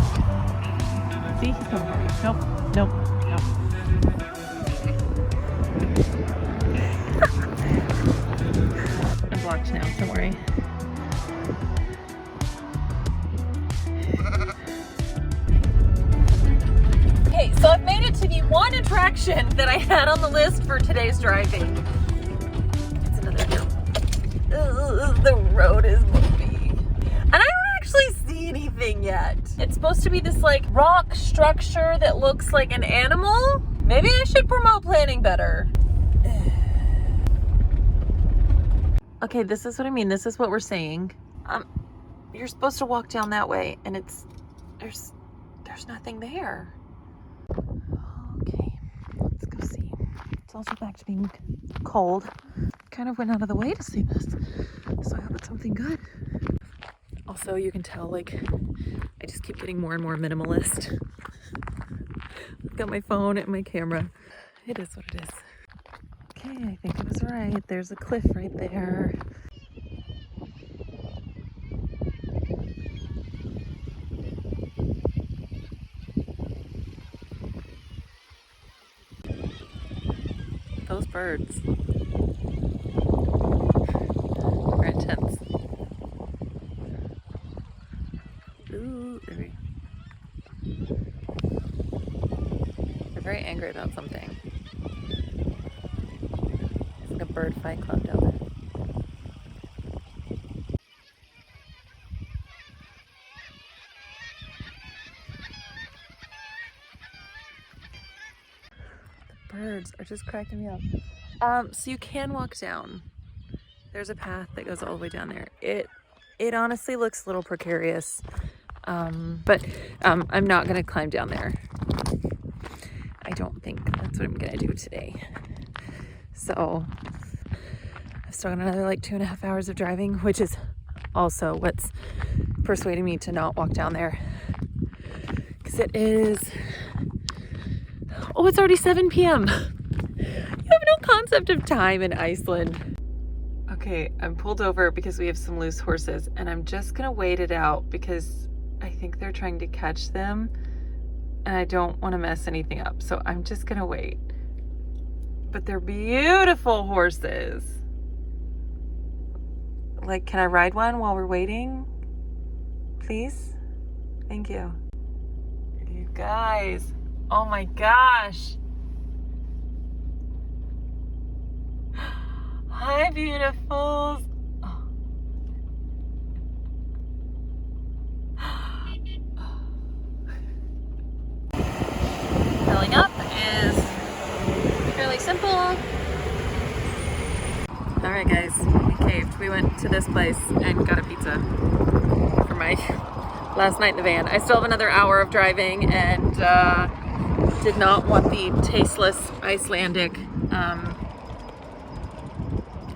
See, he's coming for me. Nope. I'm blocked now, don't worry. Okay, so I've made it to the one attraction that I had on the list for today's driving. It's another hill. The road is bumpy. And I don't actually see anything yet. It's supposed to be this like rock structure that looks like an animal. Maybe I should promote planning better. Okay, this is what I mean. This is what we're saying. You're supposed to walk down that way, and there's nothing there. Okay, let's go see. It's also back to being cold. kind of went out of the way to see this. So I hope it's something good. Also, you can tell, like, I just keep getting more and more minimalist. I've got my phone and my camera. It is what it is. Okay, I think I was right. There's a cliff right there. Those birds are intense. Ooh, they're very angry about something. It's like a bird fight club down there. The birds are just cracking me up. So you can walk down. There's a path that goes all the way down there. It honestly looks a little precarious, but I'm not gonna climb down there. I don't think that's what I'm gonna do today. So I've still got another like 2.5 hours of driving, which is also what's persuading me to not walk down there. Because it is, oh, it's already 7 p.m. You have no concept of time in Iceland. Okay, I'm pulled over because we have some loose horses, and I'm just gonna wait it out because I think they're trying to catch them and I don't want to mess anything up. So I'm just gonna wait. But they're beautiful horses. Like, can I ride one while we're waiting? Please? Thank you. You guys, oh my gosh. Hi, beautifuls. Oh. Filling up is fairly simple. All right, guys, we caved. We went to this place and got a pizza for my last night in the van. I still have another hour of driving and did not want the tasteless Icelandic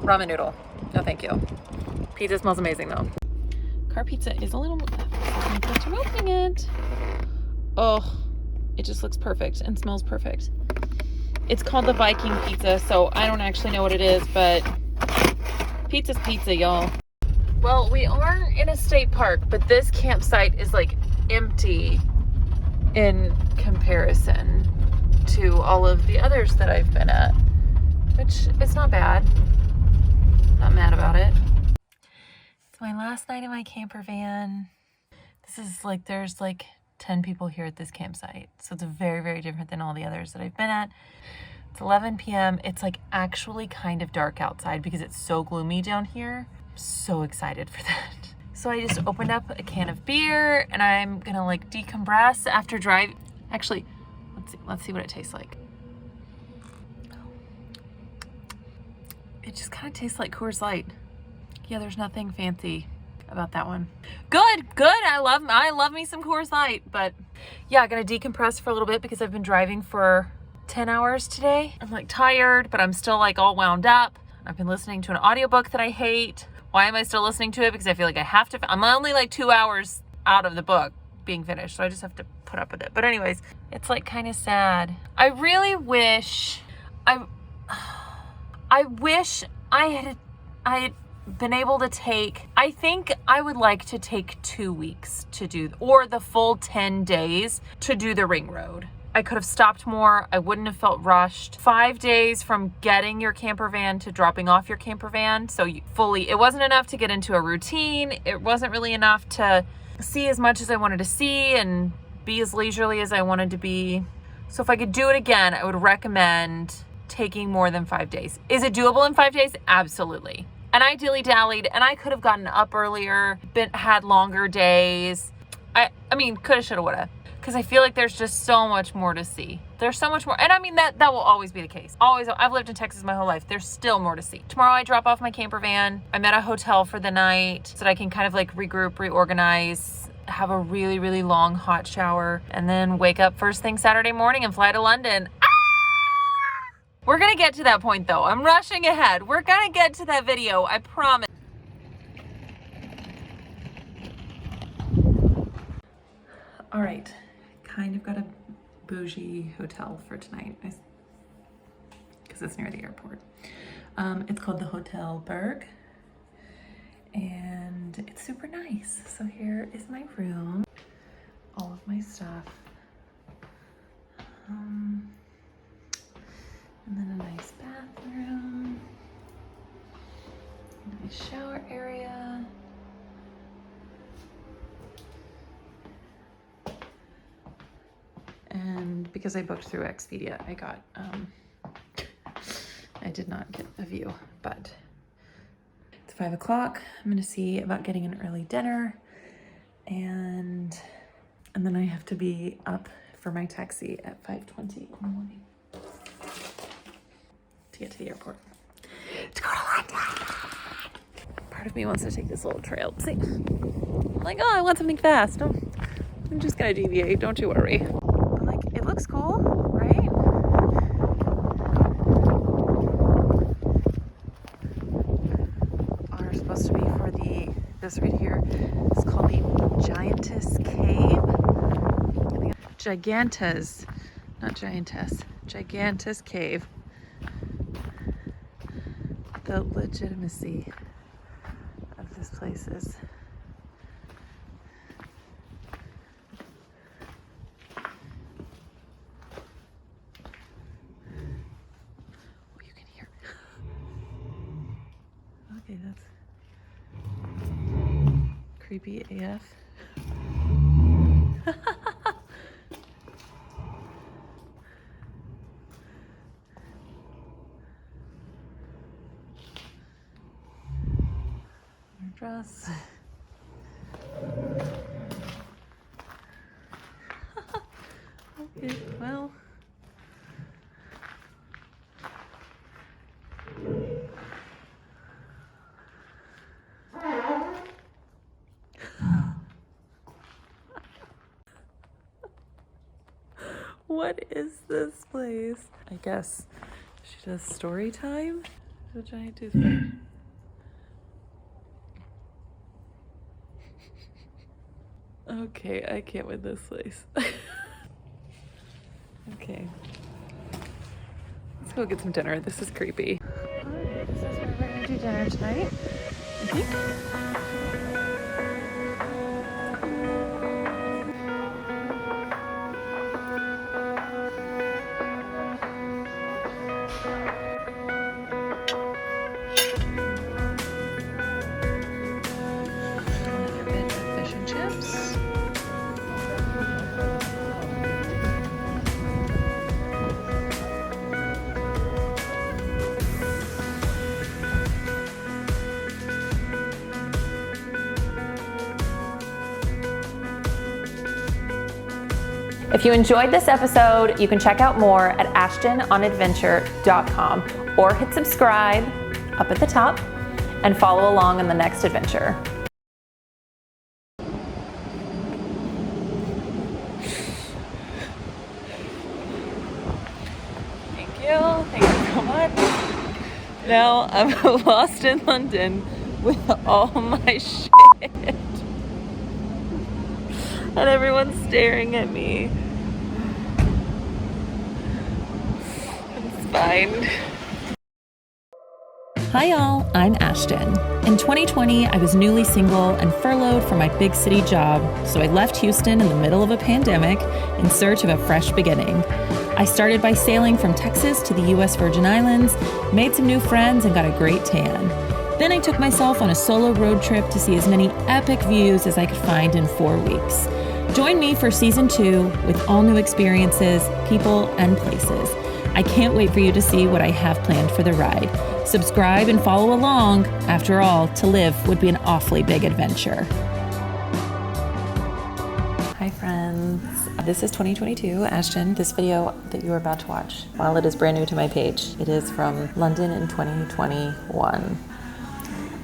ramen noodle. No, thank you. Pizza smells amazing though. Car pizza is a little, I'm opening it. Oh, it just looks perfect and smells perfect. It's called the Viking pizza, so I don't actually know what it is, but pizza's pizza, y'all. Well, we are in a state park, but this campsite is like empty in comparison to all of the others that I've been at, which is not bad. Not mad about it. It's my last night in my camper van. This is like, there's like 10 people here at this campsite. So it's very, very different than all the others that I've been at. It's 11 p.m. It's like actually kind of dark outside because it's so gloomy down here. I'm so excited for that. So I just opened up a can of beer and I'm gonna like decompress after drive. Actually, let's see what it tastes like. It just kind of tastes like Coors Light. Yeah, there's nothing fancy about that one. Good. I love me some Coors Light. But yeah, I'm gonna decompress for a little bit because I've been driving for 10 hours today. I'm like tired, but I'm still like all wound up. I've been listening to an audiobook that I hate. Why am I still listening to it? Because I feel like I have to. I'm only like 2 hours out of the book being finished, so I just have to put up with it. But anyways, it's like kind of sad. I really wish I wish I had been able to take, I think I would like to take 2 weeks to do, or the full 10 days to do the ring road. I could have stopped more. I wouldn't have felt rushed. 5 days from getting your camper van to dropping off your camper van. So it wasn't enough to get into a routine. It wasn't really enough to see as much as I wanted to see and be as leisurely as I wanted to be. So if I could do it again, I would recommend taking more than 5 days. Is it doable in 5 days? Absolutely. And I dilly-dallied and I could have gotten up earlier, had longer days. I mean, coulda, shoulda, woulda. Because I feel like there's just so much more to see. There's so much more. And I mean, that will always be the case. Always. I've lived in Texas my whole life. There's still more to see. Tomorrow I drop off my camper van. I'm at a hotel for the night so that I can kind of like regroup, reorganize, have a really, really long hot shower, and then wake up first thing Saturday morning and fly to London. We're gonna get to that point though. I'm rushing ahead. We're gonna get to that video, I promise. All right, kind of got a bougie hotel for tonight because it's near the airport. It's called the Hotel Berg and it's super nice. So here is my room, all of my stuff. And then a nice bathroom, a nice shower area. And because I booked through Expedia, I did not get a view, but it's 5 o'clock. I'm gonna see about getting an early dinner and then I have to be up for my taxi at 5:20 in the morning to get to the airport to go to London. Part of me wants to take this little trail. See, I'm like, oh, I want something fast. No, I'm just gonna deviate. Don't you worry. But like, it looks cool, right? Are supposed to be for this right here. It's called the Giantess Cave. Gigantes, not giantess, Gigantes Cave. The legitimacy of this place is you can hear. Okay, that's creepy AF. Dress. Okay, well. What is this place? I guess she does story time. The giant toothpick. Okay, I can't win this place. Okay. Let's go get some dinner. This is creepy. Alright, this is where we're gonna do dinner tonight, I think. If you enjoyed this episode, you can check out more at ashtononadventure.com or hit subscribe up at the top and follow along on the next adventure. Thank you so much. Now I'm lost in London with all my shit. And everyone's staring at me. It's fine. Hi y'all, I'm Ashton. In 2020, I was newly single and furloughed from my big city job, so I left Houston in the middle of a pandemic in search of a fresh beginning. I started by sailing from Texas to the US Virgin Islands, made some new friends, and got a great tan. Then I took myself on a solo road trip to see as many epic views as I could find in 4 weeks. Join me for season 2 with all new experiences, people, and places. I can't wait for you to see what I have planned for the ride. Subscribe and follow along. After all, to live would be an awfully big adventure. Hi friends. This is 2022, Ashton. This video that you are about to watch, while it is brand new to my page, it is from London in 2021.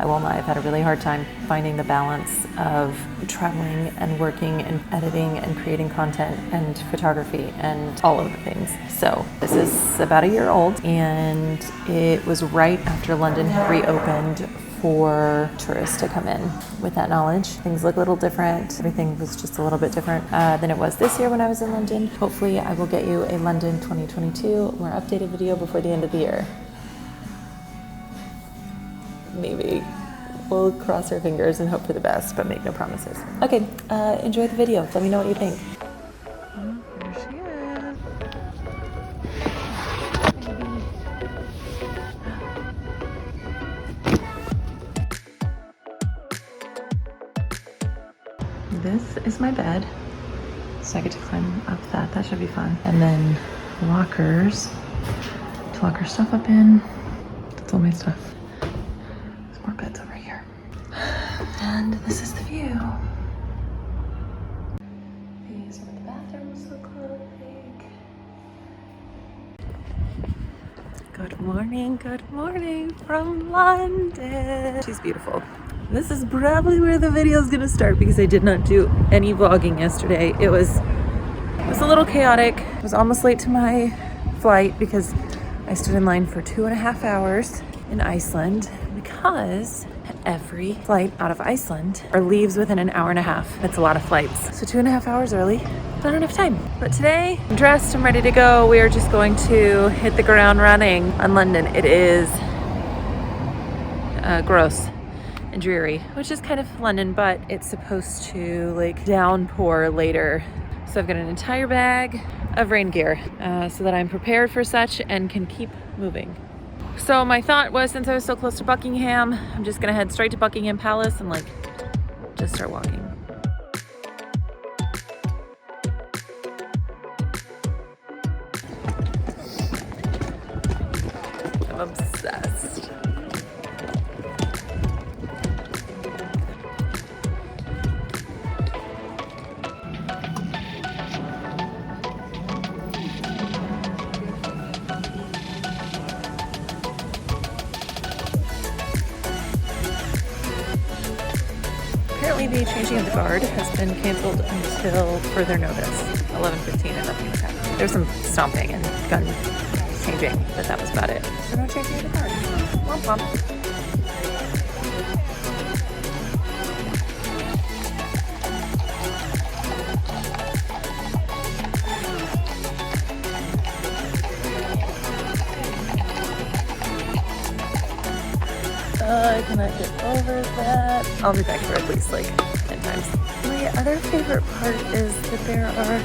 I won't lie, I've had a really hard time finding the balance of traveling and working and editing and creating content and photography and all of the things. So this is about a year old, and it was right after London had reopened for tourists to come in. With that knowledge, things look a little different. Everything was just a little bit different than it was this year when I was in London. Hopefully I will get you a London 2022 more updated video before the end of the year. Maybe. We'll cross our fingers and hope for the best, but make no promises. Okay, enjoy the video. Let me know what you think. There she is. This is my bed, so I get to climb up that. That should be fun. And then lockers to lock our stuff up in. That's all my stuff. There's more beds over here. And this is the view. These are what the bathrooms look like. Good morning from London. She's beautiful. This is probably where the video is gonna start because I did not do any vlogging yesterday. It was a little chaotic. I was almost late to my flight because I stood in line for 2.5 hours in Iceland because every flight out of Iceland leaves within an hour and a half. That's a lot of flights. So 2.5 hours early, not enough time. But today, I'm dressed, I'm ready to go. We are just going to hit the ground running on London. It is gross and dreary, which is kind of London, but it's supposed to like downpour later. So I've got an entire bag of rain gear so that I'm prepared for such and can keep moving. So my thought was, since I was so close to Buckingham, I'm just gonna head straight to Buckingham Palace and like just start walking. I'm obsessed. Apparently the changing of the guard has been canceled until further notice. 11:15 and nothing was happening. There was some stomping and gun changing, but that was about it. So no changing of the guard. Womp womp. I cannot get over that. I'll be back for at least like 10 times. My other favorite part is that there are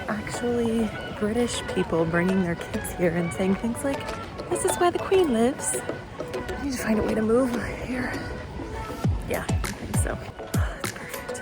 actually British people bringing their kids here and saying things like, "This is where the Queen lives." I need to find a way to move here. Yeah, I think so. That's perfect.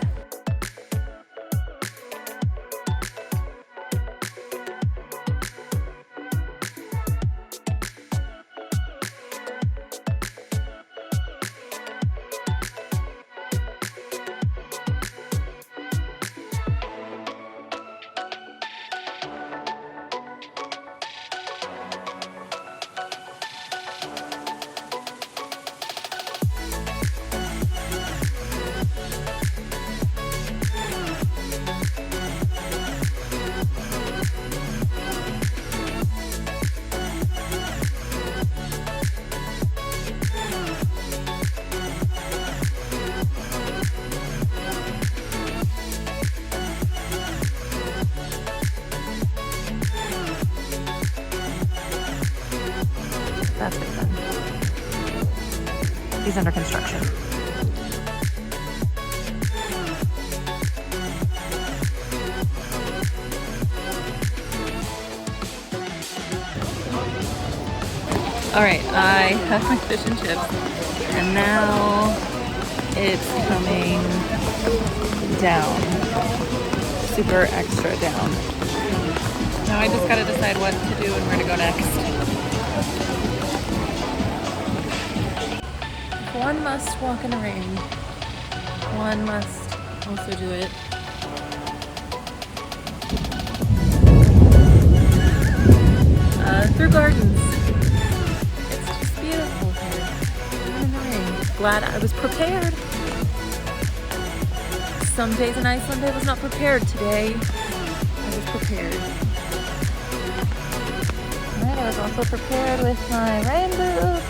That's been done. He's under construction. All right, I have my fish and chips, and now it's coming down, super extra down. Now I just gotta decide what to do and where to go next. One must walk in the rain. One must also do it. Through gardens. It's just beautiful here. Even in the rain. glad I was prepared. Some days in Iceland I was not prepared. Today I was prepared. Alright, I was also prepared with my rain boots.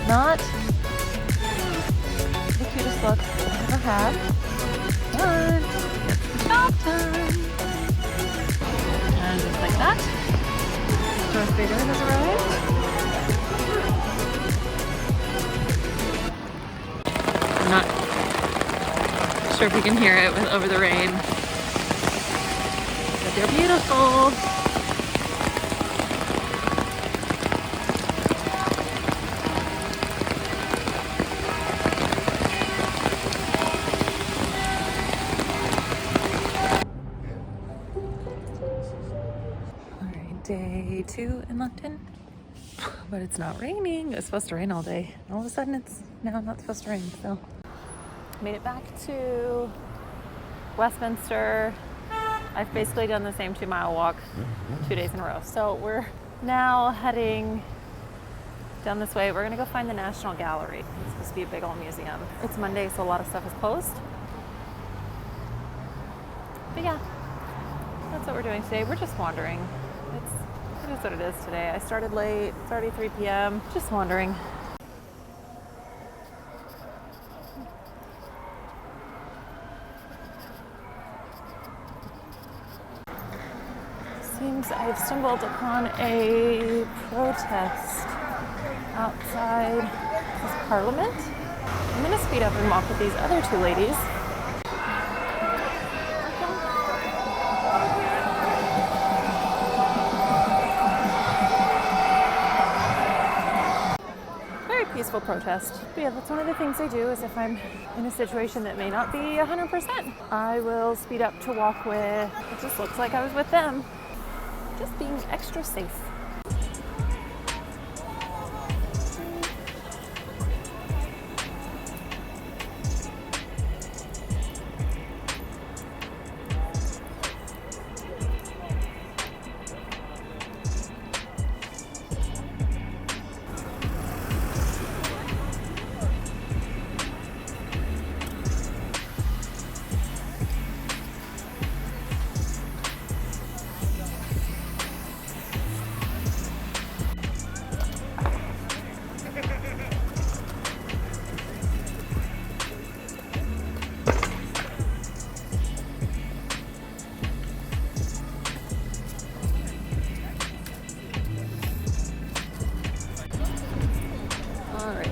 Not the cutest look I've ever had, but it's the job done. And just like that, Darth Vader has arrived. I'm not sure if you can hear it over the rain, but they're beautiful. Day 2 in London, but it's not raining. It's supposed to rain all day. All of a sudden it's now not supposed to rain, so. Made it back to Westminster. I've basically done the same 2-mile walk 2 days in a row. So we're now heading down this way. We're gonna go find the National Gallery. It's supposed to be a big old museum. It's Monday, so a lot of stuff is closed. But yeah, that's what we're doing today. We're just wandering. It is what it is today. I started late. It's already 3 p.m. Just wandering. Seems I've stumbled upon a protest outside this Parliament. I'm gonna speed up and walk with these other 2 ladies. Peaceful protest. But yeah, that's one of the things I do is if I'm in a situation that may not be 100%, I will speed up to walk with, it just looks like I was with them. Just being extra safe.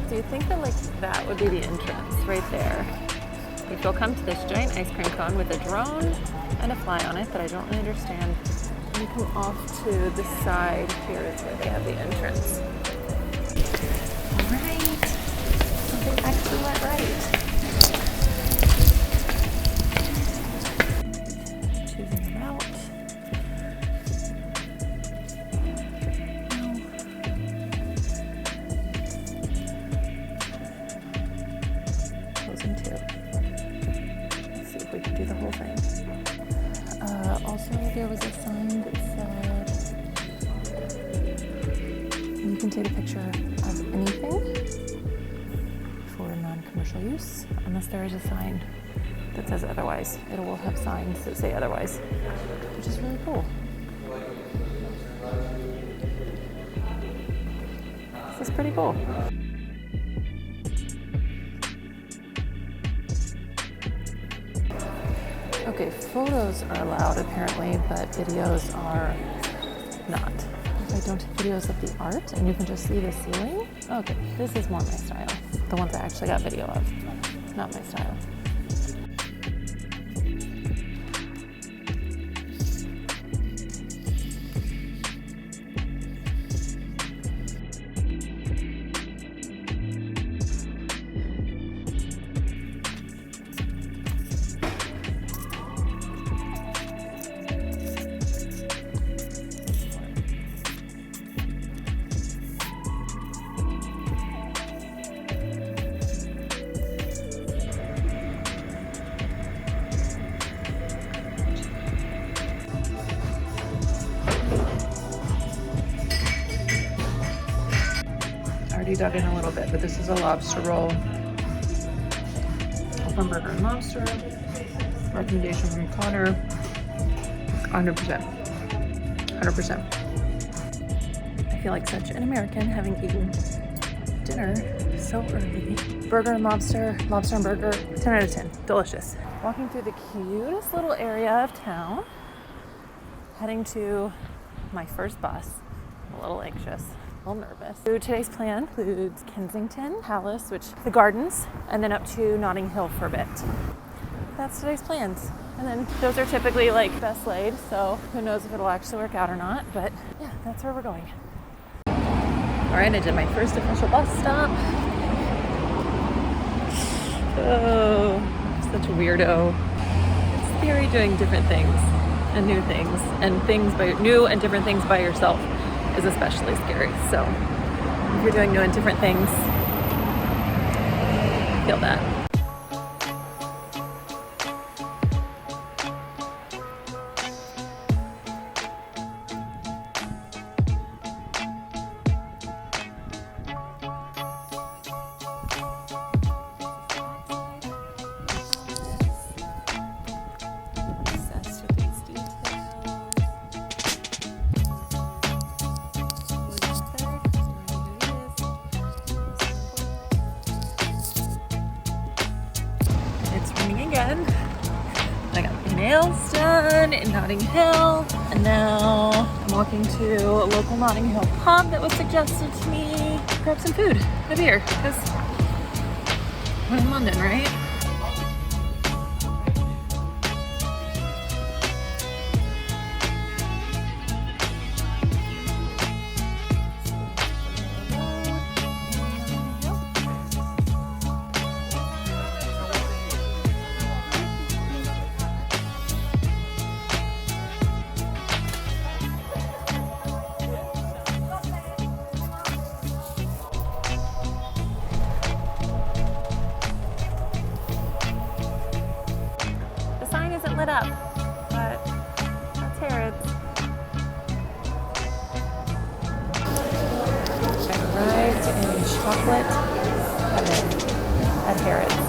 So you think that that would be the entrance right there. If you'll come to this giant ice cream cone with a drone and a fly on it that I don't really understand. And you come off to the side here is where they have the entrance. All right, something actually went right. Choosing a route. Also, there was a sign that said you can take a picture of anything for non-commercial use, unless there is a sign that says otherwise. It will have signs that say otherwise, which is really cool. This is pretty cool. Okay, photos are allowed apparently, but videos are not. I don't have videos of the art, and you can just see the ceiling. Okay, this is more my style. The ones I actually got video of, not my style. already dug in a little bit, but this is a lobster roll from Burger and Lobster. Recommendation from Connor. 100%. 100%. I feel like such an American having eaten dinner so early. Burger and Lobster, Lobster and Burger, 10 out of 10. Delicious. Walking through the cutest little area of town, heading to my first bus. I'm a little anxious, a little nervous. So today's plan includes Kensington Palace, which the gardens, and then up to Notting Hill for a bit. That's today's plans. And then those are typically like best laid, so who knows if it'll actually work out or not, but yeah, that's where we're going. All right, I did my first official bus stop. Oh, such a weirdo. It's scary doing different things and new things, and new and different things by yourself is especially scary. So if you're doing new and different things, feel that. Again. I got my nails done in Notting Hill, and now I'm walking to a local Notting Hill pub that was suggested to me. Grab some food, a beer, because we're in London, right? Lit up, but that's Harrods. I arrived in chocolate heaven at Harrods.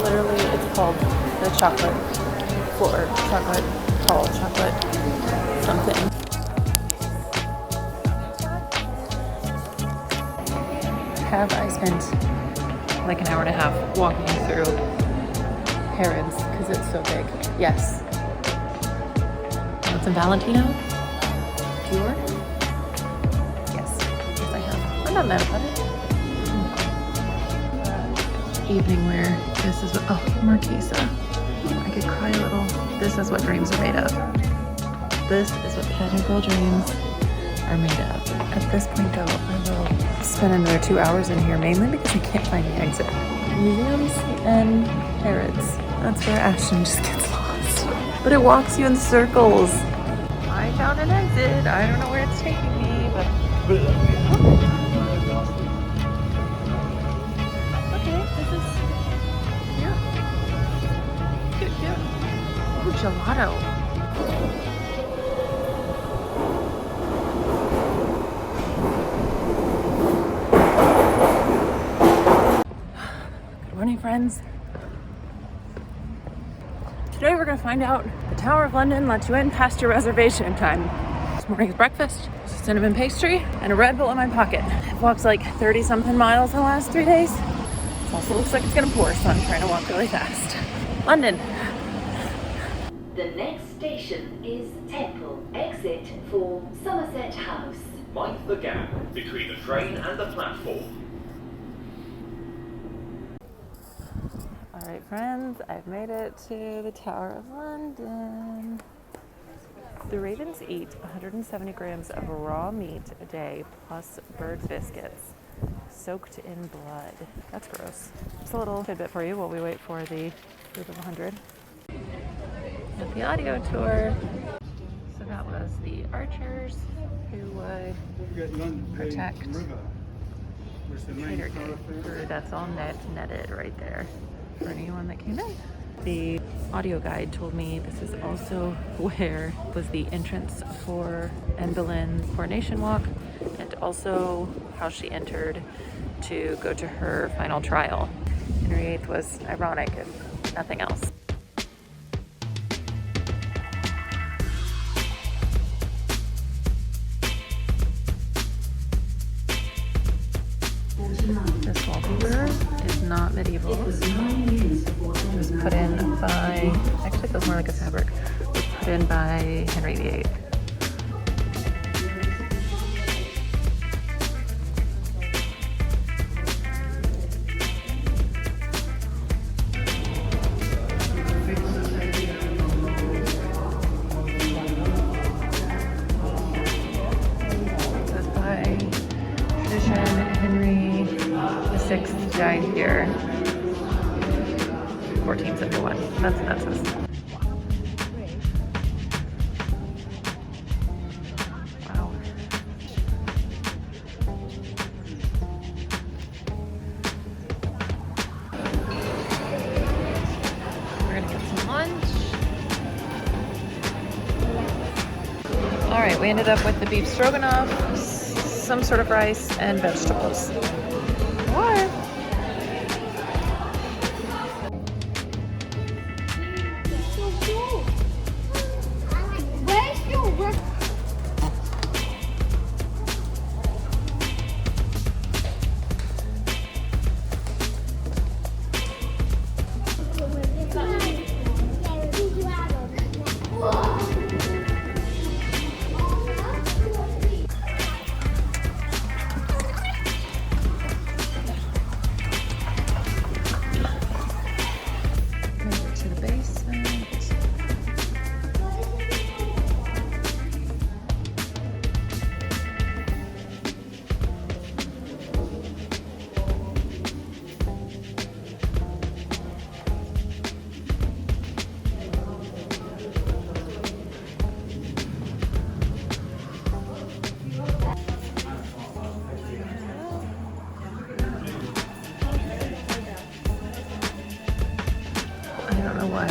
Literally, it's called the chocolate floor, chocolate hall, chocolate something. Have I spent like an hour and a half walking through Harrods because it's so big? Yes. Want some Valentino? Dior? Yes. Yes, I have. I'm not mad about it. Evening wear. This is what, oh, Marquesa. I could cry a little. This is what dreams are made of. This is what casual dreams are made of. At this point though, I will spend another 2 hours in here, mainly because I can't find the exit. Museums and Harrods. That's where Ashton just gets lost. But it walks you in circles. I found an exit. I don't know where it's taking me, but... Okay, this is... Yeah. Cute, cute. Ooh, gelato. Good morning, friends. Today we're going to find out the Tower of London lets you in past your reservation time. This morning's breakfast, cinnamon pastry, and a Red Bull in my pocket. I've walked like 30 something miles in the last 3 days. It also looks like it's going to pour, so I'm trying to walk really fast. London. The next station is Temple. Exit for Somerset House. Mind the gap between the train and the platform. Alright friends, I've made it to the Tower of London. The ravens eat 170 grams of raw meat a day plus bird biscuits soaked in blood. That's gross. Just a little tidbit for you while we wait for the group of 100. At the audio tour. So that was the archers who would protect Trader Gate. That's all netted right there for anyone that came in. The audio guide told me this is also where was the entrance for Anne Boleyn's coronation walk, and also how she entered to go to her final trial. Henry VIII was ironic, if nothing else. This wallpaper is not medieval. It was put in by, actually it feels more like a fabric. It was put in by Henry VIII. Died here 1471. That's census. Wow. We're gonna get some lunch. All right, we ended up with the beef stroganoff, some sort of rice, and vegetables. What?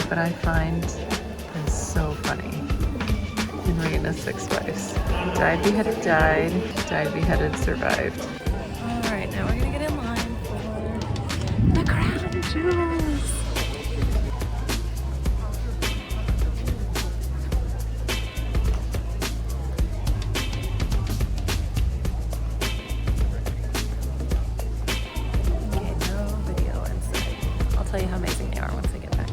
But I find this so funny. Henry and his 6 wives. Died, beheaded, died. Died, beheaded, survived. Alright, now we're gonna get in line for the crown jewels. Okay, no video inside. I'll tell you how amazing they are once I get back.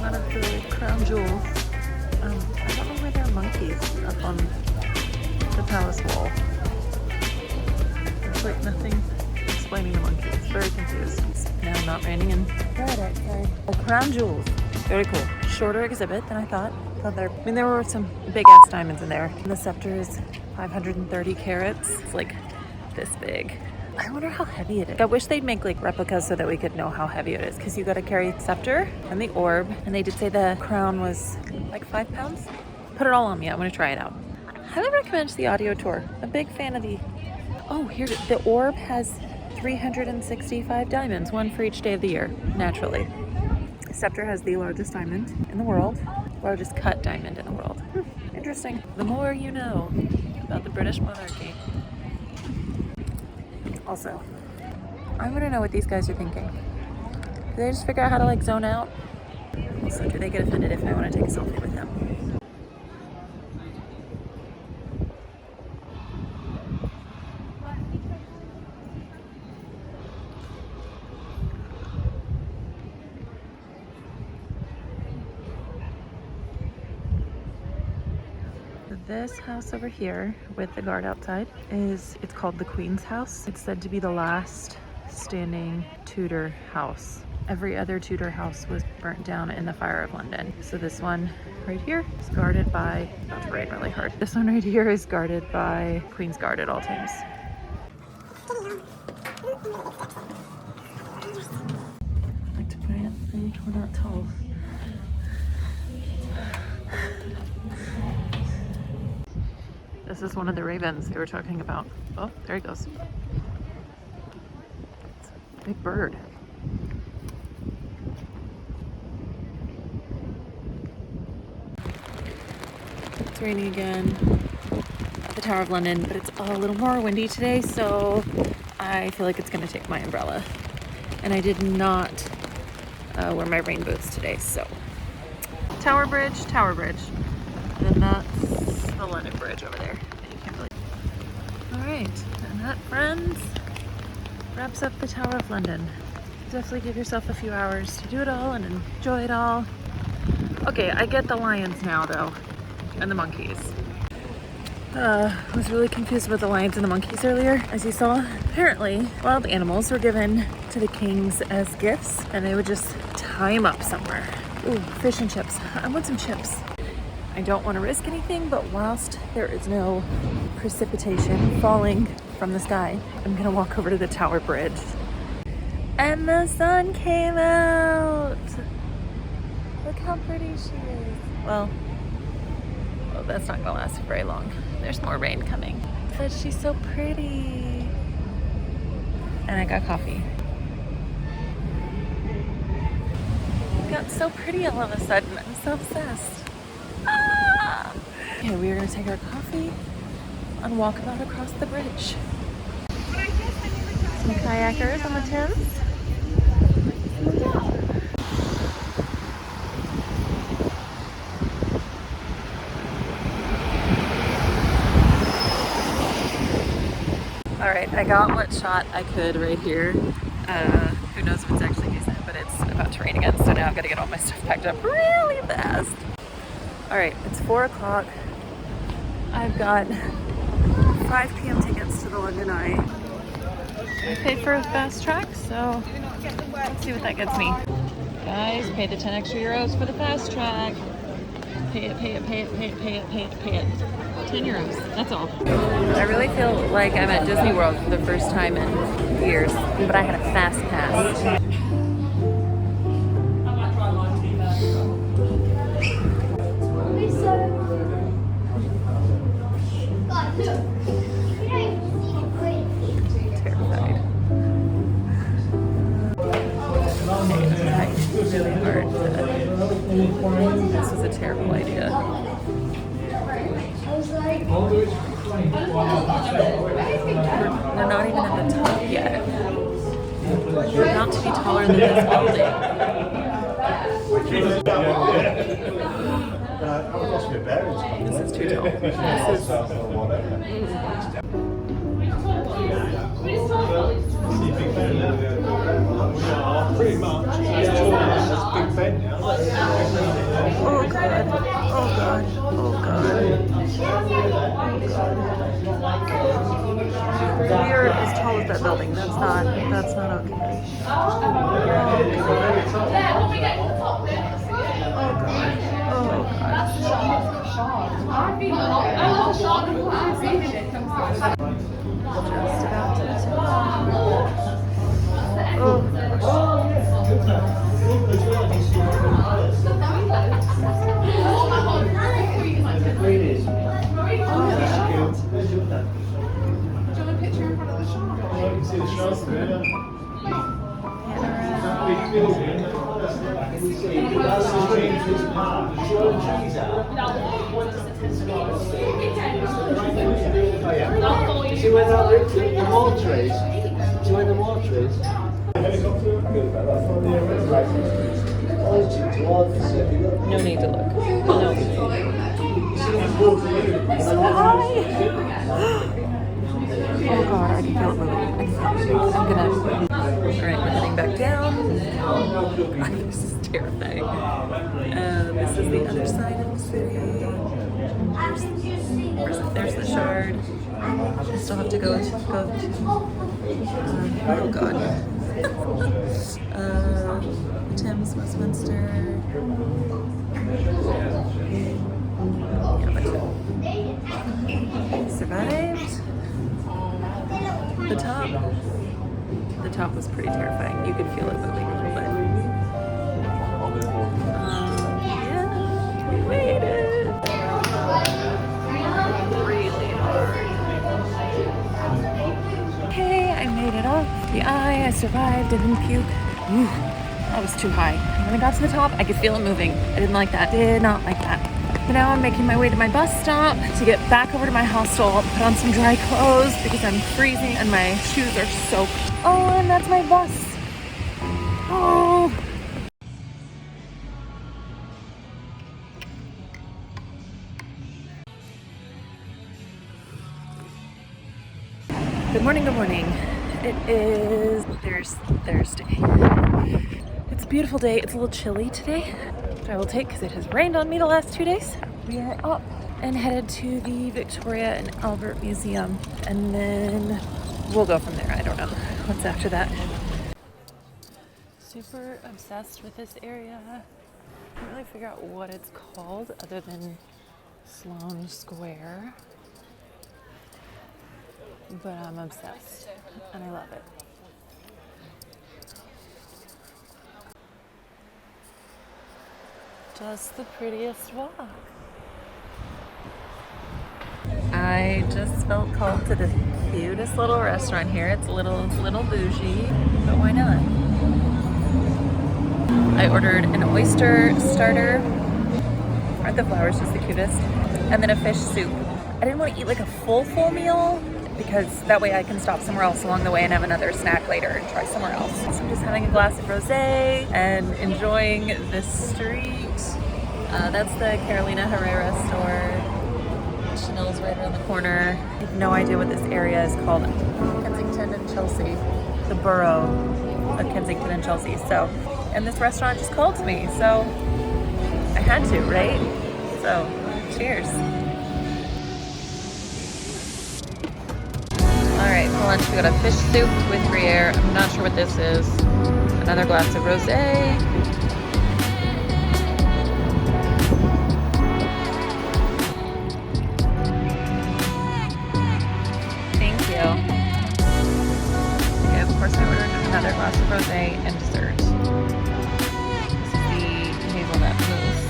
Out of the crown jewels. I don't know why there are monkeys up on the palace wall. There's like nothing explaining the monkeys. Very confused. It's now not raining in paradise. Sorry. The crown jewels. Very cool. Shorter exhibit than I thought. There were some big ass diamonds in there. And the scepter is 530 carats. It's like this big. I wonder how heavy it is. I wish they'd make like replicas so that we could know how heavy it is, because you got to carry the scepter and the orb, and they did say the crown was like 5 pounds. Put it all on me. I want to try it out. Highly recommend the audio tour. A big fan of the. Oh, here the orb has 365 diamonds, one for each day of the year. Naturally, the scepter has the largest diamond in the world, largest cut diamond in the world. Interesting. The more you know about the British monarchy. Also, I want to know what these guys are thinking. Do they just figure out how to like zone out? Also, do they get offended if I want to take a selfie with them? This house over here with the guard outside it's called the Queen's House. It's said to be the last standing Tudor house. Every other Tudor house was burnt down in the Fire of London. So this one right here is guarded by, about to rain really hard. This one right here is guarded by Queen's Guard at all times. I like to put it, we're not tall. This is one of the ravens they were talking about. Oh, there he goes. It's a big bird. It's raining again at the Tower of London, but it's a little more windy today, so I feel like it's gonna take my umbrella. And I did not wear my rain boots today, so. Tower Bridge. And then that's the London Bridge over there. You can't really. All right, and that, friends, wraps up the Tower of London. Definitely give yourself a few hours to do it all and enjoy it all. Okay, I get the lions now though, and the monkeys. I was really confused about the lions and the monkeys earlier. As you saw, apparently wild animals were given to the kings as gifts and they would just tie them up somewhere. Ooh, fish and chips. I want some chips. I don't want to risk anything, but whilst there is no precipitation falling from the sky, I'm gonna walk over to the Tower Bridge. And the sun came out! Look how pretty she is. Well, that's not gonna last very long. There's more rain coming. But she's so pretty. And I got coffee. It got so pretty all of a sudden. I'm so obsessed. Ah! Okay, we are gonna take our coffee and walk about across the bridge. Some kayakers on the Thames. All right, I got what shot I could right here. Who knows if it's actually decent, but it's about to rain again, so now I've got to get all my stuff packed up really fast. All right, it's 4 o'clock. I've got 5 p.m. tickets to the London Eye. I paid for a fast track, so let's see what that gets me. Guys, pay the 10 extra euros for the fast track. Pay it. 10 euros, that's all. I really feel like I'm at Disney World for the first time in years, but I had a fast pass. Terrified. It's really hard. This was a terrible idea. We're not even at the top yet. We're about to be taller than this building. This is too tall. Pretty much. Big Ben now. Oh god. Oh god. Oh god. We are as tall as that building. That's not okay. Oh god. Oh god. Just about to See where the water is? See where the water is? No need to look. No. So high! Oh god, I can feel it moving. I'm gonna... Alright, we're heading back down. Oh god, this is terrifying. This is the other side of the city. There's the Shard. I still have to go to oh god. Thames, Westminster. Survived. The top was pretty terrifying. You could feel it moving a little bit. Yeah, we made it. Really hard. Okay, I made it off the eye. I survived. I didn't puke. That was too high. When I got to the top, I could feel it moving. I didn't like that. Did not like that. But now I'm making my way to my bus stop to get back over to my hostel. I'll put on some dry clothes because I'm freezing and my shoes are soaked. Oh, and that's my bus. Oh. Good morning, good morning. It is Thursday. It's a beautiful day. It's a little chilly today, which I will take because it has rained on me the last 2 days. We are up and headed to the Victoria and Albert Museum, and then we'll go from there. I don't know what's after that. Super obsessed with this area. I can't really figure out what it's called other than Sloane Square. But I'm obsessed and I love it. Just the prettiest walk. I just felt called to the cutest little restaurant here. It's a little bougie, but why not? I ordered an oyster starter. Aren't the flowers just the cutest? And then a fish soup. I didn't want to eat like a full meal because that way I can stop somewhere else along the way and have another snack later and try somewhere else. So I'm just having a glass of rosé and enjoying the street. That's the Carolina Herrera store. Chanel's right around the corner. I have no idea what this area is called. Kensington and Chelsea. The borough of Kensington and Chelsea. So, and this restaurant just called to me, so I had to, right? So, cheers. All right, for lunch we got a fish soup with Gruyere. I'm not sure what this is. Another glass of rosé. Thank you. Okay, of course I ordered another glass of rosé and dessert. This is the hazelnut mousse.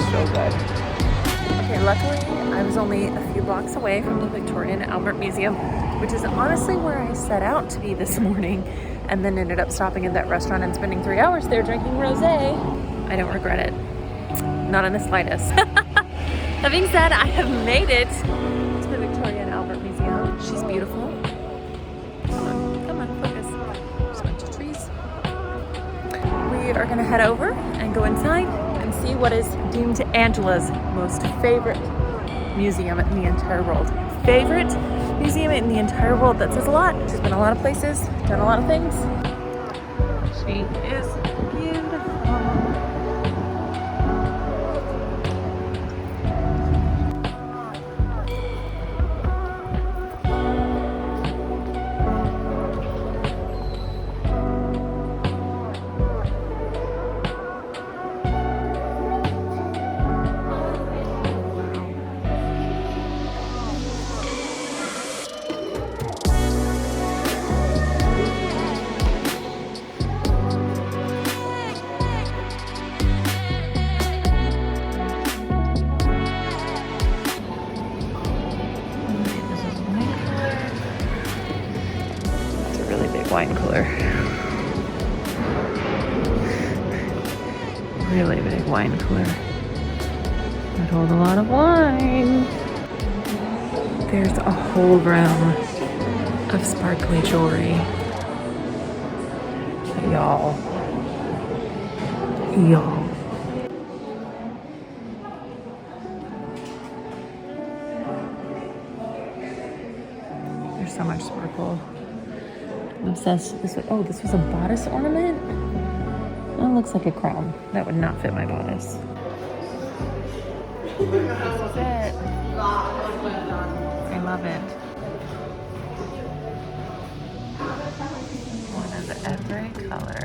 So good. Okay, luckily I was only a few blocks away from the Victoria and Albert Museum, which is honestly where I set out to be this morning, and then ended up stopping at that restaurant and spending 3 hours there drinking rosé. I don't regret it. Not in the slightest. That being said, I have made it to the Victoria and Albert Museum. She's beautiful. Come on, focus. Just a bunch of trees. We are gonna head over and go inside and see what is deemed Angela's most favorite museum in the entire world. Favorite museum in the entire world. That says a lot. She's been a lot of places, done a lot of things. She is beautiful. Wine cooler. Really big wine cooler. Would hold a lot of wine. There's a whole room of sparkly jewelry. Y'all. There's so much sparkle. I'm obsessed. This was a bodice ornament? That looks like a crown. That would not fit my bodice. This is it. I love it. One of every color.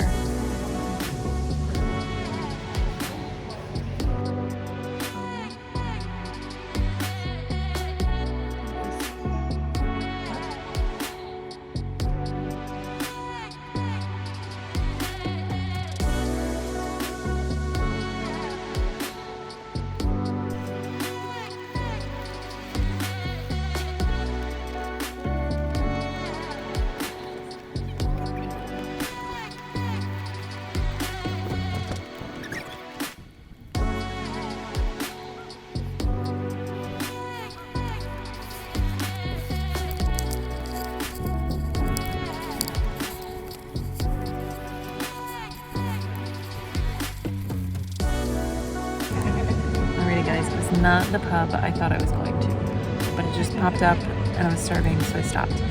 not the pub I thought I was going to, but it just popped up and I was starving, so I stopped. So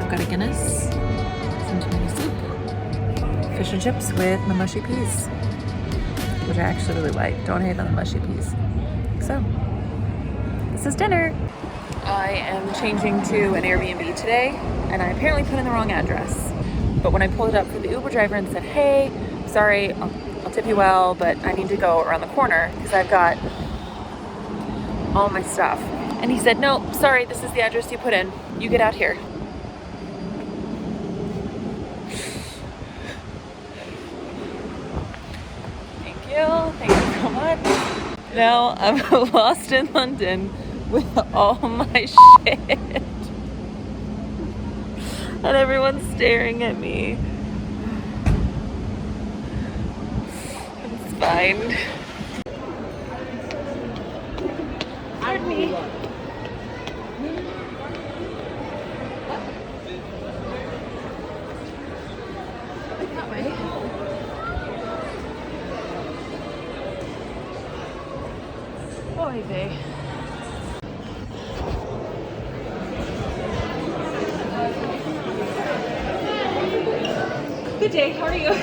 I've got a Guinness, some tomato soup, fish and chips with my mushy peas, which I actually really like. Don't hate on the mushy peas. So, this is dinner. I am changing to an Airbnb today, and I apparently put in the wrong address. But when I pulled it up for the Uber driver and said, hey, sorry, I'll tip you well, but I need to go around the corner because I've got all my stuff. And he said, no, sorry, this is the address you put in. You get out here. Thank you so much. Now I'm lost in London with all my shit. And everyone's staring at me. It's fine. Pardon me. That way. Oy vey. Good day, how are you?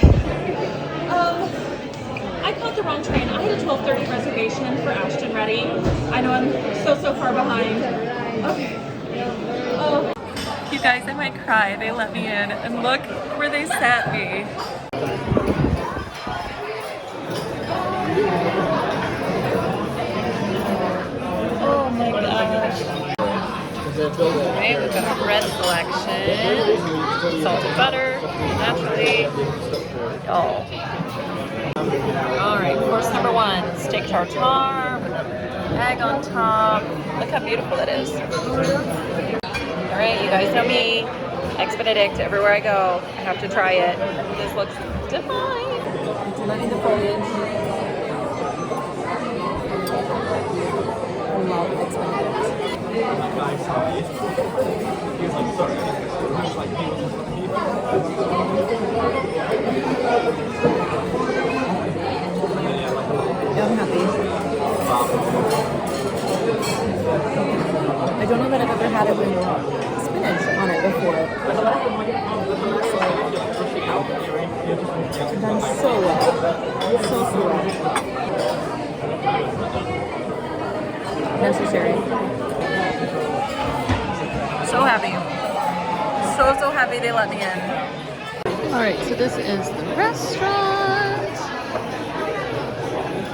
I caught the wrong train. I had a 12:30 reservation for Ashton ready. I know I'm so far behind. Okay. Oh. You guys, I might cry. They let me in, and look where they sat me. Oh my gosh. Alright, we've got our bread selection. Salted butter, naturally. Oh. Alright, course number 1, steak tartare, egg on top. Look how beautiful that is. Alright, you guys know me. Eggs Benedict, everywhere I go, I have to try it. This looks divine. I'm loving the foliage. I love Eggs Benedict. I'm happy. I don't know that I've ever had it with spinach on it before. It's done so well. So well. Necessary. So happy. So happy they let me in. Alright, so this is the restaurant.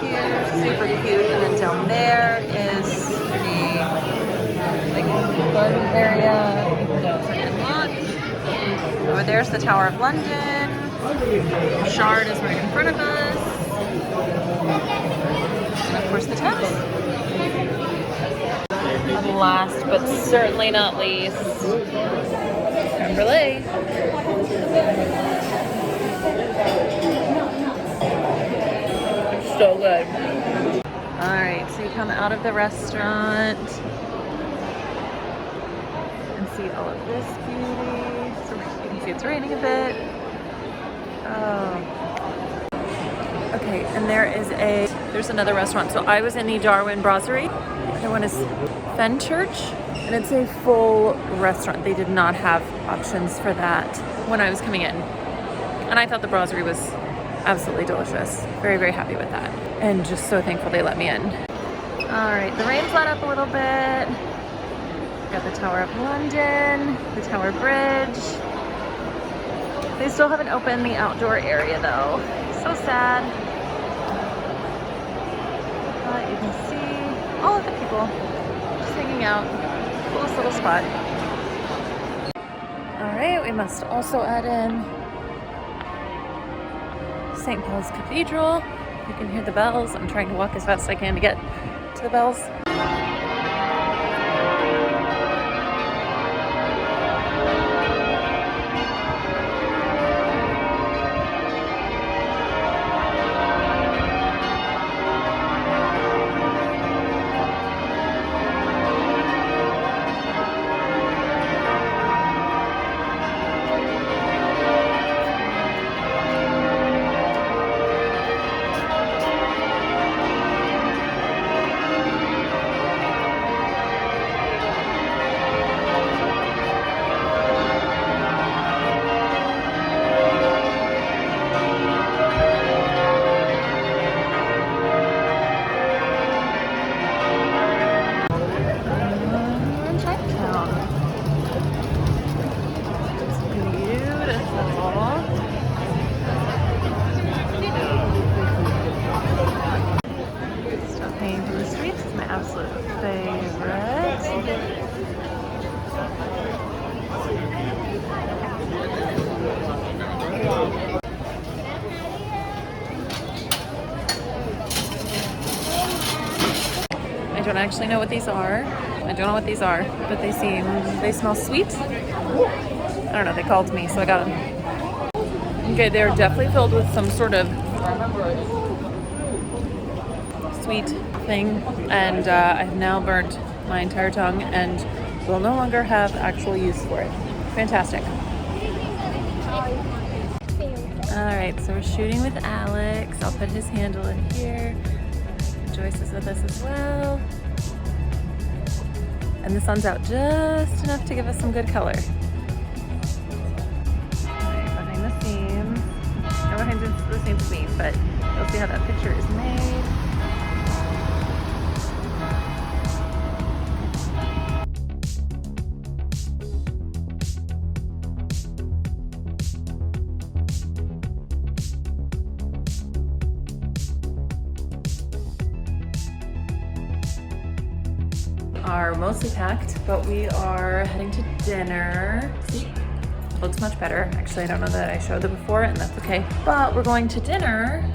Here, super cute. And then down there is the garden area. Over there's the Tower of London. Shard is right in front of us. And of course the Thames. And last but certainly not least, creme brulee. So good. Alright, so you come out of the restaurant and see all of this beauty. So you can see it's raining a bit. Oh. Okay, and there's another restaurant. So I was in the Darwin Brasserie. The one is Fenchurch, and it's a full restaurant. They did not have options for that when I was coming in. And I thought the brasserie was absolutely delicious. Very, very happy with that. And just so thankful they let me in. All right, the rain's let up a little bit. Got the Tower of London, the Tower Bridge. They still haven't opened the outdoor area though. So sad. But you can see all of the people just hanging out. Coolest little spot. All right, we must also add in St. Paul's Cathedral. You can hear the bells. I'm trying to walk as fast as I can to get to the bells. don't actually know what these are. I don't know what these are, but they smell sweet. I don't know, they called me, so I got them. Okay, they're definitely filled with some sort of sweet thing, and I have now burnt my entire tongue and will no longer have actual use for it. Fantastic. Alright, so we're shooting with Alex. I'll put his handle in here. Joyce is with us as well. And the sun's out just enough to give us some good color. Behind the scenes. Not behind the scenes with me, but you'll see how that picture is made. Are mostly packed, but we are heading to dinner. Looks much better. Actually, I don't know that I showed it before, and that's okay. But we're going to dinner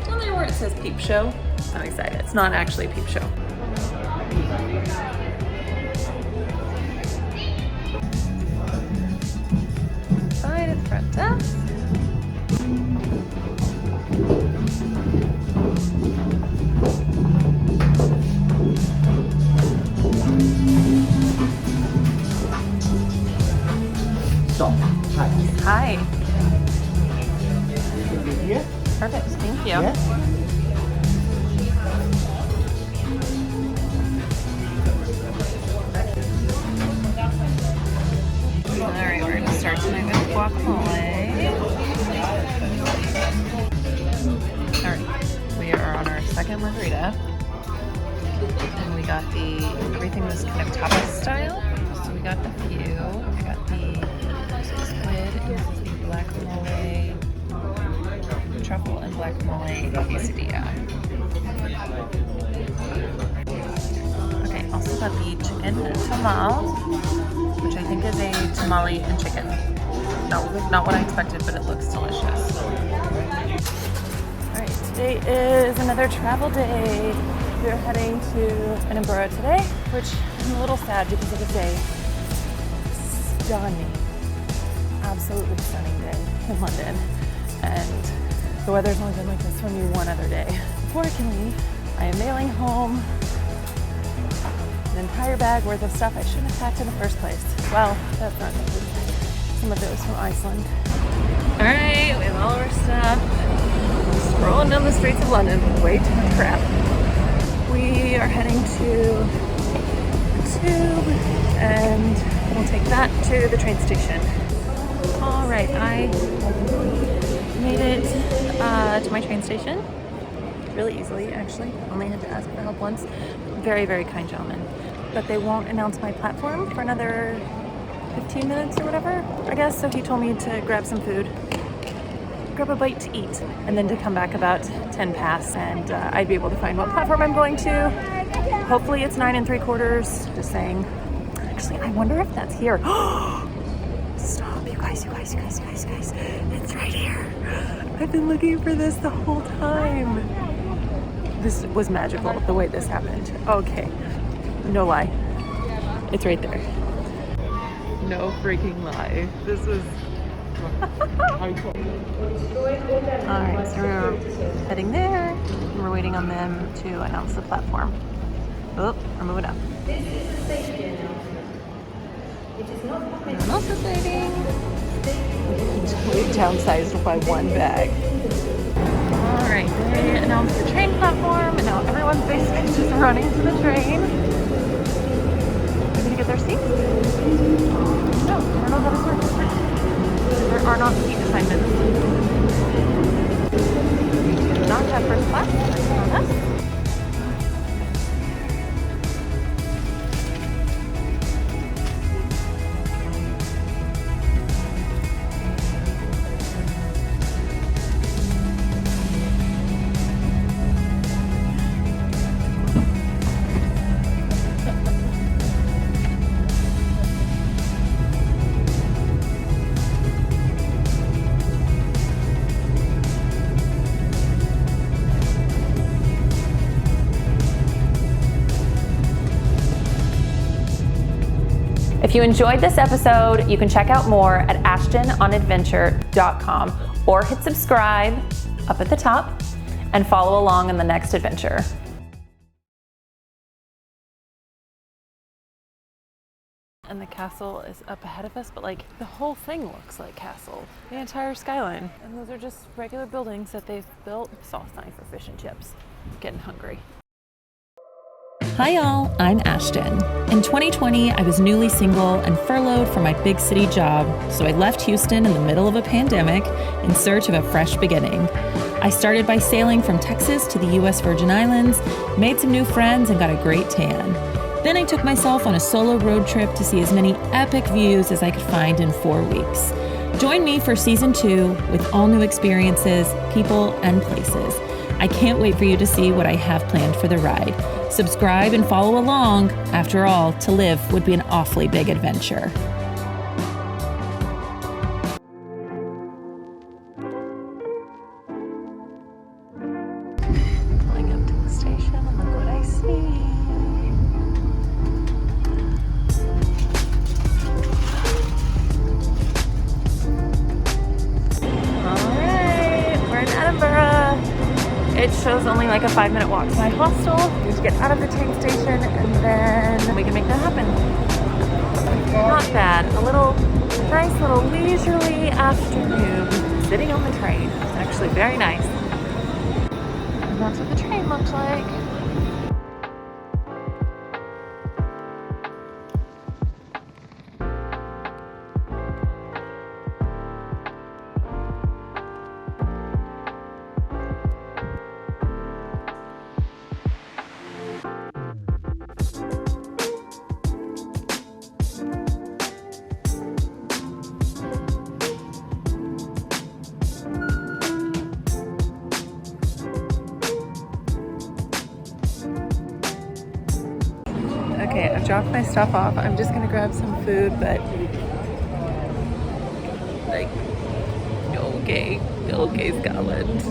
down there where it says Peep Show. I'm excited. It's not actually a peep show. Inside at the front desk. Hi. Perfect, thank you. Yeah. Alright, we're gonna start tonight with guacamole. Alright, we are on our second margarita. And we got everything was kind of tapas style. So we got a few. We got the squid, and this is the black mole, truffle and black mole quesadilla. Okay, also got the chicken tamal, which I think is a tamale and chicken. No, not what I expected, but it looks delicious. Alright, today is another travel day. We're heading to Edinburgh today, which I'm a little sad because it is a stunning, absolutely stunning day in London, and the weather's only been like this for me one other day. Fortunately, I am mailing home an entire bag worth of stuff I shouldn't have packed in the first place. Well, that's not true. Some of it was from Iceland. All right, we have all our stuff. Scrolling down the streets of London, way too much crap. We are heading to the Tube, and we'll take that to the train station. All right, I made it to my train station really easily, actually. Only had to ask for help once. Very, very kind gentleman. But they won't announce my platform for another 15 minutes or whatever, I guess. So he told me to grab some food, grab a bite to eat, and then to come back about 10 past, and I'd be able to find what platform I'm going to. Hopefully it's 9 3/4. Just saying. Actually, I wonder if that's here. Stop, you guys. It's right here. I've been looking for this the whole time. This was magical, the way this happened. Okay, no lie. It's right there. No freaking lie. This was... Alright, so we're heading there, and we're waiting on them to announce the platform. Oh, we're moving up. This is a safety announcement. It is not everyone else is waiting. We downsized by one bag. Alright, they announced the train platform, and now everyone's basically just running to the train. They're gonna get their seats? No, I don't know how this works. There are not seat assignments. We do not have first class on us. If you enjoyed this episode, you can check out more at ashtononadventure.com or hit subscribe up at the top and follow along in the next adventure. And the castle is up ahead of us, but like the whole thing looks like castle, the entire skyline. And those are just regular buildings that they've built. Sauce sign for fish and chips. Getting hungry. Hi y'all, I'm Ashton. In 2020, I was newly single and furloughed from my big city job, so I left Houston in the middle of a pandemic in search of a fresh beginning. I started by sailing from Texas to the US Virgin Islands, made some new friends, and got a great tan. Then I took myself on a solo road trip to see as many epic views as I could find in 4 weeks. Join me for season 2 with all new experiences, people, and places. I can't wait for you to see what I have planned for the ride. Subscribe and follow along. After all, to live would be an awfully big adventure. Pulling up to the station and look what I see. It shows only like a 5-minute walk to my hostel. We need to get out of the train station and then we can make that happen. Not bad. A nice little leisurely afternoon sitting on the train. It's actually very nice. And that's what the train looks like. Okay, I've dropped my stuff off. I'm just gonna grab some food, but like, okay, Scotland.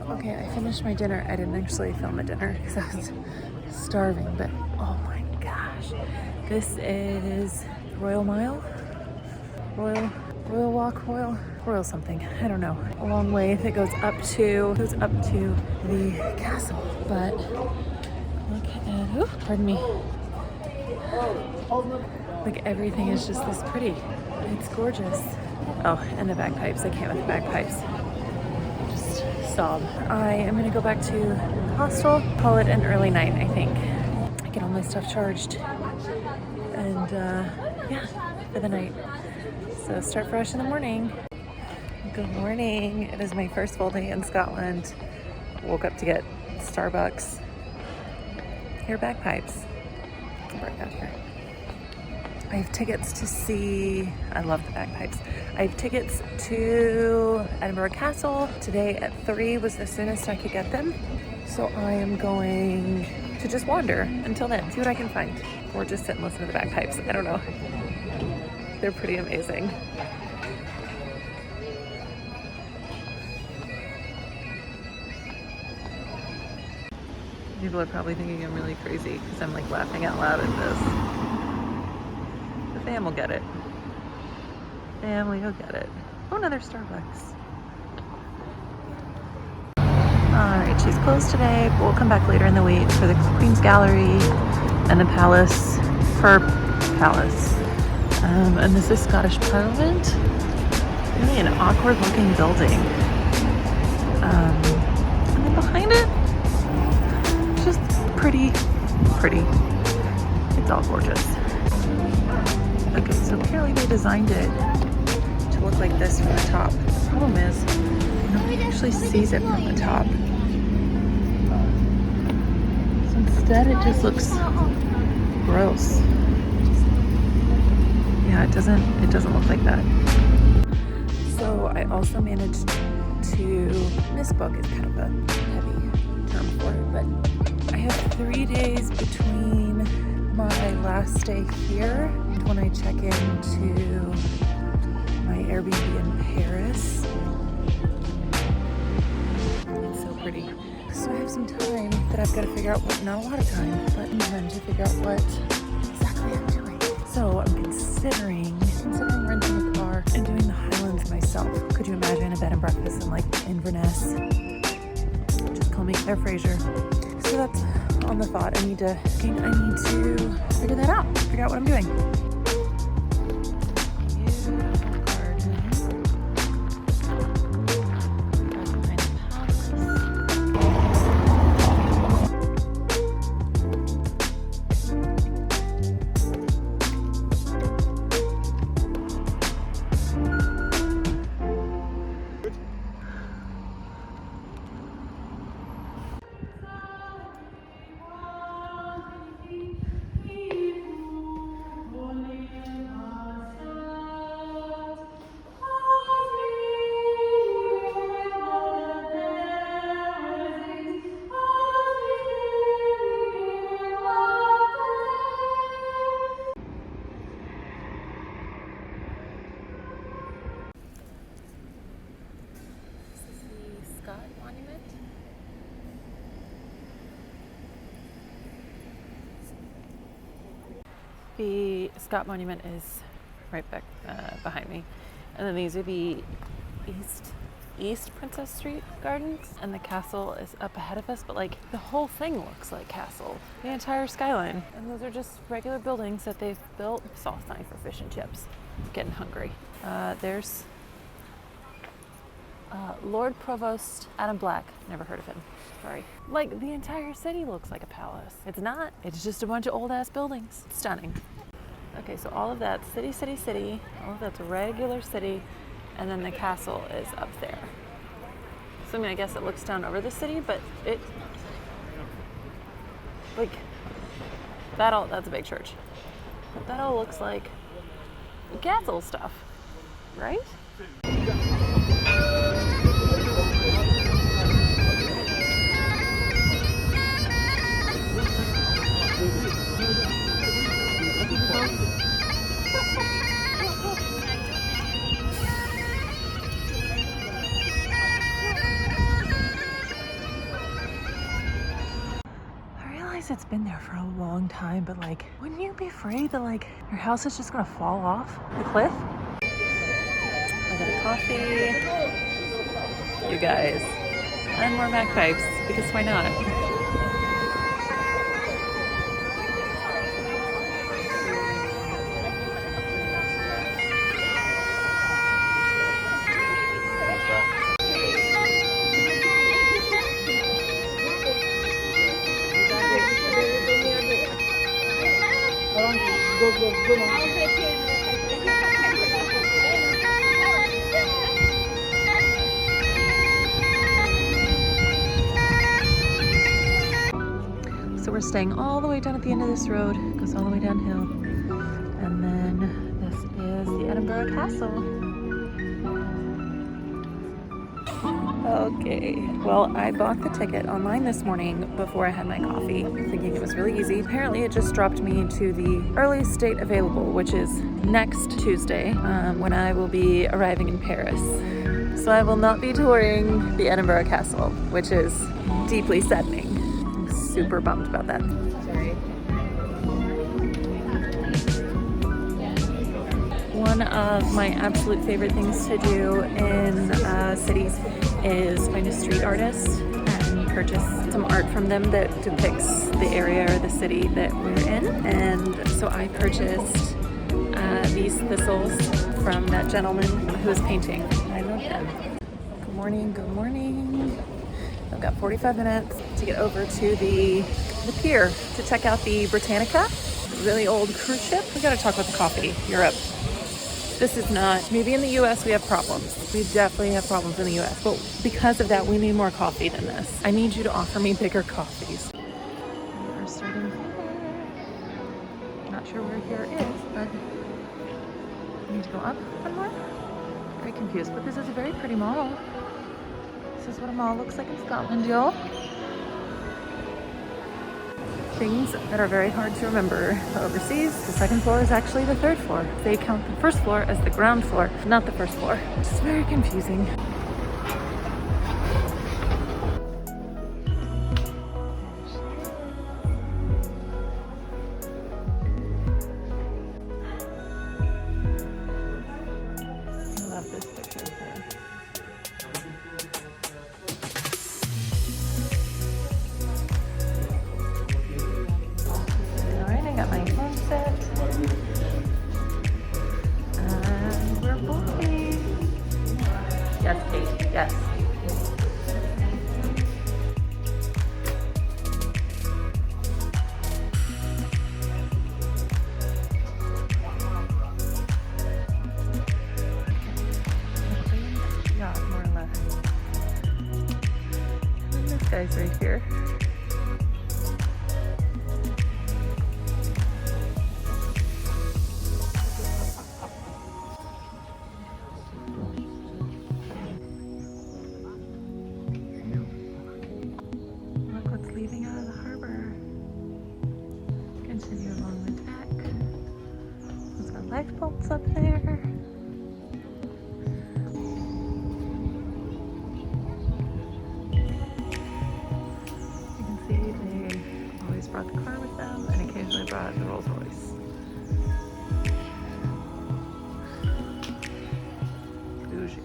Okay, I finished my dinner. I didn't actually film the dinner because I was starving, but oh my gosh. This is Royal Mile? Royal Walk, Royal something, I don't know. A long way that goes up to the castle. But look at, oh, pardon me. Like everything is just this pretty. It's gorgeous. Oh, and the bagpipes. I can't with the bagpipes. Just sob. I am gonna go back to the hostel, call it an early night, I think. Get all my stuff charged. And yeah, for the night. So start fresh in the morning. Good morning. It is my first full day in Scotland. Woke up to get Starbucks. Here, bagpipes. It's bright out here. I have tickets to see, I love the bagpipes. I have tickets to Edinburgh Castle. Today at 3 was the soonest I could get them. So I am going to just wander until then, see what I can find. Or just sit and listen to the bagpipes. I don't know. They're pretty amazing. People are probably thinking I'm really crazy because I'm like laughing out loud at this. The fam will get it. Family will get it. Oh, another Starbucks. Alright, she's closed today, but we'll come back later in the week for the Queen's Gallery and the Palace. Her Palace. And this is Scottish Parliament. Really an awkward looking building. And then behind it, just pretty. It's all gorgeous. Okay, so apparently they designed it to look like this from the top. The problem is, nobody actually sees it from the top. So instead it just looks gross. Yeah, it doesn't look like that. So I also managed to, misbook is kind of a heavy term for it, but I have 3 days between my last day here and when I check into my Airbnb in Paris. It's so pretty. So I have some time that I've got to figure out what, not a lot of time, but even to figure out what exactly I'm doing. So I'm considering renting a car and doing the Highlands myself. Could you imagine a bed and breakfast in like Inverness? Just call me Claire Fraser. So that's on the thought. I need to figure that out. Figure out what I'm doing. The Scott Monument is right back behind me, and then these are the East Princess Street Gardens, and the castle is up ahead of us, but like the whole thing looks like castle, the entire skyline. And those are just regular buildings that they've built. Sauce time for fish and chips. I'm getting hungry. There's Lord Provost Adam Black. Never heard of him. Sorry. Like the entire city looks like a palace. It's not. It's just a bunch of old ass buildings. Stunning. Okay, so all of that city. All of that's a regular city, and then the castle is up there. So I mean, I guess it looks down over the city, but it like that's a big church. But that all looks like castle stuff, right? It's been there for a long time, but like, wouldn't you be afraid that like your house is just gonna fall off the cliff? I got a coffee, you guys, and more bagpipes, because why not? So we're staying all the way down at the end of this road. It goes all the way downhill. And then this is the Edinburgh Castle. Okay, well, I bought the ticket online this morning before I had my coffee, thinking it was really easy. Apparently it just dropped me to the earliest date available, which is next Tuesday, when I will be arriving in Paris. So I will not be touring the Edinburgh Castle, which is deeply saddening. I'm super bummed about that. Sorry. One of my absolute favorite things to do in cities is find a street artist and purchase some art from them that depicts the area or the city that we're in. And so I purchased these thistles from that gentleman who was painting. I love them. Good morning, good morning. I've got 45 minutes to get over to the pier to check out the Britannica, really old cruise ship. We gotta talk about the coffee, Europe. This is not, maybe in the US we have problems. We definitely have problems in the US, but because of that, we need more coffee than this. I need you to offer me bigger coffees. We are starting here. Not sure where here is, but I need to go up one more. Very confused, but this is a very pretty mall. This is what a mall looks like in Scotland, y'all. Things that are very hard to remember overseas. The second floor is actually the third floor. They count the first floor as the ground floor, not the first floor. It's very confusing. guys right here. Look what's leaving out of the harbor. Continue along the deck. There's our lifeboats up there. Brought the car with them and occasionally brought the Rolls Royce. Bougie.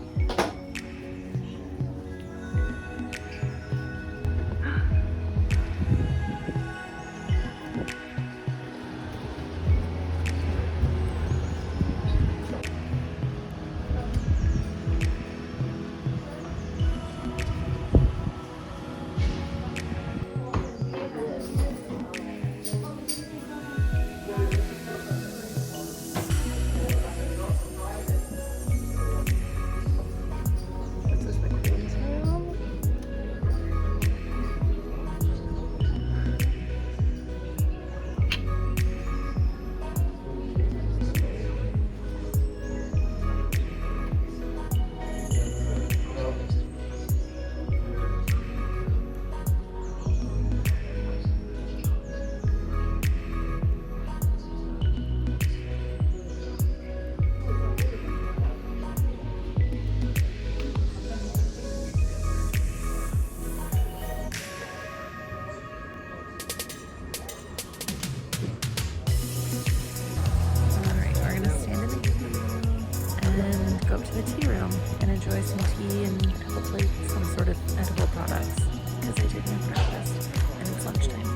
To the tea room and enjoy some tea and hopefully some sort of edible products because I did make breakfast and it's lunchtime.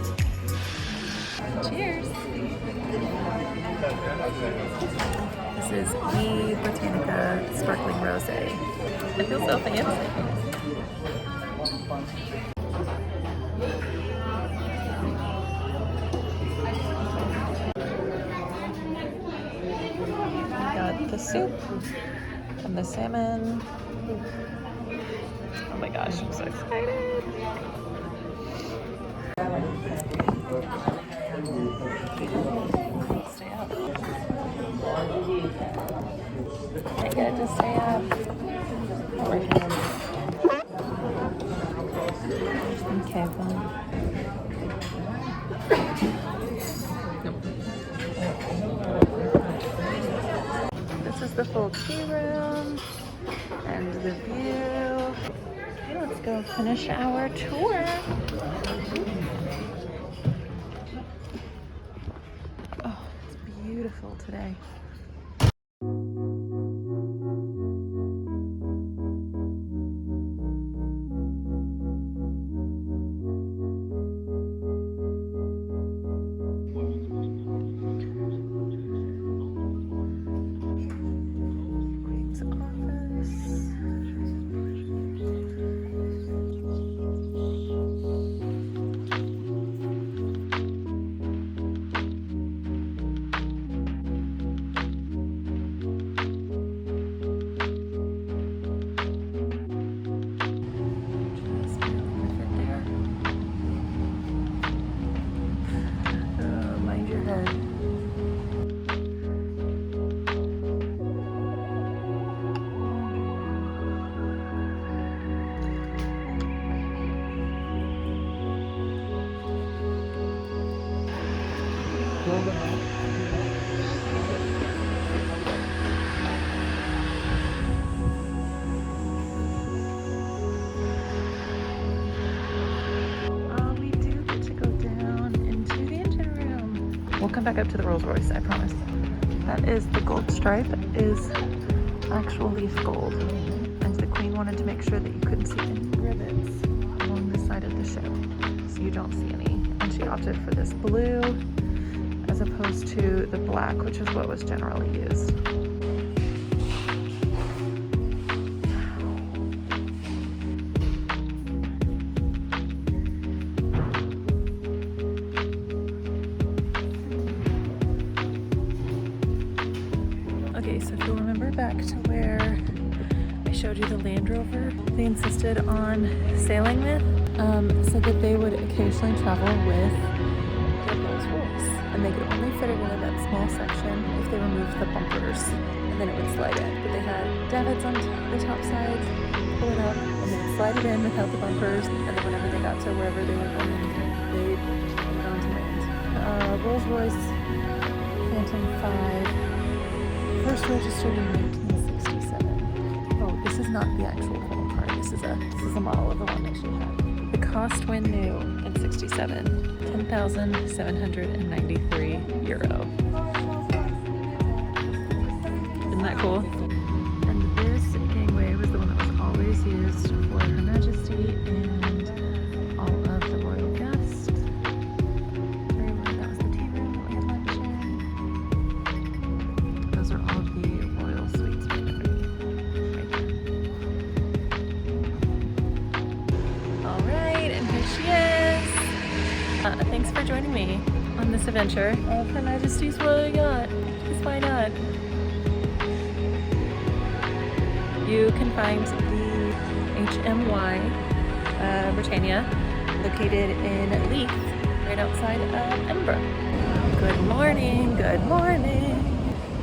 Cheers! This is E Botanica Sparkling Rosé. I feel so fancy. We got the soup. And the salmon. Oh my gosh, I'm so excited. Stay up. I get to stay up. Okay, fine. This is the full tea room and the view. Okay, let's go finish our tour. Oh, it's beautiful today. We do get to go down into the engine room. We'll come back up to the Rolls Royce, I promise. That is the gold stripe, is actual leaf gold. And the Queen wanted to make sure that you couldn't see any rivets along the side of the ship, so you don't see any. And she opted for this blue as opposed to the black, which is what was generally used. Okay, so if you'll remember back to where I showed you the Land Rover they insisted on sailing with, said that they would occasionally travel with their Rolls Royce, and they could only fit it into that small section if they removed the bumpers, and then it would slide in. But they had davits on the top sides, pull it up, and they would slide it in without the bumpers, and then whenever they got to wherever they were going, they'd put it on to land. Rolls Royce Phantom 5, first registered in 1967. Oh, this is not the actual photo card. This is a model of the one that she had. The cost when new in 67, 10,793 euro. Isn't that cool? And this gangway was the one that was always used for Her Majesty and all of the royal guests. That was the tea room that we had lunch in. Those are all the royal suites right there. All right, and here she is. Thanks for joining me on this adventure of Her Majesty's Royal Yacht. Because why not? You can find the HMY Britannia located in Leith, right outside of Edinburgh. Good morning, good morning.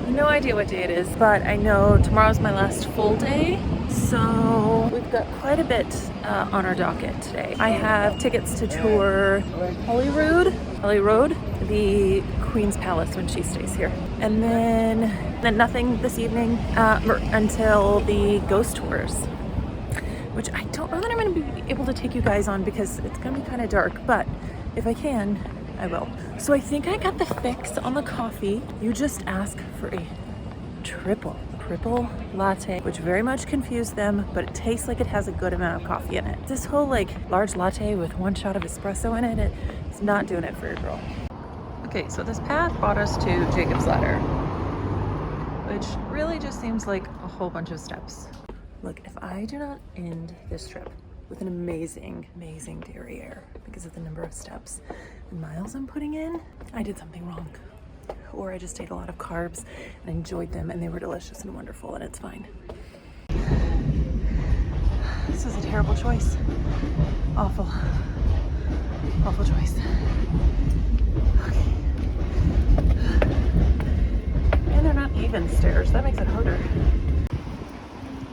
No idea what day it is, but I know tomorrow's my last full day, so we've got quite a bit on our docket today. I have tickets to tour Holyrood, the Queen's Palace when she stays here. And then nothing this evening until the ghost tours, which I don't know that I'm going to be able to take you guys on because it's going to be kind of dark, but if I can, I will. So I think I got the fix on the coffee. You just ask for a triple latte, which very much confused them, but it tastes like it has a good amount of coffee in it. This whole like large latte with 1 shot of espresso in it, it's not doing it for your girl. Okay, so this path brought us to Jacob's Ladder, which really just seems like a whole bunch of steps. Look, if I do not end this trip with an amazing derriere because of the number of steps and miles I'm putting in, I did something wrong. Or I just ate a lot of carbs and enjoyed them and they were delicious and wonderful and it's fine. This was a terrible choice. Awful choice. Okay. And they're not even stairs. That makes it harder.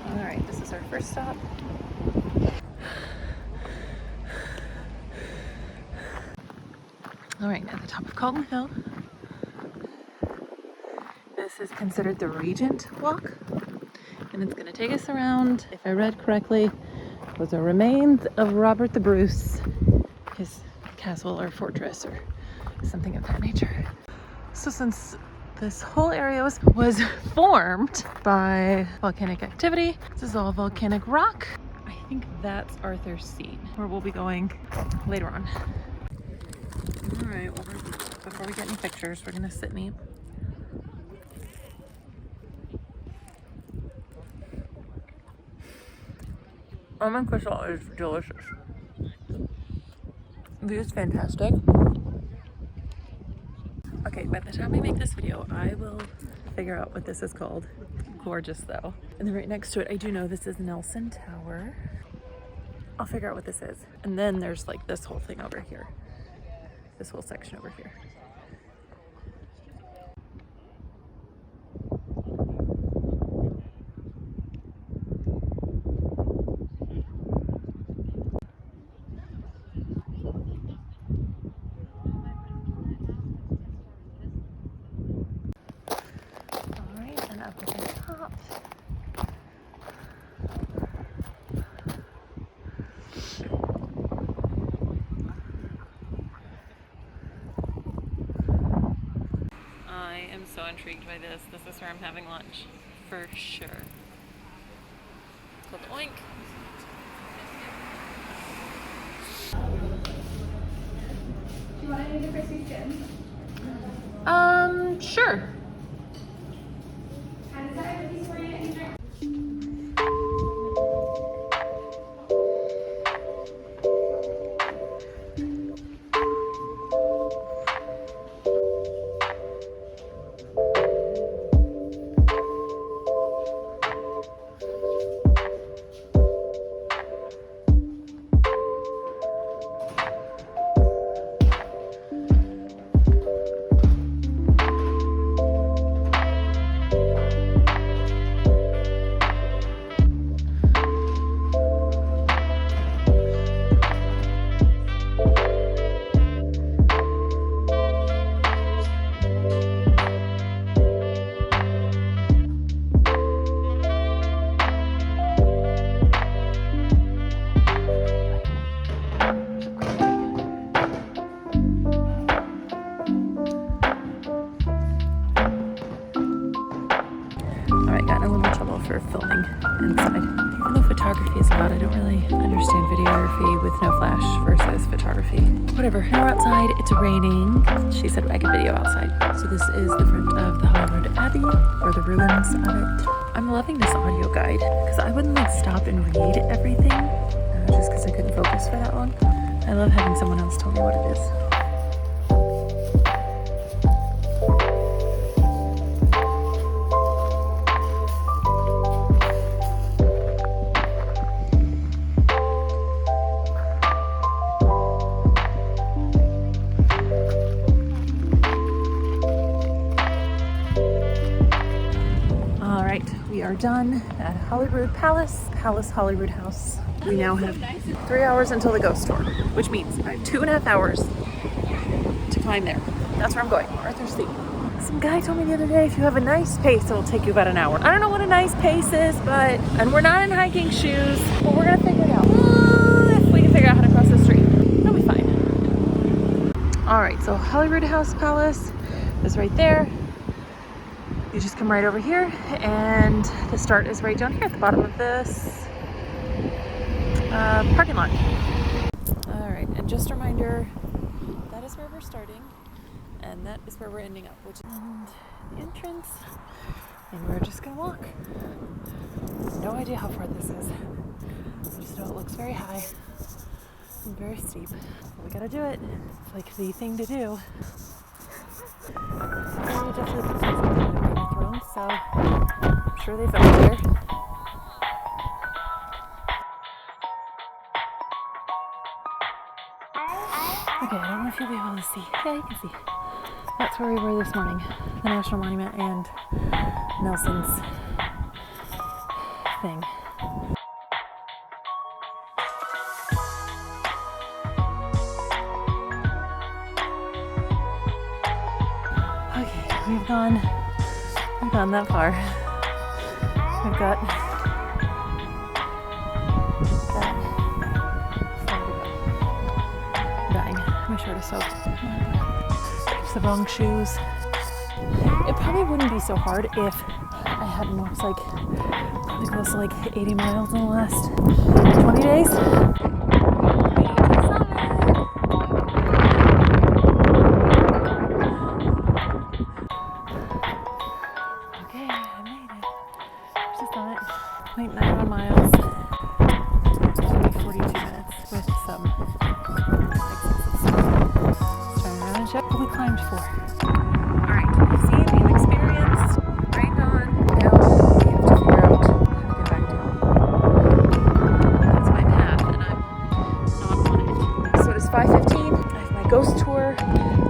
All right, this is our first stop. All right, at the top of Calton Hill. This is considered the Regent Walk, and it's going to take us around, if I read correctly, was the remains of Robert the Bruce, his castle or fortress or something of that nature. So since this whole area was formed by volcanic activity, this is all volcanic rock, I think that's Arthur's Seat, where we'll be going later on. All right, well, before we get any pictures, we're going to sit and eat. Almond croissant is delicious. View is fantastic. Okay, by the time I make this video, I will figure out what this is called. Gorgeous though. And then right next to it, I do know this is Nelson Tower. I'll figure out what this is. And then there's like this whole thing over here. This whole section over here. I am so intrigued by this. This is where I'm having lunch, for sure. It's called Oink. Do you want any of the crispy skins? Sure. And is that everything for you? Any drink? for filming inside. Even though photography is allowed, I don't really understand videography with no flash versus photography. Whatever, now we're outside, it's raining. She said I could video outside. So this is the front of the Holyrood Abbey, or the ruins of it. I'm loving this audio guide, because I wouldn't like stop and read everything, just because I couldn't focus for that long. I love having someone else tell me what it is. We are done at Holyrood Palace, Holyrood House. We now have 3 hours until the ghost tour, which means I have 2.5 hours to climb there. That's where I'm going, Arthur's Seat. Some guy told me the other day, if you have a nice pace, it'll take you about an hour. I don't know what a nice pace is, and we're not in hiking shoes, but we're gonna figure it out. If we can figure out how to cross the street, it'll be fine. All right, so Holyrood House Palace is right there. You just come right over here, and the start is right down here at the bottom of this parking lot. All right, and just a reminder, that is where we're starting, and that is where we're ending up, which is the entrance, and we're just gonna walk. No idea how far this is. I just know it looks very high and very steep. But we gotta do it. It's like the thing to do. We definitely put something in the Game of Thrones, so I'm sure they filmed here. Okay, I don't know if you'll be able to see. Yeah, you can see. That's where we were this morning. The National Monument and Nelson's thing. Okay, we've gone that far. We've got that far to go. Dying. My shirt is soaked. It's the wrong shoes. It probably wouldn't be so hard if I hadn't walked like probably close to like 80 miles in the last 20 days. Okay, I made it. Just on it. 0.91 miles. 42 minutes with some exits. Turn around and check what we climbed for. Alright, we've seen, we've experienced, rained on, now we have to figure out how to get back down. That's my path, and I'm not on it. So it is 5:15. I have my ghost tour.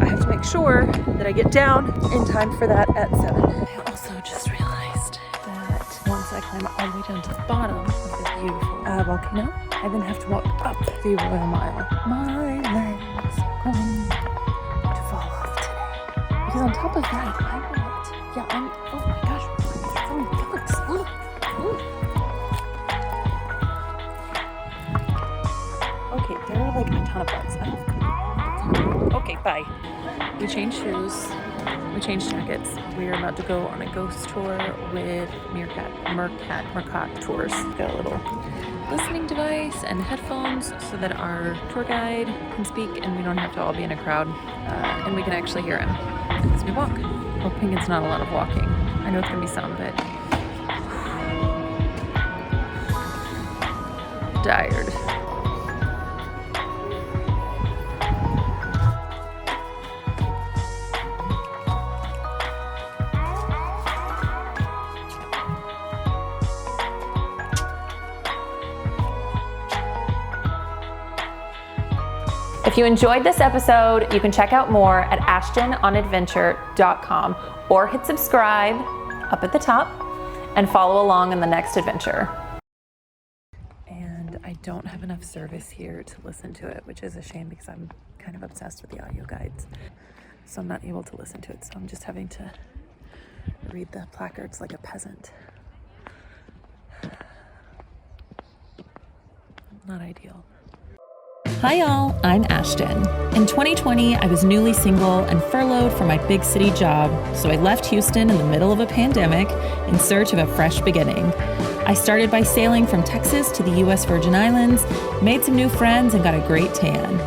I have to make sure that I get down in time for that at 7. I also just realized that once I climb all the way down to the bottom of this beautiful volcano, I then have to walk up the Royal Mile. My legs are going to fall off today. Because on top of that, I walked, oh my gosh, I'm throwing pellets. Okay, there are like a ton of bugs. Okay, bye. We changed shoes, we changed jackets. We're about to go on a ghost tour with Mercat Tours. Got a little listening device and headphones so that our tour guide can speak and we don't have to all be in a crowd, and we can actually hear him as we walk. Hoping it's not a lot of walking. I know it's gonna be some, but tired. If you enjoyed this episode, you can check out more at ashtononadventure.com or hit subscribe up at the top and follow along on the next adventure. And I don't have enough service here to listen to it, which is a shame because I'm kind of obsessed with the audio guides. So I'm not able to listen to it. So I'm just having to read the placards like a peasant. Not ideal. Hi y'all, I'm Ashton. In 2020, I was newly single and furloughed from my big city job, so I left Houston in the middle of a pandemic in search of a fresh beginning. I started by sailing from Texas to the US Virgin Islands, made some new friends, and got a great tan.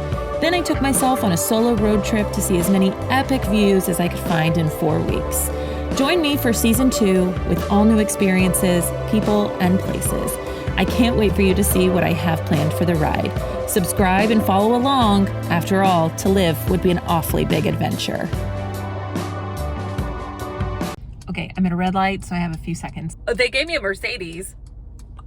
Then I took myself on a solo road trip to see as many epic views as I could find in 4 weeks. Join me for season 2 with all new experiences, people, and places. I can't wait for you to see what I have planned for the ride. Subscribe and follow along. After all, to live would be an awfully big adventure. Okay, I'm at a red light, so I have a few seconds. Oh, they gave me a Mercedes.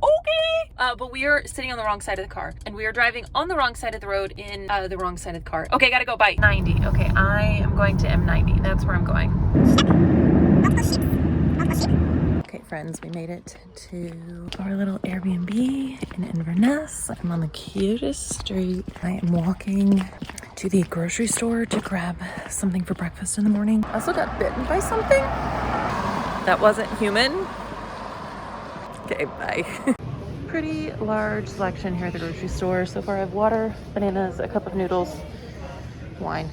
Okay. But we are sitting on the wrong side of the car, and we are driving on the wrong side of the road in the wrong side of the car. Okay, gotta go. Bye. 90. Okay, I am going to M90. That's where I'm going. Okay, friends, we made it to our little Airbnb in Inverness. I'm on the cutest street. I am walking to the grocery store to grab something for breakfast in the morning. I also got bitten by something that wasn't human. Okay, bye. Pretty large selection here at the grocery store. So far I have water, bananas, a cup of noodles, wine,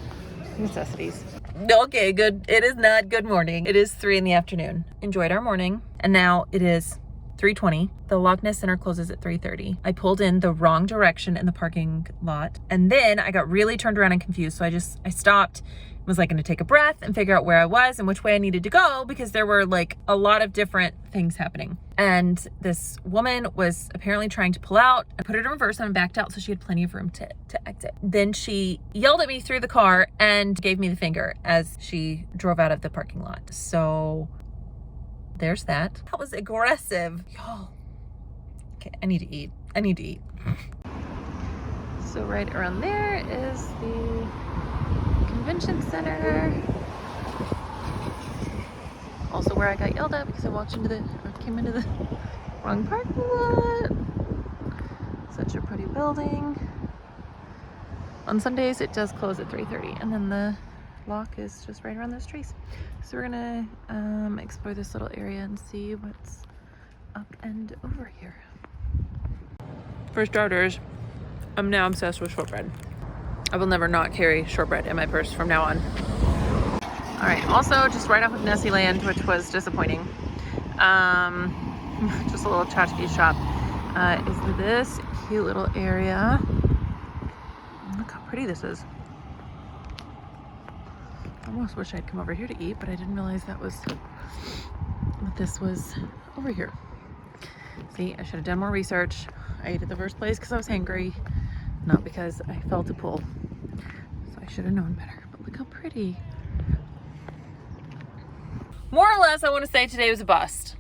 necessities. Okay, good. It is not good morning. It is 3 in the afternoon. Enjoyed our morning. And now it is 3:20. The Loch Ness Center closes at 3:30. I pulled in the wrong direction in the parking lot. And then I got really turned around and confused. So I stopped, was like gonna take a breath and figure out where I was and which way I needed to go, because there were like a lot of different things happening. And this woman was apparently trying to pull out. I put it in reverse and backed out so she had plenty of room to exit. Then she yelled at me through the car and gave me the finger as she drove out of the parking lot. So there's that. That was aggressive. Y'all. Okay, I need to eat. So right around there is the convention center. Also where I got yelled at because I came into the wrong parking lot. Such a pretty building. On Sundays it does close at 3:30, and then the lock is just right around those trees. So we're gonna explore this little area and see what's up and over here. For starters, I'm now obsessed with shortbread. I will never not carry shortbread in my purse from now on. All right, also just right off of Nessieland, which was disappointing. Just a little tchotchke shop. Is this cute little area. Look how pretty this is. I almost wish I'd come over here to eat, but I didn't realize that this was over here. See, I should have done more research. I ate at the first place because I was hangry, not because I felt a pull. So I should have known better, but look how pretty. More or less, I want to say today was a bust.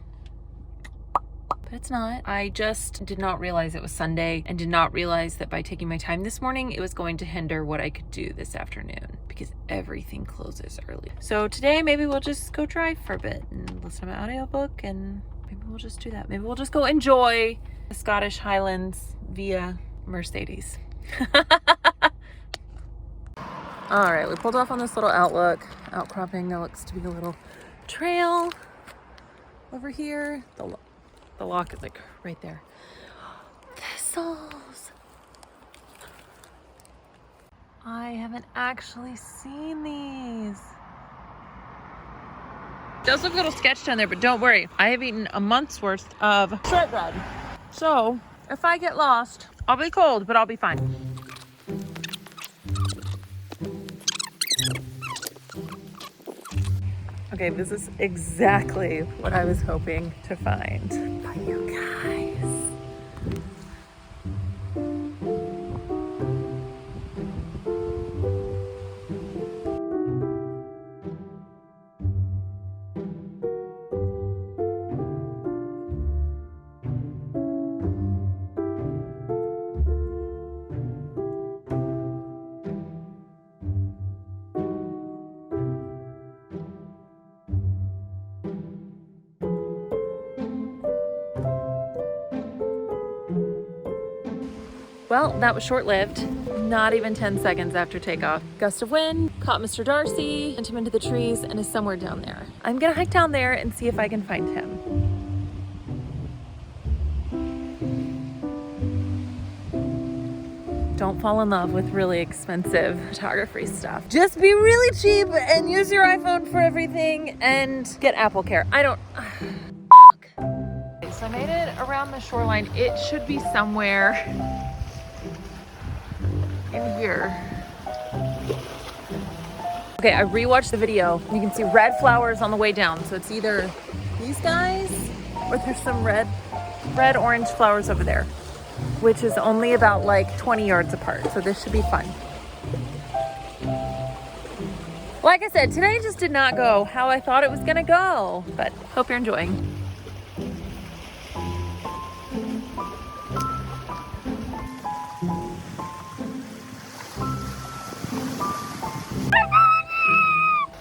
But it's not. I just did not realize it was Sunday and did not realize that by taking my time this morning, it was going to hinder what I could do this afternoon because everything closes early. So today, maybe we'll just go drive for a bit and listen to my audiobook, and maybe we'll just do that. Maybe we'll just go enjoy the Scottish Highlands via Mercedes. All right, we pulled off on this little outcropping. There looks to be a little trail over here. The lock is like right there. Thistles. I haven't actually seen these. It does look a little sketched down there, but don't worry. I have eaten a month's worth of shortbread. So if I get lost, I'll be cold, but I'll be fine. Okay, this is exactly what I was hoping to find. But you guys. Well, that was short-lived. Not even 10 seconds after takeoff. Gust of wind, caught Mr. Darcy, sent him into the trees, and is somewhere down there. I'm gonna hike down there and see if I can find him. don't fall in love with really expensive photography stuff. Just be really cheap and use your iPhone for everything and get Apple Care. I don't... Okay, so I made it around the shoreline. It should be somewhere in here. Okay, I rewatched the video. You can see red flowers on the way down. So it's either these guys or there's some red orange flowers over there, which is only about like 20 yards apart. So this should be fun. Like I said, today just did not go how I thought it was gonna go, but hope you're enjoying.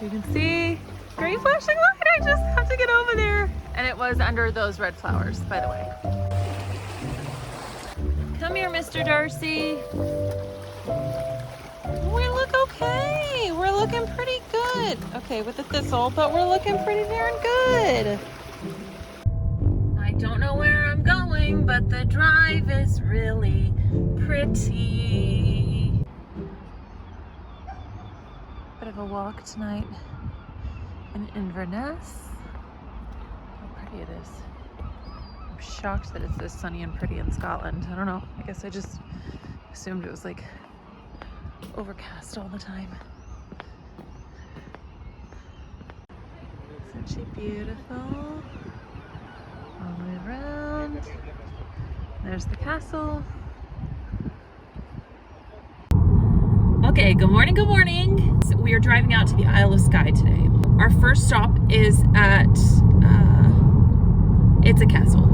You can see green flashing light. I just have to get over there. And it was under those red flowers, by the way. Come here, Mr. Darcy. We look okay. We're looking pretty good. Okay, with the thistle, but we're looking pretty darn good. I don't know where I'm going, but the drive is really pretty. Bit of a walk tonight in Inverness. How pretty it is. I'm shocked that it's this sunny and pretty in Scotland. I don't know. I guess I just assumed it was like overcast all the time. Isn't she beautiful? All the way around. There's the castle. Okay, good morning, good morning. So we are driving out to the Isle of Skye today. Our first stop is at, it's a castle.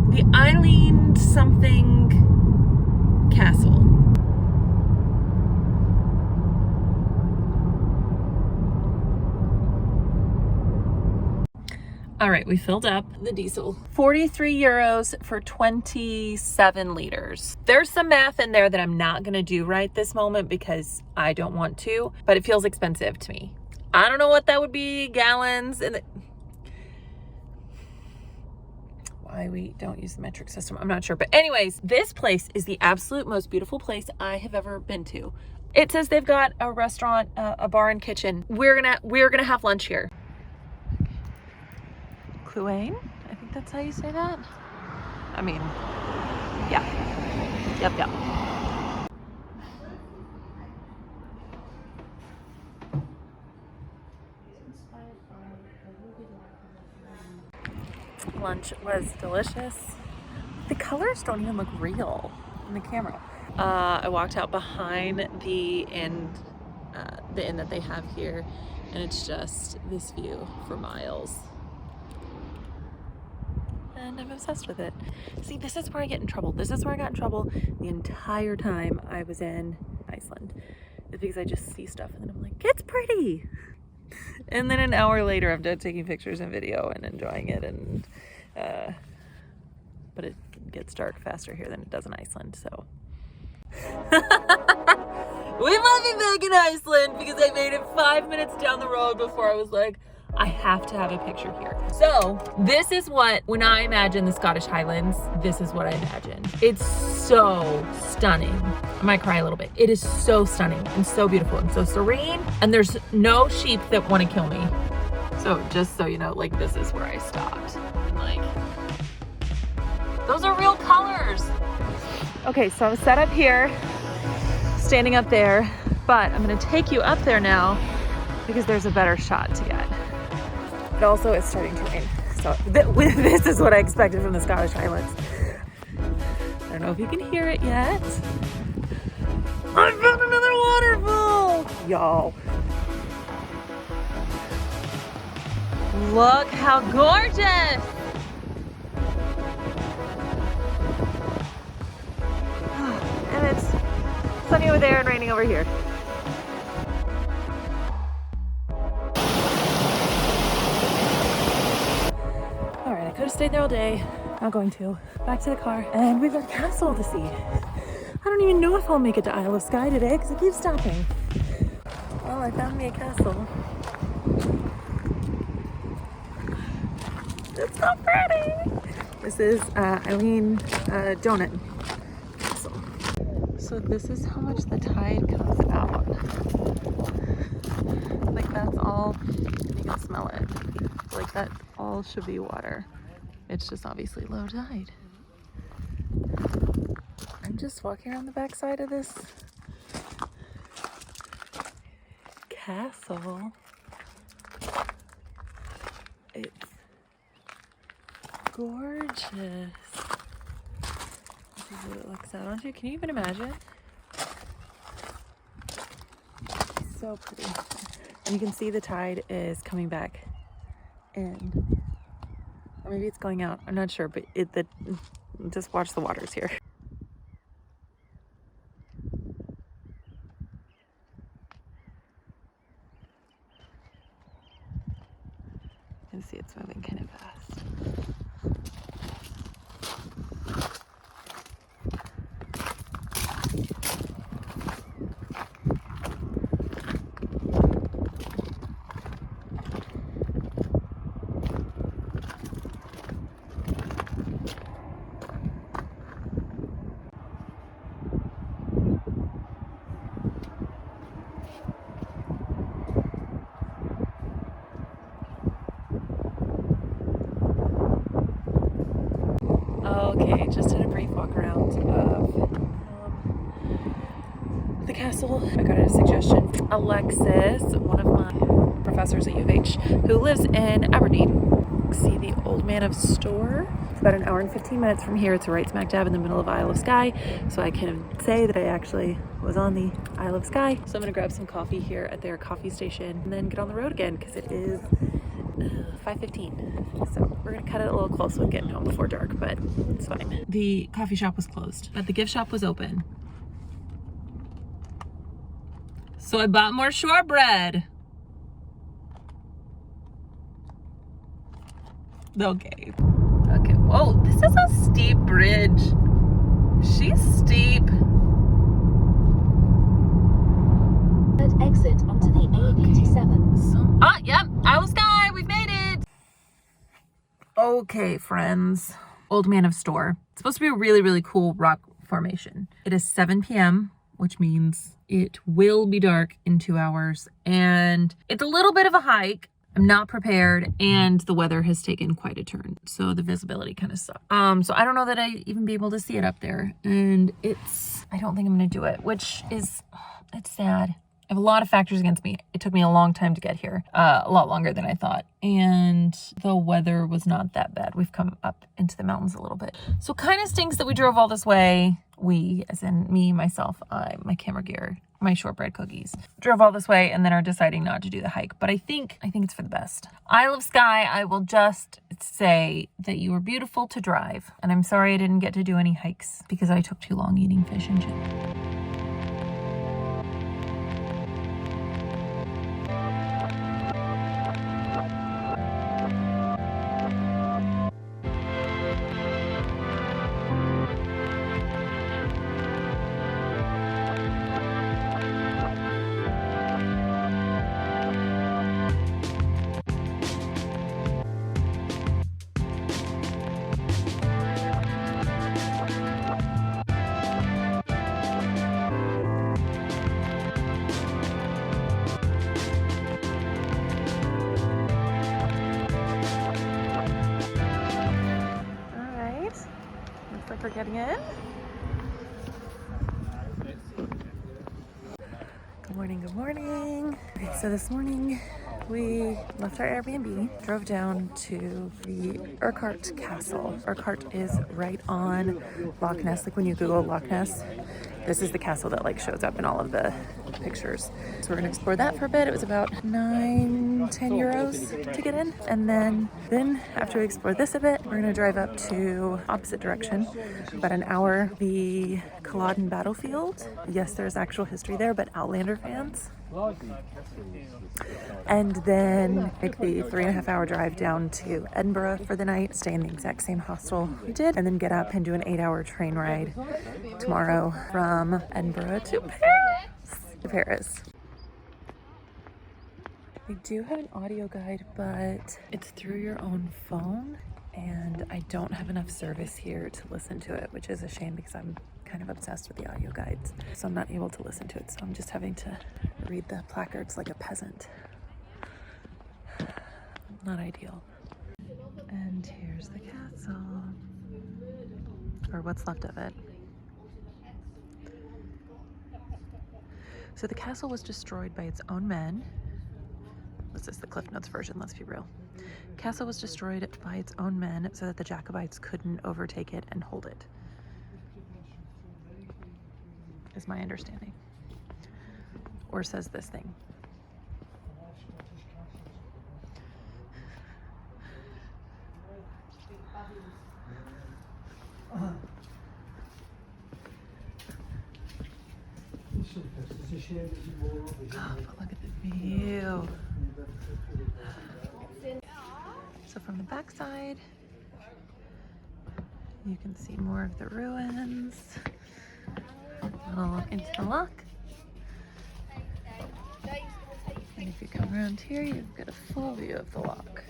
The Eileen something castle. All right, we filled up the diesel. 43 euros for 27 liters. There's some math in there that I'm not gonna do right this moment because I don't want to, but it feels expensive to me. I don't know what that would be, gallons, and why we don't use the metric system, I'm not sure. But anyways, this place is the absolute most beautiful place I have ever been to. It says they've got a restaurant, a bar and kitchen. We're gonna have lunch here. Cluane? I think that's how you say that. I mean, yeah. Yep. Lunch was delicious. The colors don't even look real in the camera. I walked out behind the inn that they have here, and it's just this view for miles. And I'm obsessed with it. See, this is where I get in trouble. This is where I got in trouble the entire time I was in Iceland. It's because I just see stuff and then I'm like, it's pretty. And then an hour later, I'm done taking pictures and video and enjoying it. And but it gets dark faster here than it does in Iceland, so. We might be back in Iceland because I made it 5 minutes down the road before I was like, I have to have a picture here. So this is what, when I imagine the Scottish Highlands, this is what I imagine. It's so stunning. I might cry a little bit. It is so stunning and so beautiful and so serene. And there's no sheep that want to kill me. So just so you know, like this is where I stopped. And like, those are real colors. Okay, so I'm set up here, standing up there, but I'm gonna take you up there now because there's a better shot to get. But also it's starting to rain. So this is what I expected from the Scottish Highlands. I don't know if you can hear it yet. I found another waterfall! Y'all. Look how gorgeous! And it's sunny over there and raining over here. I could have stayed there all day. Not going to. Back to the car. And we've got a castle to see. I don't even know if I'll make it to Isle of Skye today because I keep stopping. Well, I found me a castle. It's so pretty. This is Eileen Donut Castle. So So this is how much the tide comes out. Like that's all, you can smell it. Like that all should be water. It's just obviously low tide. I'm just walking around the backside of this castle. It's gorgeous. This is what it looks out onto. Can you even imagine? So pretty. And you can see the tide is coming back in. Or maybe it's going out. I'm not sure, but just watch the waters here. You can see it's moving kind of fast. Okay, just had a brief walk around of the castle. I got a suggestion from Alexis, one of my professors at U of H, who lives in Aberdeen. See the Old Man of Store. It's about an hour and 15 minutes from here. It's right smack dab in the middle of Isle of Skye, so I can say that I actually was on the Isle of Skye. So I'm gonna grab some coffee here at their coffee station and then get on the road again because it is 5:15. So we're gonna cut it a little close with getting home before dark, but it's fine. The coffee shop was closed, but the gift shop was open. So I bought more shortbread. Okay. Okay, whoa, this is a steep bridge. She's steep. Third exit onto the A87. Yep, Isle of Skye, we've made it. Okay, friends. Old Man of Store. It's supposed to be a really, really cool rock formation. It is 7 p.m., which means it will be dark in 2 hours. And it's a little bit of a hike. I'm not prepared, and the weather has taken quite a turn, so the visibility kind of sucks. So I don't know that I'd even be able to see it up there, and I don't think I'm gonna do it, which is, it's sad. I have a lot of factors against me. It took me a long time to get here, a lot longer than I thought, and the weather was not that bad. We've come up into the mountains a little bit. So kind of stinks that we drove all this way. We, as in me, myself, my camera gear, my shortbread cookies, drove all this way and then are deciding not to do the hike. But I think it's for the best. Isle of Skye, I will just say that you were beautiful to drive. And I'm sorry I didn't get to do any hikes because I took too long eating fish and chips. For getting in. Good morning, good morning. Okay, so this morning we left our Airbnb, drove down to the Urquhart Castle. Urquhart is right on Loch Ness. Like when you Google Loch Ness, this is the castle that like shows up in all of the pictures. So we're gonna explore that for a bit. It was about 9-10 euros to get in. And then after we explore this a bit, we're gonna drive up to opposite direction, about an hour, the Culloden battlefield. Yes, there's actual history there, but Outlander fans. And then make the 3.5 hour drive down to Edinburgh for the night, stay in the exact same hostel we did, and then get up and do an 8-hour train ride tomorrow from Edinburgh to Paris. We do have an audio guide, but it's through your own phone, and I don't have enough service here to listen to it, which is a shame because I'm kind of obsessed with the audio guides, so I'm not able to listen to it, so I'm just having to read the placards like a peasant. Not ideal. And here's the castle, or what's left of it. So the castle was destroyed by its own men. This is the Cliff Notes version, let's be real. Castle was destroyed by its own men so that the Jacobites couldn't overtake it and hold it, is my understanding. Or says this thing. Oh, but look at the view. So from the backside, you can see more of the ruins. A little look into the lock. And if you come around here, you've got a full view of the lock.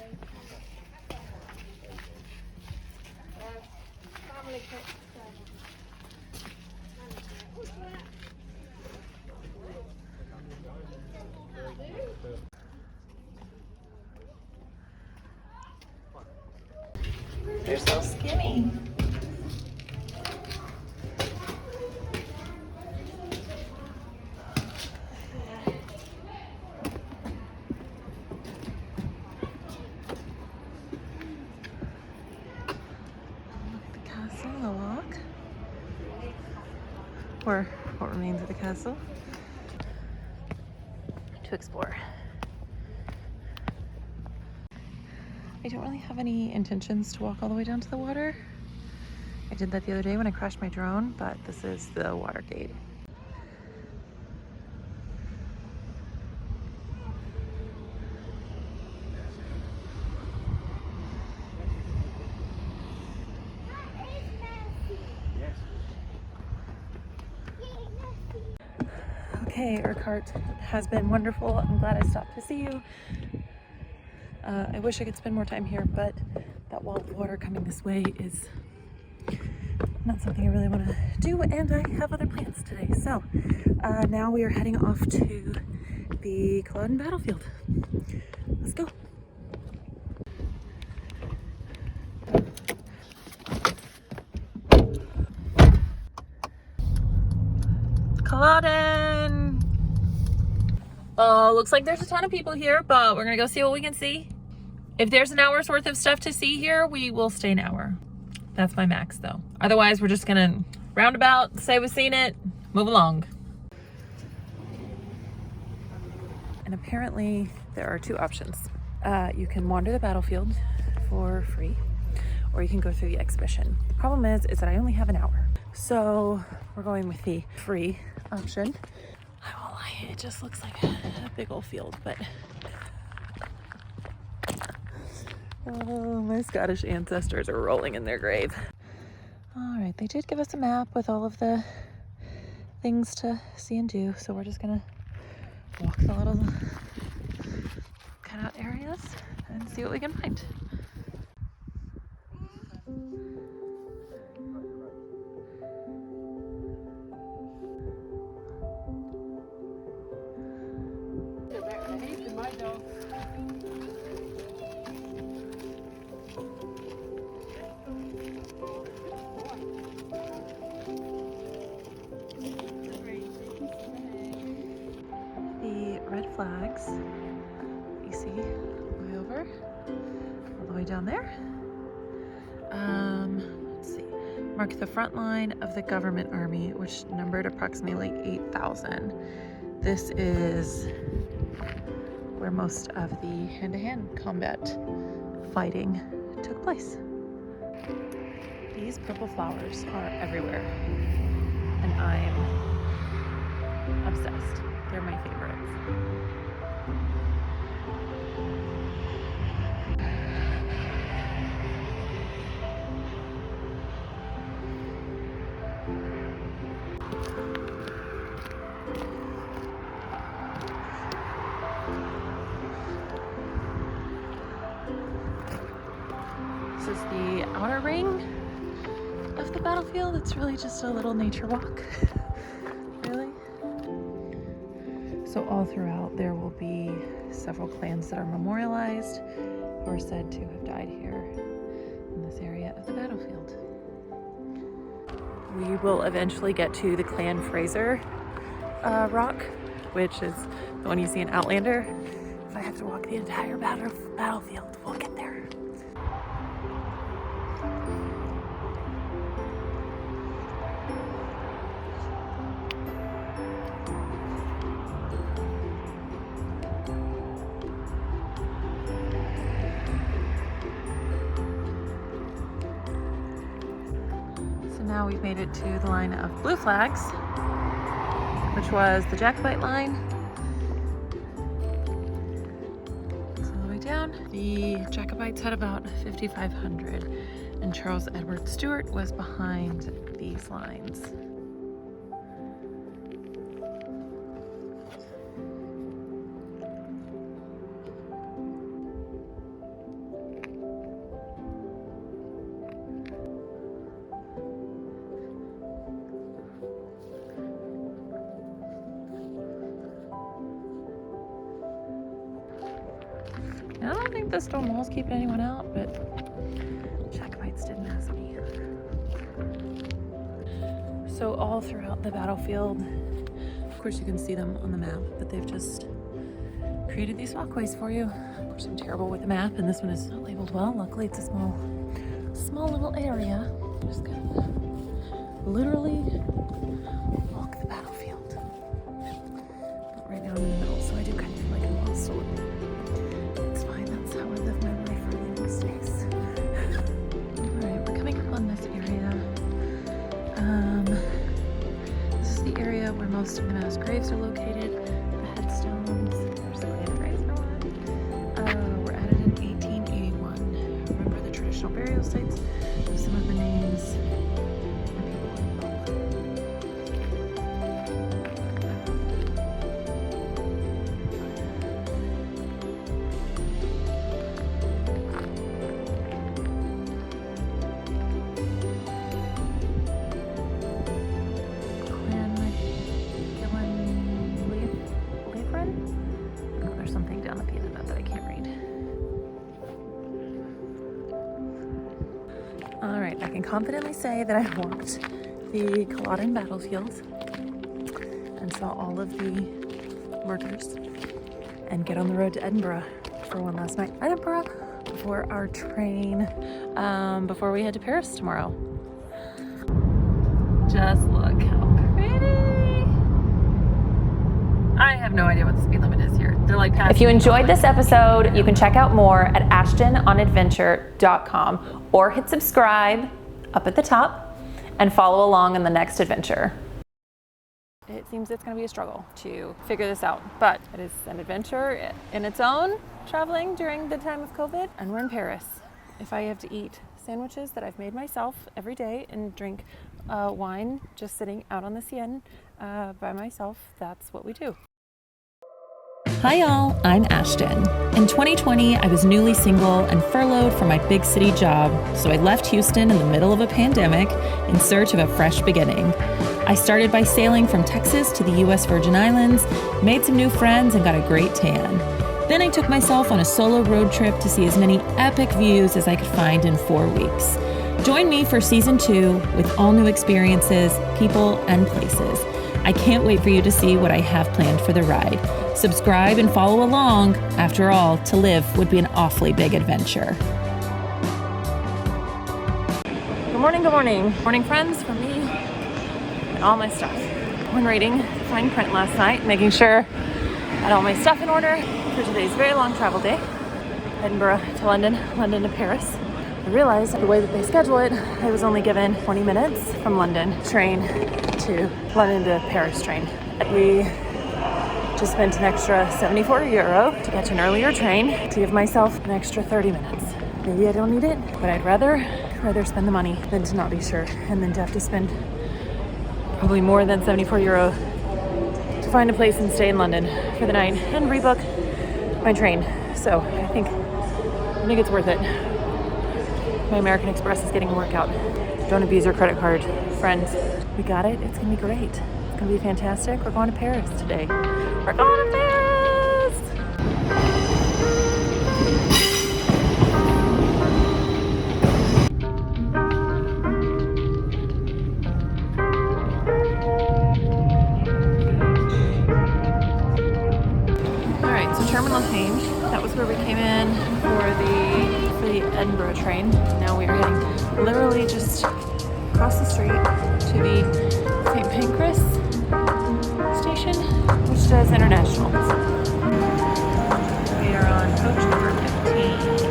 They're so skinny. The castle, the lock, or what remains of the castle, to explore. I don't really have any intentions to walk all the way down to the water. I did that the other day when I crashed my drone, but this is the water gate. Okay, Urquhart has been wonderful. I'm glad I stopped to see you. I wish I could spend more time here, but that wall of water coming this way is not something I really want to do, and I have other plans today. So now we are heading off to the Culloden battlefield. Let's go. Culloden! Looks like there's a ton of people here, but we're gonna go see what we can see. If there's an hour's worth of stuff to see here, we will stay an hour. That's my max though. Otherwise, we're just gonna roundabout, say we've seen it, move along. And apparently there are two options. You can wander the battlefield for free, or you can go through the exhibition. The problem is that I only have an hour. So we're going with the free option. I won't lie, it just looks like a big old field, but oh, my Scottish ancestors are rolling in their grave. All right, they did give us a map with all of the things to see and do, so we're just gonna walk the little cutout areas and see what we can find. Flags you see way over, all the way down there. Let's see, mark the front line of the government army, which numbered approximately 8,000. This is where most of the hand-to-hand combat fighting took place. These purple flowers are everywhere, and I'm obsessed. They're my favorites. This is the outer ring of the battlefield. It's really just a little nature walk, really. So all throughout there will be several clans that are memorialized who are said to have died here in this area of the battlefield. We will eventually get to the Clan Fraser rock, which is the one you see in Outlander. If I have to walk the entire battlefield, we'll get there. Now we've made it to the line of blue flags, which was the Jacobite line. It's all the way down. The Jacobites had about 5,500, and Charles Edward Stuart was behind these lines. I don't think the stone walls keep anyone out, but Jacobites didn't ask me. So all throughout the battlefield, of course you can see them on the map, but they've just created these walkways for you. Of course I'm terrible with the map, and this one is not labeled well. Luckily it's a small little area. I'm just gonna literally walk the battlefield. But right now I'm in the middle, so I do kind of feel like I'm lost a little. It's fine, that's how I live my life really these days. Alright, we're coming up on this area. This is the area where most of the mass graves are located. The headstones, there's the Clan Fraser one. Were added in 1881. Remember the traditional burial sites of some of the names and people involved. Alright, I can confidently say that I walked the Culloden battlefield and saw all of the murders and get on the road to Edinburgh for one last night. Edinburgh before our train, before we head to Paris tomorrow. Just look how pretty. I have no idea what the speed limit is here. They're like If you enjoyed this episode, you can check out more at ashtononadventure.com or hit subscribe up at the top and follow along on the next adventure. It seems it's going to be a struggle to figure this out, but it is an adventure in its own, traveling during the time of COVID, and we're in Paris. If I have to eat sandwiches that I've made myself every day and drink wine just sitting out on the Seine by myself, that's what we do. Hi y'all, I'm Ashton. In 2020, I was newly single and furloughed from my big city job, so I left Houston in the middle of a pandemic in search of a fresh beginning. I started by sailing from Texas to the US Virgin Islands, made some new friends, and got a great tan. Then I took myself on a solo road trip to see as many epic views as I could find in 4 weeks. Join me for season 2 with all new experiences, people, and places. I can't wait for you to see what I have planned for the ride. Subscribe and follow along. After all, to live would be an awfully big adventure. Good morning, Morning, friends, from me and all my stuff. When raiding the fine print last night, making sure I had all my stuff in order for today's very long travel day. Edinburgh to London, London to Paris. I realized the way that they schedule it, I was only given 20 minutes from London train to London to Paris train. We just spent an extra €74 to catch an earlier train to give myself an extra 30 minutes. Maybe I don't need it, but I'd rather spend the money than to not be sure and then to have to spend probably more than €74 to find a place and stay in London for the night and rebook my train. So I think it's worth it. My American Express is getting a workout Don't abuse your credit card, friends. We got it. It's gonna be great. It's gonna be fantastic. We're going to Paris today. We're going to Paris! Alright, so Terminal change. That was where we came in for the Edinburgh train. Now we are heading literally just across the street to the St. Pancras station, which does international. We are on coach number 15.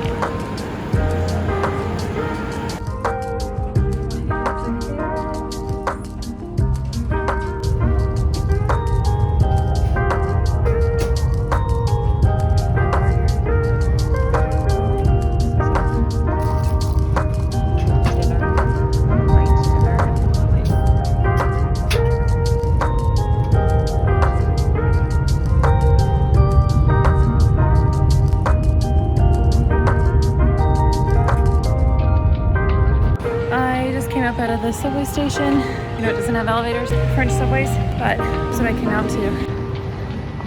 Out of the subway station. You know, it doesn't have elevators, French subways, but that's what I came out to.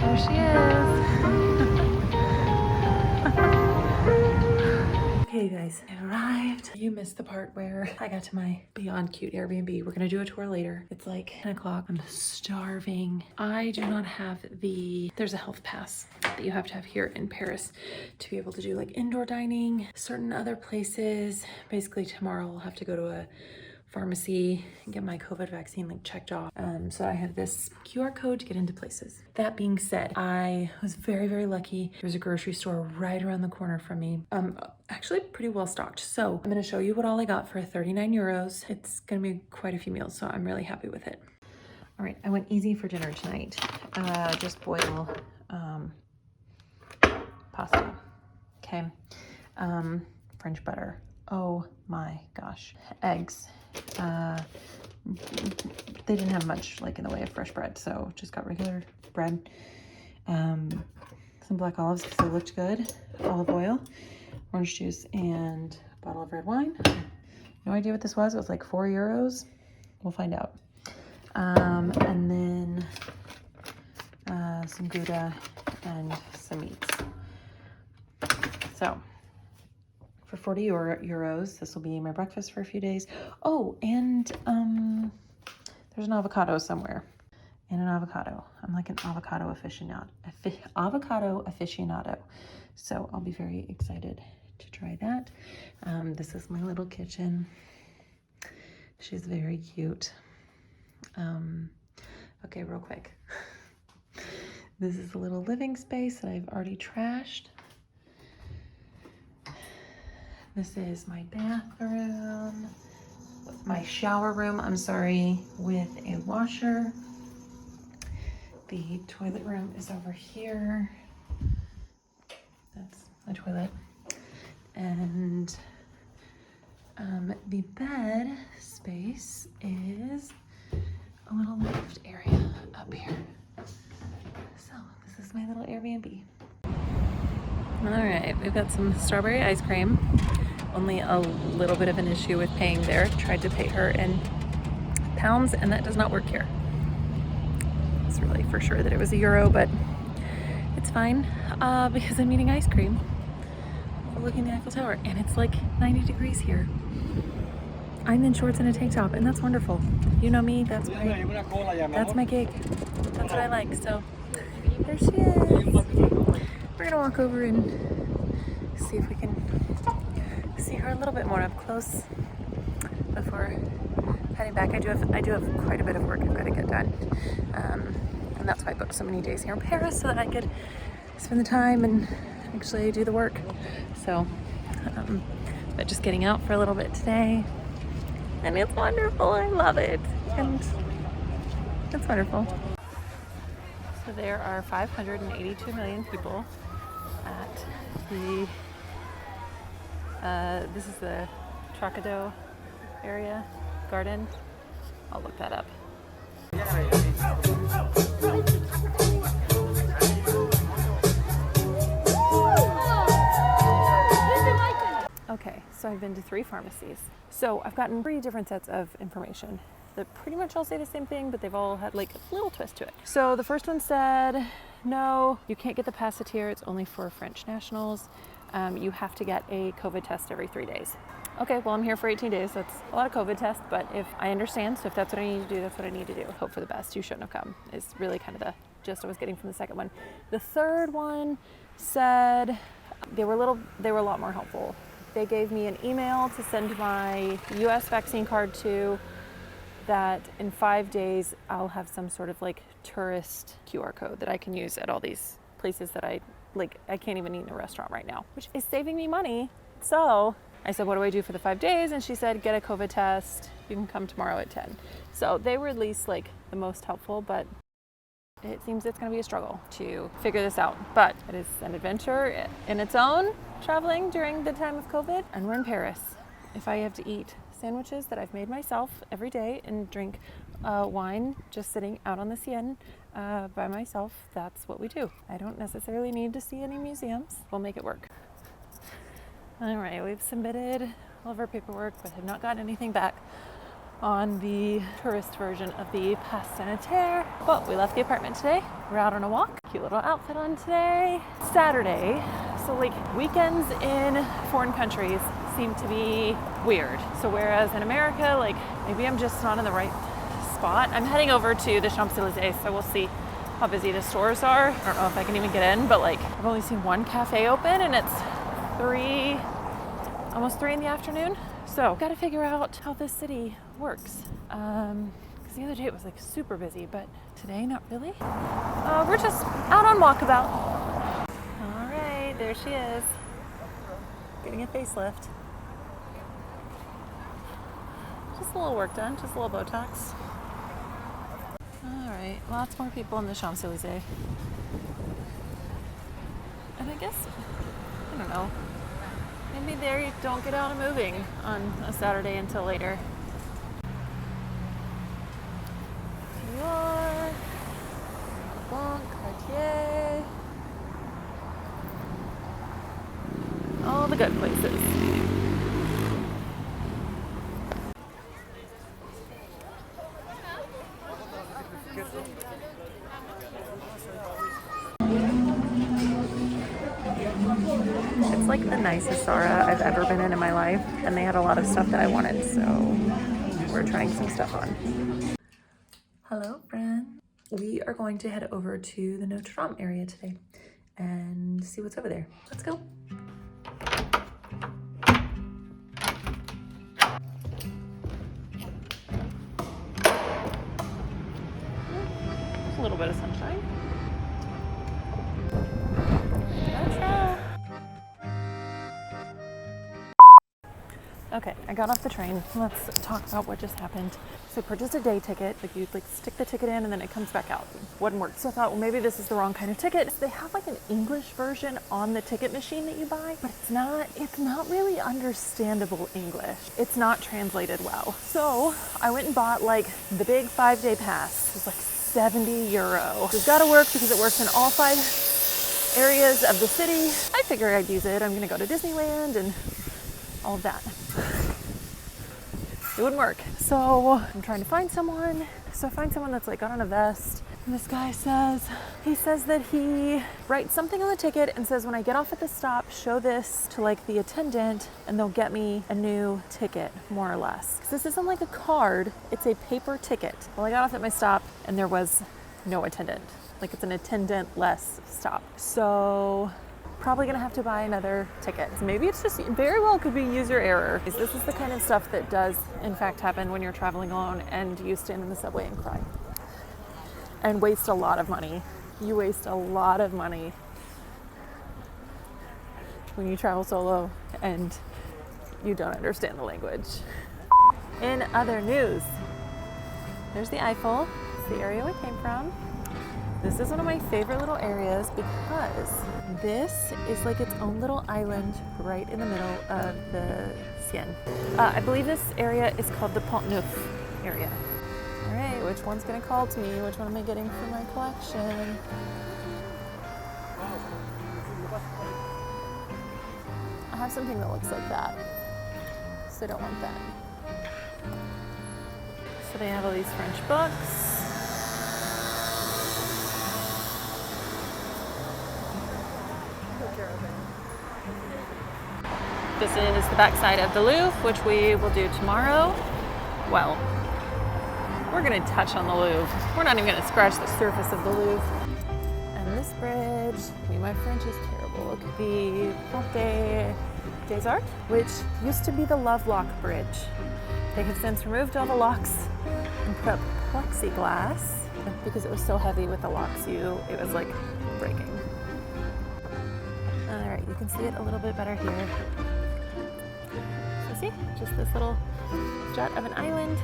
There she is. Okay, you guys, I arrived. You missed the part where I got to my beyond cute Airbnb. We're gonna do a tour later. It's like 10 o'clock. I'm starving. I do not have there's a health pass that you have to have here in Paris to be able to do like indoor dining, certain other places. Basically tomorrow I'll have to go to a pharmacy and get my COVID vaccine like checked off. So I have this QR code to get into places. That being said, I was very, very lucky. There's a grocery store right around the corner from me. Actually pretty well stocked. So I'm gonna show you what all I got for 39 euros. It's gonna be quite a few meals, so I'm really happy with it. All right, I went easy for dinner tonight. Just boil pasta, okay? French butter. Oh my gosh. Eggs. They didn't have much like in the way of fresh bread, so just got regular bread. Some black olives because they looked good. Olive oil, orange juice, and a bottle of red wine. No idea what this was. It was like 4 euros. We'll find out. And then some Gouda and some meats. So for 40 euros, this will be my breakfast for a few days. Oh, and there's an avocado somewhere. And an avocado. I'm like an avocado aficionado. So I'll be very excited to try that. This is my little kitchen. She's very cute. Okay, real quick. This is a little living space that I've already trashed. This is my bathroom, my shower room, with a washer. The toilet room is over here. That's my toilet. And the bed space is a little loft area up here. So this is my little Airbnb. All right, we've got some strawberry ice cream. Only a little bit of an issue with paying there. Tried to pay her in pounds and that does not work here. It's really for sure that it was €1, but it's fine because I'm eating ice cream overlooking the Eiffel Tower and it's like 90 degrees here. I'm in shorts and a tank top and that's wonderful. You know me, that's my gig. That's what I like. So there she is. We're gonna walk over and see if we can see her a little bit more up close before heading back. I do have quite a bit of work I've got to get done, and that's why I booked so many days here in Paris so that I could spend the time and actually do the work. So, but just getting out for a little bit today, and it's wonderful. I love it, and it's wonderful. So there are 582 million people at the. This is the Trocadero area garden. I'll look that up. Okay, so so I've been to 3 pharmacies. So I've gotten 3 different sets of information that pretty much all say the same thing, but they've all had like a little twist to it. So the first one said, no, you can't get the Passateer. It's only for French nationals. You have to get a COVID test every 3 days. Okay, well, I'm here for 18 days. That's a lot of COVID tests, but if I understand, so if that's what I need to do, that's what I need to do. Hope for the best. You shouldn't have come is really kind of the gist I was getting from the second one. The third one said they were a lot more helpful. They gave me an email to send my US vaccine card to, that in 5 days I'll have some sort of like tourist QR code that I can use at all these places that I can't even eat in a restaurant right now, which is saving me money. So I said, what do I do for the 5 days? And she said, get a COVID test. You can come tomorrow at 10. So they were at least like the most helpful, but it seems it's going to be a struggle to figure this out. But it is an adventure in its own, traveling during the time of COVID. And we're in Paris. If I have to eat sandwiches that I've made myself every day and drink wine just sitting out on the Seine by myself, that's what we do. I don't necessarily need to see any museums. We'll make it work. All right, we've submitted all of our paperwork, but have not gotten anything back on the tourist version of the Pass Sanitaire. But we left the apartment today. We're out on a walk. Cute little outfit on today. Saturday, so like weekends in foreign countries seem to be weird. So whereas in America, like maybe I'm just not in the right spot. I'm heading over to the Champs-Elysees, so we'll see how busy the stores are. I don't know if I can even get in, but like I've only seen one cafe open and it's almost 3 in the afternoon. So got to figure out how this city works. Because the other day it was like super busy, but today not really. We're just out on walkabout. All right, there she is. Getting a facelift. Just a little work done, just a little Botox. All right, lots more people in the Champs-Elysees. And I guess, I don't know, maybe they don't get out of moving on a Saturday until later. Dior, Blanc, Cartier, all the good places. It's like the nicest Zara I've ever been in my life, and they had a lot of stuff that I wanted, so we're trying some stuff on. Hello, friend. We are going to head over to the Notre Dame area today and see what's over there. Let's go. There's a little bit of sunshine. Okay, I got off the train. Let's talk about what just happened. So I purchased a day ticket. Like you stick the ticket in and then it comes back out. Wouldn't work. So I thought, well, maybe this is the wrong kind of ticket. They have like an English version on the ticket machine that you buy, but it's not really understandable English. It's not translated well. So I went and bought like the big 5-day pass. It was like €70. It's gotta work because it works in all 5 areas of the city. I figured I'd use it. I'm gonna go to Disneyland and all of that. It wouldn't work. So I'm trying to find someone. So I find someone that's like got on a vest. And this guy says that he writes something on the ticket and says, when I get off at the stop, show this to like the attendant and they'll get me a new ticket, more or less. 'Cause this isn't like a card, it's a paper ticket. Well, I got off at my stop and there was no attendant. Like it's an attendant-less stop. So probably gonna have to buy another ticket. So maybe it's just very well could be user error. This is the kind of stuff that does in fact happen when you're traveling alone and you stand in the subway and cry. And waste a lot of money. You waste a lot of money when you travel solo and you don't understand the language. In other news, there's the Eiffel. It's the area we came from. This is one of my favorite little areas because this is like its own little island right in the middle of the Seine. I believe this area is called the Pont Neuf area. All right, which one's gonna call to me? Which one am I getting for my collection? I have something that looks like that. because I don't want that. So they have all these French books. This is the backside of the Louvre, which we will do tomorrow. Well, we're gonna touch on the Louvre. We're not even gonna scratch the surface of the Louvre. And this bridge, my French is terrible. The Pont des Arts, which used to be the Lovelock Bridge. They have since removed all the locks and put up plexiglass because it was so heavy with the locks, it was like breaking. All right, you can see it a little bit better here. So see, just this little jut of an island.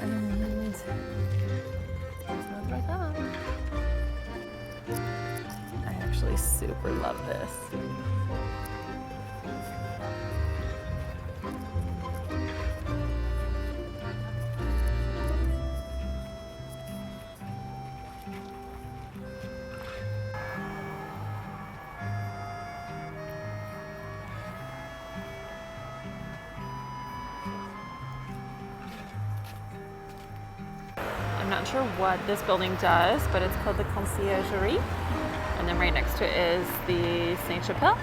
And there's another right there. I actually super love this. I'm not sure what this building does, but it's called the Conciergerie. And then right next to it is the Saint-Chapelle,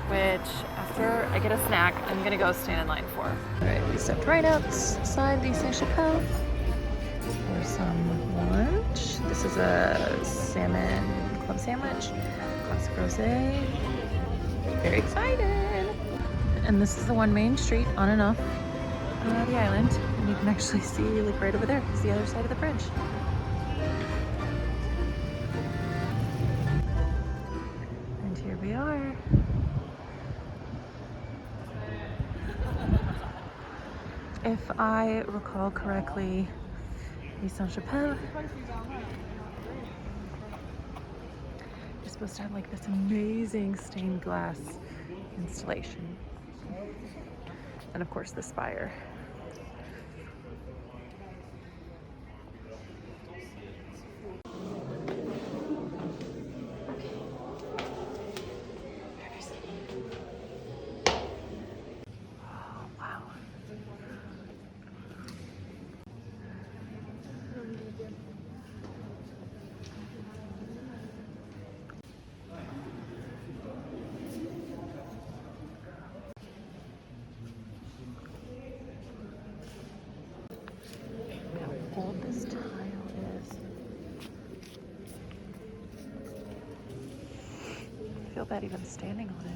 which after I get a snack, I'm gonna go stand in line for. All right, we stepped right outside the Saint-Chapelle for some lunch. This is a salmon club sandwich, classic rosé. Very excited. And this is the one main street on and off the island. And you can actually see, like right over there, is the other side of the bridge. And here we are. If I recall correctly, the Saint-Chapelle is supposed to have like this amazing stained glass installation. And of course the spire. I feel bad even standing on it.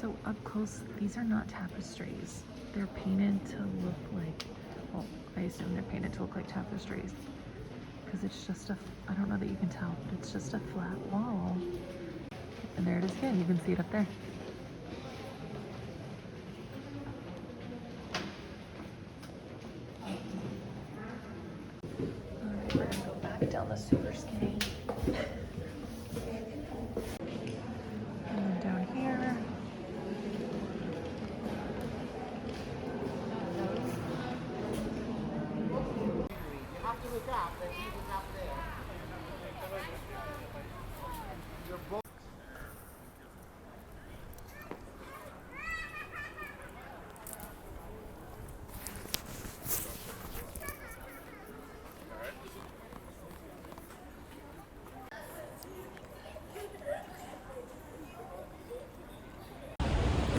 So up close, these are not tapestries. They're painted to look like, well, I assume they're painted to look like tapestries. Because it's just a, I don't know that you can tell, but it's just a flat wall. And there it is again, you can see it up there. Alright, we're gonna go back down the super skinny. And then down here.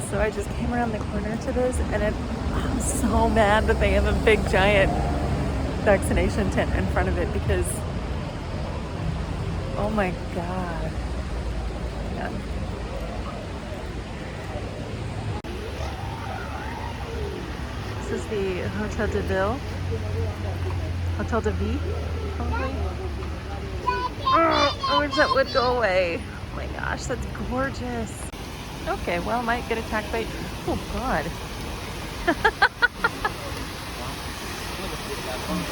So I just came around the corner to this, and I'm so mad that they have a big giant vaccination tent in front of it because, oh my God. Yeah. is the Hotel de Ville. Hotel de Ville, probably. Oh, I wish that would go away. Oh my gosh, that's gorgeous. Okay, well, I might get attacked by... Oh, God.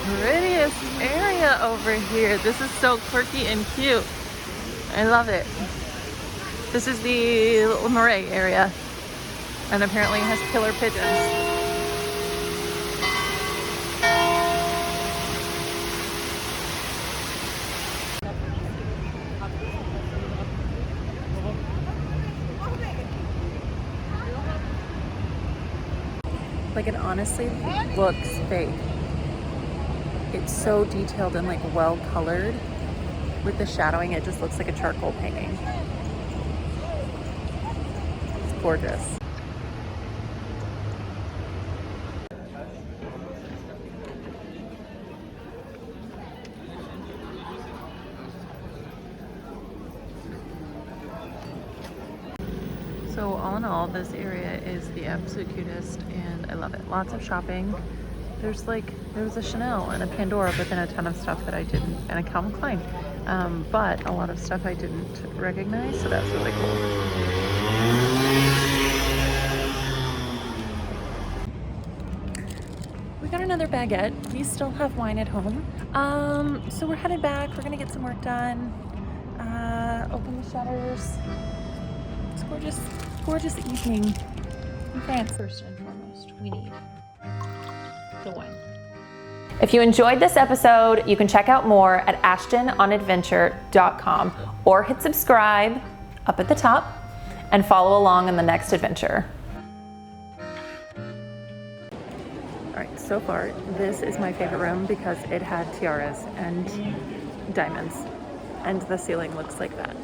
Prettiest area over here. This is so quirky and cute. I love it. This is the Little Marais area. And apparently it has killer pigeons. Like, it honestly looks fake. It's so detailed and like well colored. With the shadowing, it just looks like a charcoal painting. It's gorgeous. So all in all, this area is the absolute cutest and I love it. Lots of shopping. There was a Chanel and a Pandora, but then a ton of stuff that I didn't, and a Calvin Klein. But a lot of stuff I didn't recognize, so that's really cool. We got another baguette. We still have wine at home. So we're headed back. We're gonna get some work done. Open the shutters. It's gorgeous, gorgeous evening in France. First and foremost, we need the wine. If you enjoyed this episode, you can check out more at ashtononadventure.com or hit subscribe up at the top and follow along on the next adventure. All right, so far, this is my favorite room because it had tiaras and diamonds, and the ceiling looks like that.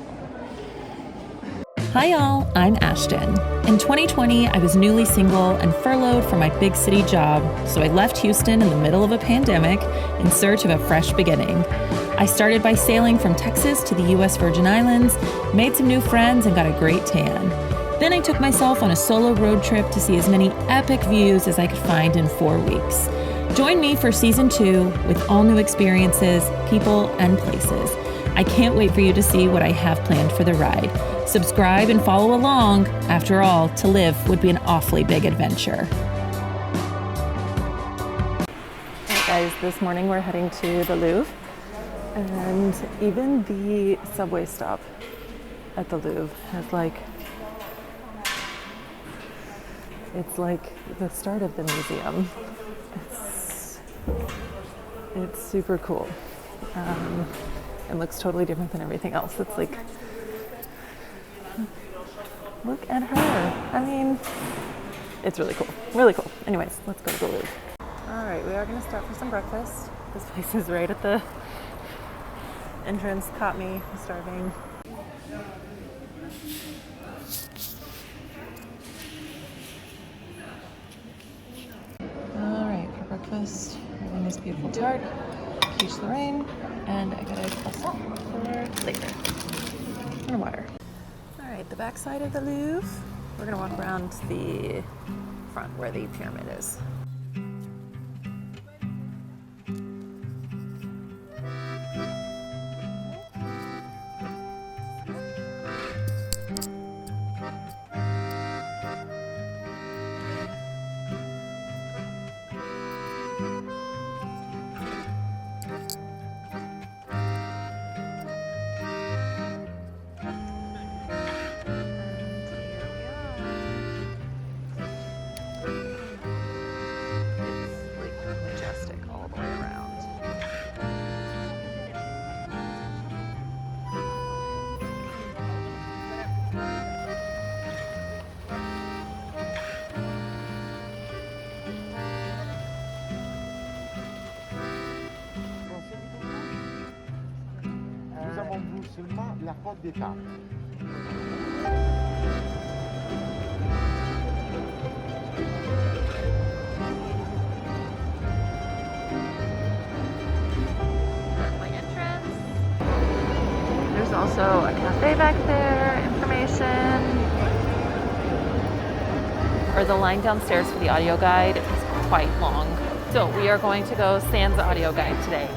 Hi y'all, I'm Ashton. In 2020, I was newly single and furloughed from my big city job, so I left Houston in the middle of a pandemic in search of a fresh beginning. I started by sailing from Texas to the US Virgin Islands, made some new friends, and got a great tan. Then I took myself on a solo road trip to see as many epic views as I could find in 4 weeks. Join me for season 2 with all new experiences, people, and places. I can't wait for you to see what I have planned for the ride. Subscribe and follow along. After all, to live would be an awfully big adventure. All right, guys, this morning we're heading to the Louvre, and even the subway stop at the Louvre has it's like the start of the museum. It's super cool. It looks totally different than everything else. It's like, look at her. I mean, it's really cool. Really cool. Anyways, let's go to the Louvre. All right, we are going to stop for some breakfast. This place is right at the entrance. Caught me. I'm starving. All right, for breakfast, we're having this beautiful tart, quiche Lorraine, and I got a croissant for later. And water. All right, the back side of the Louvre. We're gonna walk around the front where the pyramid is. Seulement la porte d'étape. There's also a cafe back there, information. Or the line downstairs for the audio guide is quite long. So we are going to go sans audio guide today.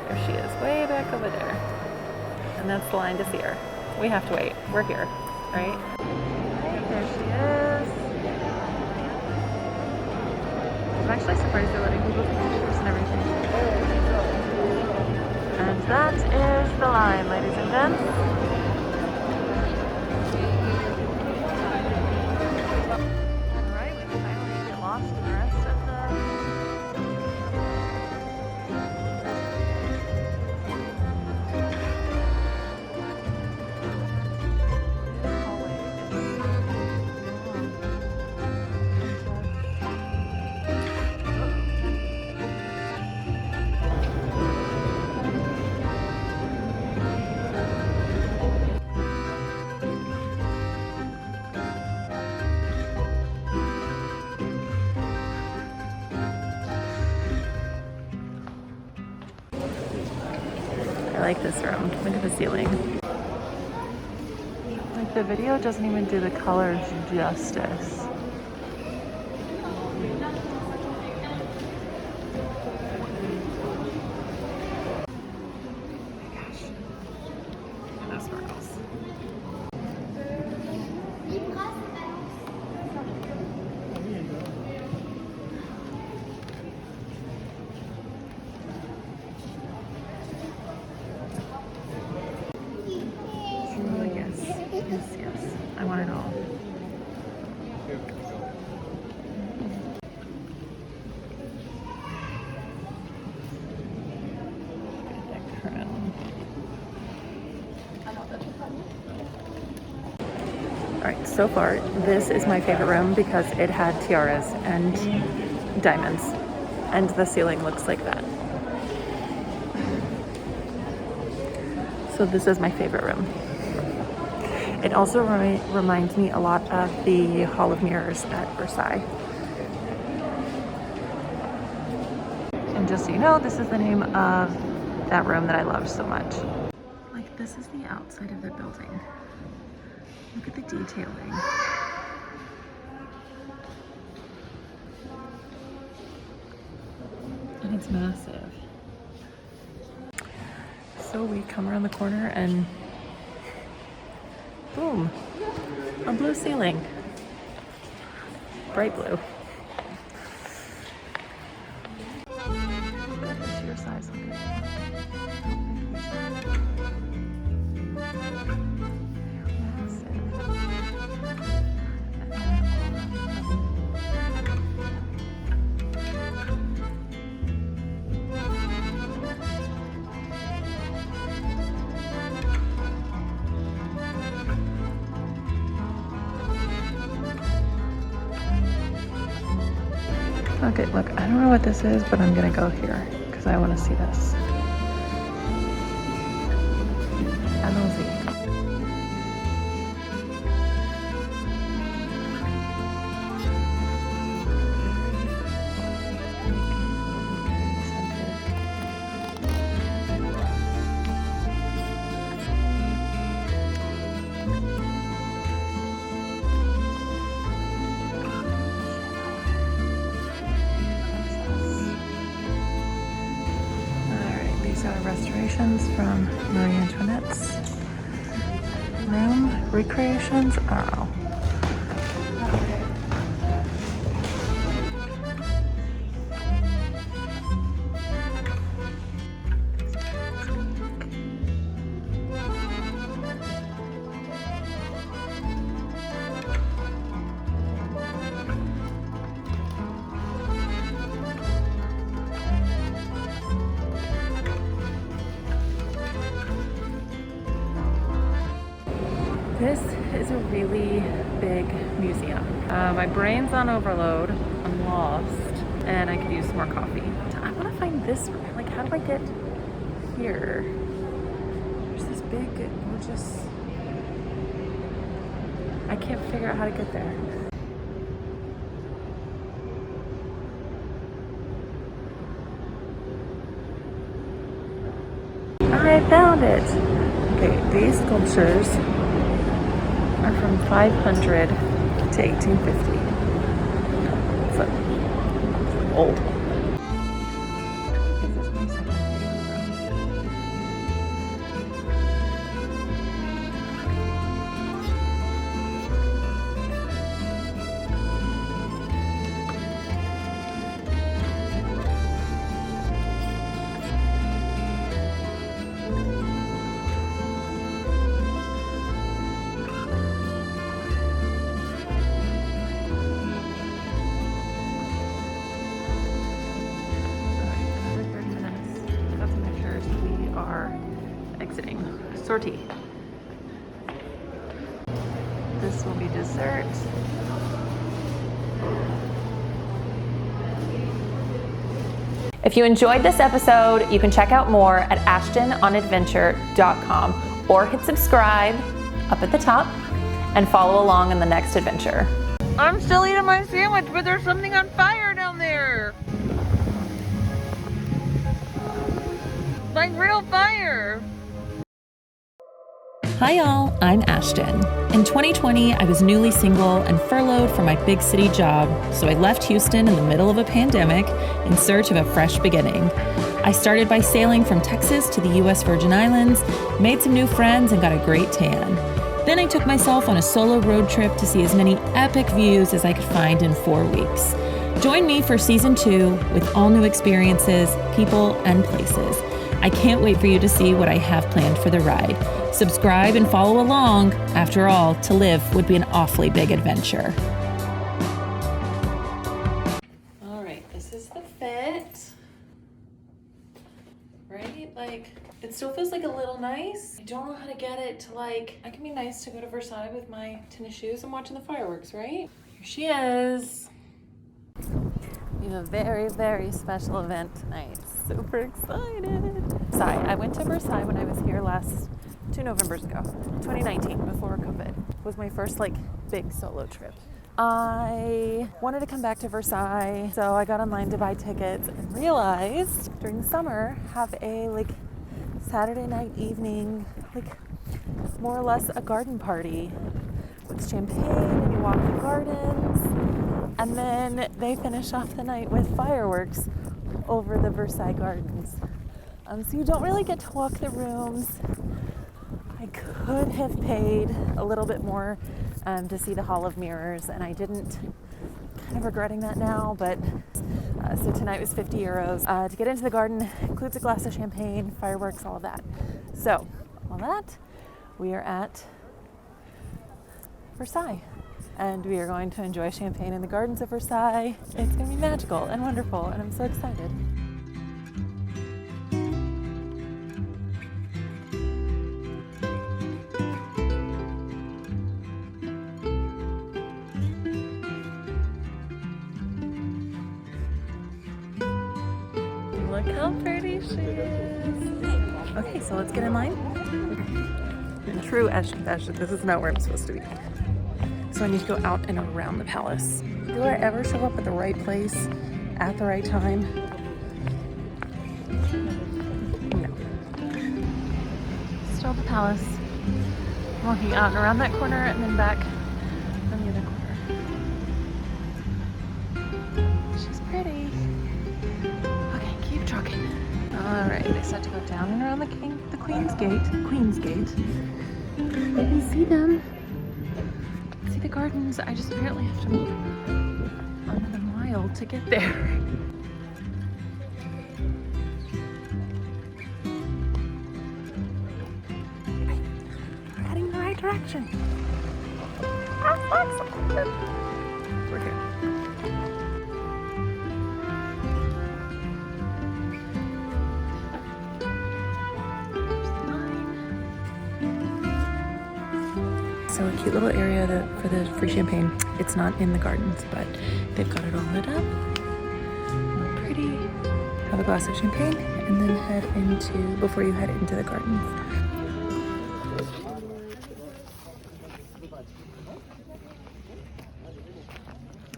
There she is, way back over there. And that's the line to see her. We have to wait. We're here, right? There she is. I'm actually surprised they're letting people take pictures and everything. And that is the line, ladies and gents. Alright, we can finally get lost in the rest of the I like this room. Look at the ceiling. Like the video doesn't even do the colors justice. Yes. I want it all. Alright, so far, this is my favorite room because it had tiaras and diamonds, and the ceiling looks like that. So this is my favorite room. It also reminds me a lot of the Hall of Mirrors at Versailles. And just so you know, this is the name of that room that I loved so much. Like, this is the outside of the building. Look at the detailing. And it's massive. So we come around the corner and boom, a blue ceiling. Bright blue. Sheer size of it. Okay, look, I don't know what this is, but I'm gonna go here because I want to see this. Allons-y. Restorations from Marie Antoinette's room. Recreations? I don't know. is a really big museum. My brain's on overload. I'm lost, and I could use some more coffee. I want to find this room. Like, how do I get here? There's this big, gorgeous. I can't figure out how to get there. I found it. Okay, these sculptures are from 500 to 1850. So, old. Exiting. Sortie. This will be dessert. If you enjoyed this episode, you can check out more at ashtononadventure.com or hit subscribe up at the top and follow along in the next adventure. I'm still eating my sandwich, but there's something on fire down there. Like real fire. Hi y'all, I'm Ashton. In 2020, I was newly single and furloughed from my big city job, so I left Houston in the middle of a pandemic in search of a fresh beginning. I started by sailing from Texas to the US Virgin Islands, made some new friends, and got a great tan. Then I took myself on a solo road trip to see as many epic views as I could find in 4 weeks. Join me for season 2 with all new experiences, people, and places. I can't wait for you to see what I have planned for the ride. Subscribe and follow along. After all, to live would be an awfully big adventure. All right, this is the fit. Right? Like, it still feels like a little nice. I don't know how to get it to like, I can be nice to go to Versailles with my tennis shoes and watching the fireworks, right? Here she is. We have a very, very special event tonight. Super excited. Versailles. I went to Versailles when I was here 2 Novembers ago, 2019, before COVID. It was my first like big solo trip. I wanted to come back to Versailles, so I got online to buy tickets and realized during the summer have a like Saturday night evening, like more or less a garden party with champagne and you walk the gardens, and then they finish off the night with fireworks over the Versailles Gardens. So you don't really get to walk the rooms. I could have paid a little bit more to see the Hall of Mirrors, and I didn't. Kind of regretting that now, but so tonight was 50 euros. To get into the garden includes a glass of champagne, fireworks, all of that. So, all that, we are at Versailles, and we are going to enjoy champagne in the gardens of Versailles. It's going to be magical and wonderful, and I'm so excited. Look how pretty she is. Okay, so let's get in line. In true Ashton fashion, this is not where I'm supposed to be. So I need to go out and around the palace. Do I ever show up at the right place at the right time? No. Still at the palace. Walking out and around that corner and then back from the other corner. She's pretty. Okay, keep trucking. All right, I just have to go down and around the Queen's Gate. Queen's Gate. You can see them. See the gardens. I just apparently have to walk another mile to get there. We're heading in the right direction. We're here. So a cute little area for the free champagne. It's not in the gardens, but they've got it all lit up. Real pretty. Have a glass of champagne and then before you head into the gardens.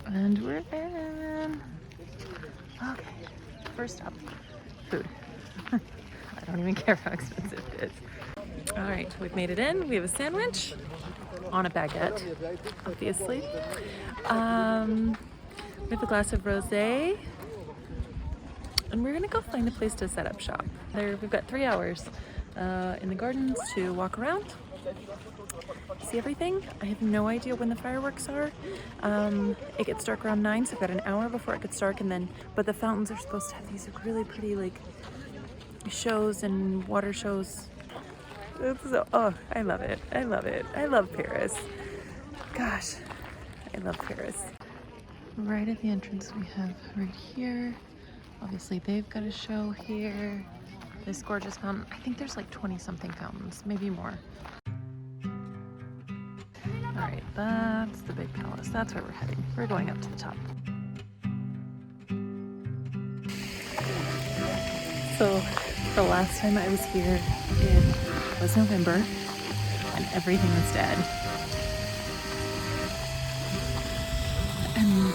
And we're in. Okay, first up, food. I don't even care how expensive it is. All right, we've made it in. We have a sandwich on a baguette, obviously. We have a glass of rosé, and we're gonna go find a place to set up shop. We've got 3 hours in the gardens to walk around, see everything. I have no idea when the fireworks are. It gets dark around 9, so I've got an hour before it gets dark, but the fountains are supposed to have these really pretty like shows and water shows. Oh, I love it. I love it. I love Paris. Gosh, I love Paris. Right at the entrance we have right here. Obviously they've got a show here. This gorgeous fountain. I think there's like 20 something fountains, maybe more. All right, that's the big palace. That's where we're heading. We're going up to the top. So the last time I was here, it was November and everything was dead. And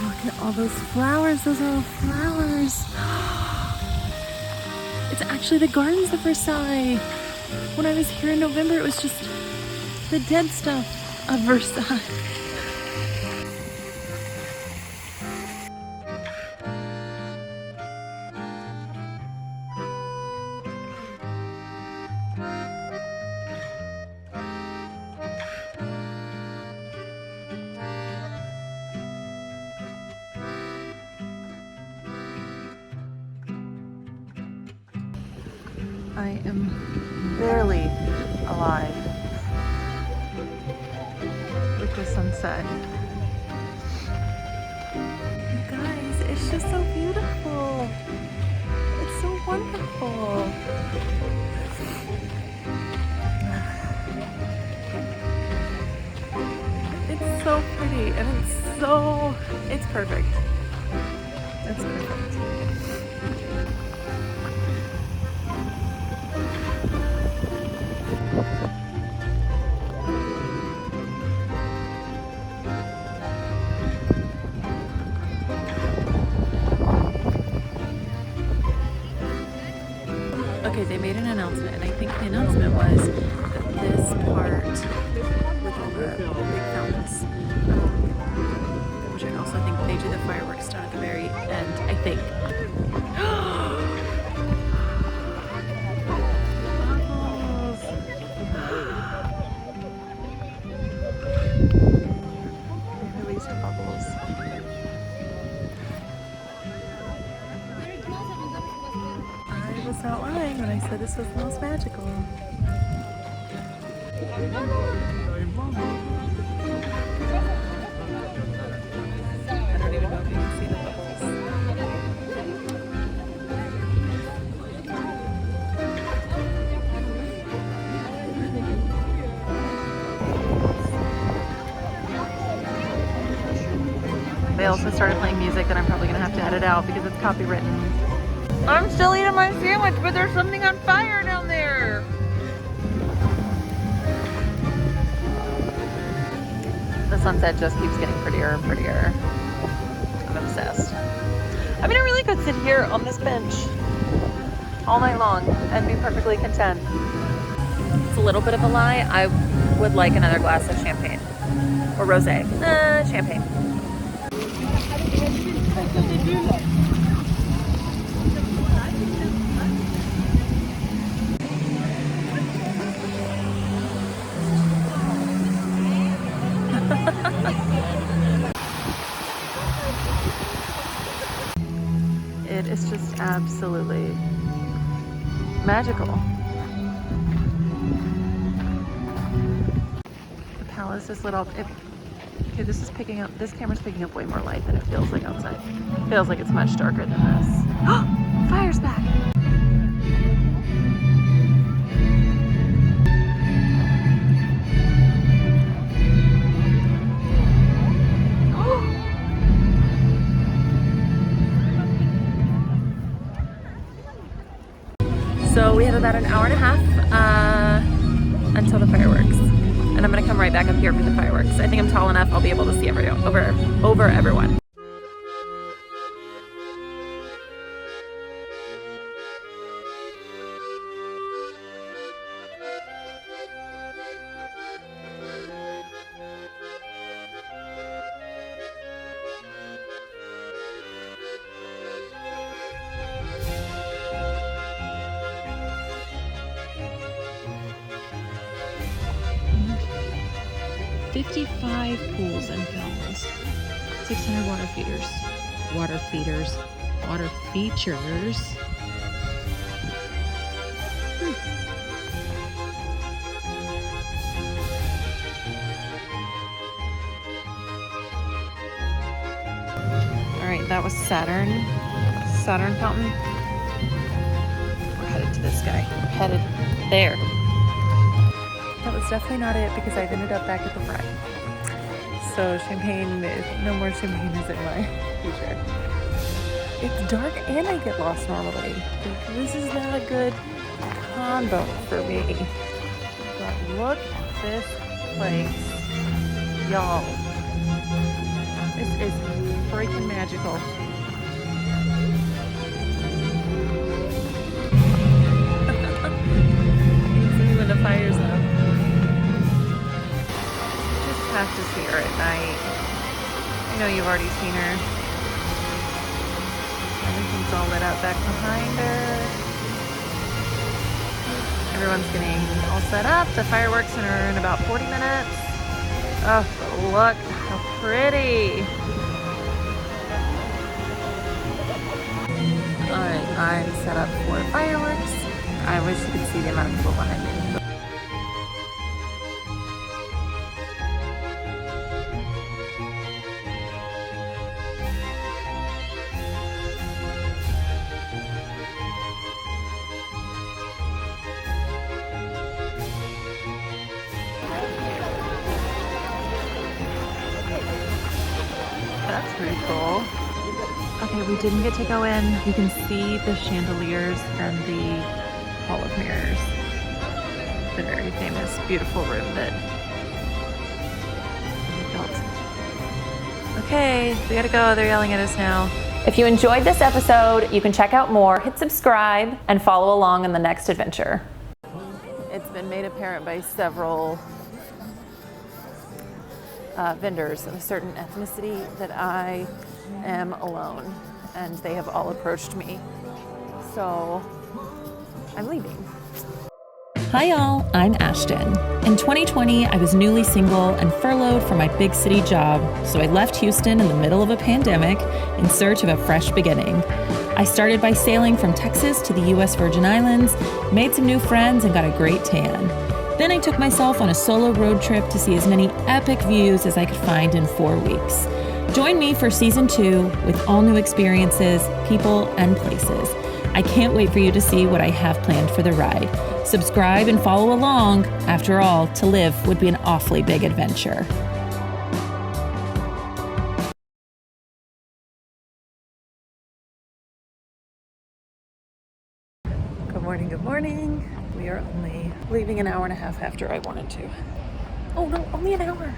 look at all those flowers. Those are all flowers. It's actually the gardens of Versailles. When I was here in November, it was just the dead stuff of Versailles. I am barely alive with the sunset. You guys, it's just so beautiful. It's so wonderful. It's so pretty and it's perfect. It's perfect. Okay, they made an announcement, and I think the announcement was that this part with all the big fountains, which I also think they do the fireworks down at the very end, I think. They released bubbles. I was not lying when I said this was the most magical. I don't even know if you can see the bubbles. They also started playing music that I'm probably going to have to edit out because it's copywritten. I'm still eating my sandwich, but there's something on fire down there. The sunset just keeps getting prettier and prettier. I'm obsessed. I mean, I really could sit here on this bench all night long and be perfectly content. It's a little bit of a lie. I would like another glass of champagne or rosé. Champagne. It is just absolutely magical. The palace is lit up. Okay, this camera's picking up way more light than it feels like outside. It feels like it's much darker than this. Fire's back! we have about an hour and a half until the fireworks. And I'm gonna come right back up here for the fireworks. I think I'm tall enough, I'll be able to see over everyone. $55 pools and fountains, 600 water features. Water features. All right, that was Saturn fountain. We're headed to this guy. We're headed there. That was definitely not it because I've ended up back at the front. So champagne, no more champagne is in my future. It's dark and I get lost normally. This is not a good combo for me. But look at this place. Y'all. This is freaking magical. You can see when the fire's up. Is here at night. I know you've already seen her. Everything's all lit up back behind her. Everyone's getting all set up. The fireworks are in about 40 minutes. Oh, look how pretty. Alright, I'm set up for fireworks. I wish you could see the amount of people behind me. That's pretty cool. Okay, we didn't get to go in. You can see the chandeliers and the Hall of Mirrors. The very famous, beautiful room that we built. Okay, we gotta go. They're yelling at us now. If you enjoyed this episode, you can check out more, hit subscribe, and follow along in the next adventure. It's been made apparent by several vendors of a certain ethnicity that I am alone, and they have all approached me. So I'm leaving. Hi y'all, I'm Ashton. In 2020, I was newly single and furloughed from my big city job, so I left Houston in the middle of a pandemic in search of a fresh beginning. I started by sailing from Texas to the US Virgin Islands, made some new friends, and got a great tan. Then I took myself on a solo road trip to see as many epic views as I could find in 4 weeks. Join me for season 2 with all new experiences, people, and places. I can't wait for you to see what I have planned for the ride. Subscribe and follow along. After all, to live would be an awfully big adventure. Good morning. We are only leaving an hour and a half after I wanted to. Oh no, only an hour.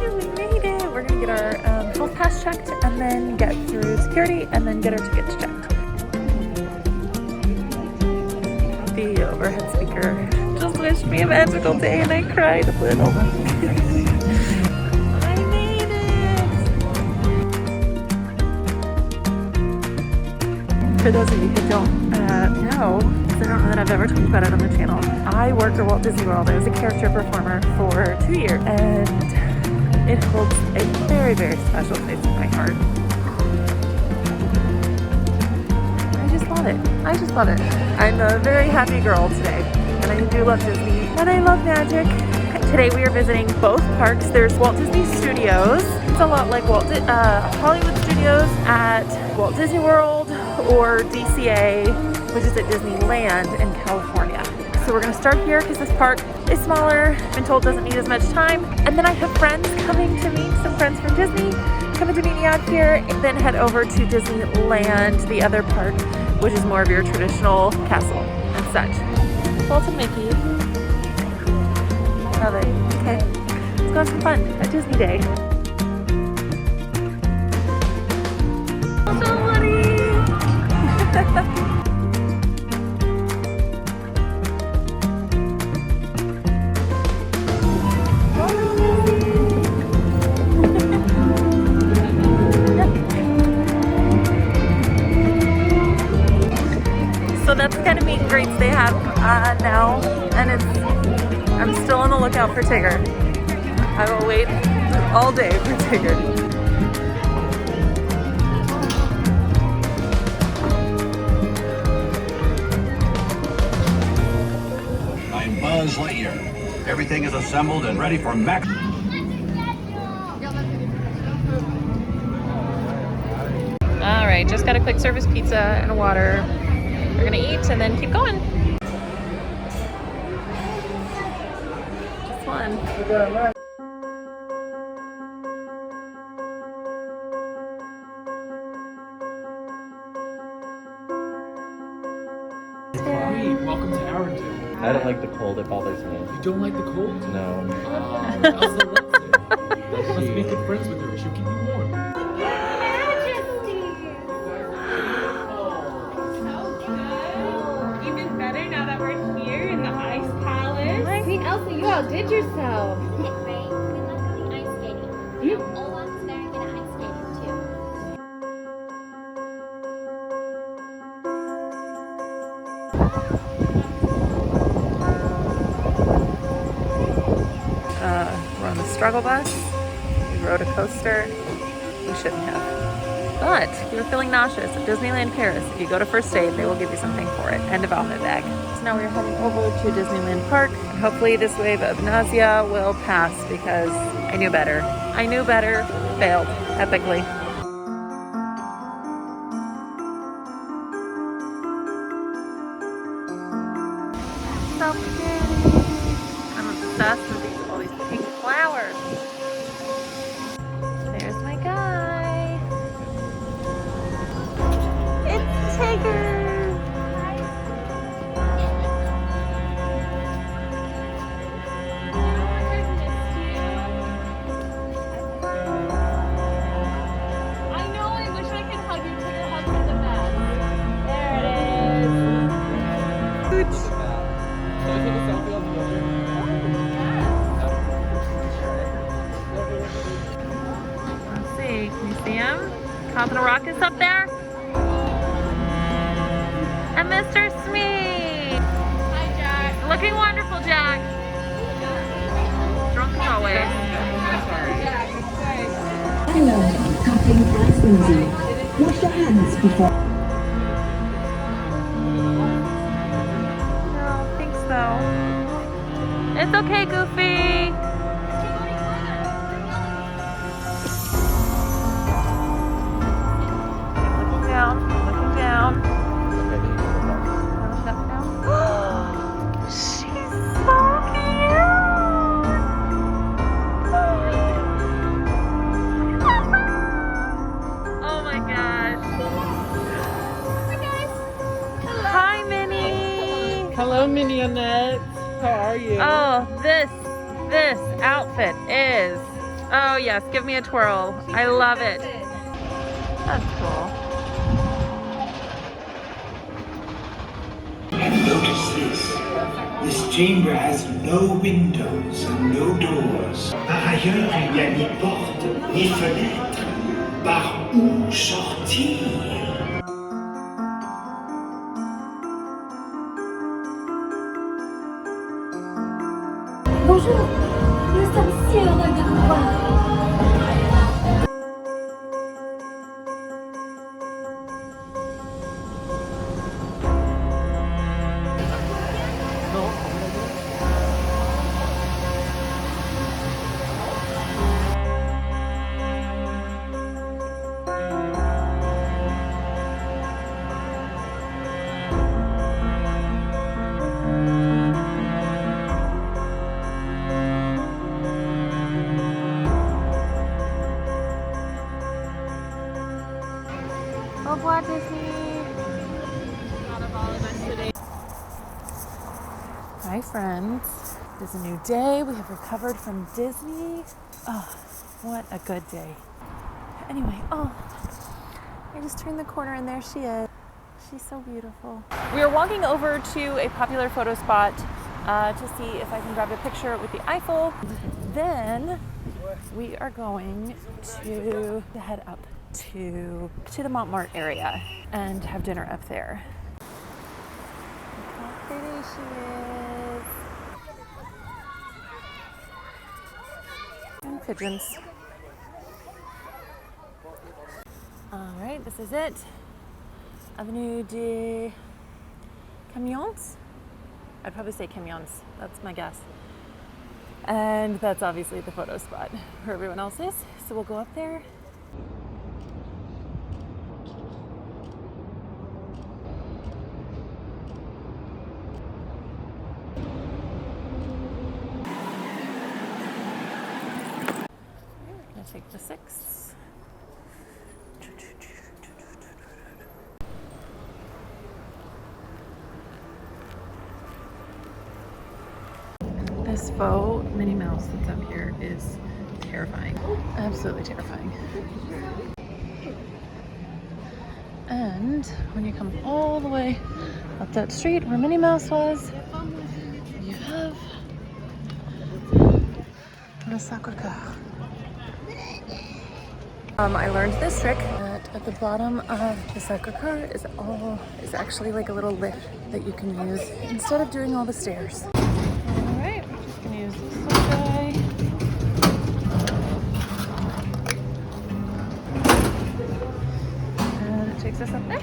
We made it. We're gonna get our health pass checked and then get through security and then get our tickets checked. The overhead speaker just wished me a magical day and I cried a little. For those of you who don't know, because I don't know that I've ever talked about it on the channel, I work at Walt Disney World. I was a character performer for 2 years, and it holds a very, very special place in my heart. I just love it. I'm a very happy girl today, and I do love Disney, and I love magic. Today we are visiting both parks. There's Walt Disney Studios. It's a lot like Hollywood Studios at Walt Disney World, or DCA, which is at Disneyland in California. So we're gonna start here because this park is smaller, been told doesn't need as much time. And then I have friends coming to meet, some friends from Disney. coming to meet me out here, and then head over to Disneyland, the other park, which is more of your traditional castle and such. Walt and Mickey. Love it. Okay, let's go have some fun at Disney Day. So funny! So that's the kind of meet and greets they have now, and I'm still on the lookout for Tigger. I will wait all day for Tigger. I'm Buzz Lightyear. Everything is assembled and ready for max. All right, just got a quick service pizza and a water. We're gonna eat and then keep going. Just one. Welcome to Arrington. I don't like the cold, it bothers me. You don't like the cold? No. Elsa loves it. Let's be good friends with her. She'll keep you warm. Even better now that we're here in the Ice Palace. Queen Elsa, you outdid yourself. Right, we love going ice skating. You know, Olaf's very good at ice skating too. We're on the struggle bus. We rode a coaster. We shouldn't have. But if you're feeling nauseous at Disneyland Paris, if you go to First Aid, they will give you something for it and a vomit bag. So now we're heading over to Disneyland Park. Hopefully this wave of nausea will pass because I knew better. I knew better, failed epically. So pretty. I'm obsessed with all these pink flowers. There's my guy. It's Tigger. I know, I wish I could hug you. Tigger hugs are the best. There it is. Can I take a selfie on the other? Let's see. Can you see him? Cosmo Rock is up there. And Mr. Smee. Hi, Jack. Looking wonderful, Jack. Drunk as always. Hello, cupping ice smoothie. Wash your hands before. No, thanks though. It's okay, Goofy. Looking down, looking down. She's so cute. Oh my gosh. Hi, Minnie. Hello, Mignonette. How are you? Oh, this outfit is. Oh yes, give me a twirl. I love it. That's cool. And notice this. This chamber has no windows and no doors. Par ailleurs, il n'y a ni porte, ni fenêtre. Par où sortir? Bonjour, nous sommes si heureux de vous voir. Disney. Thought of all of us today. Hi friends. It's a new day. We have recovered from Disney. Oh, what a good day. Anyway, oh, I just turned the corner and there she is. She's so beautiful. We are walking over to a popular photo spot to see if I can grab a picture with the Eiffel. Then we are going to head up to the Montmartre area and have dinner up there. Look how pretty she is. And pigeons. All right, this is it. Avenue des Camions? I'd probably say Camions, that's my guess. And that's obviously the photo spot where everyone else is. So we'll go up there. We're gonna take the 6. This faux Minnie Mouse that's up here is terrifying. Absolutely terrifying. And when you come all the way up that street where Minnie Mouse was, you have Le Sacré-Cœur. I learned this trick that at the bottom of the Sacré-Cœur is actually like a little lift that you can use instead of doing all the stairs. Alright, we're just gonna use this little guy. And it takes us up there.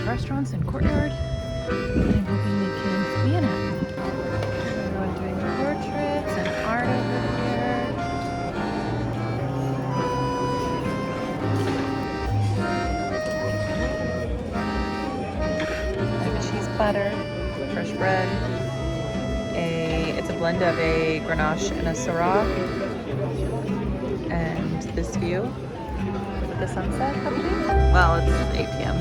Restaurants and courtyard. I'm hoping we can be in it. Everyone doing portraits and art over here. I have a cheese platter, fresh bread. It's a blend of a Grenache and a Syrah. And this view with the sunset happening. Well, it's 8 p.m.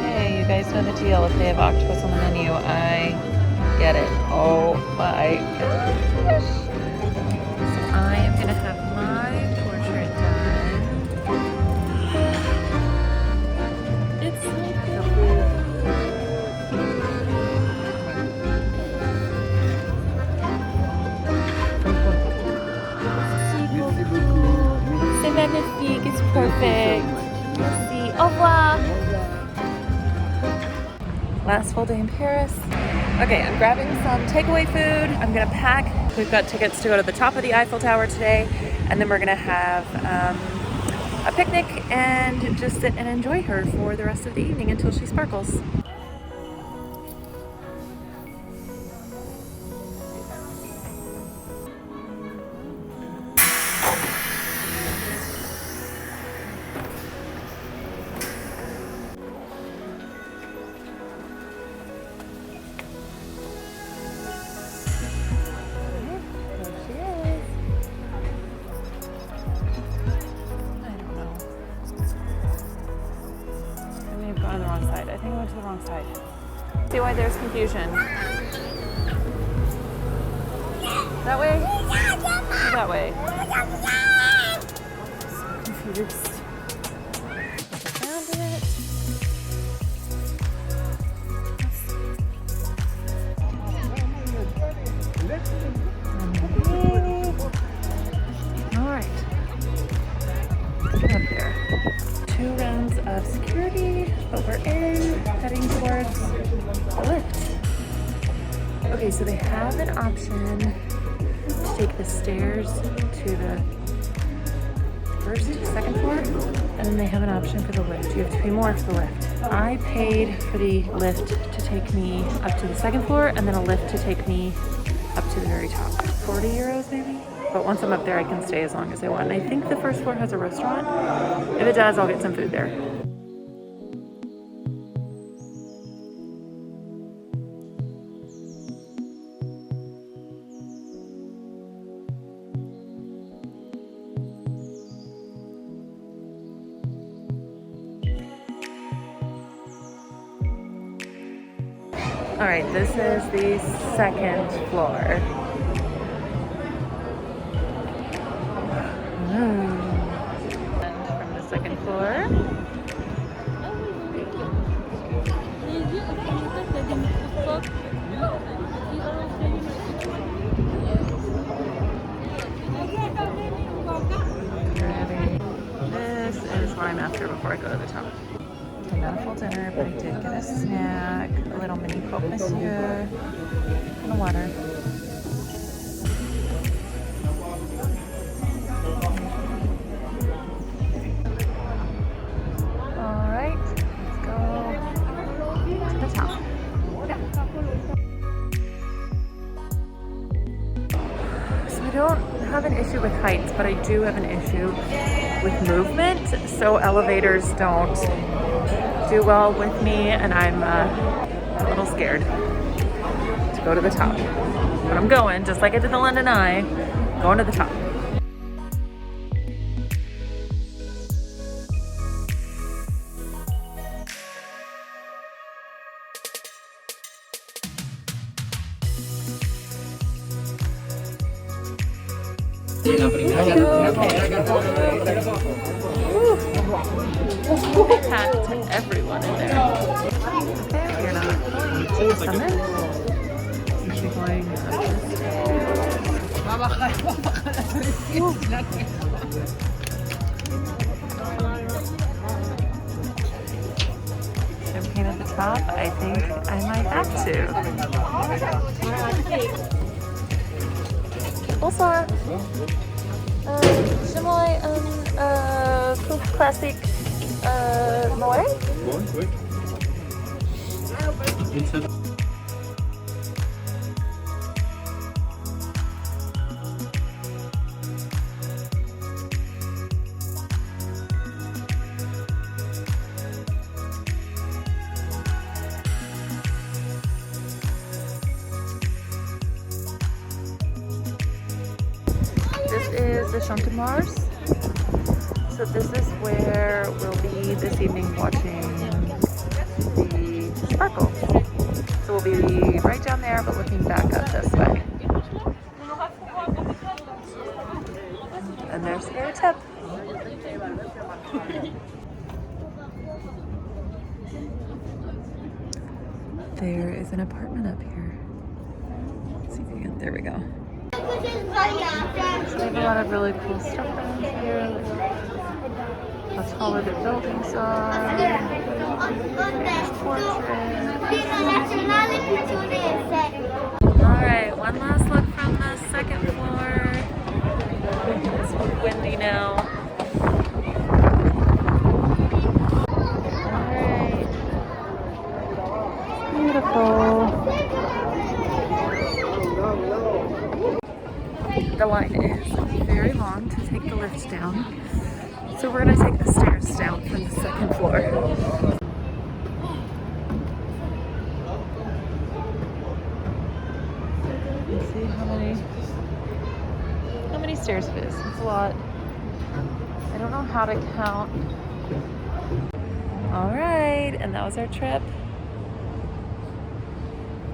Hey, you guys know the deal. If they have octopus on the menu, I get it. Oh my gosh. So I am gonna have my portrait done. It's so beautiful. C'est magnifique, it's perfect. Merci, au revoir. Last full day in Paris. Okay, I'm grabbing some takeaway food. I'm gonna pack. We've got tickets to go to the top of the Eiffel Tower today, and then we're gonna have a picnic and just sit and enjoy her for the rest of the evening until she sparkles. On the wrong side. I think I went to the wrong side. See why there's confusion. That way? That way. So confused. Found it. Alright. Let's get up there. 2 rounds of security, but we're in, heading towards the lift. Okay, so they have an option to take the stairs to the first, second floor, and then they have an option for the lift. You have to pay more for the lift. I paid for the lift to take me up to the second floor, and then a lift to take me up to the very top. 40 euros maybe? But once I'm up there, I can stay as long as I want. And I think the first floor has a restaurant. If it does, I'll get some food there. All right, this is the second floor. And from the second floor. This is what I'm after before I go to the top. Not a full dinner, but I did get a snack, a little mini croque monsieur, and a water. All right, let's go to the top. So I don't have an issue with heights, but I do have an issue with movement. So elevators don't do well with me, and I'm a little scared to go to the top. But I'm going, just like I did the London Eye, going to the top. Packed everyone in there. Okay, we're not going to the summit. We're going up the stairs. Champagne at the top. I think I might have to. Bonsoir. J'aimerais un coupe classique Moët. Oui. This is the Champ de Mars. So this is where we'll be this evening watching the sparkle. So we'll be right down there, but looking back up this way. And there's your tip. There is an apartment up here. Let's see if we can, there we go. So they have a lot of really cool stuff around here. How taller the buildings are. Alright, one last look from the second floor. It's windy now. Alright. Beautiful. The line is very long to take the lift down. So we're gonna take the stairs down from the second floor. Let's see how many stairs it is. It's a lot. I don't know how to count. All right, and that was our trip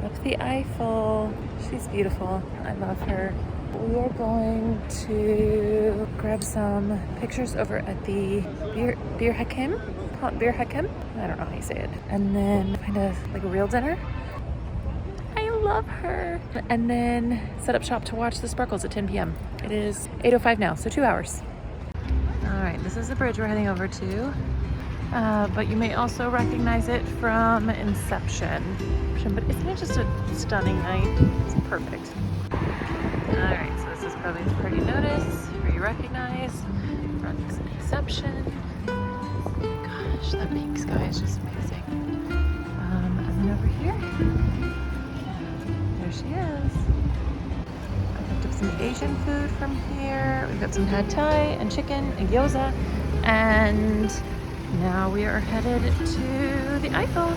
up the Eiffel. She's beautiful. I love her. We are going to grab some pictures over at the Bir Hakim. Bir Hakim? I don't know how you say it. And then find a real dinner. I love her. And then set up shop to watch the sparkles at 10 p.m. It is 8:05 now, so 2 hours. All right, this is the bridge we're heading over to. But you may also recognize it from Inception. But isn't it just a stunning night? It's perfect. Alright, so this is probably the party notice, where you recognize. front reception. Gosh, that pink sky is just amazing. And then over here, there she is. I picked up some Asian food from here. We've got some pad thai and chicken and gyoza. And now we are headed to the Eiffel.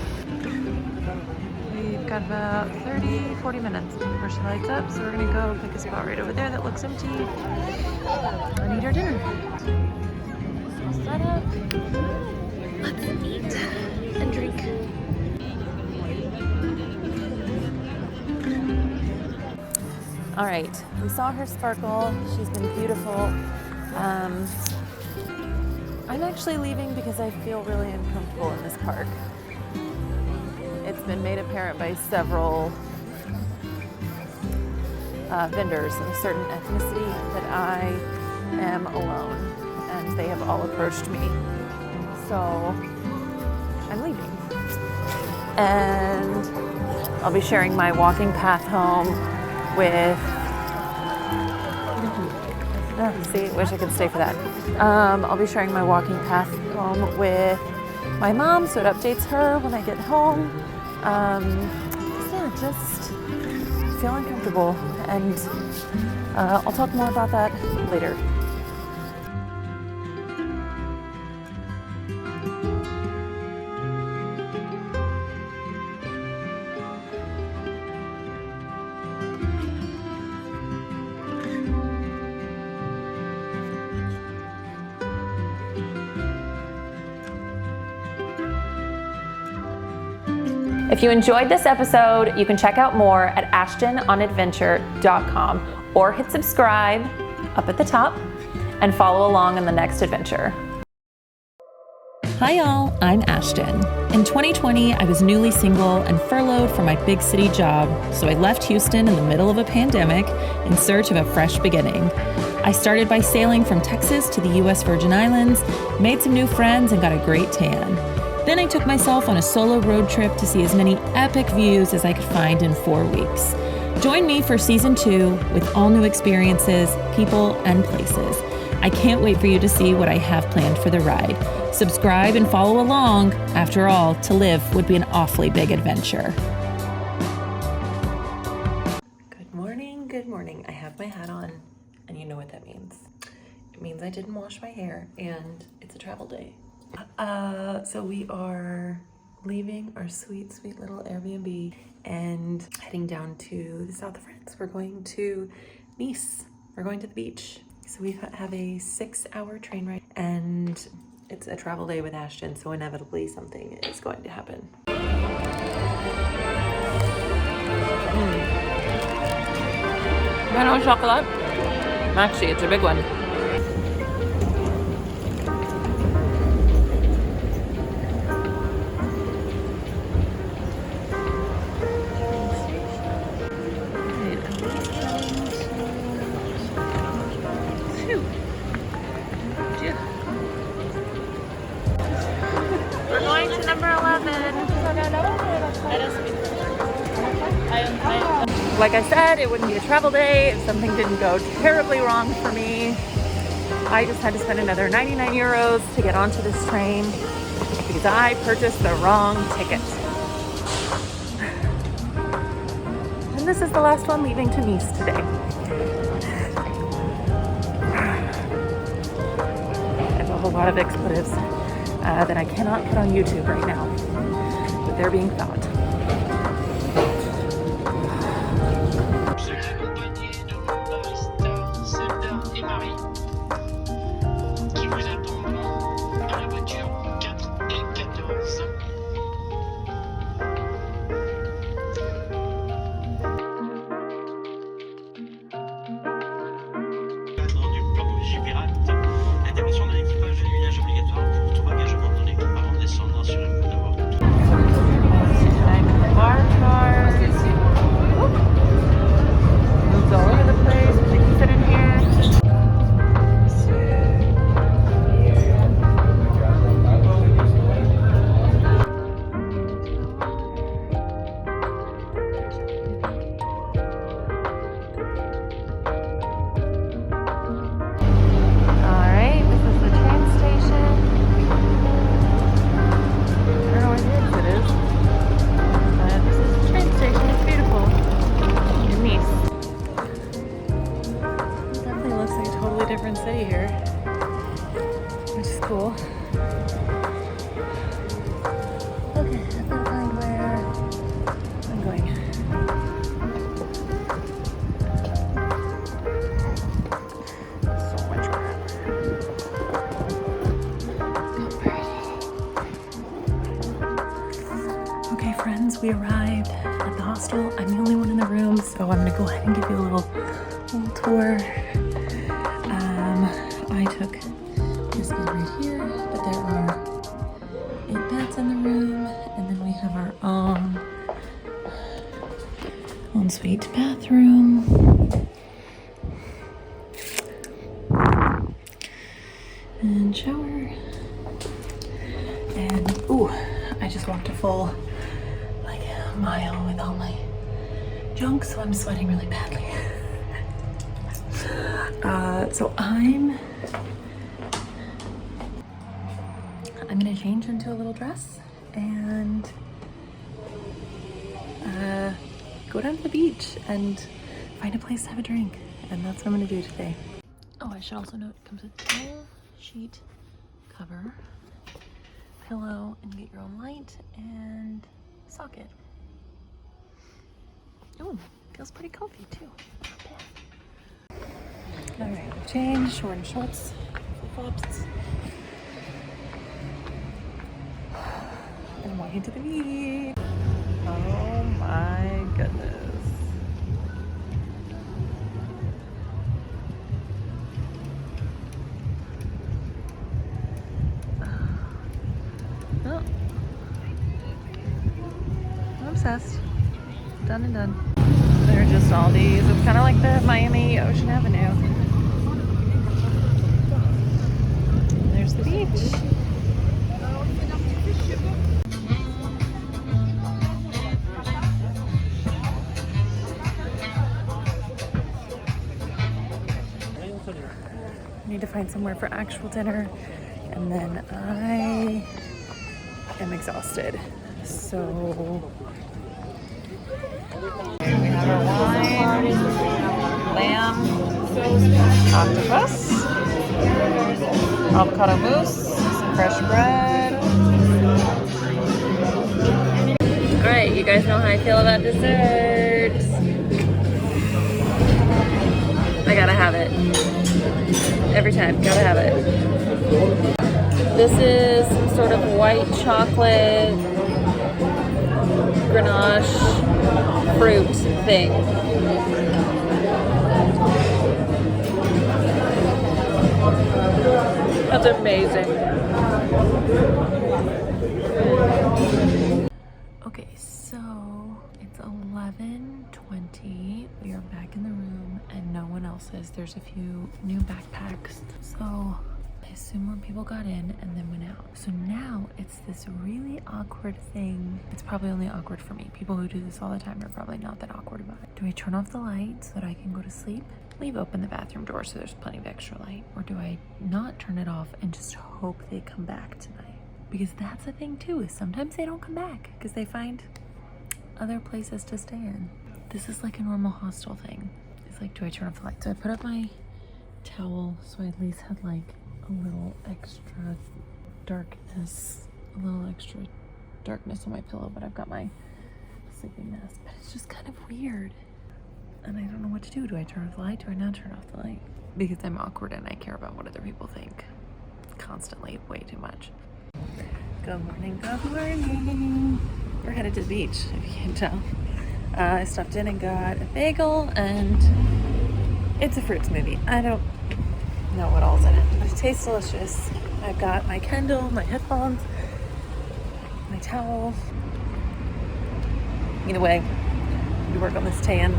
We've got about 30-40 minutes before she lights up, so we're gonna go pick a spot right over there that looks empty and eat our dinner. All set up. Let's eat and drink. All right, we saw her sparkle. She's been beautiful. I'm actually leaving because I feel really uncomfortable in this park. It's been made apparent by several vendors of a certain ethnicity that I am alone, and they have all approached me. So I'm leaving. And I'll be sharing my walking path home with, see, wish I could stay for that. I'll be sharing my walking path home with my mom, so it updates her when I get home. Yeah, just feel uncomfortable, and I'll talk more about that later. If you enjoyed this episode, you can check out more at ashtononadventure.com or hit subscribe up at the top and follow along on the next adventure. Hi y'all, I'm Ashton. In 2020, I was newly single and furloughed from my big city job, so I left Houston in the middle of a pandemic in search of a fresh beginning. I started by sailing from Texas to the US Virgin Islands, made some new friends, and got a great tan. Then I took myself on a solo road trip to see as many epic views as I could find in 4 weeks. Join me for season 2 with all new experiences, people, and places. I can't wait for you to see what I have planned for the ride. Subscribe and follow along. After all, to live would be an awfully big adventure. Good morning, good morning. I have my hat on, and you know what that means. It means I didn't wash my hair, and it's a travel day. So we are leaving our sweet, sweet little Airbnb and heading down to the south of France. We're going to Nice. We're going to the beach. So we have a 6-hour train ride, and it's a travel day with Ashton, so inevitably something is going to happen. Banana chocolate. Actually, it's a big one. We're going to number 11. Like I said, it wouldn't be a travel day if something didn't go terribly wrong for me. I just had to spend another 99 euros to get onto this train because I purchased the wrong ticket. And this is the last one leaving to Nice today. I have a whole lot of expletives that I cannot put on YouTube right now, but they're being thought. L'intervention de l'équipage de nuage obligatoire pour tout bagagement dans l'équipe avant de descendre. Assurez-vous d'avoir tout. different city here, which is cool. Okay, I have to find where I'm going. So much crap. Okay, friends, we arrived at the hostel. I'm the only one in the room, so I'm gonna go ahead and give you a little tour. I took this bed right here, but there are 8 beds in the room, and then we have our own ensuite bathroom. And shower. And ooh, I just walked a full mile with all my junk, so I'm sweating really badly. So I'm gonna change into a little dress and go down to the beach and find a place to have a drink, and that's what I'm gonna do today. Oh, I should also note it comes with a full sheet cover, pillow, and get your own light and socket. Oh, feels pretty comfy too. All right, I've changed, wearing shorts, flip-flops. And I'm walking to the beach. Oh my goodness. Oh. I'm obsessed. Done and done. There are just all these. It's kind of like the Miami Ocean Avenue. There's the beach. I need to find somewhere for actual dinner, and then I am exhausted. So we have our wine, lamb, octopus, avocado mousse, some fresh bread. All right, you guys know how I feel about desserts. I gotta have it. Every time, gotta have it. This is some sort of white chocolate ganache fruit thing. That's amazing. Okay, so it's 11:20. We are back in the room and no one else is. There's a few new backpacks. So I assume more people got in and then went out. So now it's this really awkward thing. It's probably only awkward for me. People who do this all the time are probably not that awkward about it. Do I turn off the light so that I can go to sleep? Leave open the bathroom door so there's plenty of extra light? Or do I not turn it off and just hope they come back tonight? Because that's the thing too, is sometimes they don't come back because they find other places to stay in. This is like a normal hostel thing. It's like, do I turn off the light? So I put up my towel so I at least had like a little extra darkness on my pillow, but I've got my sleeping mask. But it's just kind of weird. And I don't know what to do. Do I turn off the light? Do I not turn off the light? Because I'm awkward and I care about what other people think constantly, way too much. Good morning, good morning. We're headed to the beach, if you can't tell. I stopped in and got a bagel and it's a fruit smoothie. I don't know what all's in it, but it tastes delicious. I've got my Kindle, my headphones, my towel. Either way, we work on this tan.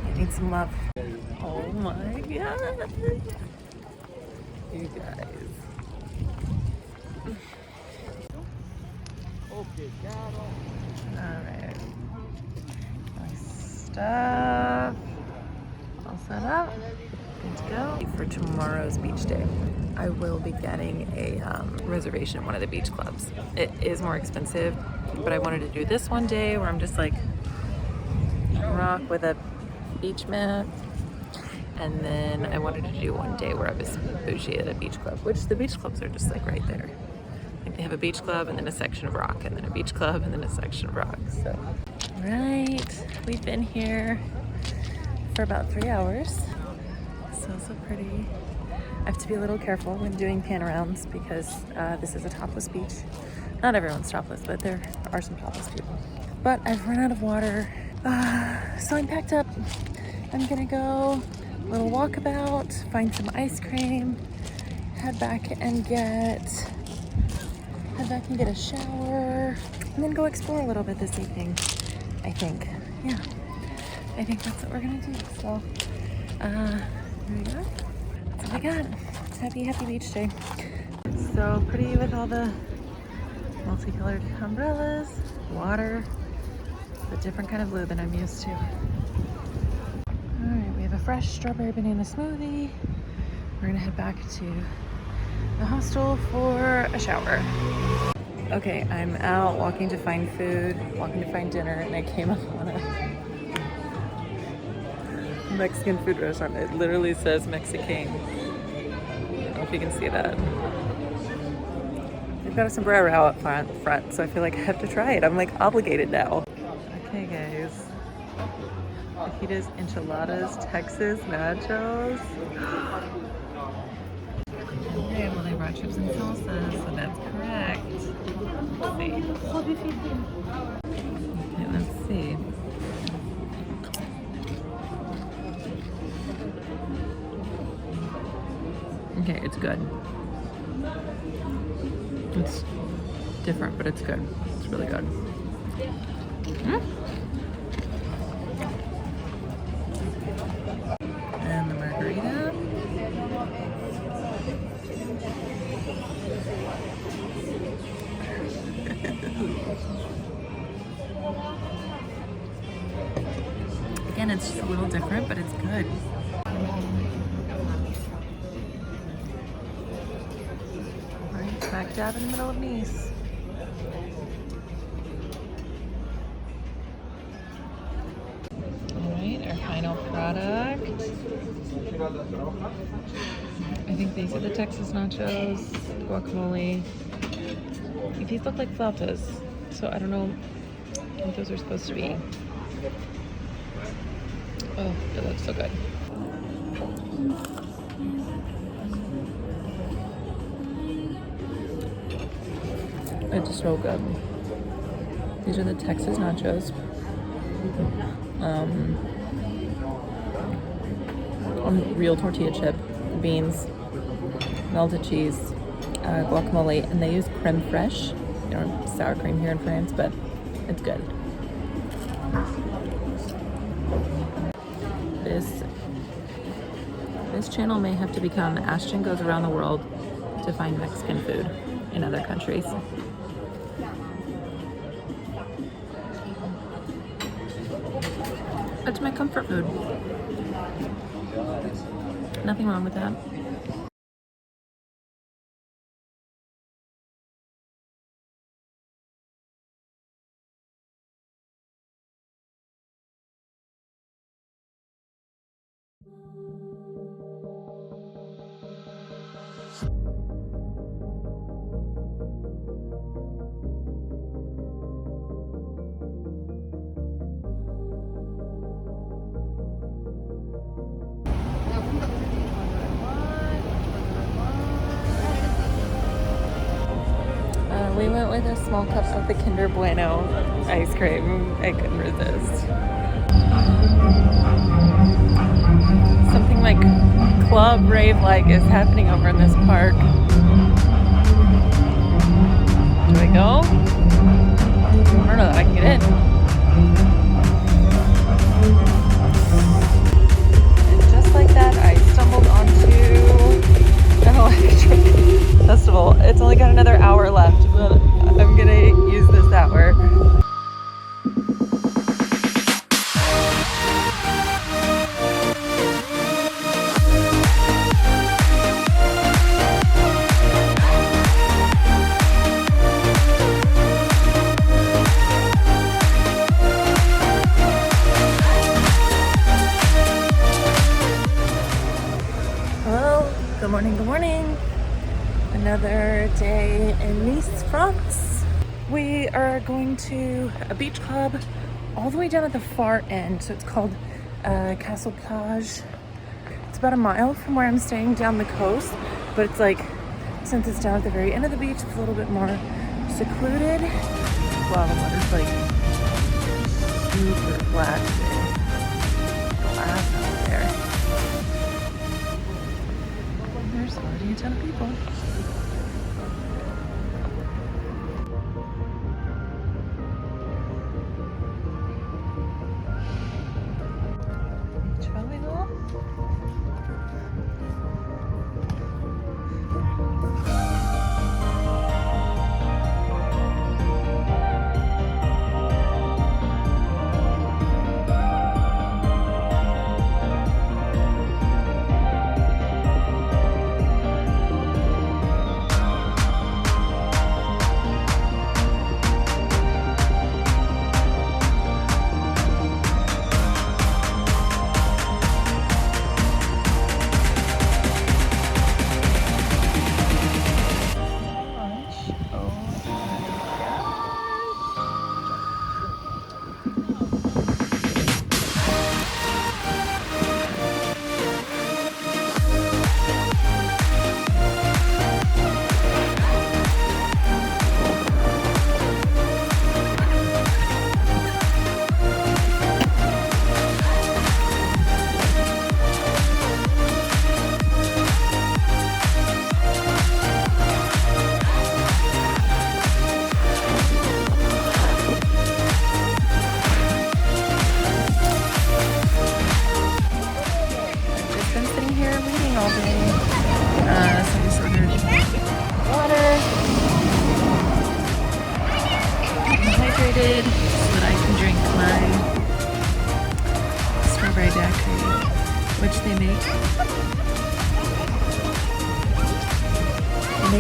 I need some love. Oh my god. You guys. Alright. My stuff all set up. Good to go. For tomorrow's beach day, I will be getting a reservation at one of the beach clubs. It is more expensive, but I wanted to do this one day where I'm just like rock with a beach mat And then I wanted to do one day where I was bougie at a beach club, which the beach clubs are just like right there. Like they have a beach club and then a section of rock, and then a beach club and then a section of rock. So, right, we've been here for about 3 hours. So pretty. I have to be a little careful when doing pan-arounds because this is a topless beach. Not everyone's topless, but there are some topless people. But I've run out of water, so I'm packed up. I'm gonna go a little walkabout, find some ice cream, head back and get a shower, and then go explore a little bit this evening. I think, yeah. I think that's what we're gonna do. So, there we go. That's what I got. Happy beach day. So pretty with all the multicolored umbrellas, water, a different kind of blue than I'm used to. All right, we have a fresh strawberry banana smoothie. We're gonna head back to the hostel for a shower. Okay, I'm out walking to find food, walking to find dinner, and I came up on a Mexican food restaurant. It literally says Mexican. I don't know if you can see that. They've got a sombrero out front, so I feel like I have to try it. I'm like obligated now. Okay, guys. Fajitas, enchiladas, Texas nachos. Okay, well they brought chips and salsa, so that's correct. Let's see. Okay, let's see. Okay, it's good. It's different, but it's good. It's really good. And the margarita. Again, it's just a little different, but it's good. Smack dab in the middle of Nice. Alright, our final product. I think these are the Texas nachos, guacamole. These look like flautas, so I don't know what those are supposed to be. Oh, it looks so good. It's so good. These are the Texas nachos. On real tortilla chip, beans, melted cheese, guacamole, and they use creme fraiche. You don't have sour cream here in France, but it's good. This channel may have to become Ashton Goes Around the World to find Mexican food in other countries. It's my comfort food. Nothing wrong with that. We went with a small cup of the Kinder Bueno ice cream. I couldn't resist. Something like club rave-like is happening over in this park. Do I go? I don't know that I can get in. And just like that, I stumbled onto an electric festival. It's only got another hour left, but I'm gonna use this hour. Good morning, good morning. Another day in Nice, France. We are going to a beach club all the way down at the far end. So it's called Castle Plage. It's about a mile from where I'm staying down the coast, but it's like, since it's down at the very end of the beach, it's a little bit more secluded. Wow, the water's like super black today. Glass out there. There's already a ton of people. Shall we go? All day. So I just ordered water. I'm hydrated so that I can drink my strawberry daiquiri, which they make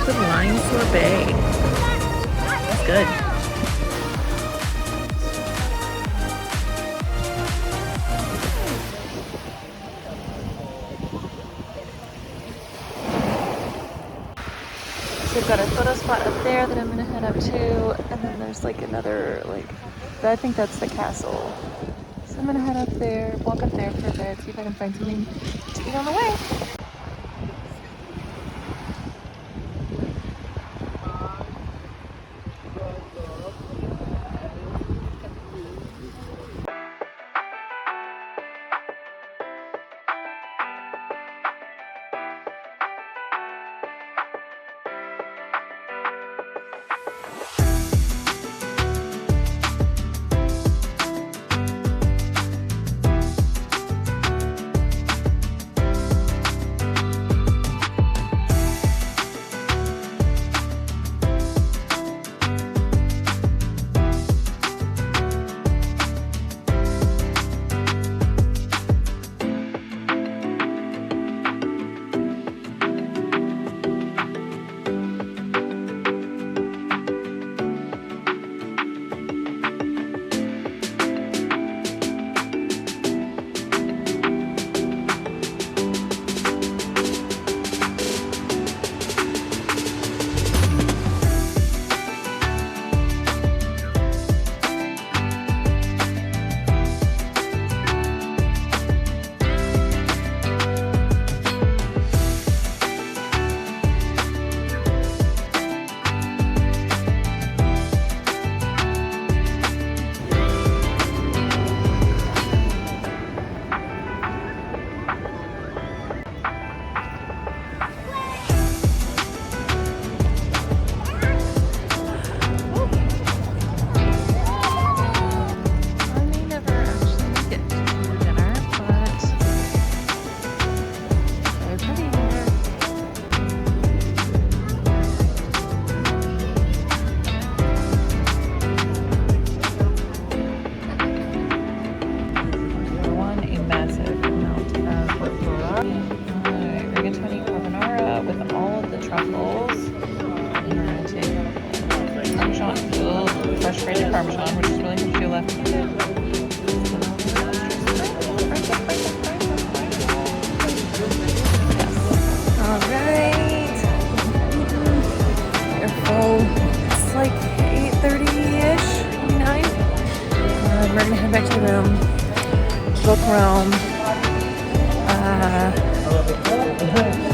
with lime sorbet. It's good. We've got a photo spot up there that I'm gonna head up to, and then there's like another, like, I think that's the castle. So I'm gonna head up there, walk up there for a bit, see if I can find something to eat on the way.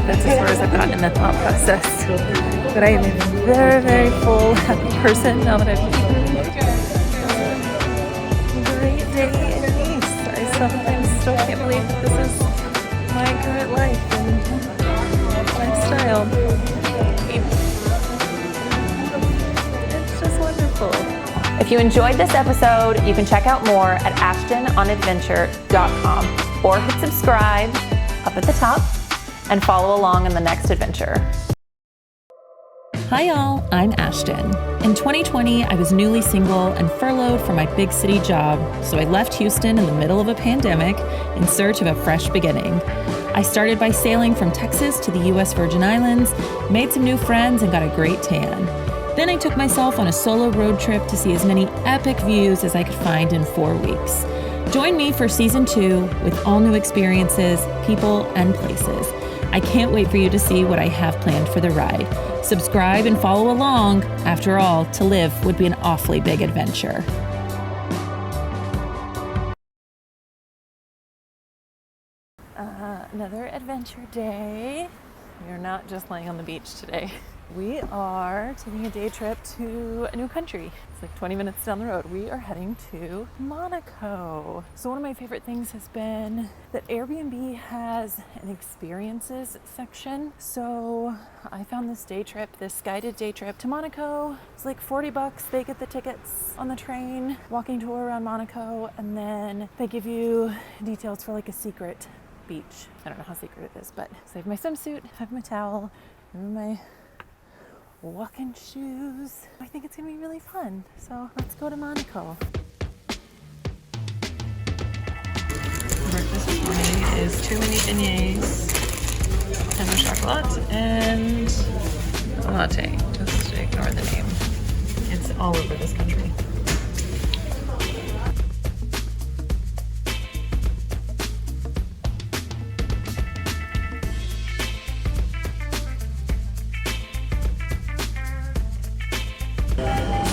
That's as far as I've gotten in the thought process. But I am a very, very full, happy person now that I've eaten. Great day in Nice. I sometimes still can't believe that this is my current life and lifestyle. It's just wonderful. If you enjoyed this episode, you can check out more at ashtononadventure.com or hit subscribe up at the top and follow along in the next adventure. Hi y'all, I'm Ashton. In 2020, I was newly single and furloughed from my big city job, so I left Houston in the middle of a pandemic in search of a fresh beginning. I started by sailing from Texas to the US Virgin Islands, made some new friends, and got a great tan. Then I took myself on a solo road trip to see as many epic views as I could find in 4 weeks. Join me for season 2 with all new experiences, people, and places. I can't wait for you to see what I have planned for the ride. Subscribe and follow along. After all, to live would be an awfully big adventure. Another adventure day. We are not just laying on the beach today. We are taking a day trip to a new country. It's like 20 minutes down the road. We are heading to Monaco. So one of my favorite things has been that Airbnb has an experiences section. So I found this day trip, this guided day trip to Monaco. It's like $40. They get the tickets on the train, walking tour around Monaco, and then they give you details for like a secret beach. I don't know how secret it is, but so I have my swimsuit, I have my towel, and my walking shoes. I think it's gonna be really fun. So let's go to Monaco. Breakfast this morning is 2 mini beignets, and a chocolate, and a latte. Just ignore the name. It's all over this country.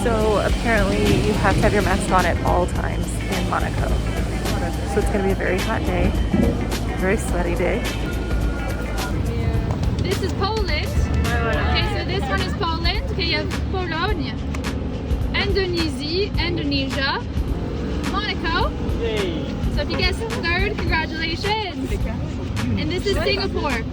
So apparently you have to have your mask on at all times in Monaco. So it's going to be a very hot day, a very sweaty day. This is Poland. Okay, so this one is Poland. Okay, you have Pologne, Indonesia, Monaco. So if you guessed third, congratulations. And this is Singapore.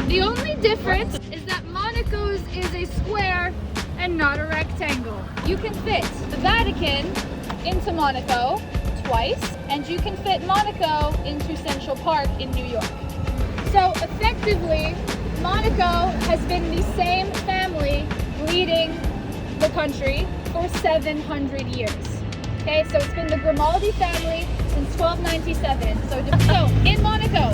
The only difference is that Monaco's is a square and not a rectangle. You can fit the Vatican into Monaco twice, and you can fit Monaco into Central Park in New York. So effectively, Monaco has been the same family leading the country for 700 years. Okay, so it's been the Grimaldi family since 1297. So in Monaco,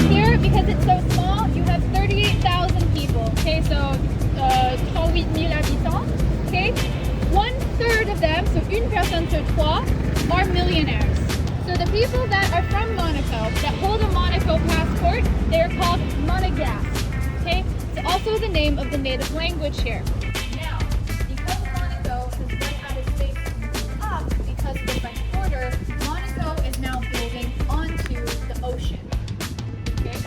here, because it's so small, you have 38,000 people. Okay, so 38,000 habitants, okay? 1/3 of them, so une personne sur trois, are millionaires. So the people that are from Monaco, that hold a Monaco passport, they are called Monegasques, okay? It's also the name of the native language here. Now, because Monaco has run out of space up because of the French border, Monaco is now building onto the ocean, okay?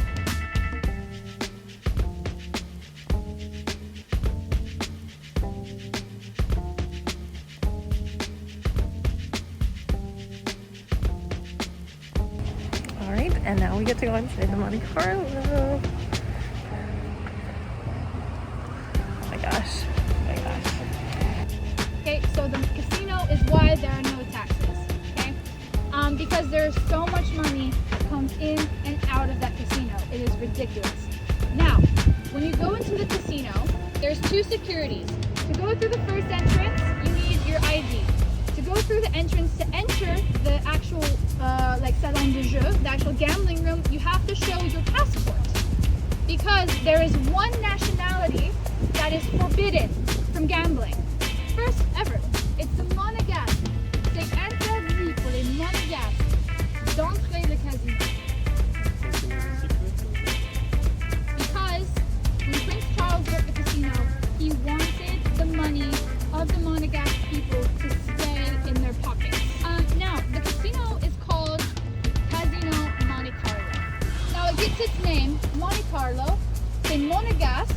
And now we get to go inside the Monte Carlo. Oh my gosh, oh my gosh. Okay, so the casino is why there are no taxes, okay? Because there's so much money that comes in and out of that casino. It is ridiculous. Now, when you go into the casino, there's 2 securities. To go through the first entrance, you need your ID. To go through the entrance, to enter the actual salon de jeu, the actual gambling room, you have to show your passport. Because there is one nationality that is forbidden from gambling. First ever. It's the Monégasque. C'est interdit pour les Monégasques d'entrer le casino. Because when Prince Charles built the casino, he wanted the money of the Monégasque people to stay in their pockets. Now, the casino is called Casino Monte Carlo. gets its name, Monte Carlo, c'est Monégasque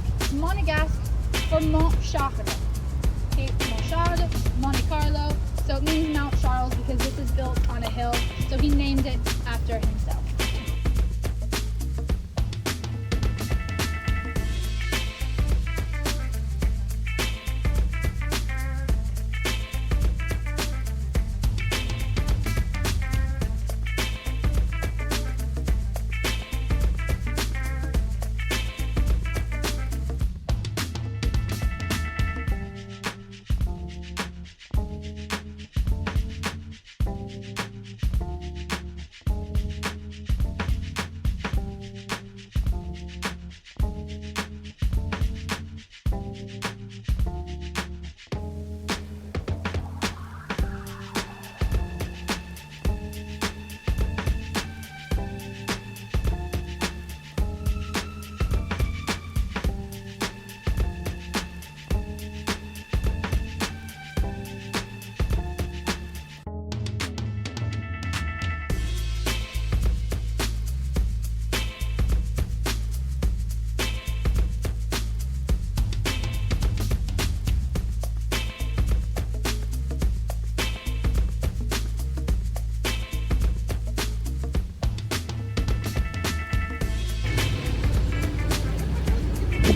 for Mont Charles. Okay, Mont Charles, Monte Carlo. So it means Mount Charles because this is built on a hill. So he named it after himself.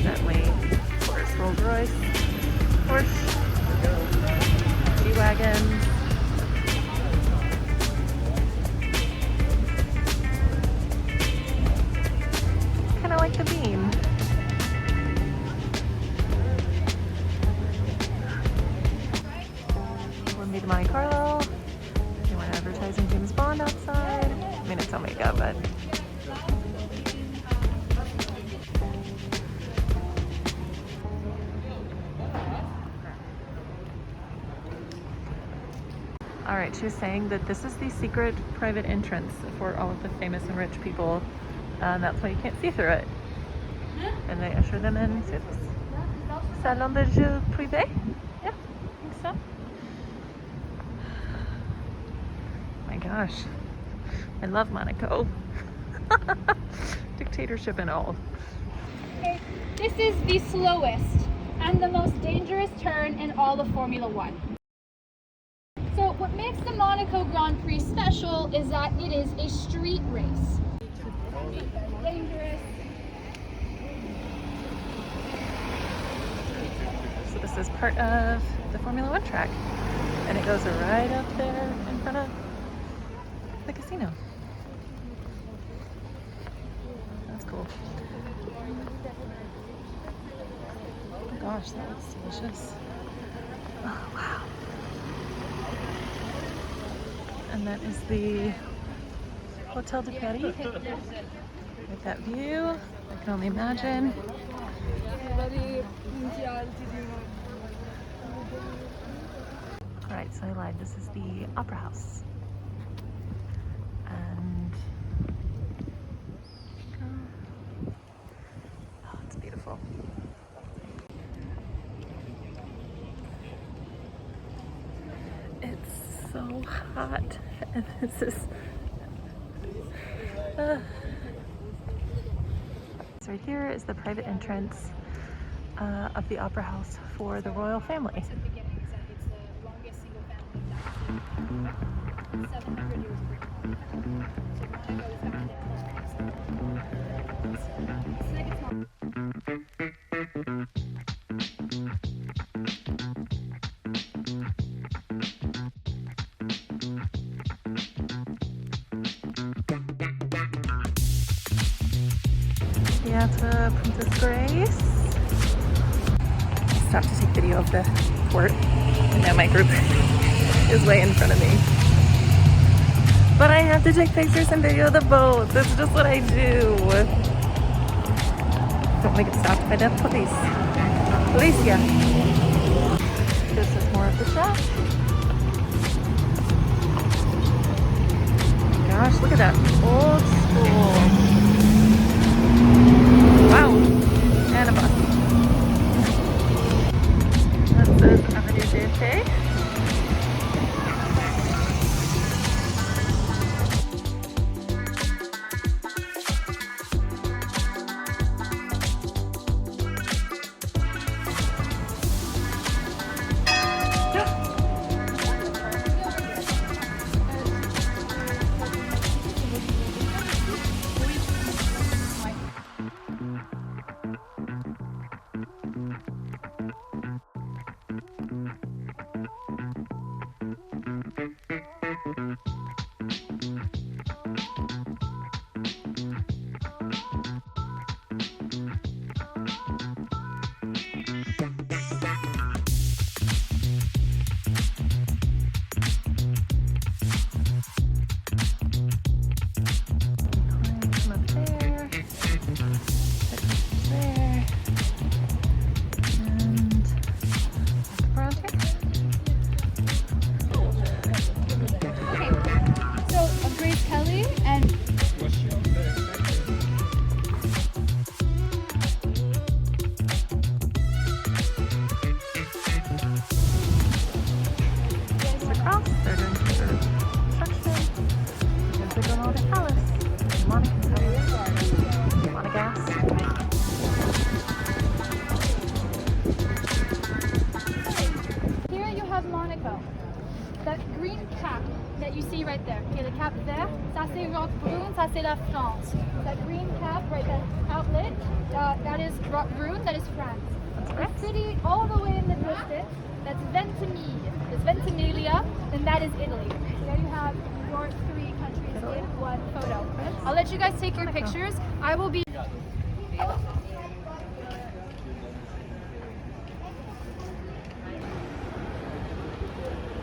Bentley, Forest Rolls Royce, Porsche, G-Wagon. Kind of like the Beam. We'll meet Monte Carlo. They weren't advertising James Bond outside. I mean, it's Omega, but. All right, she was saying that this is the secret private entrance for all of the famous and rich people. That's why you can't see through it. And they usher them in to this salon de jeu privé. Yeah, I think so. My gosh, I love Monaco. Dictatorship and all. Okay, this is the slowest and the most dangerous turn in all of Formula One. So what makes the Monaco Grand Prix special is that it is a street race. Dangerous. So this is part of the Formula One track, and it goes right up there in front of the casino. That's cool. Oh my gosh, that looks delicious. Oh wow. And that is the Hotel de Paris. With that view, I can only imagine. Alright, so I lied. This is the Opera House. And oh, it's beautiful. It's so hot, and this is so right here is the private entrance of the Opera House for the royal family. Theatre Princess Grace. Stop to take video of the port, and now my group is way in front of me. But I have to take pictures and video of the boats. That's just what I do. Don't make it stopped by the police. Policia. This is more of the shop. Oh my gosh, look at that old school. Wow, and a bus. That says Avenue JFK. that green cap, right, that outlet, that is Brune, that is France. The city all the way in the distance, that's Ventimiglia, and that is Italy. So there you have your 3 countries in one photo. I'll let you guys take your pictures. I will be...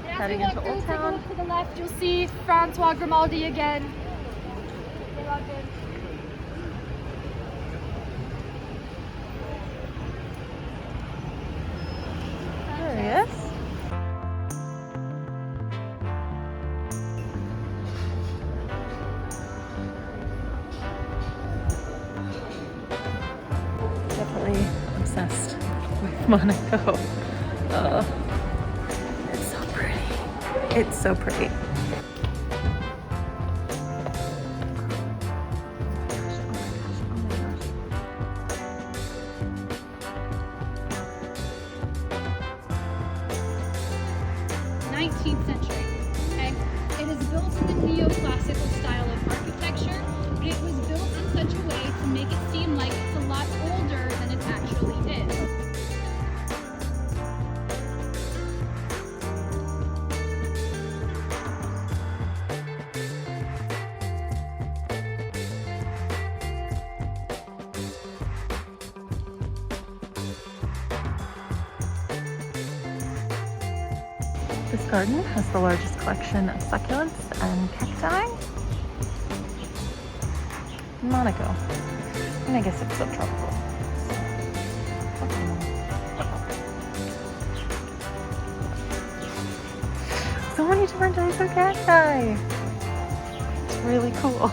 Heading into Old Town. Look to the left, you'll see Francois Grimaldi again. There he is. Definitely obsessed with Monaco. It's so pretty. It's so pretty. Century. Okay? It is built in the neoclassical style of architecture, but it was built in such a way to make it seem like it's a lot older than it actually is. This garden has the largest collection of succulents and cacti in Monaco. And I guess it's subtropical. So many different types of cacti. It's really cool.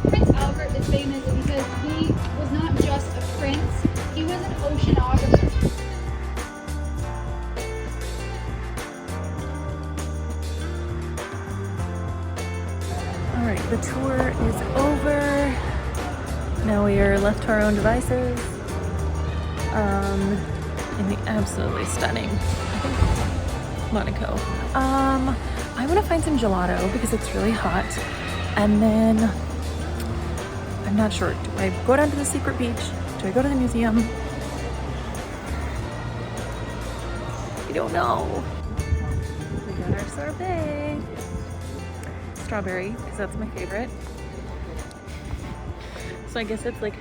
Prince Albert is famous because he was not just a prince, he was an oceanographer. Alright, the tour is over. Now we are left to our own devices in the absolutely stunning, I think, Monaco. I want to find some gelato because it's really hot, and then I'm not sure. Do I go down to the secret beach? Do I go to the museum? I don't know. We got our sorbet. Strawberry, because that's my favorite. So I guess it's like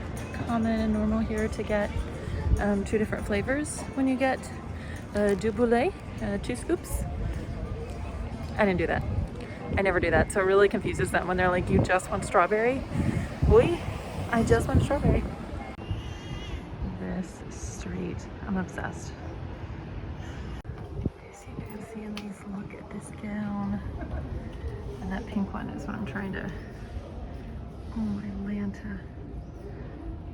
common and normal here to get 2 different flavors when you get du boulet, 2 scoops. I didn't do that. I never do that, so it really confuses them when they're like, you just want strawberry? Oui, I just want strawberry. This street, I'm obsessed. So you can see a nice look at this gown. And that pink one is what I'm trying to... Oh my Lanta.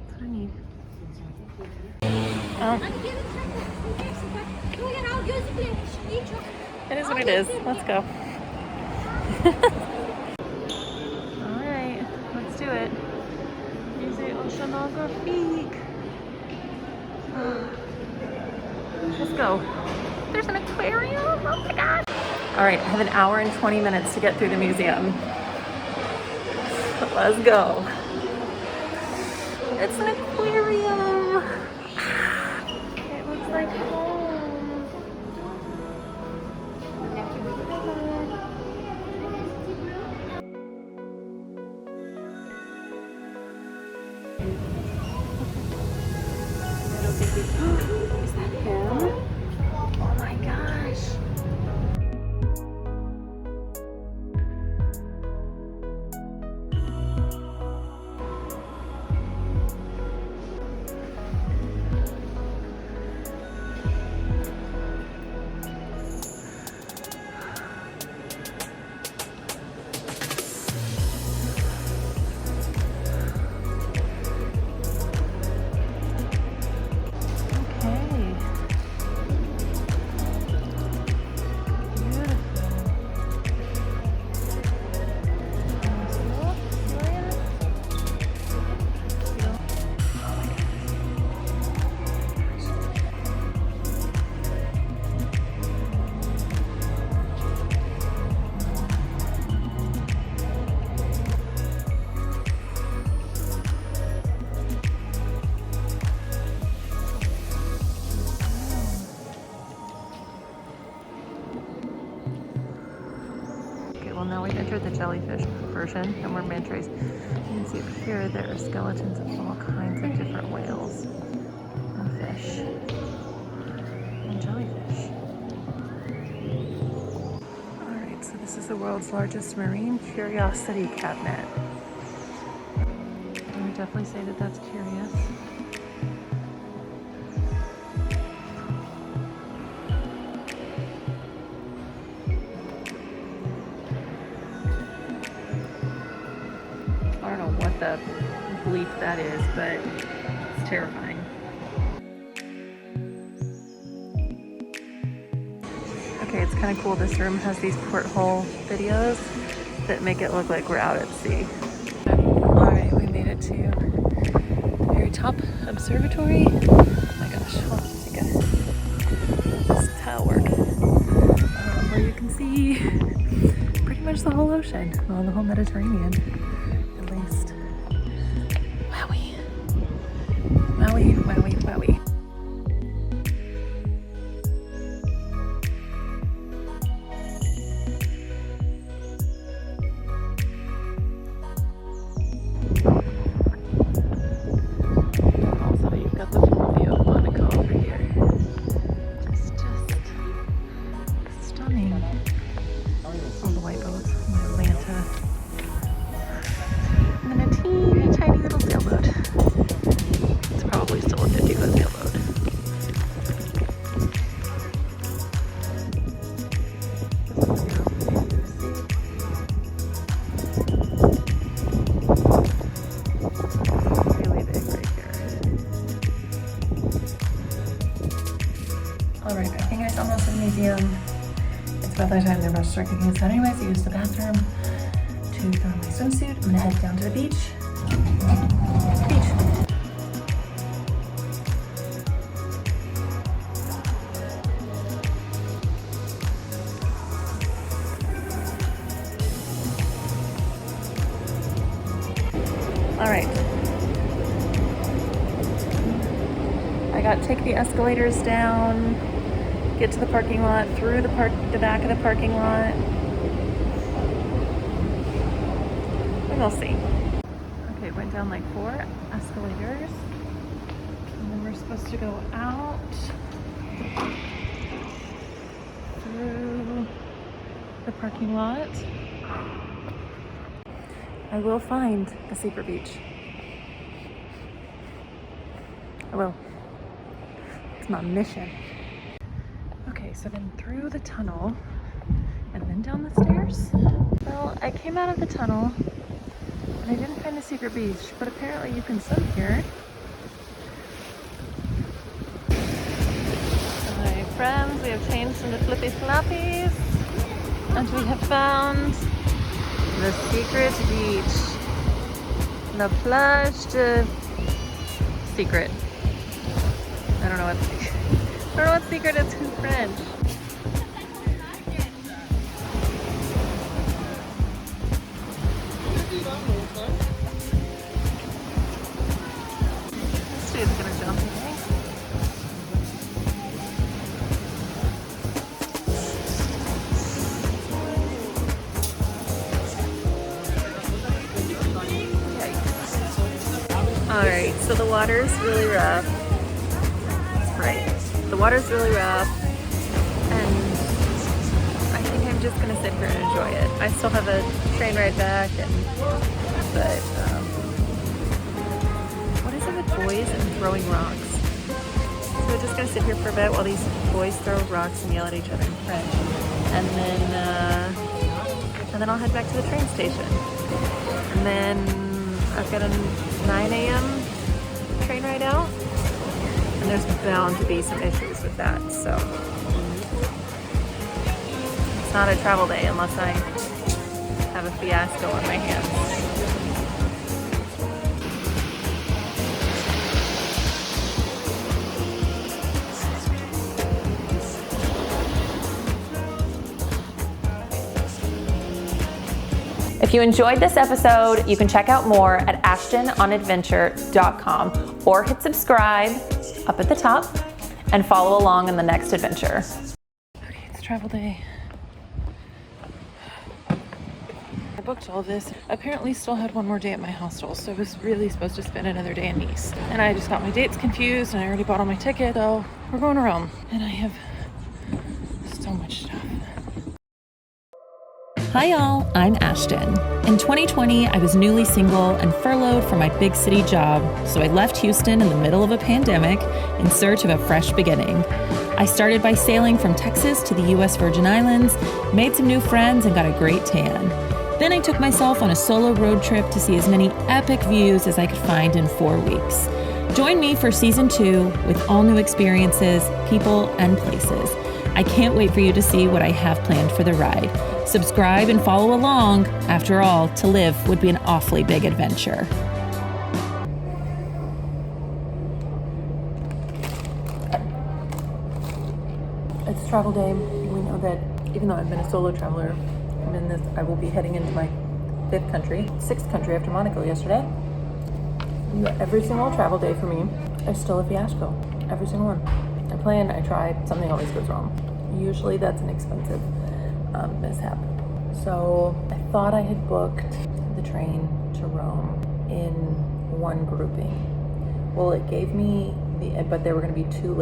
That's what I need. It is what it is. Let's go. Alright, let's do it. Musée Oceanographique. Let's go. There's an aquarium. Oh my gosh. Alright, I have an hour and 20 minutes to get through the museum. Let's go. It's an aquarium. It looks like home. Is that him? Oh my gosh. picture the jellyfish version, no more manta rays. You can see up here there are skeletons of all kinds of different whales and fish and jellyfish. Alright, so this is the world's largest marine curiosity cabinet. I would definitely say that that's curious. I don't know what the bleep that is, but it's terrifying. Okay, it's kind of cool. This room has these porthole videos that make it look like we're out at sea. Alright, we made it to the very top observatory. Oh my gosh, hold on, I think this tile work. Where you can see pretty much the whole ocean, well, the whole Mediterranean. Least. Wowie. Wowie, wowie, wowie. Also, you've got the full view of Monaco over here. Just stunning. All the white boats from Atlanta. And then a teeny tiny little sailboat. It's probably still a 50-foot sailboat. Really big right here. Alright, I think it's almost a museum. It's about that time they're about to start kicking us out anyways. I used the bathroom to throw on my swimsuit. I'm gonna head down to the beach. All right. I got to take the escalators down, get to the parking lot, through the back of the parking lot. We'll see. Okay, went down like 4 escalators. And then we're supposed to go out through the parking lot. I will find a secret beach. I will. It's my mission. Okay, so then through the tunnel and then down the stairs. Well, I came out of the tunnel and I didn't find a secret beach, but apparently you can swim here. My friends, we have changed into flippy floppies and we have found the secret beach. La plage de secret. I don't know what secret is in French. This dude's gonna jump, I think. Alright, so the water's really rough. It's bright. The water's really rough, and I think I'm just gonna sit here and enjoy it. I still have a train ride back, but what is it with boys and throwing rocks? So we're just gonna sit here for a bit while these boys throw rocks and yell at each other in French, and then I'll head back to the train station, and then I've got a 9 a.m. train ride out, and there's bound to be some issues with that, so it's not a travel day unless I have a fiasco on my hands. If you enjoyed this episode, you can check out more at ashtononadventure.com or hit subscribe up at the top and follow along in the next adventure. Okay, it's travel day. booked all of this. Apparently still had one more day at my hostel, so I was really supposed to spend another day in Nice. And I just got my dates confused, and I already bought all my tickets, so we're going to Rome. And I have so much stuff. Hi y'all, I'm Ashton. In 2020, I was newly single and furloughed from my big city job, so I left Houston in the middle of a pandemic in search of a fresh beginning. I started by sailing from Texas to the US Virgin Islands, made some new friends, and got a great tan. Then I took myself on a solo road trip to see as many epic views as I could find in 4 weeks. Join me for season 2 with all new experiences, people, and places. I can't wait for you to see what I have planned for the ride. Subscribe and follow along. After all, to live would be an awfully big adventure. It's travel day. We know that even though I've been a solo traveler, I will be heading into my 6th country after Monaco yesterday. Every single travel day for me is still a fiasco. Every single one. I plan, I try, something always goes wrong. Usually that's an expensive mishap. So I thought I had booked the train to Rome in one grouping. Well, it gave me but there were going to be 2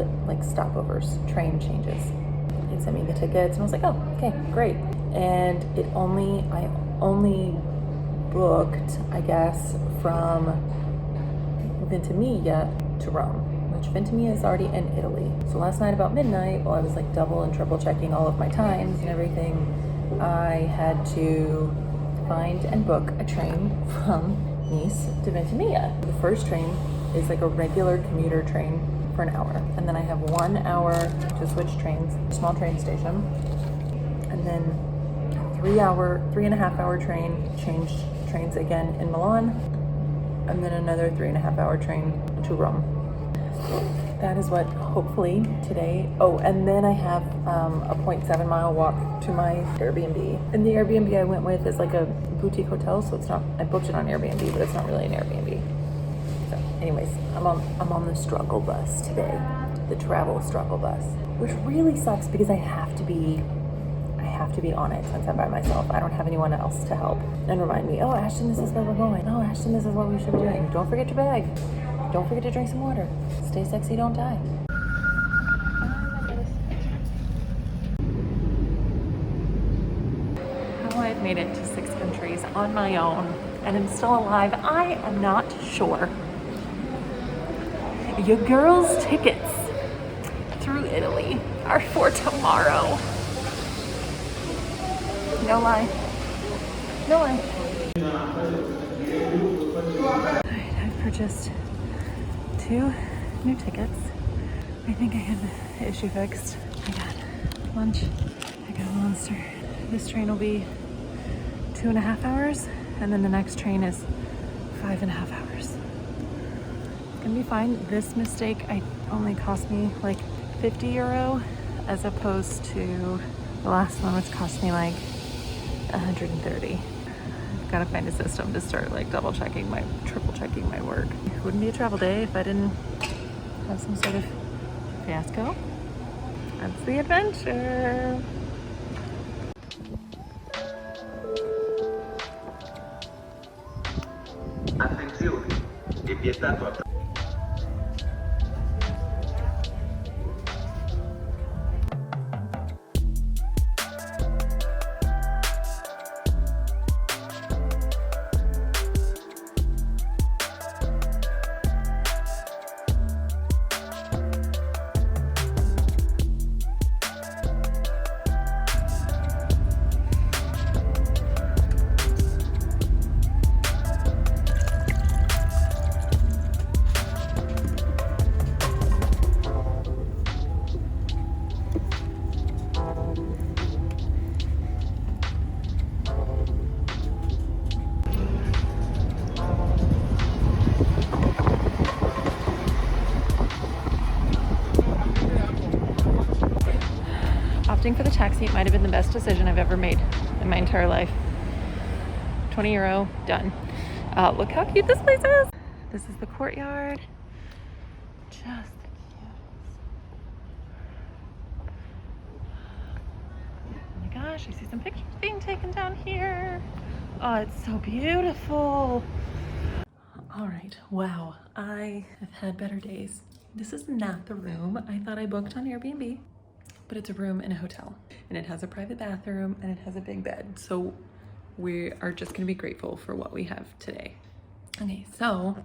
stopovers, train changes. It sent me the tickets, and I was like, oh, okay, great. And I only booked, I guess, from Ventimiglia to Rome, which Ventimiglia is already in Italy. So last night about midnight, while I was double and triple checking all of my times and everything, I had to find and book a train from Nice to Ventimiglia. The first train is a regular commuter train for an hour. And then I have 1 hour to switch trains, small train station. And then a 3.5 hour train, change trains again in Milan. And then another 3.5 hour train to Rome. That is what hopefully today. Oh, and then I have a 0.7 mile walk to my Airbnb. And the Airbnb I went with is a boutique hotel, so it's not, I booked it on Airbnb, but it's not really an Airbnb. So anyways, I'm on the struggle bus today, the travel struggle bus, which really sucks because I have to be on it since I'm by myself. I don't have anyone else to help and remind me, oh, Ashton, this is where we're going. Oh, Ashton, this is what we should be doing. Don't forget your bag. Don't forget to drink some water. Stay sexy, don't die. How I've made it to 6 countries on my own and I'm still alive, I am not sure. Your girl's tickets through Italy are for tomorrow. No lie. No lie. Alright, I've purchased 2 new tickets. I think I have the issue fixed. I got lunch. I got a Monster. This train will be 2.5 hours, and then the next train is 5.5 hours. It's gonna be fine. This mistake only cost me €50 as opposed to the last one, which cost me 130. I've got to find a system to start triple checking my work. It wouldn't be a travel day if I didn't have some sort of fiasco. That's the adventure. Attenzione, è vietato Opting for the taxi might have been the best decision I've ever made in my entire life. €20, done. Look how cute this place is. This is the courtyard. Just the cutest. Oh my gosh, I see some pictures being taken down here. Oh, it's so beautiful. All right, wow, I have had better days. This is not the room I thought I booked on Airbnb, but it's a room in a hotel, and it has a private bathroom and it has a big bed. So we are just gonna be grateful for what we have today. Okay, so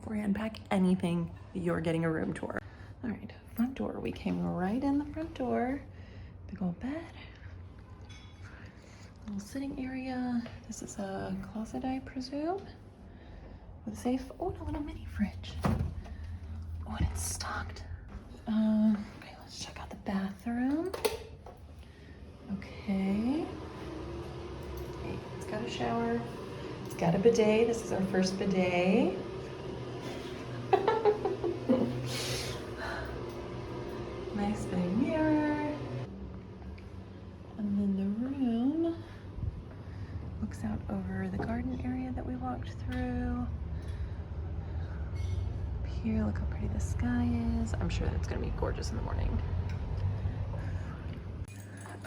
before I unpack anything, you're getting a room tour. All right, front door. We came right in the front door. Big old bed. Little sitting area. This is a closet, I presume, with a safe. Oh, and a little mini fridge. Oh, and it's stocked. Okay, let's check out the bathroom. Okay. Okay, it's got a shower. It's got a bidet. This is our first bidet. Nice big mirror. And then the room looks out over the garden area that we walked through. Up here, look how pretty the sky is. I'm sure that's gonna be gorgeous in the morning.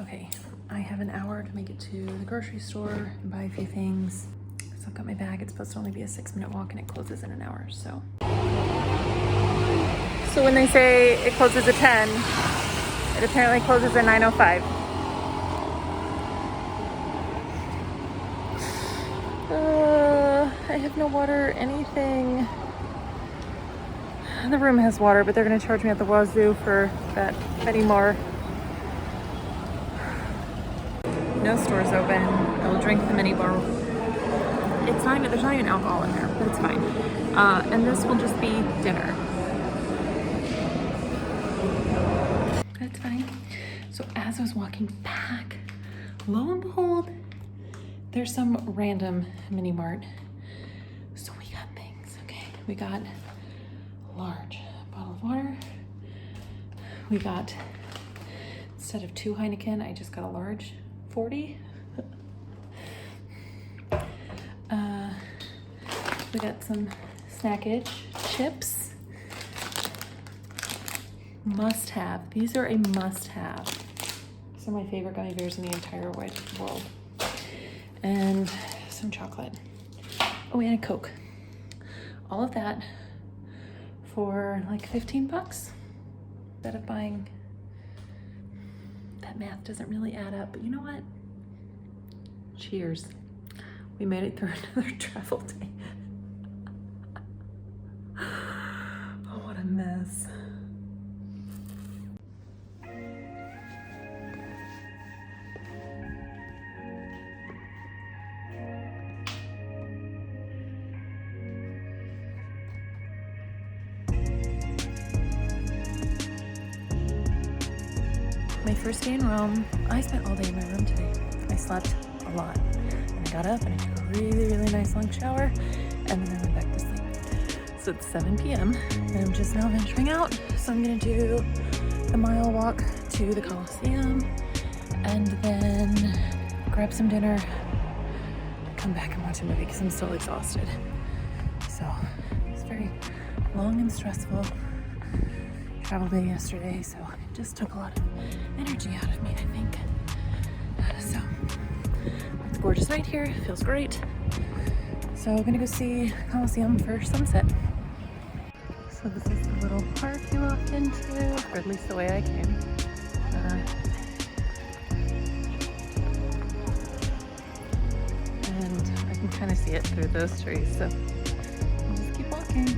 Okay, I have an hour to make it to the grocery store and buy a few things. So I've got my bag. It's supposed to only be a 6-minute walk and it closes in an hour, so. So when they say it closes at 10, it apparently closes at 9:05. I have no water, anything. The room has water, but they're gonna charge me at the wazoo for that anymore. No stores open. I will drink the mini bar. It's not even, there's not even alcohol in there, but it's fine. And this will just be dinner. That's fine. So as I was walking back, lo and behold, there's some random mini mart. So we got things, okay? We got a large bottle of water. We got, instead of 2 Heineken, I just got a large 40. We got some snackage, chips. Must have. These are a must have. These are my favorite gummy bears in the entire wide world. And some chocolate. Oh, and a Coke. All of that for like 15 bucks. Instead of buying, that math doesn't really add up, but you know what? Cheers. We made it through another travel day. Oh, what a mess. My first day in Rome, I spent all day in my room today. I slept a lot. And I got up and I took a really, really nice long shower, and then I went back to sleep. So it's 7 p.m. and I'm just now venturing out. So I'm gonna do the mile walk to the Colosseum and then grab some dinner, come back and watch a movie because I'm still exhausted. So it's very long and stressful travel day yesterday, so it just took a lot of energy out of me, I think. So it's a gorgeous night here, it feels great. So I'm gonna go see Colosseum for sunset. So this is the little park you walked into, or at least the way I came. And I can kind of see it through those trees, so I'll just keep walking.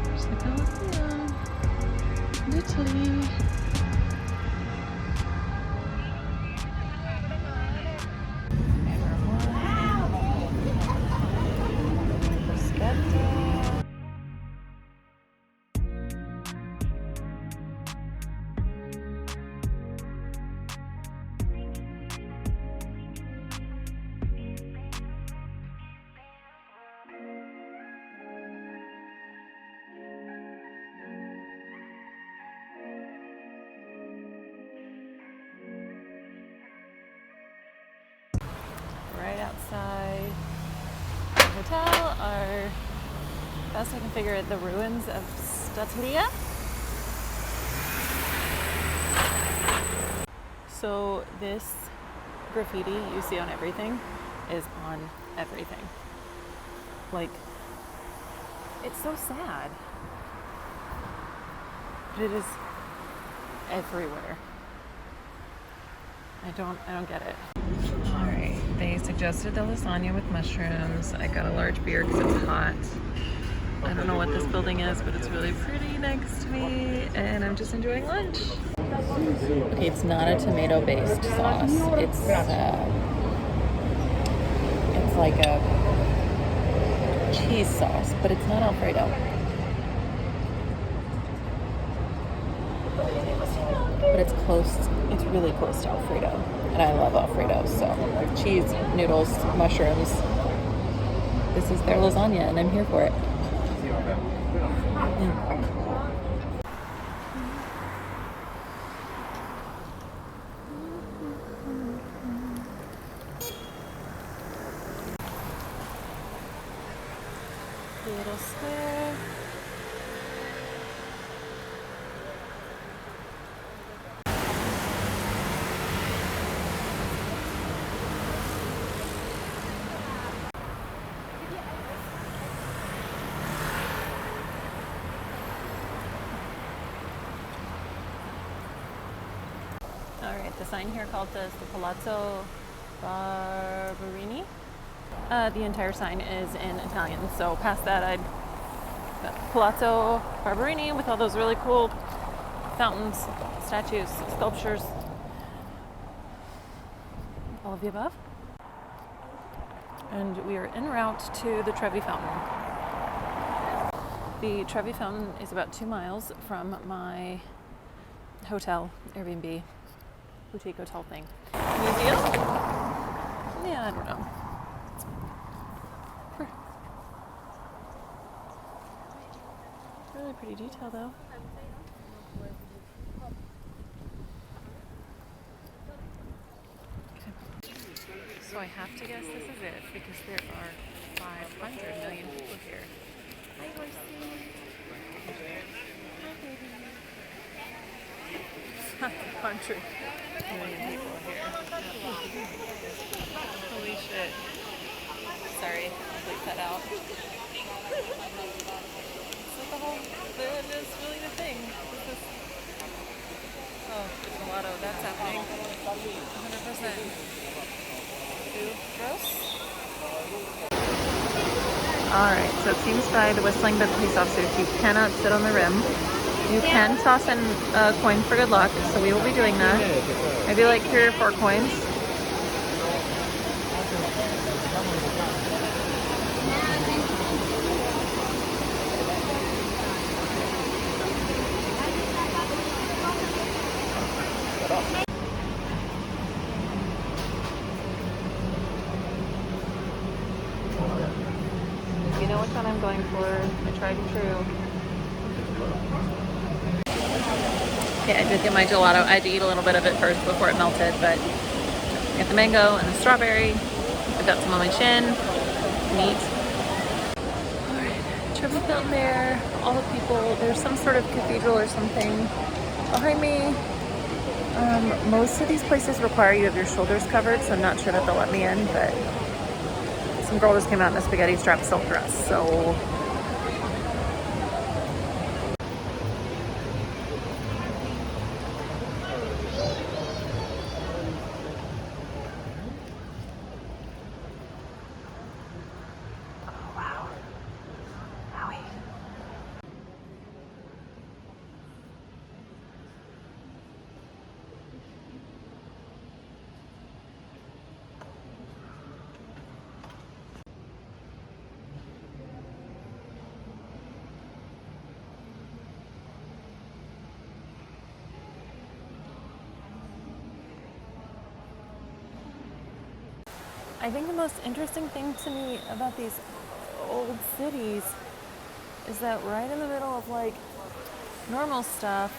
There's the Colosseum, Italy. Right outside the hotel are, best I can figure it, the ruins of Statlia. So this graffiti you see on everything is on everything. Like, it's so sad. But it is everywhere. I don't get it. Alright, they suggested the lasagna with mushrooms. I got a large beer because it's hot. I don't know what this building is, but it's really pretty next to me, and I'm just enjoying lunch. Okay, it's not a tomato-based sauce. It's like a cheese sauce, but it's not Alfredo. But it's close. It's really close to Alfredo, and I love Alfredo. So cheese, noodles, mushrooms. This is their lasagna, and I'm here for it. Little square. Alright, the sign here called us the Palazzo Barberini. The entire sign is in Italian, so past that Palazzo Barberini with all those really cool fountains, statues, sculptures, all of the above. And we are en route to the Trevi Fountain. The Trevi Fountain is about 2 miles from my hotel, Airbnb, boutique hotel thing. Museum? Yeah, I don't know. Really pretty detail though. Okay. So I have to guess this is it because there are 500 million people here. Hi, horsey. Hi, baby. 500 million people here. Holy shit. Sorry, I'll bleep that out. It's really the thing. Oh, there's a lot of that's happening. 100%. Ew, gross. Alright, so it seems by the whistling by the police officers you cannot sit on the rim. You can toss in a coin for good luck, so we will be doing that. Maybe like 3 or 4 coins. You know which one I'm going for. I tried and true. Okay, I did get my gelato. I had to eat a little bit of it first before it melted, but I got the mango and the strawberry. I've got some on my chin. Neat. Alright, Trevi Fountain there. All the people. There's some sort of cathedral or something behind me. Most of these places require you to have your shoulders covered, so I'm not sure that they'll let me in, but some girl just came out in a spaghetti strap silk dress, so I think the most interesting thing to me about these old cities is that right in the middle of like normal stuff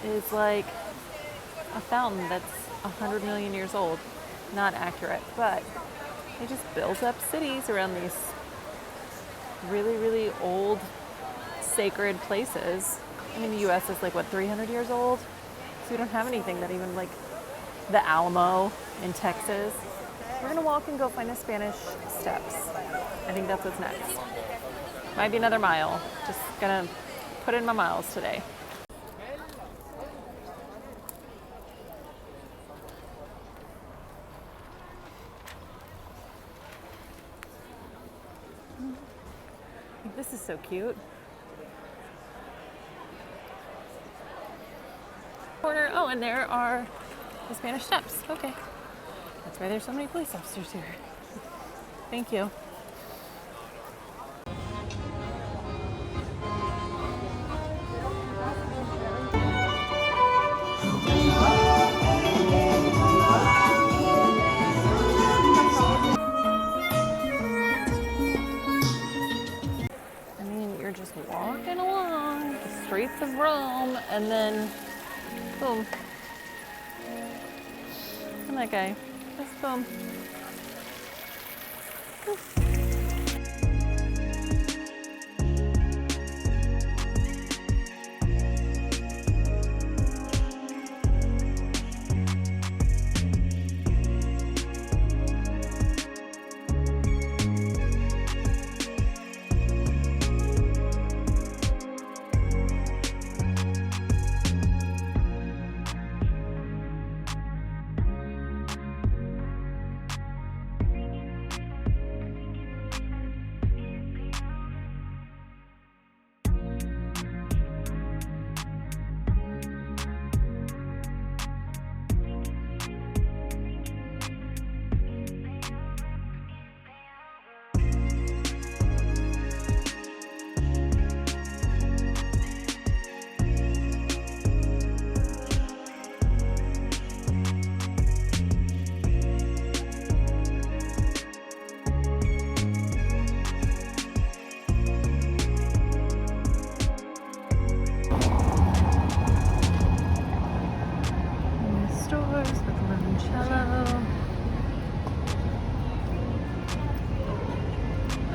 is like a fountain that's 100 million years old. Not accurate, but they just built up cities around these really, really old sacred places. I mean, the US is like, what, 300 years old? So we don't have anything that even like the Alamo in Texas. We're gonna walk and go find the Spanish Steps. I think that's what's next. Might be another mile. Just gonna put in my miles today. This is so cute. Corner. Oh, and there are the Spanish Steps. Okay. That's why there's so many police officers here. Thank you. You're just walking along the streets of Rome, and then boom. And that guy, just boom.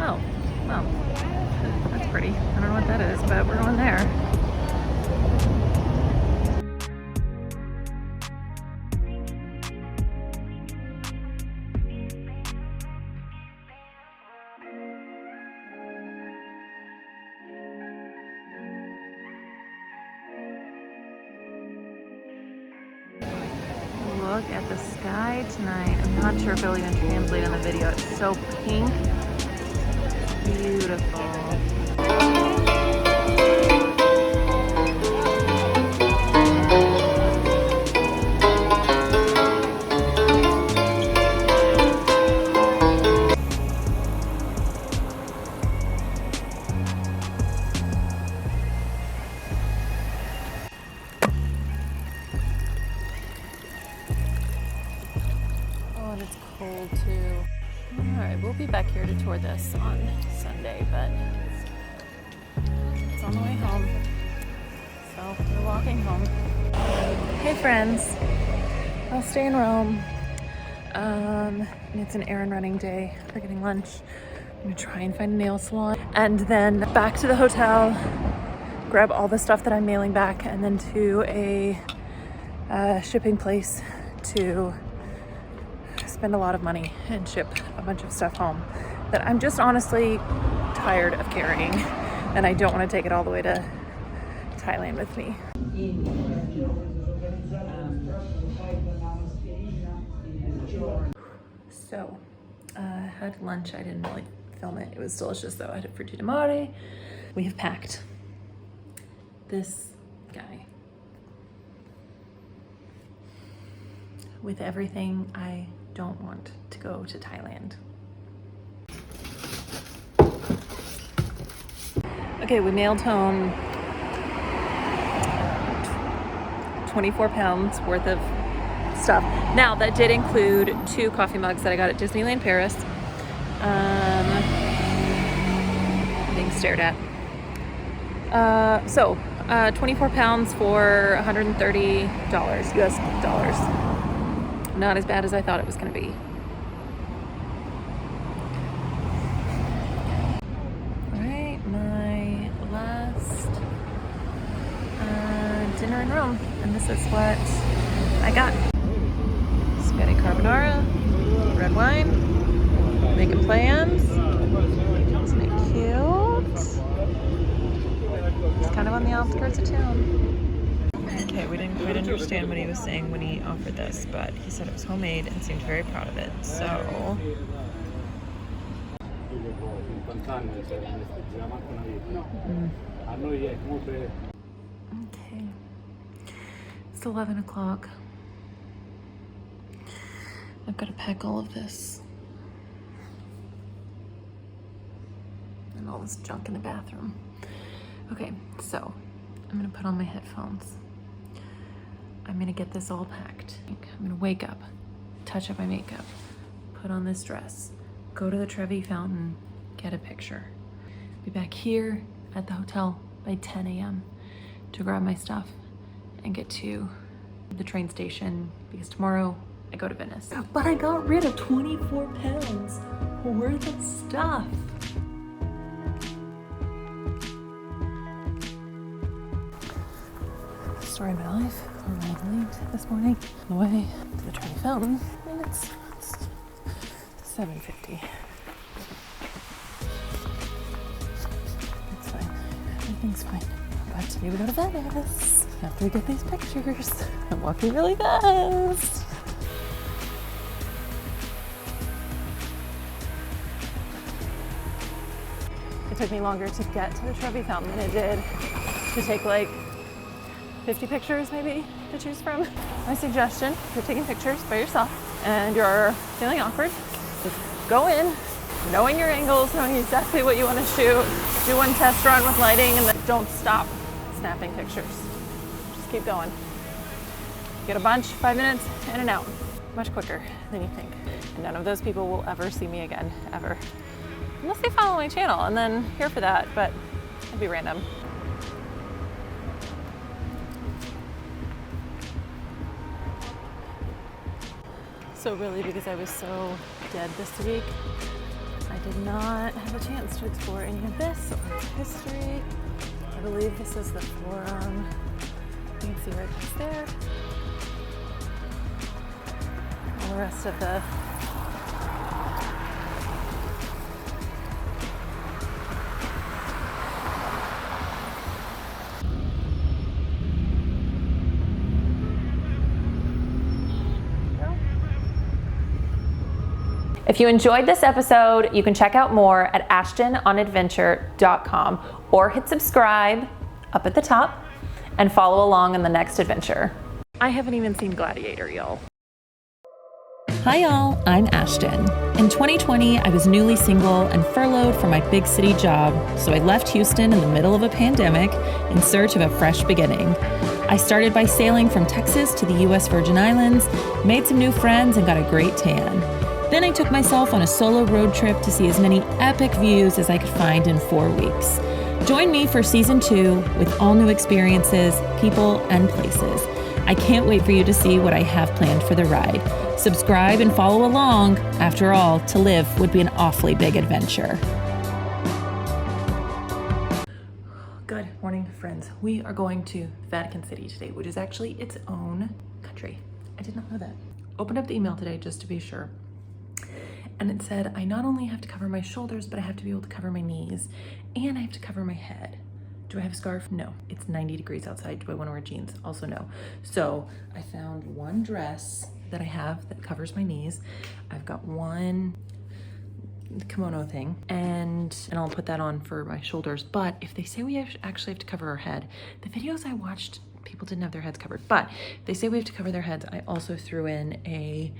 Oh, well, that's pretty. I don't know what that is, but we're going there. Look at the sky tonight. I'm not sure if it'll even translate on the video. It's so pink. Beautiful. Oh, and it's cold too. Alright, we'll be back here to tour this on Sunday, but it's on the way home. So we're walking home. Hey friends, I'll stay in Rome. It's an errand running day. We're getting lunch. I'm gonna try and find a nail salon. And then back to the hotel, grab all the stuff that I'm mailing back, and then to a shipping place to spend a lot of money and ship a bunch of stuff home that I'm just honestly tired of carrying, and I don't want to take it all the way to Thailand with me. So, had lunch. I didn't really film it. It was delicious though. I had a frutti di mare. We have packed this guy with everything I don't want to go to Thailand. Okay, we mailed home 24 pounds worth of stuff. Now, that did include 2 coffee mugs that I got at Disneyland Paris. Being stared at. 24 pounds for $130 US dollars. Not as bad as I thought it was going to be. All right, my last dinner in Rome, and this this is what I got. Spaghetti carbonara, red wine, making plans. Isn't it cute? It's kind of on the outskirts of town. Okay, we didn't quite understand what he was saying when he offered this, but he said it was homemade and seemed very proud of it, so... Okay, it's 11 o'clock. I've got to pack all of this and all this junk in the bathroom. Okay, so I'm gonna put on my headphones. I'm gonna get this all packed. I'm gonna wake up, touch up my makeup, put on this dress, go to the Trevi Fountain, get a picture. Be back here at the hotel by 10 a.m. to grab my stuff and get to the train station because tomorrow I go to Venice. But I got rid of 24 pounds worth of stuff. Story of my life. I'm running late this morning on the way to the Trevi Fountain, and it's 7:50. It's fine. Everything's fine. But today we go to Venice. After we get these pictures, I'm walking really fast. It took me longer to get to the Trevi Fountain than it did to take like 50 pictures maybe to choose from. My suggestion, if you're taking pictures by yourself and you're feeling awkward, just go in, knowing your angles, knowing exactly what you want to shoot, do one test run with lighting, and then don't stop snapping pictures. Just keep going. Get a bunch, 5 minutes, in and out. Much quicker than you think. And none of those people will ever see me again, ever. Unless they follow my channel, and then here for that, but it'd be random. So really, because I was so dead this week, I did not have a chance to explore any of this or history. I believe this is the Forum. You can see right past there. All the rest of the If you enjoyed this episode, you can check out more at ashtononadventure.com or hit subscribe up at the top and follow along on the next adventure. I haven't even seen Gladiator, y'all. Hi y'all, I'm Ashton. In 2020, I was newly single and furloughed from my big city job, so I left Houston in the middle of a pandemic in search of a fresh beginning. I started by sailing from Texas to the US Virgin Islands, made some new friends, and got a great tan. Then I took myself on a solo road trip to see as many epic views as I could find in 4 weeks. Join me for season 2 with all new experiences, people, and places. I can't wait for you to see what I have planned for the ride. Subscribe and follow along. After all, to live would be an awfully big adventure. Good morning, friends. We are going to Vatican City today, which is actually its own country. I did not know that. Opened up the email today just to be sure. And it said, I not only have to cover my shoulders, but I have to be able to cover my knees, and I have to cover my head. Do I have a scarf? No. It's 90 degrees outside. Do I want to wear jeans? Also no. So I found one dress that I have that covers my knees. I've got one kimono thing, and I'll put that on for my shoulders. But if they say we actually have to cover our head, the videos I watched, people didn't have their heads covered. But if they say we have to cover their heads, I also threw in a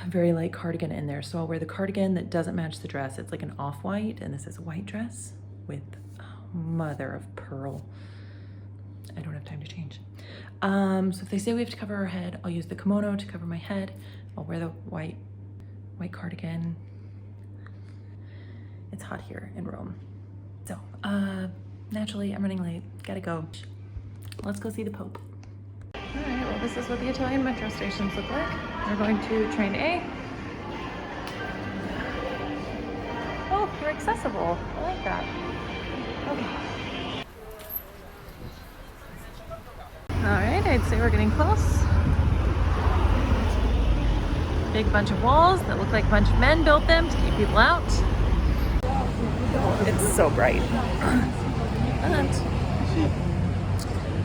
very light cardigan in there. So I'll wear the cardigan that doesn't match the dress. It's like an off-white, and this is a white dress with mother of pearl. I don't have time to change. So if they say we have to cover our head, I'll use the kimono to cover my head. I'll wear the white cardigan. It's hot here in Rome. So naturally I'm running late, gotta go. Let's go see the Pope. All right, well, this is what the Italian metro stations look like. We're going to train A. Oh, they're accessible. I like that. Okay. Alright, I'd say we're getting close. Big bunch of walls that look like a bunch of men built them to keep people out. It's so bright. And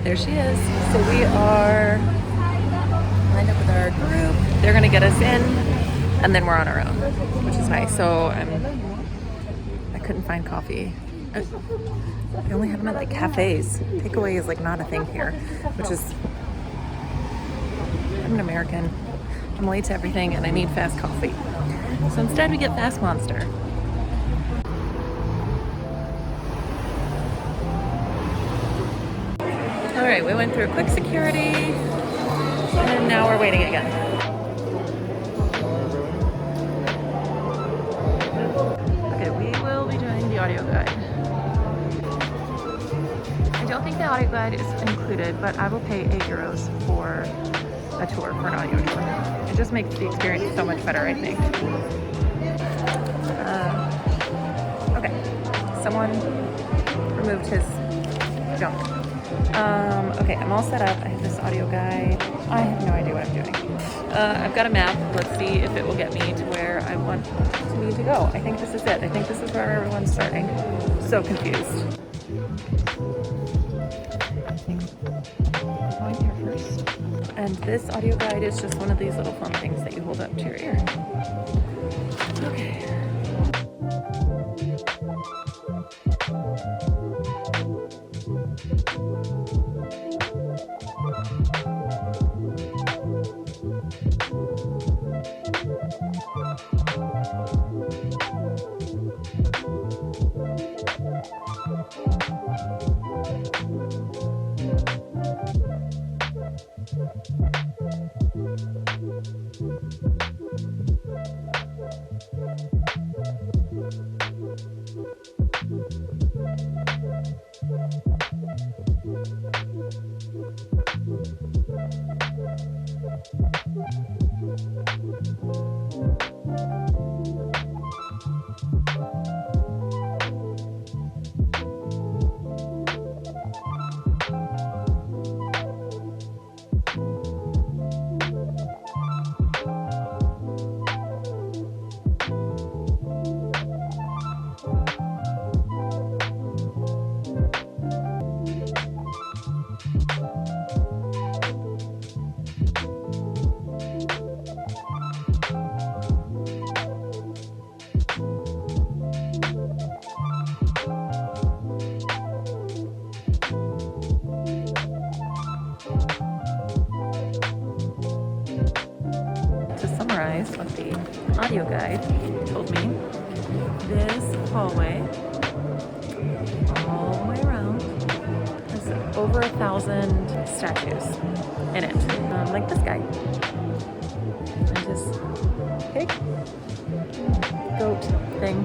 there she is. So we are lined up with our group. They're gonna get us in, and then we're on our own, which is nice. So I couldn't find coffee. They only have them at like cafes. Takeaway is like not a thing here, which is, I'm an American. I'm late to everything and I need fast coffee. So instead we get Fast Monster. All right, we went through quick security and now we're waiting again. Okay, we will be doing the audio guide. I don't think the audio guide is included, but I will pay €8 for a tour, for an audio tour. It just makes the experience so much better, I think. Okay, someone removed his junk. Okay, I'm all set up. I have this audio guide. I have no idea what I'm doing. I've got a map. Let's see if it will get me to where I want me to go. I think this is it. I think this is where everyone's starting. So confused. Going here first. And this audio guide is just one of these little phone things that you hold up to your ear. Okay. What the audio guide told me, this hallway all the way around has over 1,000 statues in it, like this guy and his pig, goat thing,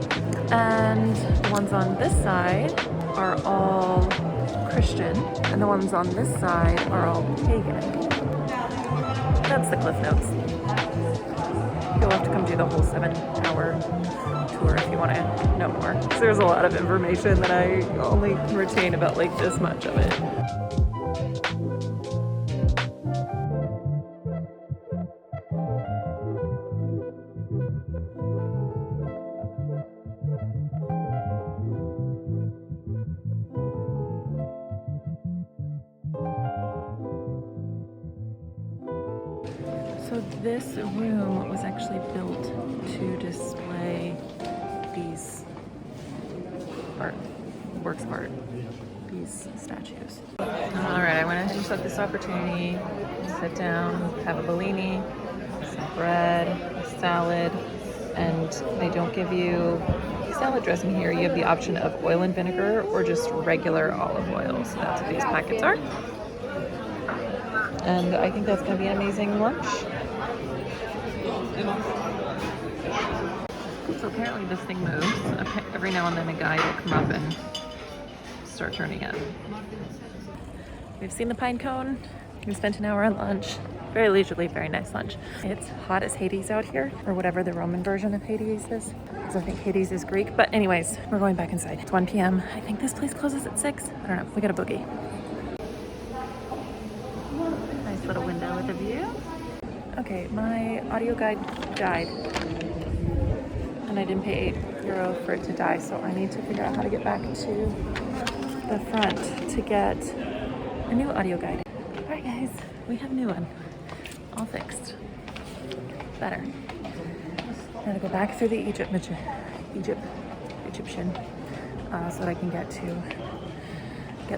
and the ones on this side are all Christian and the ones on this side are all pagan. That's the Cliff Notes. You'll have to come do the whole 7-hour tour if you want to know more. So there's a lot of information that I only can retain about like this much of it. So this room was actually built to display these works of art, these statues. All right, I went ahead and took this opportunity to sit down, have a Bellini, some bread, a salad, and they don't give you salad dressing here. You have the option of oil and vinegar or just regular olive oil. So that's what these packets are. And I think that's going to be an amazing lunch. So apparently this thing moves. Every now and then a guy will come up and start turning it. We've seen the pine cone. We spent an hour on lunch. Very leisurely, very nice lunch. It's hot as Hades out here, or whatever the Roman version of Hades is. Because I think Hades is Greek. But anyways, we're going back inside. It's 1 p.m. I think this place closes at 6. I don't know. We got a boogie. audio guide died. And I didn't pay €8 for it to die, so I need to figure out how to get back to the front to get a new audio guide. Alright guys, we have a new one. All fixed. Better. Gotta go back through the Egyptian, so that I can get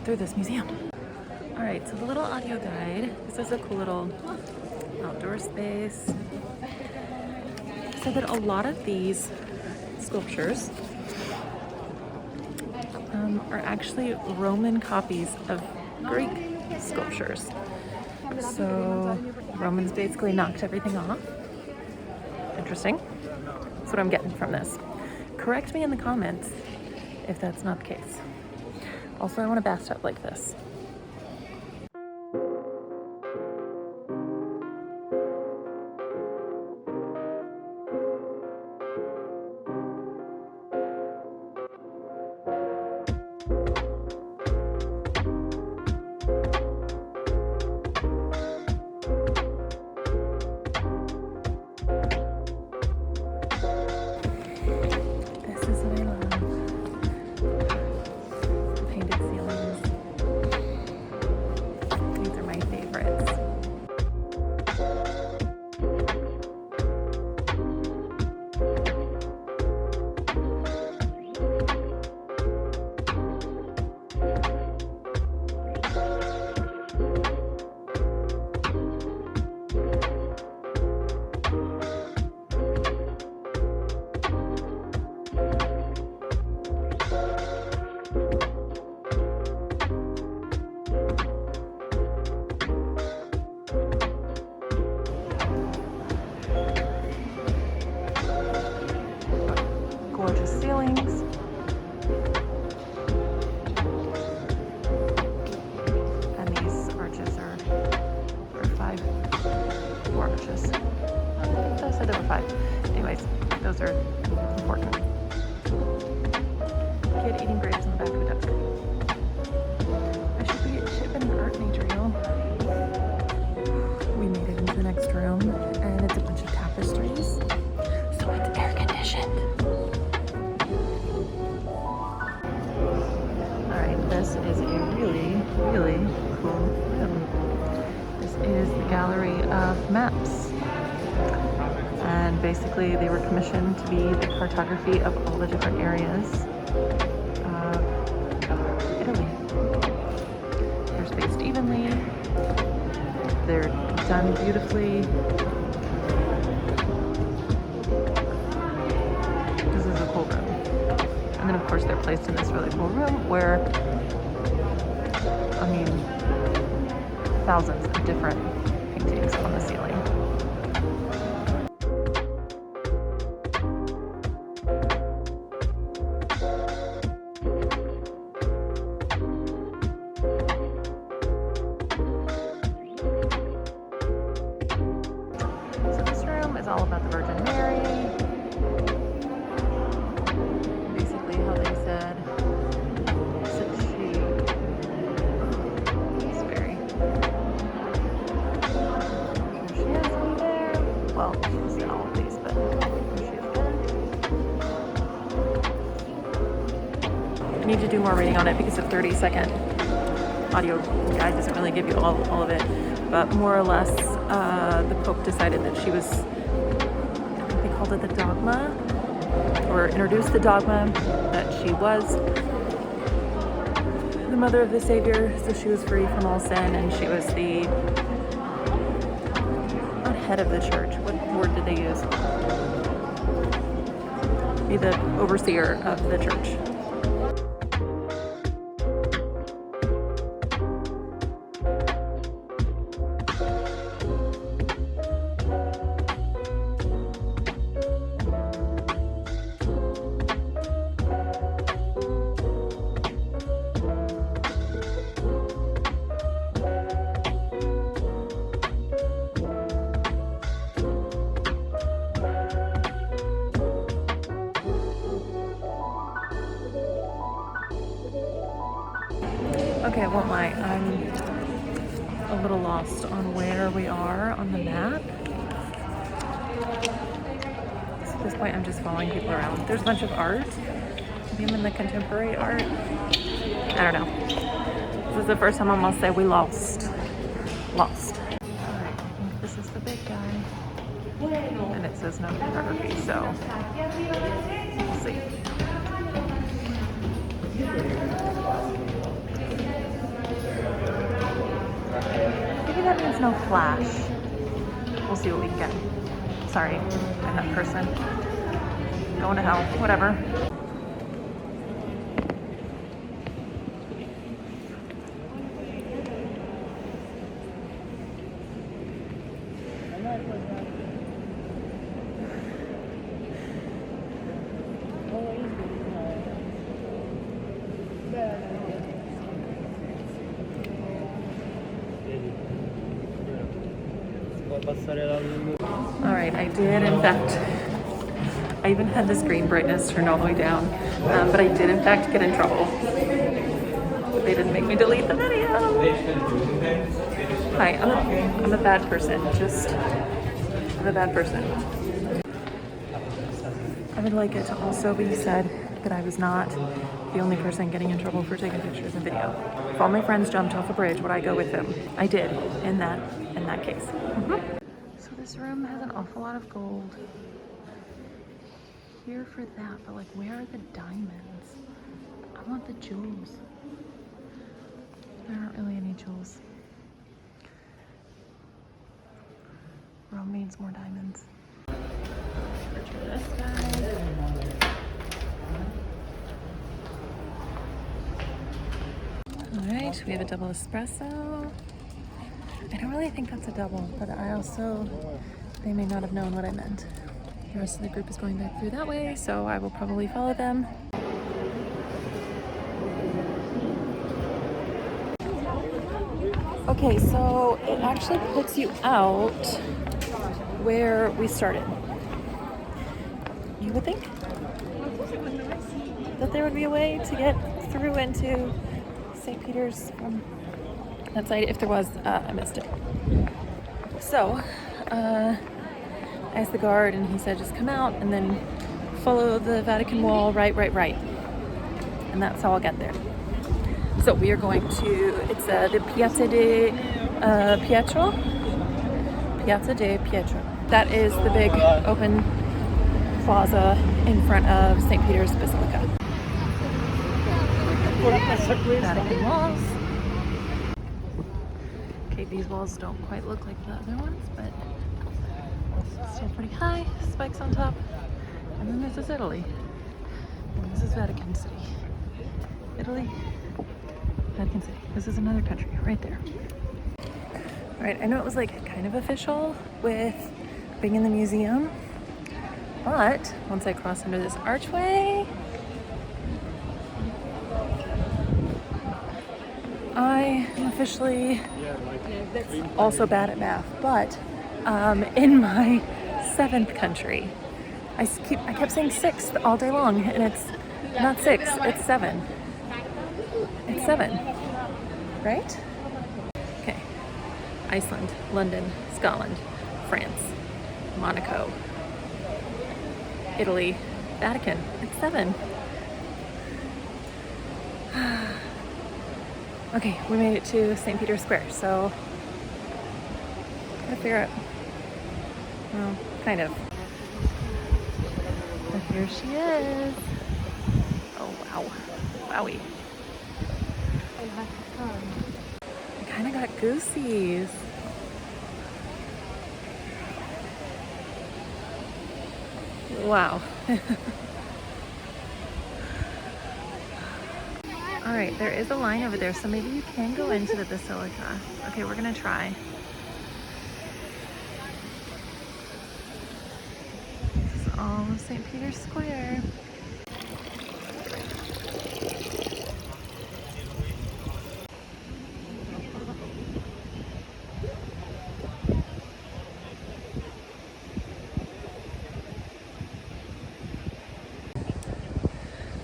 through this museum. Alright, so the little audio guide. This is a cool little outdoor space. So that a lot of these sculptures are actually Roman copies of Greek sculptures. So Romans basically knocked everything off. Interesting. That's what I'm getting from this. Correct me in the comments if that's not the case. Also, I want a bathtub like this. Gorgeous ceilings. And these arches are 4 arches. I said there were 5. Anyways, those are important. Kid eating grapes in the back of a duck. Should have been an art major, y'all. We made it into the next room, and it's a bunch of tapestries. So it's air conditioned. This is a really, really cool room. This is the gallery of maps. And basically they were commissioned to be the cartography of all the different areas of Italy. They're spaced evenly. They're done beautifully. This is a cool room. And then of course they're placed in this really cool room where, I mean, thousands of different paintings on the ceiling. So this room is all about the Virgin Mary. I need to do more reading on it because a 30-second audio guide doesn't really give you all of it. But more or less, the Pope decided that she was, I think they called it the dogma, or introduced the dogma that she was the mother of the Savior, so she was free from all sin, and she was the, not head of the church, what word did they use? Be the overseer of the church. Okay, I won't lie, I'm a little lost on where we are on the map. At this point, I'm just following people around. There's a bunch of art. Maybe I'm in the contemporary art. I don't know. This is the first time I'm gonna say we lost. Lost. Alright, I think this is the big guy. And it says no photography, so we'll see. Maybe that means no flash. We'll see what we can get. Sorry, I'm that person. Going to hell, whatever. Alright, I did in fact, I even had the screen brightness turned all the way down, but I did in fact get in trouble. They didn't make me delete the video. Hi, I'm a bad person, I'm a bad person. I would like it to also be said that I was not the only person getting in trouble for taking pictures and video. If all my friends jumped off a bridge, would I go with them? I did, in that case. So this room has an awful lot of gold. Here for that, but like, where are the diamonds? I want the jewels. There aren't really any jewels. Rome needs more diamonds. This guy. Alright, we have a double espresso. I don't really think that's a double, but they may not have known what I meant. The rest of the group is going back through that way, so I will probably follow them. Okay, so it actually puts you out where we started. You would think that there would be a way to get through into St. Peter's from that side. If there was, I missed it. So, I asked the guard and he said just come out and then follow the Vatican wall, right. And that's how I'll get there. So we are going to, it's the Piazza di Pietro. Piazza di Pietro. That is the big open plaza in front of St. Peter's Basilica. Vatican walls. Okay, these walls don't quite look like the other ones, but still pretty high. Spikes on top. And then this is Italy. And this is Vatican City. Italy, Vatican City. This is another country right there. All right, I know it was like kind of official with being in the museum, but once I cross under this archway, I am officially also bad at math, but in my 7th country. I kept saying 6th all day long, and it's not 6, it's 7. It's 7, right? Okay. Iceland, London, Scotland, France, Monaco, Italy, Vatican. It's 7. Okay, we made it to St. Peter's Square, so gotta figure out. Well, kind of. But here she is. Oh wow, wowie. I kind of got goosies. Wow. All right, there is a line over there, so maybe you can go into the Basilica. Okay, we're gonna try. This is all of St. Peter's Square.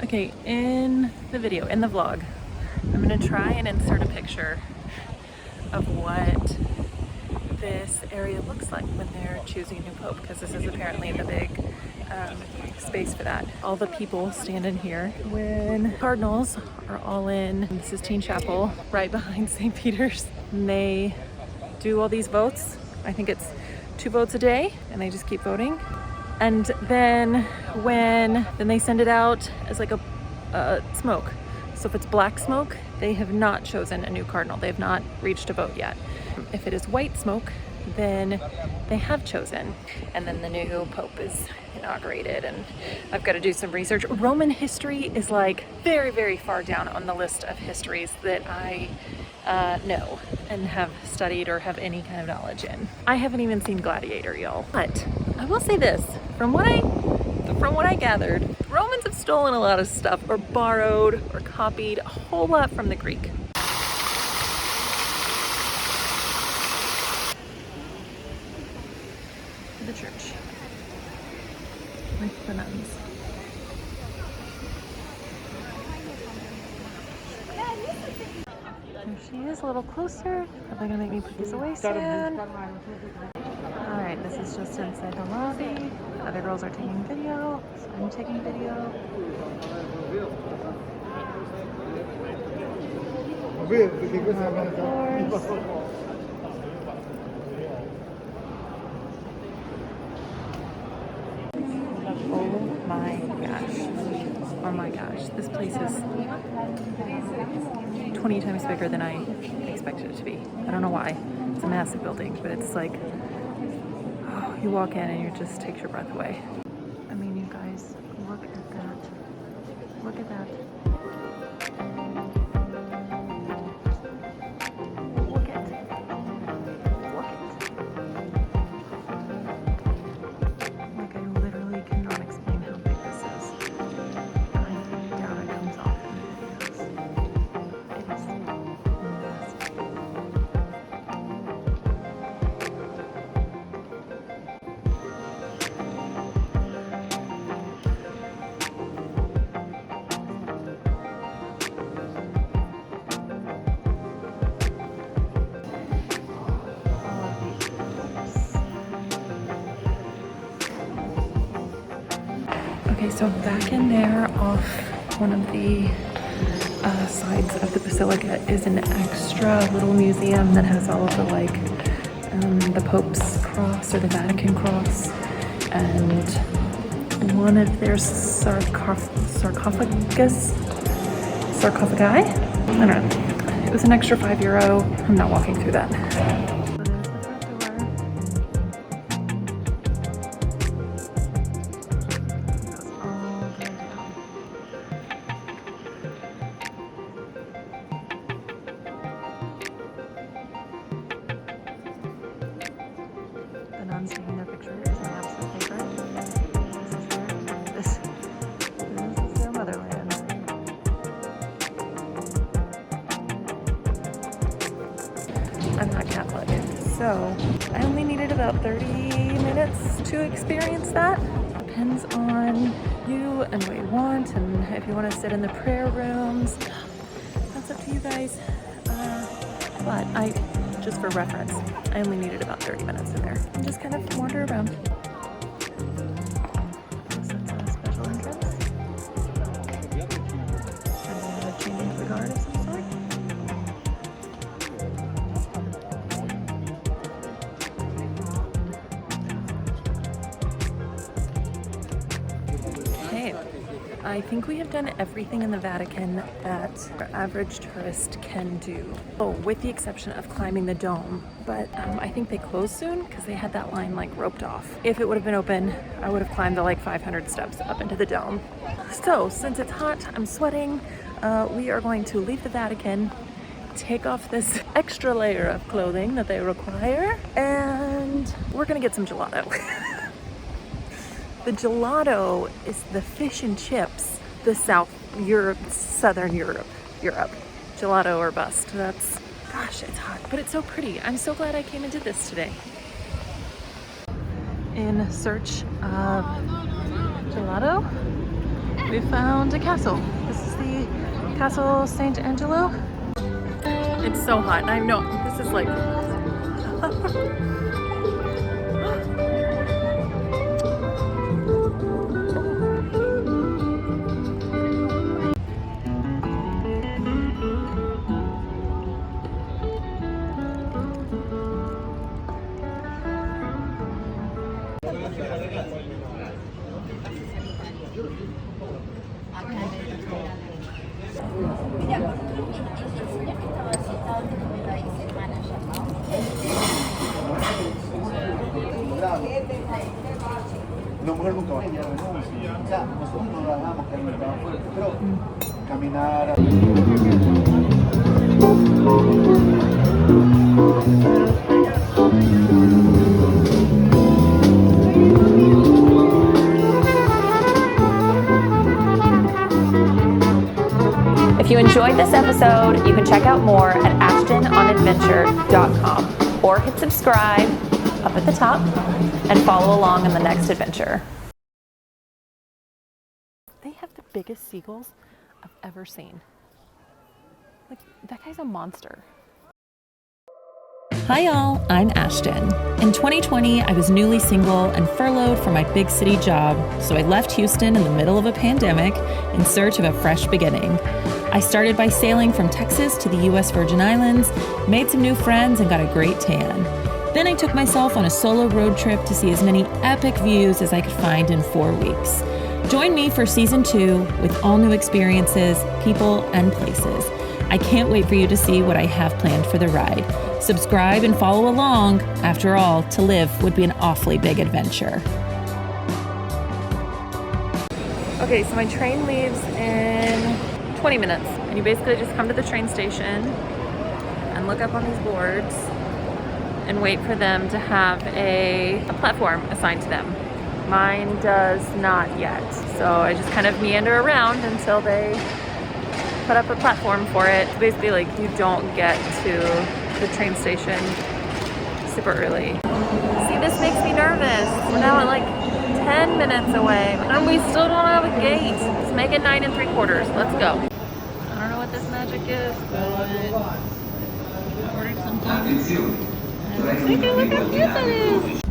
Okay, in the video, in the vlog, I'm gonna try and insert a picture of what this area looks like when they're choosing a new pope, because this is apparently the big space for that. All the people stand in here when Cardinals are all in. This is Teen Chapel right behind St. Peter's. And they do all these votes. I think it's 2 votes a day, and they just keep voting. And then then they send it out as like a smoke. So if it's black smoke, they have not chosen a new cardinal. They have not reached a vote yet. If it is white smoke, then they have chosen. And then the new pope is inaugurated, and I've got to do some research. Roman history is like very, very far down on the list of histories that I know and have studied or have any kind of knowledge in. I haven't even seen Gladiator, y'all. But I will say this, from what I gathered, Romans have stolen a lot of stuff or borrowed or copied a whole lot from the Greek. The church with the nuns. There she is, a little closer. Are they gonna make me put these away soon? Alright, this is just inside the lobby. The other girls are taking video, so I'm taking video. Oh my gosh, this place is 20 times bigger than I expected it to be. I don't know why. It's a massive building, but it's like, oh, you walk in and it just takes your breath away. I mean, you guys, look at that. Look at that. Okay, so back in there off one of the sides of the basilica is an extra little museum that has all of the the Pope's cross or the Vatican cross and one of their sarcophagi? I don't know. It was an extra €5. I'm not walking through that. I'm not Catholic, so I only needed about 30 minutes to experience that. Depends on you and what you want, and if you want to sit in the prayer rooms, that's up to you guys. But just for reference, I only needed about 30 minutes in there and just kind of wander around. That's a special entrance. And then a changing to the guard of some sort. I think we have done everything in the Vatican that our average tourist can do. Oh, with the exception of climbing the dome. But I think they closed soon because they had that line roped off. If it would have been open, I would have climbed the 500 steps up into the dome. So since it's hot, I'm sweating, we are going to leave the Vatican, take off this extra layer of clothing that they require, and we're gonna get some gelato. The gelato is the fish and chips, the Southern Europe. Gelato or bust. Gosh, it's hot, but it's so pretty. I'm so glad I came and did this today. In search of gelato, we found a castle. This is the Castle St. Angelo. It's so hot, and I know this is like... Una mujer nunca va a renuncia. O sea, nosotros no la dejamos que me afuera, pero caminar. If you enjoyed this episode, you can check out more at ashtononadventure.com or hit subscribe up at the top and follow along on the next adventure. They have the biggest seagulls I've ever seen. Like, that guy's a monster. Hi y'all, I'm Ashton. In 2020, I was newly single and furloughed from my big city job, so I left Houston in the middle of a pandemic in search of a fresh beginning. I started by sailing from Texas to the US Virgin Islands, made some new friends, and got a great tan. Then I took myself on a solo road trip to see as many epic views as I could find in 4 weeks. Join me for season 2 with all new experiences, people, and places. I can't wait for you to see what I have planned for the ride. Subscribe and follow along. After all, to live would be an awfully big adventure. Okay, so my train leaves in 20 minutes, and you basically just come to the train station and look up on these boards and wait for them to have a platform assigned to them. Mine does not yet, so I just kind of meander around until they put up a platform for it. Basically, like, you don't get to the train station super early. See, this makes me nervous. We're now at like 10 minutes away, and we still don't have a gate. Let's make it 9 3/4. Let's go. I don't know what this magic is, but I ordered something. Take a look how cute that is.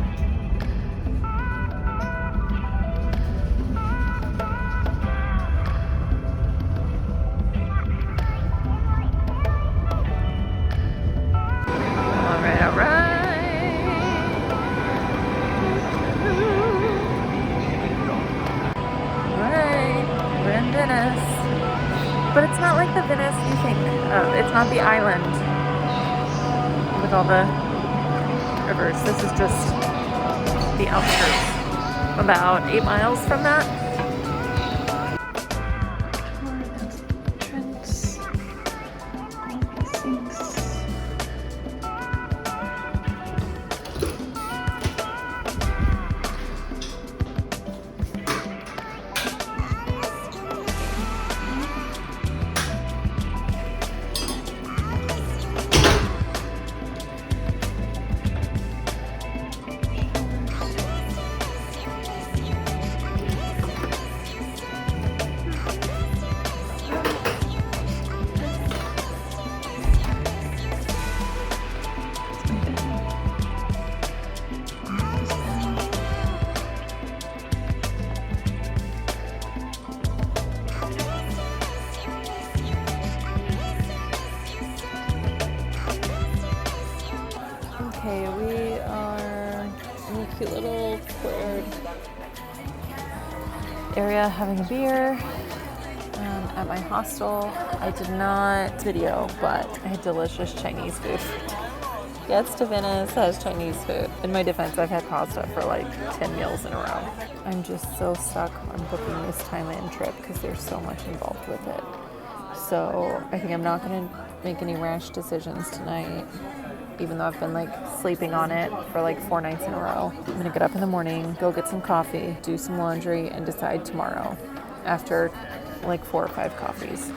But it's not like the Venice you think of. It's not the island with all the rivers. This is just the outskirts. About 8 miles from that. Okay, we are in a cute little courtyard area having a beer at my hostel. I did not video, but I had delicious Chinese food. Gets to Venice, has Chinese food. In my defense, I've had pasta for like 10 meals in a row. I'm just so stuck on booking this Thailand trip because there's so much involved with it. So I think I'm not going to make any rash decisions tonight, even though I've been like sleeping on it for like 4 nights in a row. I'm gonna get up in the morning, go get some coffee, do some laundry, and decide tomorrow after like 4 or 5 coffees.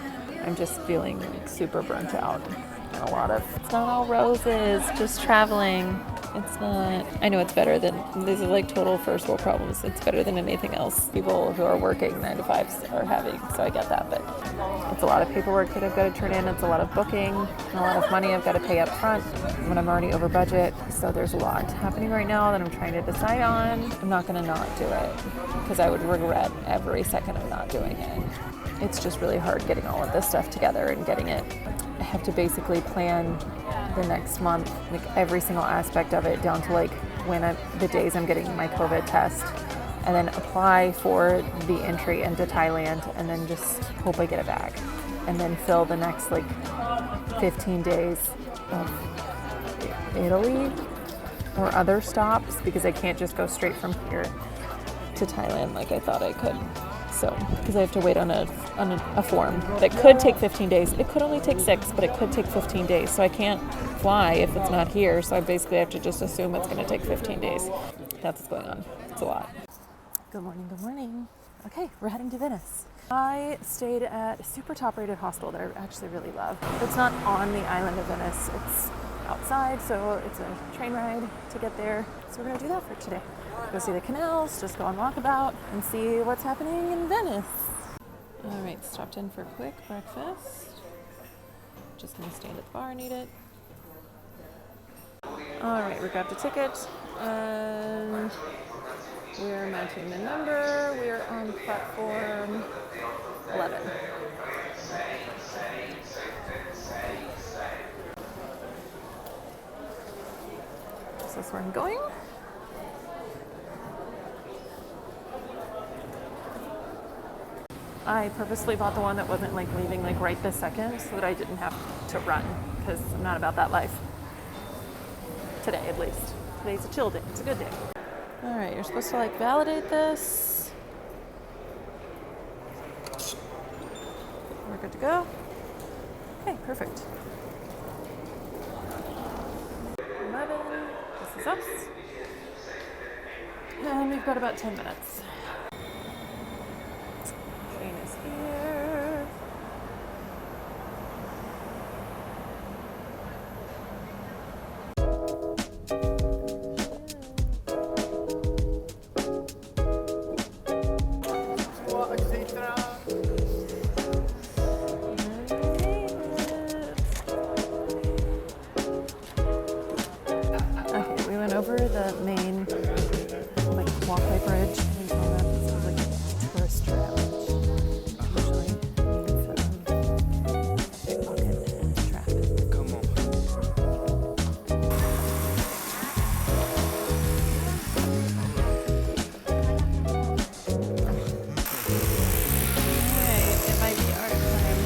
I'm just feeling like super burnt out and it's not all roses, just traveling. It's not, I know it's better than, these are like total first world problems. It's better than anything else people who are working 9 to 5s are having, so I get that, but it's a lot of paperwork that I've got to turn in, it's a lot of booking, and a lot of money I've got to pay up front when I'm already over budget, so there's a lot happening right now that I'm trying to decide on. I'm not going to not do it, because I would regret every second of not doing it. It's just really hard getting all of this stuff together and getting it. I have to basically plan the next month, like every single aspect of it, down to like when the days I'm getting my COVID test, and then apply for the entry into Thailand, and then just hope I get it back, and then fill the next like 15 days of Italy or other stops, because I can't just go straight from here to Thailand like I thought I could. So, because I have to wait on a form that could take 15 days. It could only take 6, but it could take 15 days. So I can't fly if it's not here. So I basically have to just assume it's going to take 15 days. That's what's going on. It's a lot. Good morning, good morning. Okay, we're heading to Venice. I stayed at a super top-rated hostel that I actually really love. It's not on the island of Venice. It's outside, so it's a train ride to get there. So we're going to do that for today. Go see the canals, just go on walkabout, and see what's happening in Venice. All right, stopped in for a quick breakfast. Just gonna stand at the bar and eat it. All right, we grabbed a ticket, and we're mounting the number. We're on platform 11. So that's where I'm going. I purposely bought the one that wasn't like leaving like right this second, so that I didn't have to run, because I'm not about that life. Today, at least. Today's a chill day. It's a good day. All right, you're supposed to like validate this. We're good to go. Okay, perfect. 11. This is us. And we've got about 10 minutes. Train is here. Okay, we went over the main like walkway bridge. I didn't know that this was like a tourist trap. Usually means pickpocket trap. Come on. Okay, it might be art time.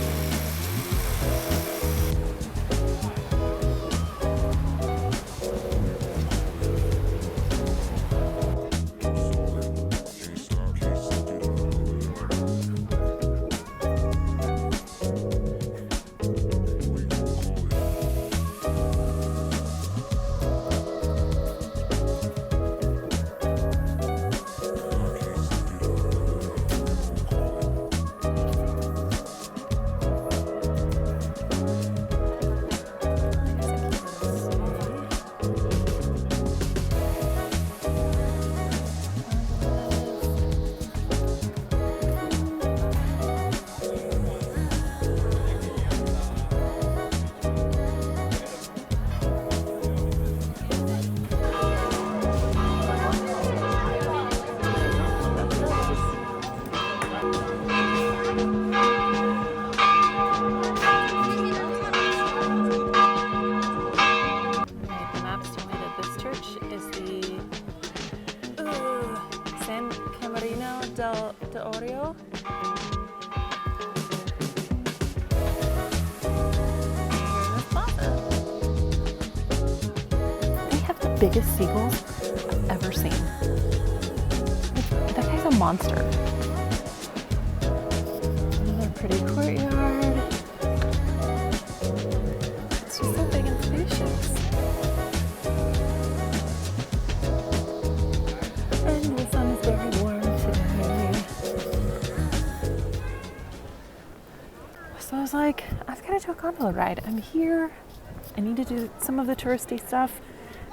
The maps tell me that this church is the San Camarino de Orio. They have the biggest seagulls I've ever seen. That guy's a monster. Another pretty courtyard. It's just so big and spacious. And the sun is very warm today. So I was like, I've got to do a gondola ride. I'm here. I need to do some of the touristy stuff.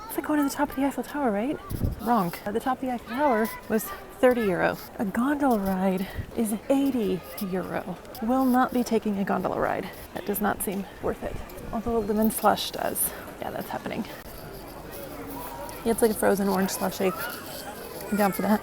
It's like going to the top of the Eiffel Tower, right? Wrong. The top of the Eiffel Tower was 30 euro. A gondola ride is 80 euro. Will not be taking a gondola ride. That does not seem worth it. Although a lemon slush does. Yeah, that's happening. Yeah, it's like a frozen orange slushie. I'm down for that.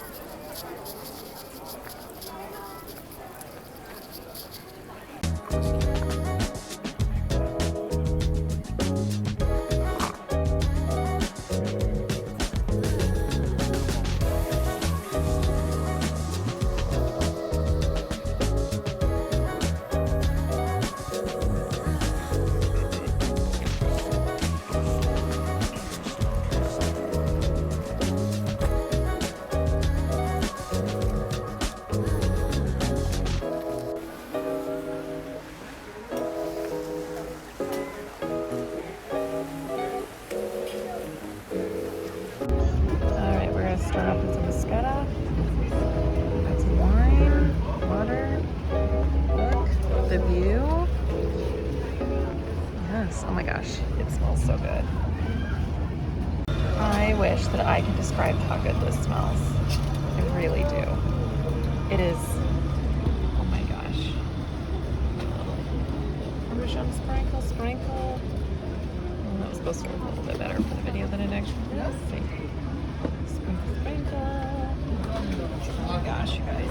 It smells so good. I wish that I could describe how good this smells. I really do. It is, oh my gosh. Parmesan sprinkle, sprinkle. Well, that was supposed to look a little bit better for the video than it actually is. Let's see. Sprinkle, sprinkle. Oh my gosh, you guys.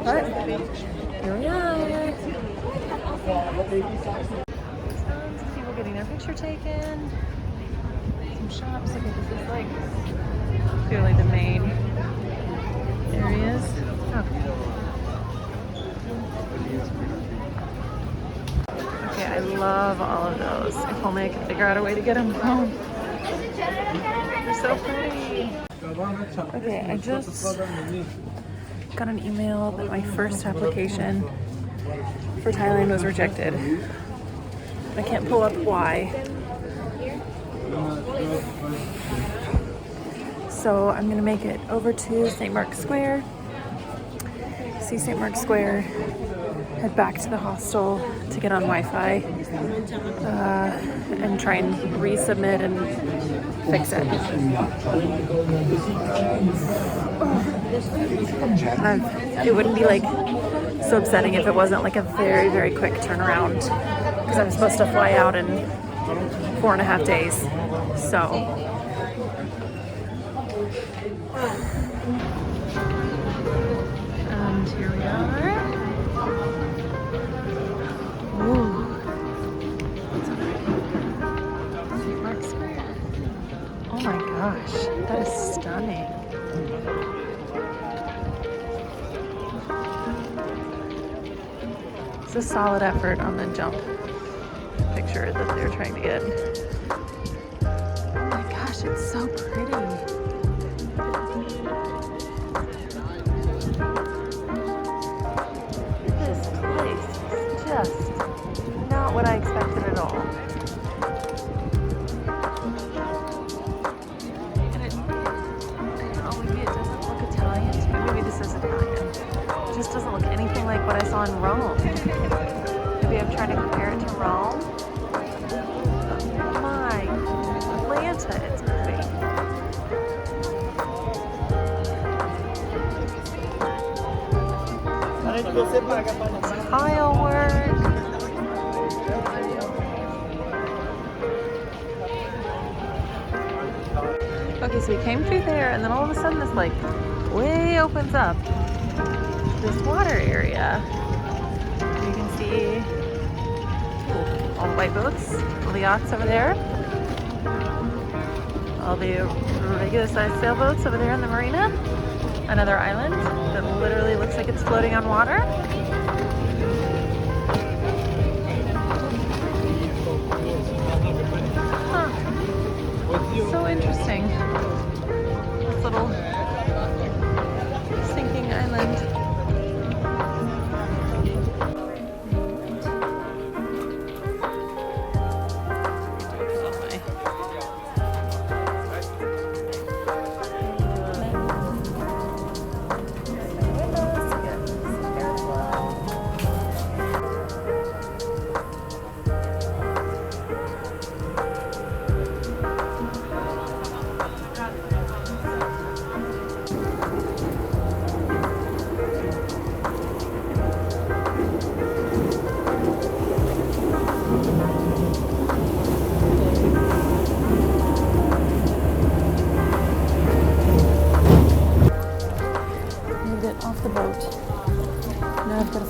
But here we are. Tons of people getting their picture taken. Some shops. Okay, this is like clearly the main areas. Okay, I love all of those. If only I could figure out a way to get them home. They're so pretty. Okay, I just got an email that my first application for Thailand was rejected. I can't pull up why. So I'm gonna make it over to St. Mark's Square, see St. Mark's Square, head back to the hostel to get on Wi-Fi, and try and resubmit and fix it. It wouldn't be like so upsetting if it wasn't like a very, very quick turnaround, because I'm supposed to fly out in 4.5 days. So and here we are. Ooh. St. Mark's Square. Oh my gosh, that is stunning. It's a solid effort on the jump picture that they're trying to get. Oh my gosh, it's so pretty. This place is just not what I expected at all. And maybe it doesn't look Italian. Maybe this is Italian. It just doesn't look anything like what I saw in Rome. Maybe I'm trying to compare it to Rome. My Atlanta, it's pretty. Tile work. Okay, so we came through there, and then all of a sudden this like way opens up this water area. You can see all the white boats, all the yachts over there, all the regular sized sailboats over there in the marina. Another island that literally looks like it's floating on water. Huh. So interesting. This little sinking island.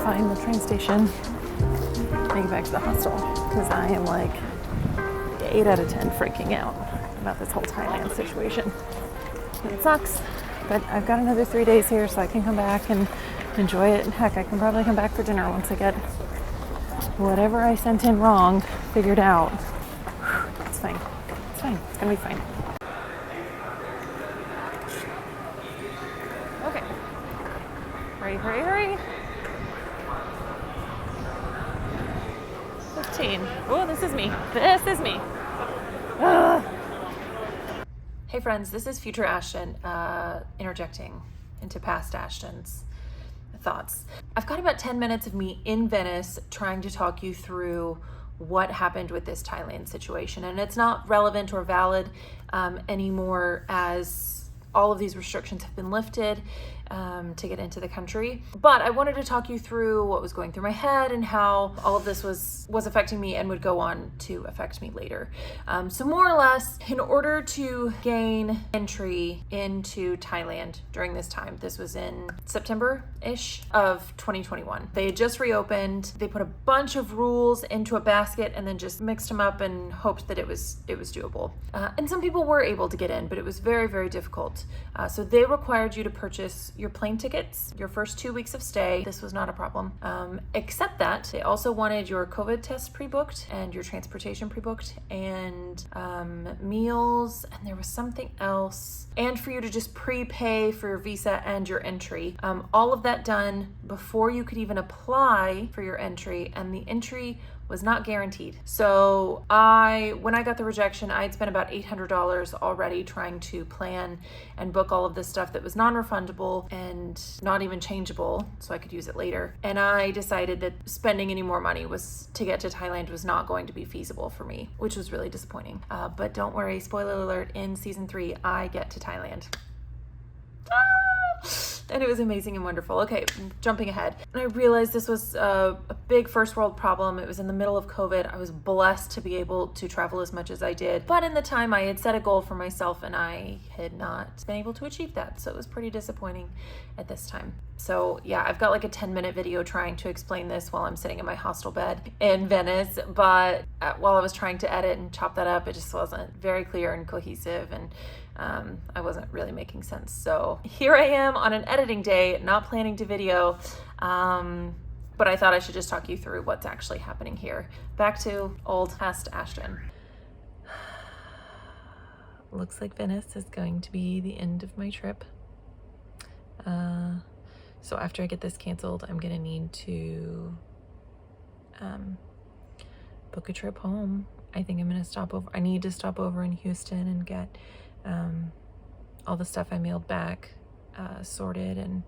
Find the train station, make it back to the hostel, because I am like 8 out of 10 freaking out about this whole Thailand situation. It sucks, but I've got another 3 days here, so I can come back and enjoy it. Heck, I can probably come back for dinner once I get whatever I sent in wrong figured out. It's fine. It's fine. It's gonna be fine. Okay. Hurry, hurry, hurry. 15. Oh, this is me. This is me. Ugh. Hey friends, this is future Ashton interjecting into past Ashton's thoughts. I've got about 10 minutes of me in Venice trying to talk you through what happened with this Thailand situation. And it's not relevant or valid anymore, as all of these restrictions have been lifted to get into the country. But I wanted to talk you through what was going through my head and how all of this was affecting me and would go on to affect me later. So more or less, in order to gain entry into Thailand during this time, this was in September-ish of 2021. They had just reopened. They put a bunch of rules into a basket and then just mixed them up and hoped that it was doable. And some people were able to get in, but it was very, very difficult. So they required you to purchase your plane tickets, your first 2 weeks of stay. This was not a problem. Except that they also wanted your COVID test pre-booked and your transportation pre-booked and meals, and there was something else. And for you to just prepay for your visa and your entry. All of that done before you could even apply for your entry, and the entry was not guaranteed. So when I got the rejection, I'd spent about $800 already trying to plan and book all of this stuff that was non-refundable and not even changeable, so I could use it later. And I decided that spending any more money to get to Thailand was not going to be feasible for me, which was really disappointing. But don't worry, spoiler alert, in season 3, I get to Thailand. And it was amazing and wonderful. Okay, jumping ahead. And I realized this was a big first world problem. It was in the middle of COVID. I was blessed to be able to travel as much as I did. But in the time, I had set a goal for myself and I had not been able to achieve that. So it was pretty disappointing at this time. So yeah, I've got like a 10-minute video trying to explain this while I'm sitting in my hostel bed in Venice. But while I was trying to edit and chop that up, it just wasn't very clear and cohesive, and I wasn't really making sense. So here I am on an editing day, not planning to video, but I thought I should just talk you through what's actually happening here. Back to old past Ashton. Looks like Venice is going to be the end of my trip. So after I get this canceled, I'm gonna need to book a trip home. I think I'm gonna stop over. I need to stop over in Houston and get all the stuff I mailed back sorted, and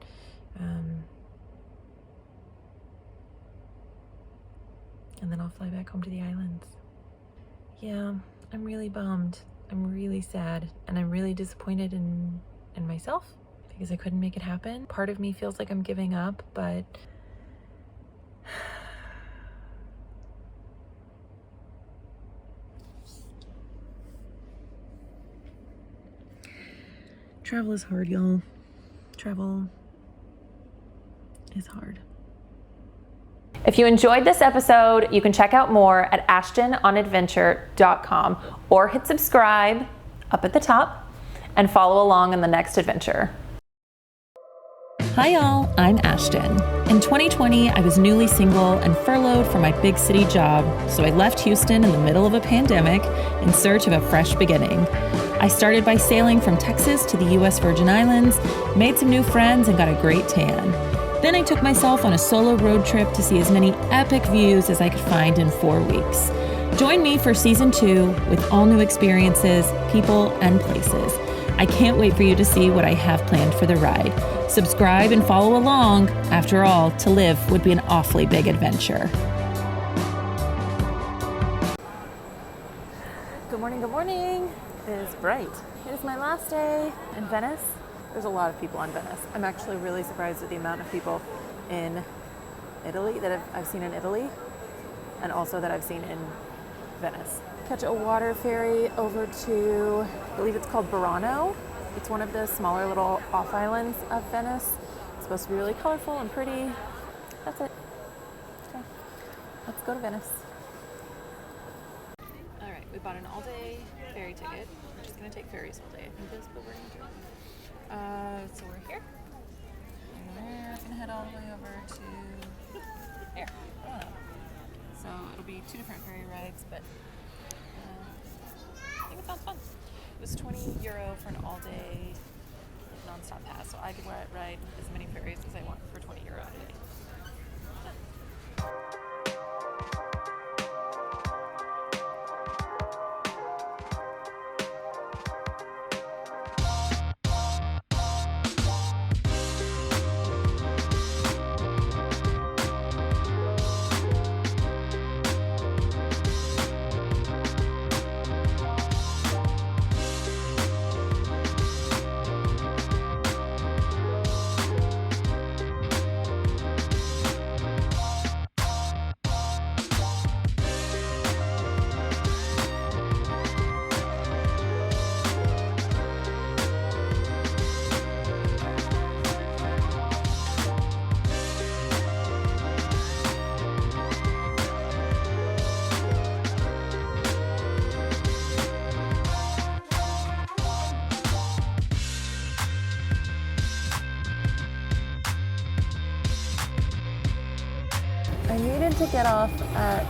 then I'll fly back home to the islands. Yeah, I'm really bummed. I'm really sad, and I'm really disappointed in myself because I couldn't make it happen. Part of me feels like I'm giving up, but travel is hard, y'all. Travel is hard. If you enjoyed this episode, you can check out more at ashtononadventure.com or hit subscribe up at the top and follow along on the next adventure. Hi y'all, I'm Ashton. In 2020, I was newly single and furloughed from my big city job, so I left Houston in the middle of a pandemic in search of a fresh beginning. I started by sailing from Texas to the US Virgin Islands, made some new friends, and got a great tan. Then I took myself on a solo road trip to see as many epic views as I could find in 4 weeks. Join me for season 2 with all new experiences, people, and places. I can't wait for you to see what I have planned for the ride. Subscribe and follow along. After all, to live would be an awfully big adventure. Good morning, good morning. It is bright. It is my last day in Venice. There's a lot of people in Venice. I'm actually really surprised at the amount of people in Italy that I've seen in Italy, and also that I've seen in Venice. Catch a water ferry over to, I believe it's called Burano. It's one of the smaller little off islands of Venice. It's supposed to be really colorful and pretty. That's it. Okay, let's go to Venice. All right, we bought an all-day ferry ticket. We're just gonna take ferries all day. I think that's what we're gonna do. So we're here. And we're gonna head all the way over to here. So it'll be 2 different ferry rides, but I think it sounds fun. It was €20 for an all-day non-stop pass, so I could ride as many ferries as I want for €20 a day. wanted to get off at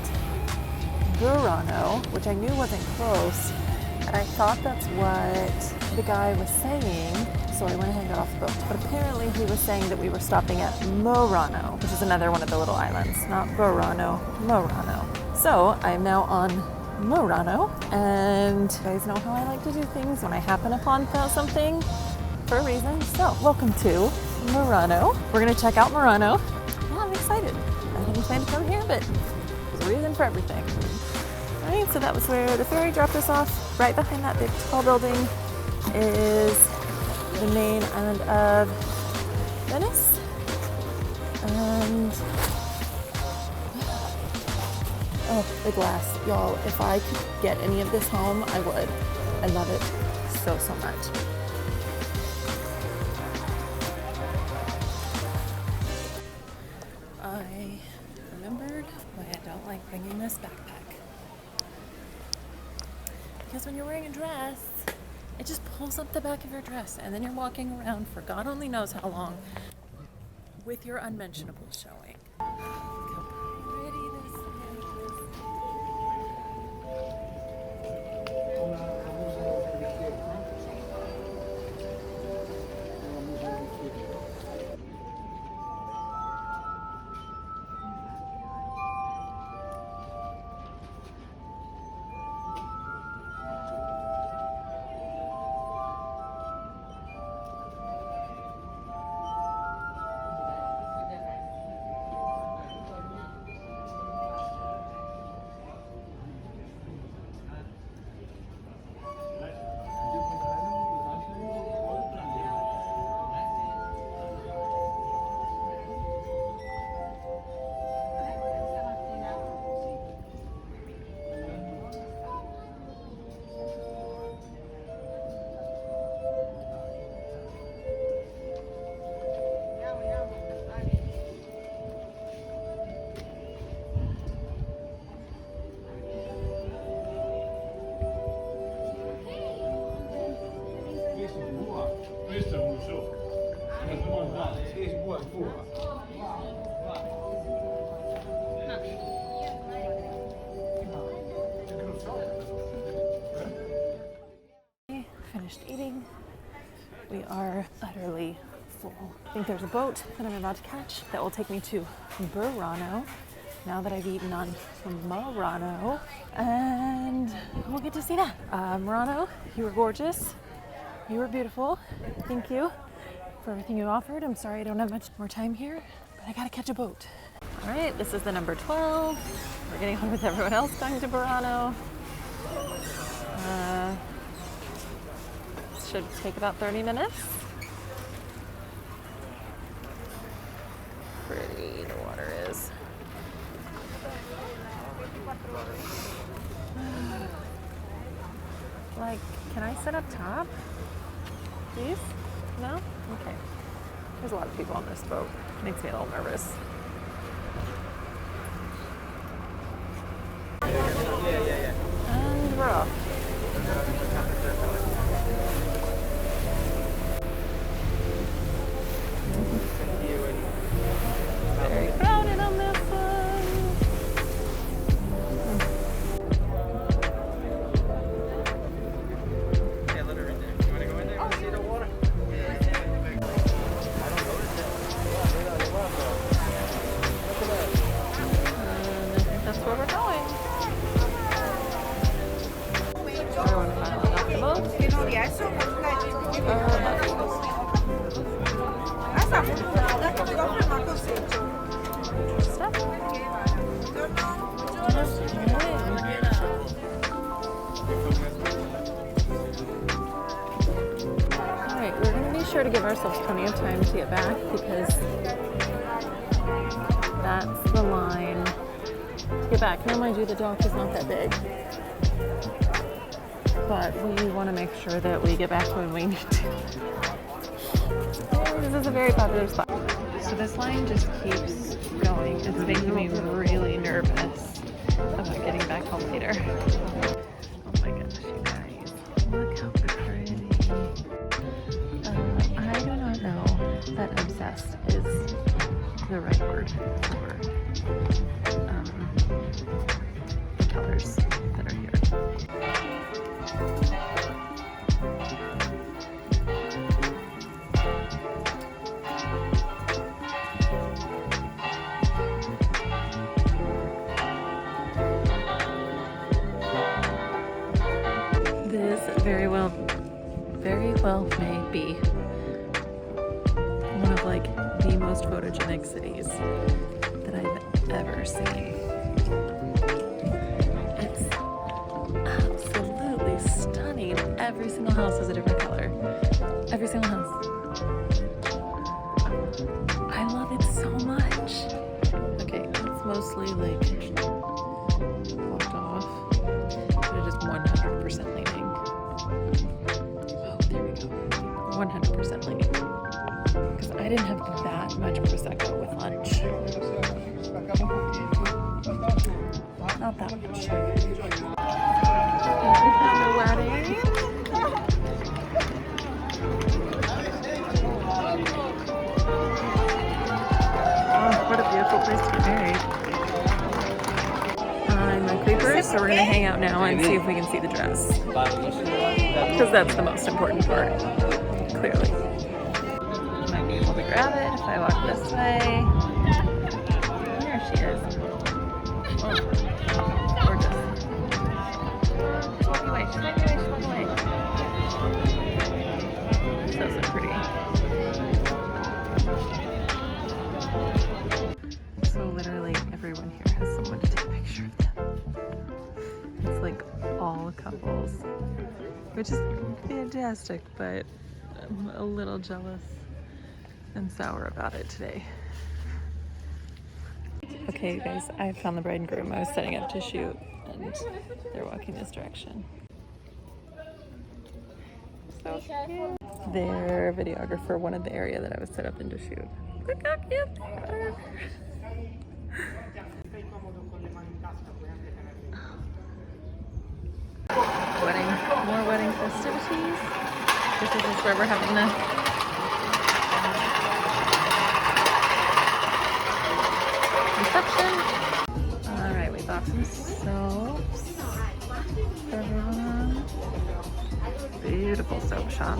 Burano, which I knew wasn't close, and I thought that's what the guy was saying, so I went ahead and got off the boat. But apparently he was saying that we were stopping at Murano, which is another one of the little islands. Not Burano, Murano. So I'm now on Murano, and you guys know how I like to do things when I happen upon something for a reason. So welcome to Murano. We're gonna check out Murano. Yeah, I'm excited. I didn't plan to come here, but there's a reason for everything. All right, so that was where the ferry dropped us off. Right behind that big tall building is the main island of Venice. And oh, the glass. Y'all, if I could get any of this home, I would. I love it so, so much. I remembered why I don't like bringing this backpack. Because when you're wearing a dress, it just pulls up the back of your dress, and then you're walking around for God only knows how long with your unmentionables showing. Look how pretty this is. Finished eating. We are utterly full. I think there's a boat that I'm about to catch that will take me to Burano now that I've eaten on Murano, and we'll get to see that. Murano, you were gorgeous. You were beautiful. Thank you for everything you offered. I'm sorry I don't have much more time here, but I gotta catch a boat. All right, this is the number 12. We're getting on with everyone else going to Burano. Should take about 30 minutes. Pretty the water is. Like, can I sit up top? Please? No? Okay. There's a lot of people on this boat. Makes me a little nervous. And we're off. Very crowded on this one. Yeah, let her in there. You want to go in there and see the water? I think that's where we're going. Everyone finally got the boat. Alright, we're going to be sure to give ourselves plenty of time to get back because that's the line to get back. Now, mind you, the dock is not that big, but we want to make sure that we get back when we need to. This is a very popular spot. So this line just keeps going. It's making me really nervous about getting back home later. Oh my gosh, you guys. Look how pretty. I do not know that obsessed is the right word for This very well may be one of like the most photogenic cities that I've ever seen. It's absolutely stunning. Every single house is a different color. Every single house. I love it so much. Okay, it's mostly like blocked off, but it is 100% leaning. Oh, there we go. 100% leaning. Because I didn't have that much Prosecco with lunch. Not that much. We found a wedding. Oh, what a beautiful place to be married. I'm a creeper, so we're gonna hang out now and see if we can see the dress. Because that's the most important part, clearly. Might be able to grab it if I walk this way. There she is. Oh, gorgeous. She's walking away, she's walking away, she's walking away. So pretty. So literally everyone here has someone to take a picture of them. It's like all couples, which is fantastic, but I'm a little jealous and sour about it today. Okay, you guys, I found the bride and groom. I was setting up to shoot, and they're walking this direction. So cute. Their videographer wanted the area that I was set up in to shoot. Look how cute they are. Wedding, more wedding festivities. This is just where we're having the reception. All right, we bought some soaps for everyone. Beautiful soap shop.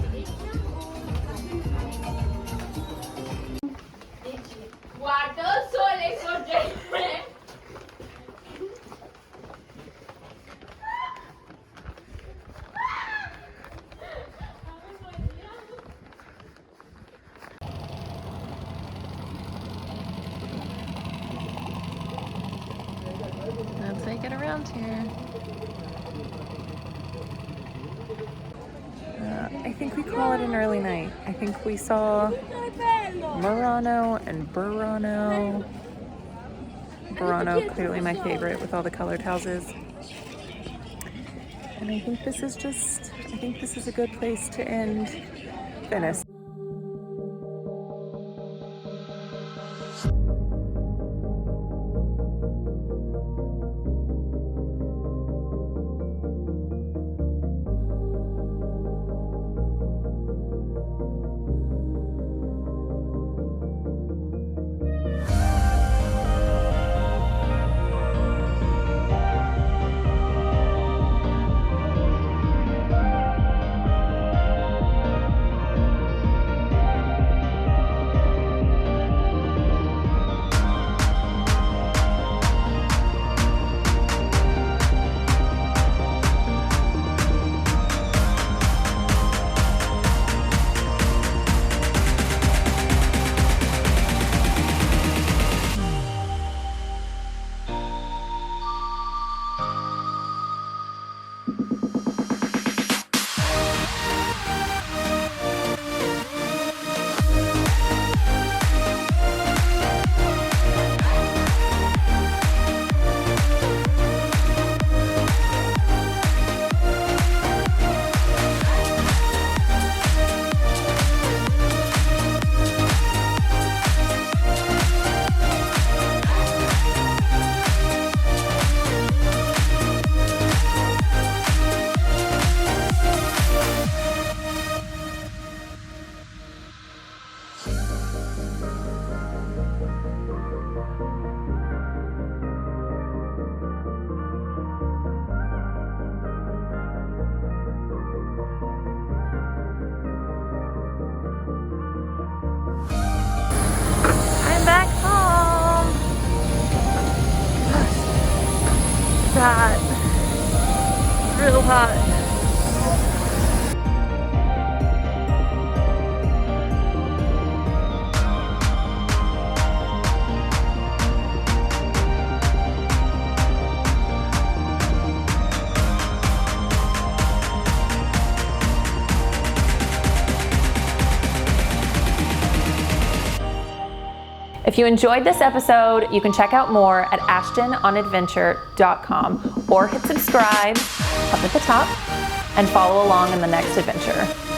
Guarda il sole sorgente. That's how you get around here. I think we call it an early night. I think we saw Murano and Burano. Burano, clearly my favorite with all the colored houses. And I think this is a good place to end Venice. hot. Real hot. If you enjoyed this episode, you can check out more at ashtononadventure.com or hit subscribe up at the top and follow along in the next adventure.